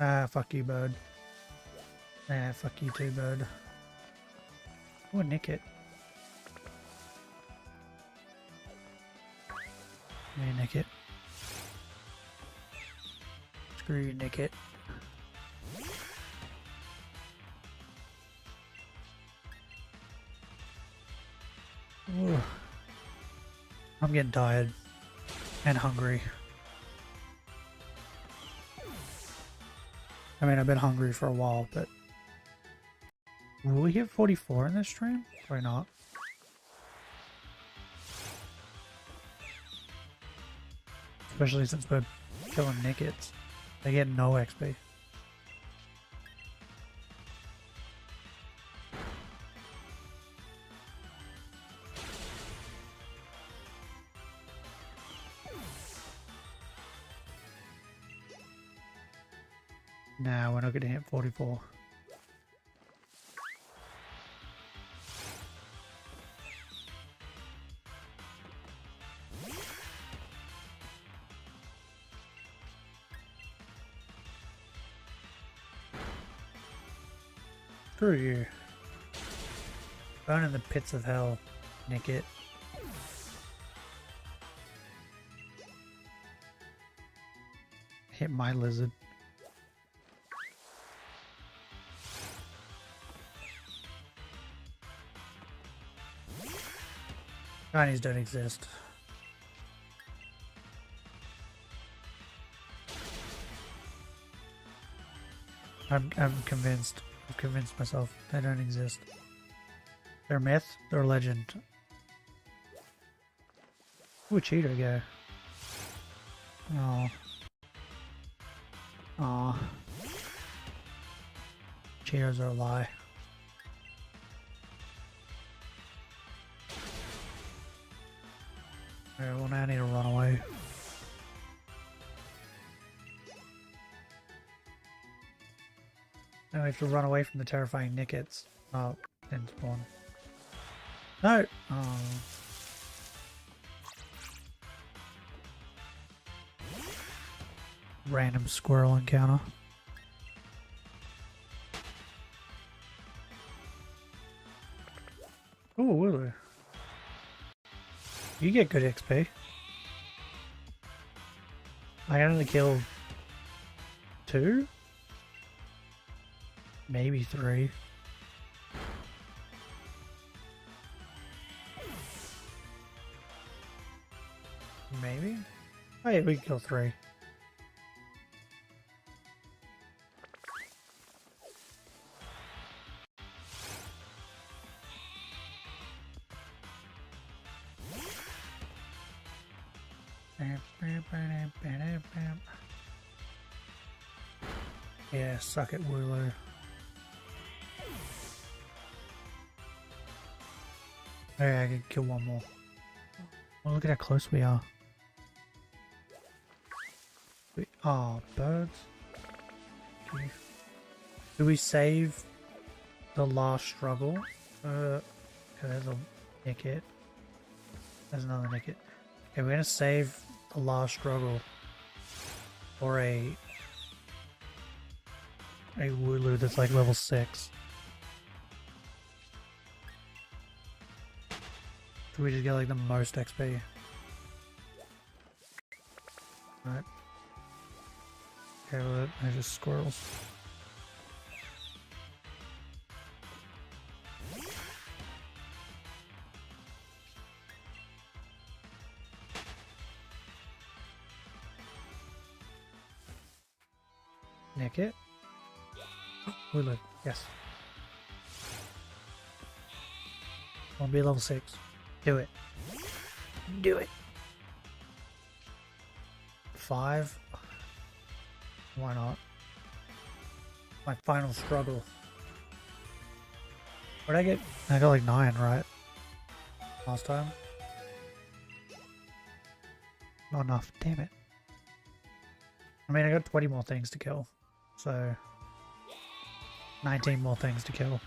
Ah, fuck you, bird. Ah, fuck you too, bird. Oh, nick it. Yeah, nick it. Screw you, nick it. Ooh. I'm getting tired and hungry. I mean, I've been hungry for a while, but will we hit 44 in this stream? Or not? Especially since we're killing Nickets. They get no XP. Nah, we're not going to hit 44. Screw you. Burn in the pits of hell, Nicket. Hit my lizard. Shinies don't exist. I'm convinced. I've convinced myself they don't exist. They're a myth, they're a legend. Ooh, cheater go. Oh. Aw. Cheaters are a lie. Alright, well now I need to run away. Now we have to run away from the terrifying Nickets. Oh, didn't spawn. No! Oh. Random squirrel encounter. Ooh, Wooloo. You get good XP. I only killed 2? Maybe 3. Maybe? Oh yeah, we can kill 3. Yeah, suck it, Wooloo. Okay, I can kill one more. Oh, look at how close we are. Oh, birds. Do we save the last struggle? Okay, there's a Nickit. There's another Nickit. Okay, we're gonna save the last struggle for a Wooloo that's like level 6. So we just get like the most XP. Alright. Okay, well, they're just squirrels. Nick it. Wooloo, yes. Wanna be level 6. Do it. Do it. 5. Why not? My final struggle. What did I get? I got like 9, right? Last time. Not enough. Damn it. I mean, I got 20 more things to kill. So 19 more things to kill.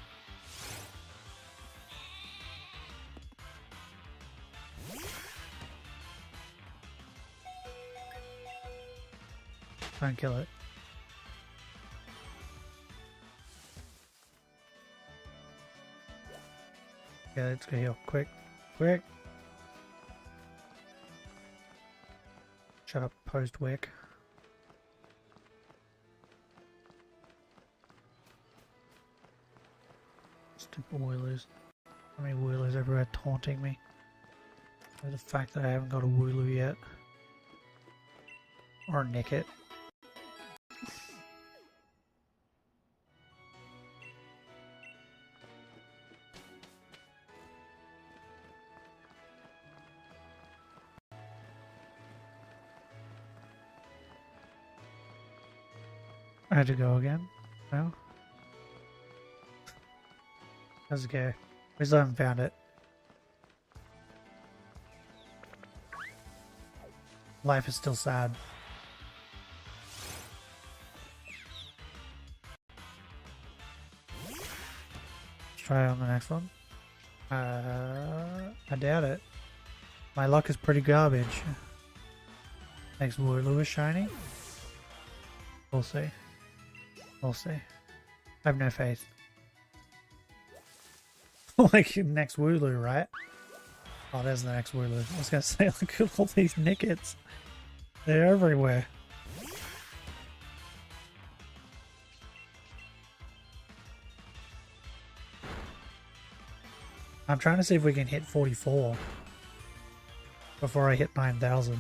Try and kill it. Yeah, let's go heal. Quick. Quick. Shut up, post-wick. Stupid Wooloos. How many Wooloos everywhere taunting me? Or the fact that I haven't got a Wooloo yet. Or a Nickit. I had to go again? No? How's it go? We still haven't found it. Life is still sad. Let's try it on the next one. I doubt it. My luck is pretty garbage. Next Wooloo is shiny. We'll see. We'll see. I have no faith. Like next Wooloo, right? Oh, there's the next Wooloo. I was gonna say, look at all these Nickits. They're everywhere. I'm trying to see if we can hit 44 before I hit 9,000.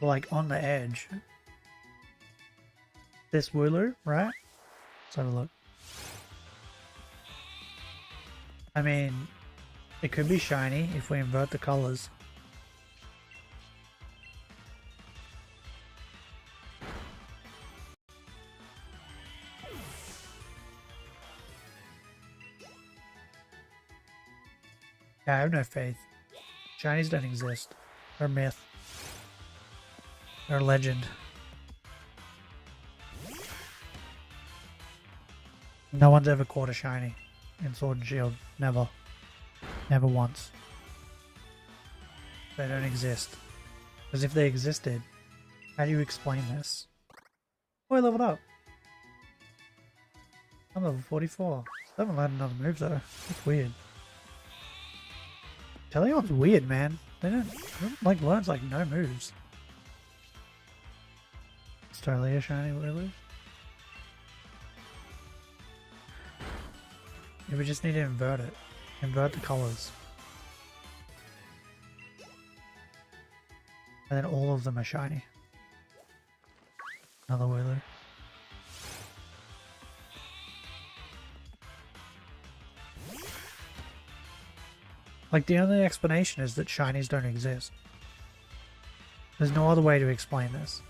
Like on the edge. This Wooloo, right? Let's have a look. I mean, it could be shiny if we invert the colors. Yeah, I have no faith. Shinies don't exist. They're myth. They're legend. No one's ever caught a shiny in Sword and Shield. Never. Never once. They don't exist. Because if they existed, how do you explain this? Oh, I leveled up. I'm level 44. I haven't learned another move though. That's weird. Teleon's weird, man. They don't like learns like no moves. It's totally a shiny Wooloo. Yeah, we just need to invert it. Invert the colors. And then all of them are shiny. Another Wooloo. Like, the only explanation is that shinies don't exist. There's no other way to explain this.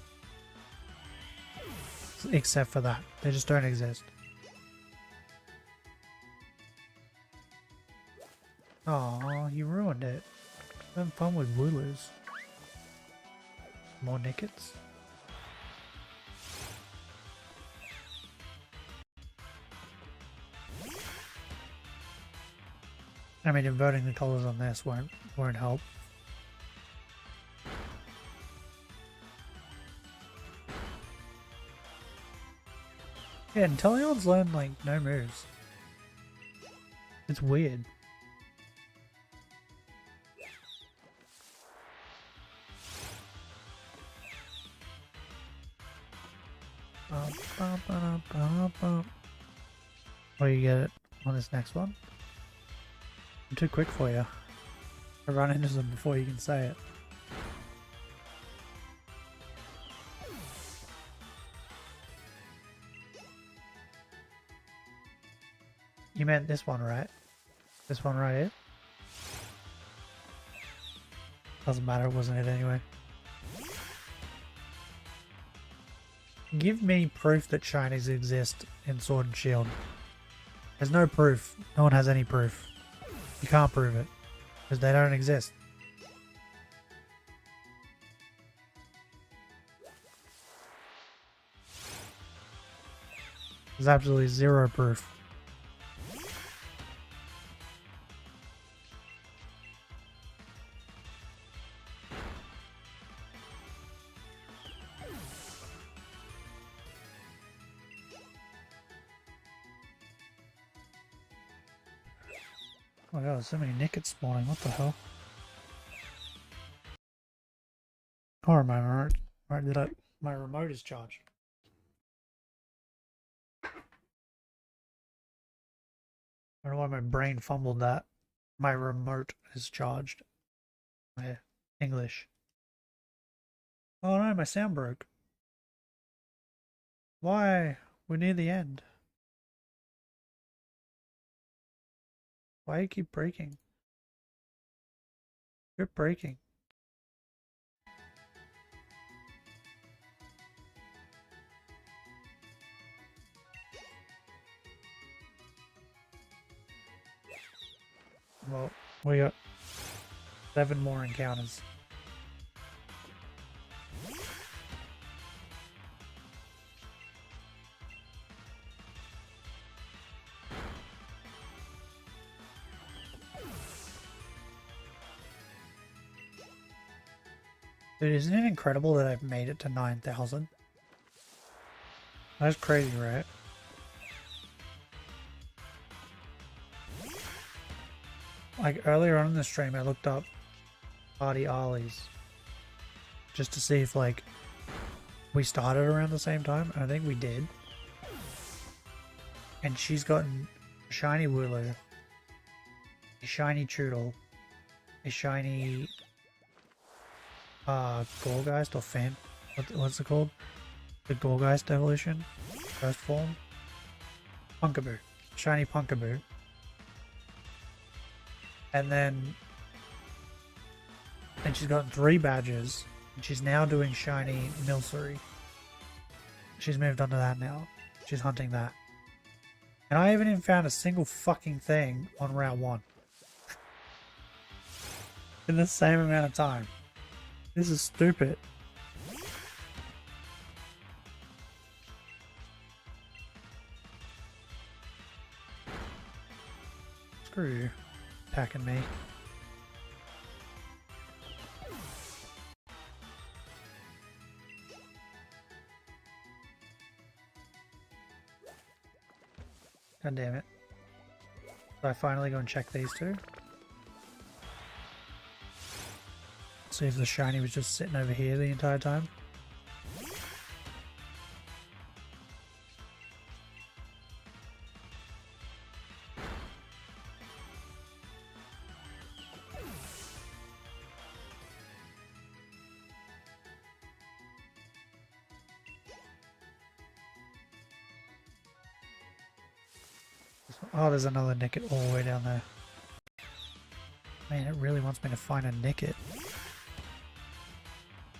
Except for that. They just don't exist. Oh, you ruined it. Having fun with Woolers. More Nickets. I mean, inverting the colors on this won't help. Yeah, and Teleon's learned like no moves. It's weird. What do you get on this next one? I'm too quick for you. I run into them before you can say it. You meant this one, right? This one right here? Doesn't matter, wasn't it anyway? Give me proof that shinies exist in Sword and Shield. There's no proof. No one has any proof. You can't prove it. Because they don't exist. There's absolutely zero proof. Oh my god, so many Nickets spawning, what the hell? Oh, my remote. My remote is charged. I don't know why my brain fumbled that. My remote is charged. My English. Oh no, my sound broke. Why? We're near the end. Why do you keep breaking? Quit breaking. Well, we got 7 more encounters. Dude, isn't it incredible that I've made it to 9,000? That's crazy, right? Like earlier on in the stream, I looked up Party Ollie's just to see if like we started around the same time. I think we did. And she's gotten a shiny Wooloo, a shiny Choodle, a shiny Gorgeist or Fan. What's it called? The Gorgeist evolution, first form. Punkaboo, shiny Punkaboo. And then she's gotten 3 badges, and she's now doing shiny Milcery. She's moved on to that now. She's hunting that. And I haven't even found a single fucking thing on round 1. In the same amount of time. This is stupid. Screw you. Attacking me. God damn it. So I finally go and check these two. See if the shiny was just sitting over here the entire time. Oh, there's another Nicket all the way down there. Man, it really wants me to find a Nicket.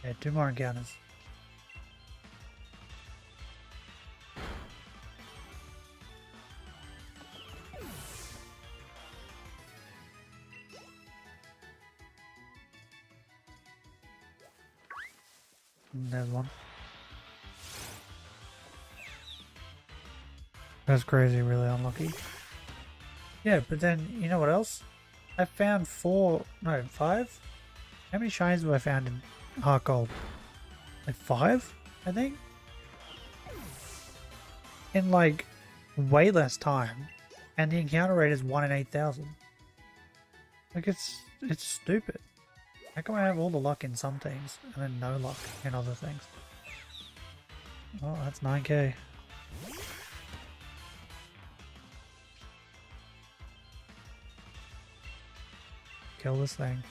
Yeah, 2 more encounters. There's one. That's crazy, really unlucky. Yeah, but then, you know what else? I found 5? How many shinies have I found in Heart Gold? Like 5, I think? In like way less time. And the encounter rate is 1 in 8,000. Like it's stupid. How come I have all the luck in some things and then no luck in other things? Oh, that's 9k. Kill this thing.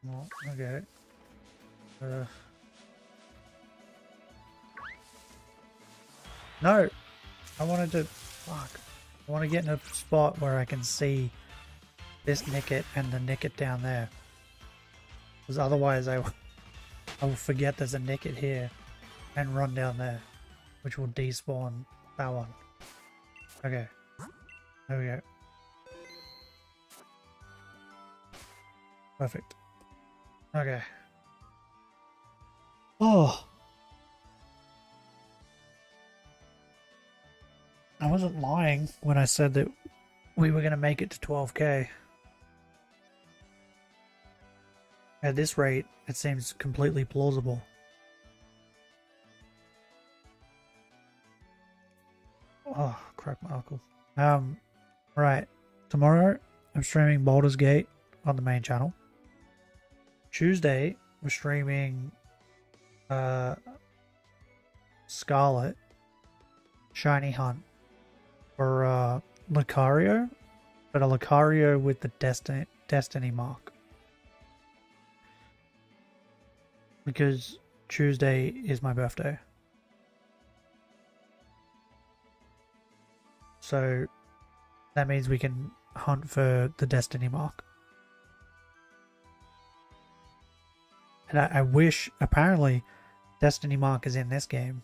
Oh, okay. No! I wanted to... Fuck. I want to get in a spot where I can see this Nickit and the Nickit down there. Because otherwise I will forget there's a Nickit here and run down there. Which will despawn that one. Okay. There we go. Perfect. Okay. Oh! I wasn't lying when I said that we were going to make it to 12k. At this rate, it seems completely plausible. Oh, crack my knuckle. Right. Tomorrow, I'm streaming Baldur's Gate on the main channel. Tuesday, we're streaming Scarlet Shiny Hunt for Lucario, but a Lucario with the Destiny mark. Because Tuesday is my birthday. So that means we can hunt for the Destiny mark. And I wish, apparently, Destiny mark is in this game.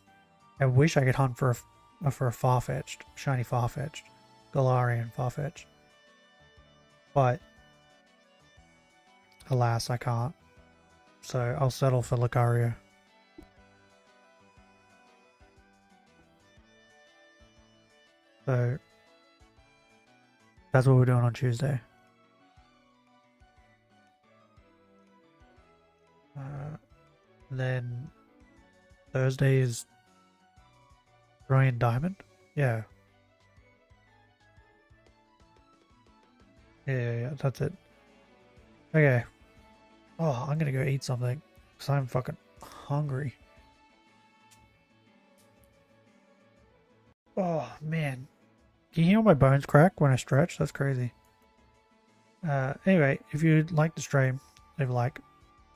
I wish I could hunt for a Farfetch'd, shiny Farfetch'd, Galarian Farfetch'd. But, alas, I can't. So I'll settle for Lucario. So, that's what we're doing on Tuesday. Then Thursday is Brilliant Diamond. Yeah, that's it. Okay. Oh, I'm gonna go eat something because I'm fucking hungry. Oh man, can you hear my bones crack when I stretch? That's crazy. Anyway, if you'd like to stream, leave a like.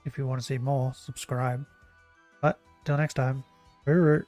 If you want to see more, subscribe. But till next time, hooroo.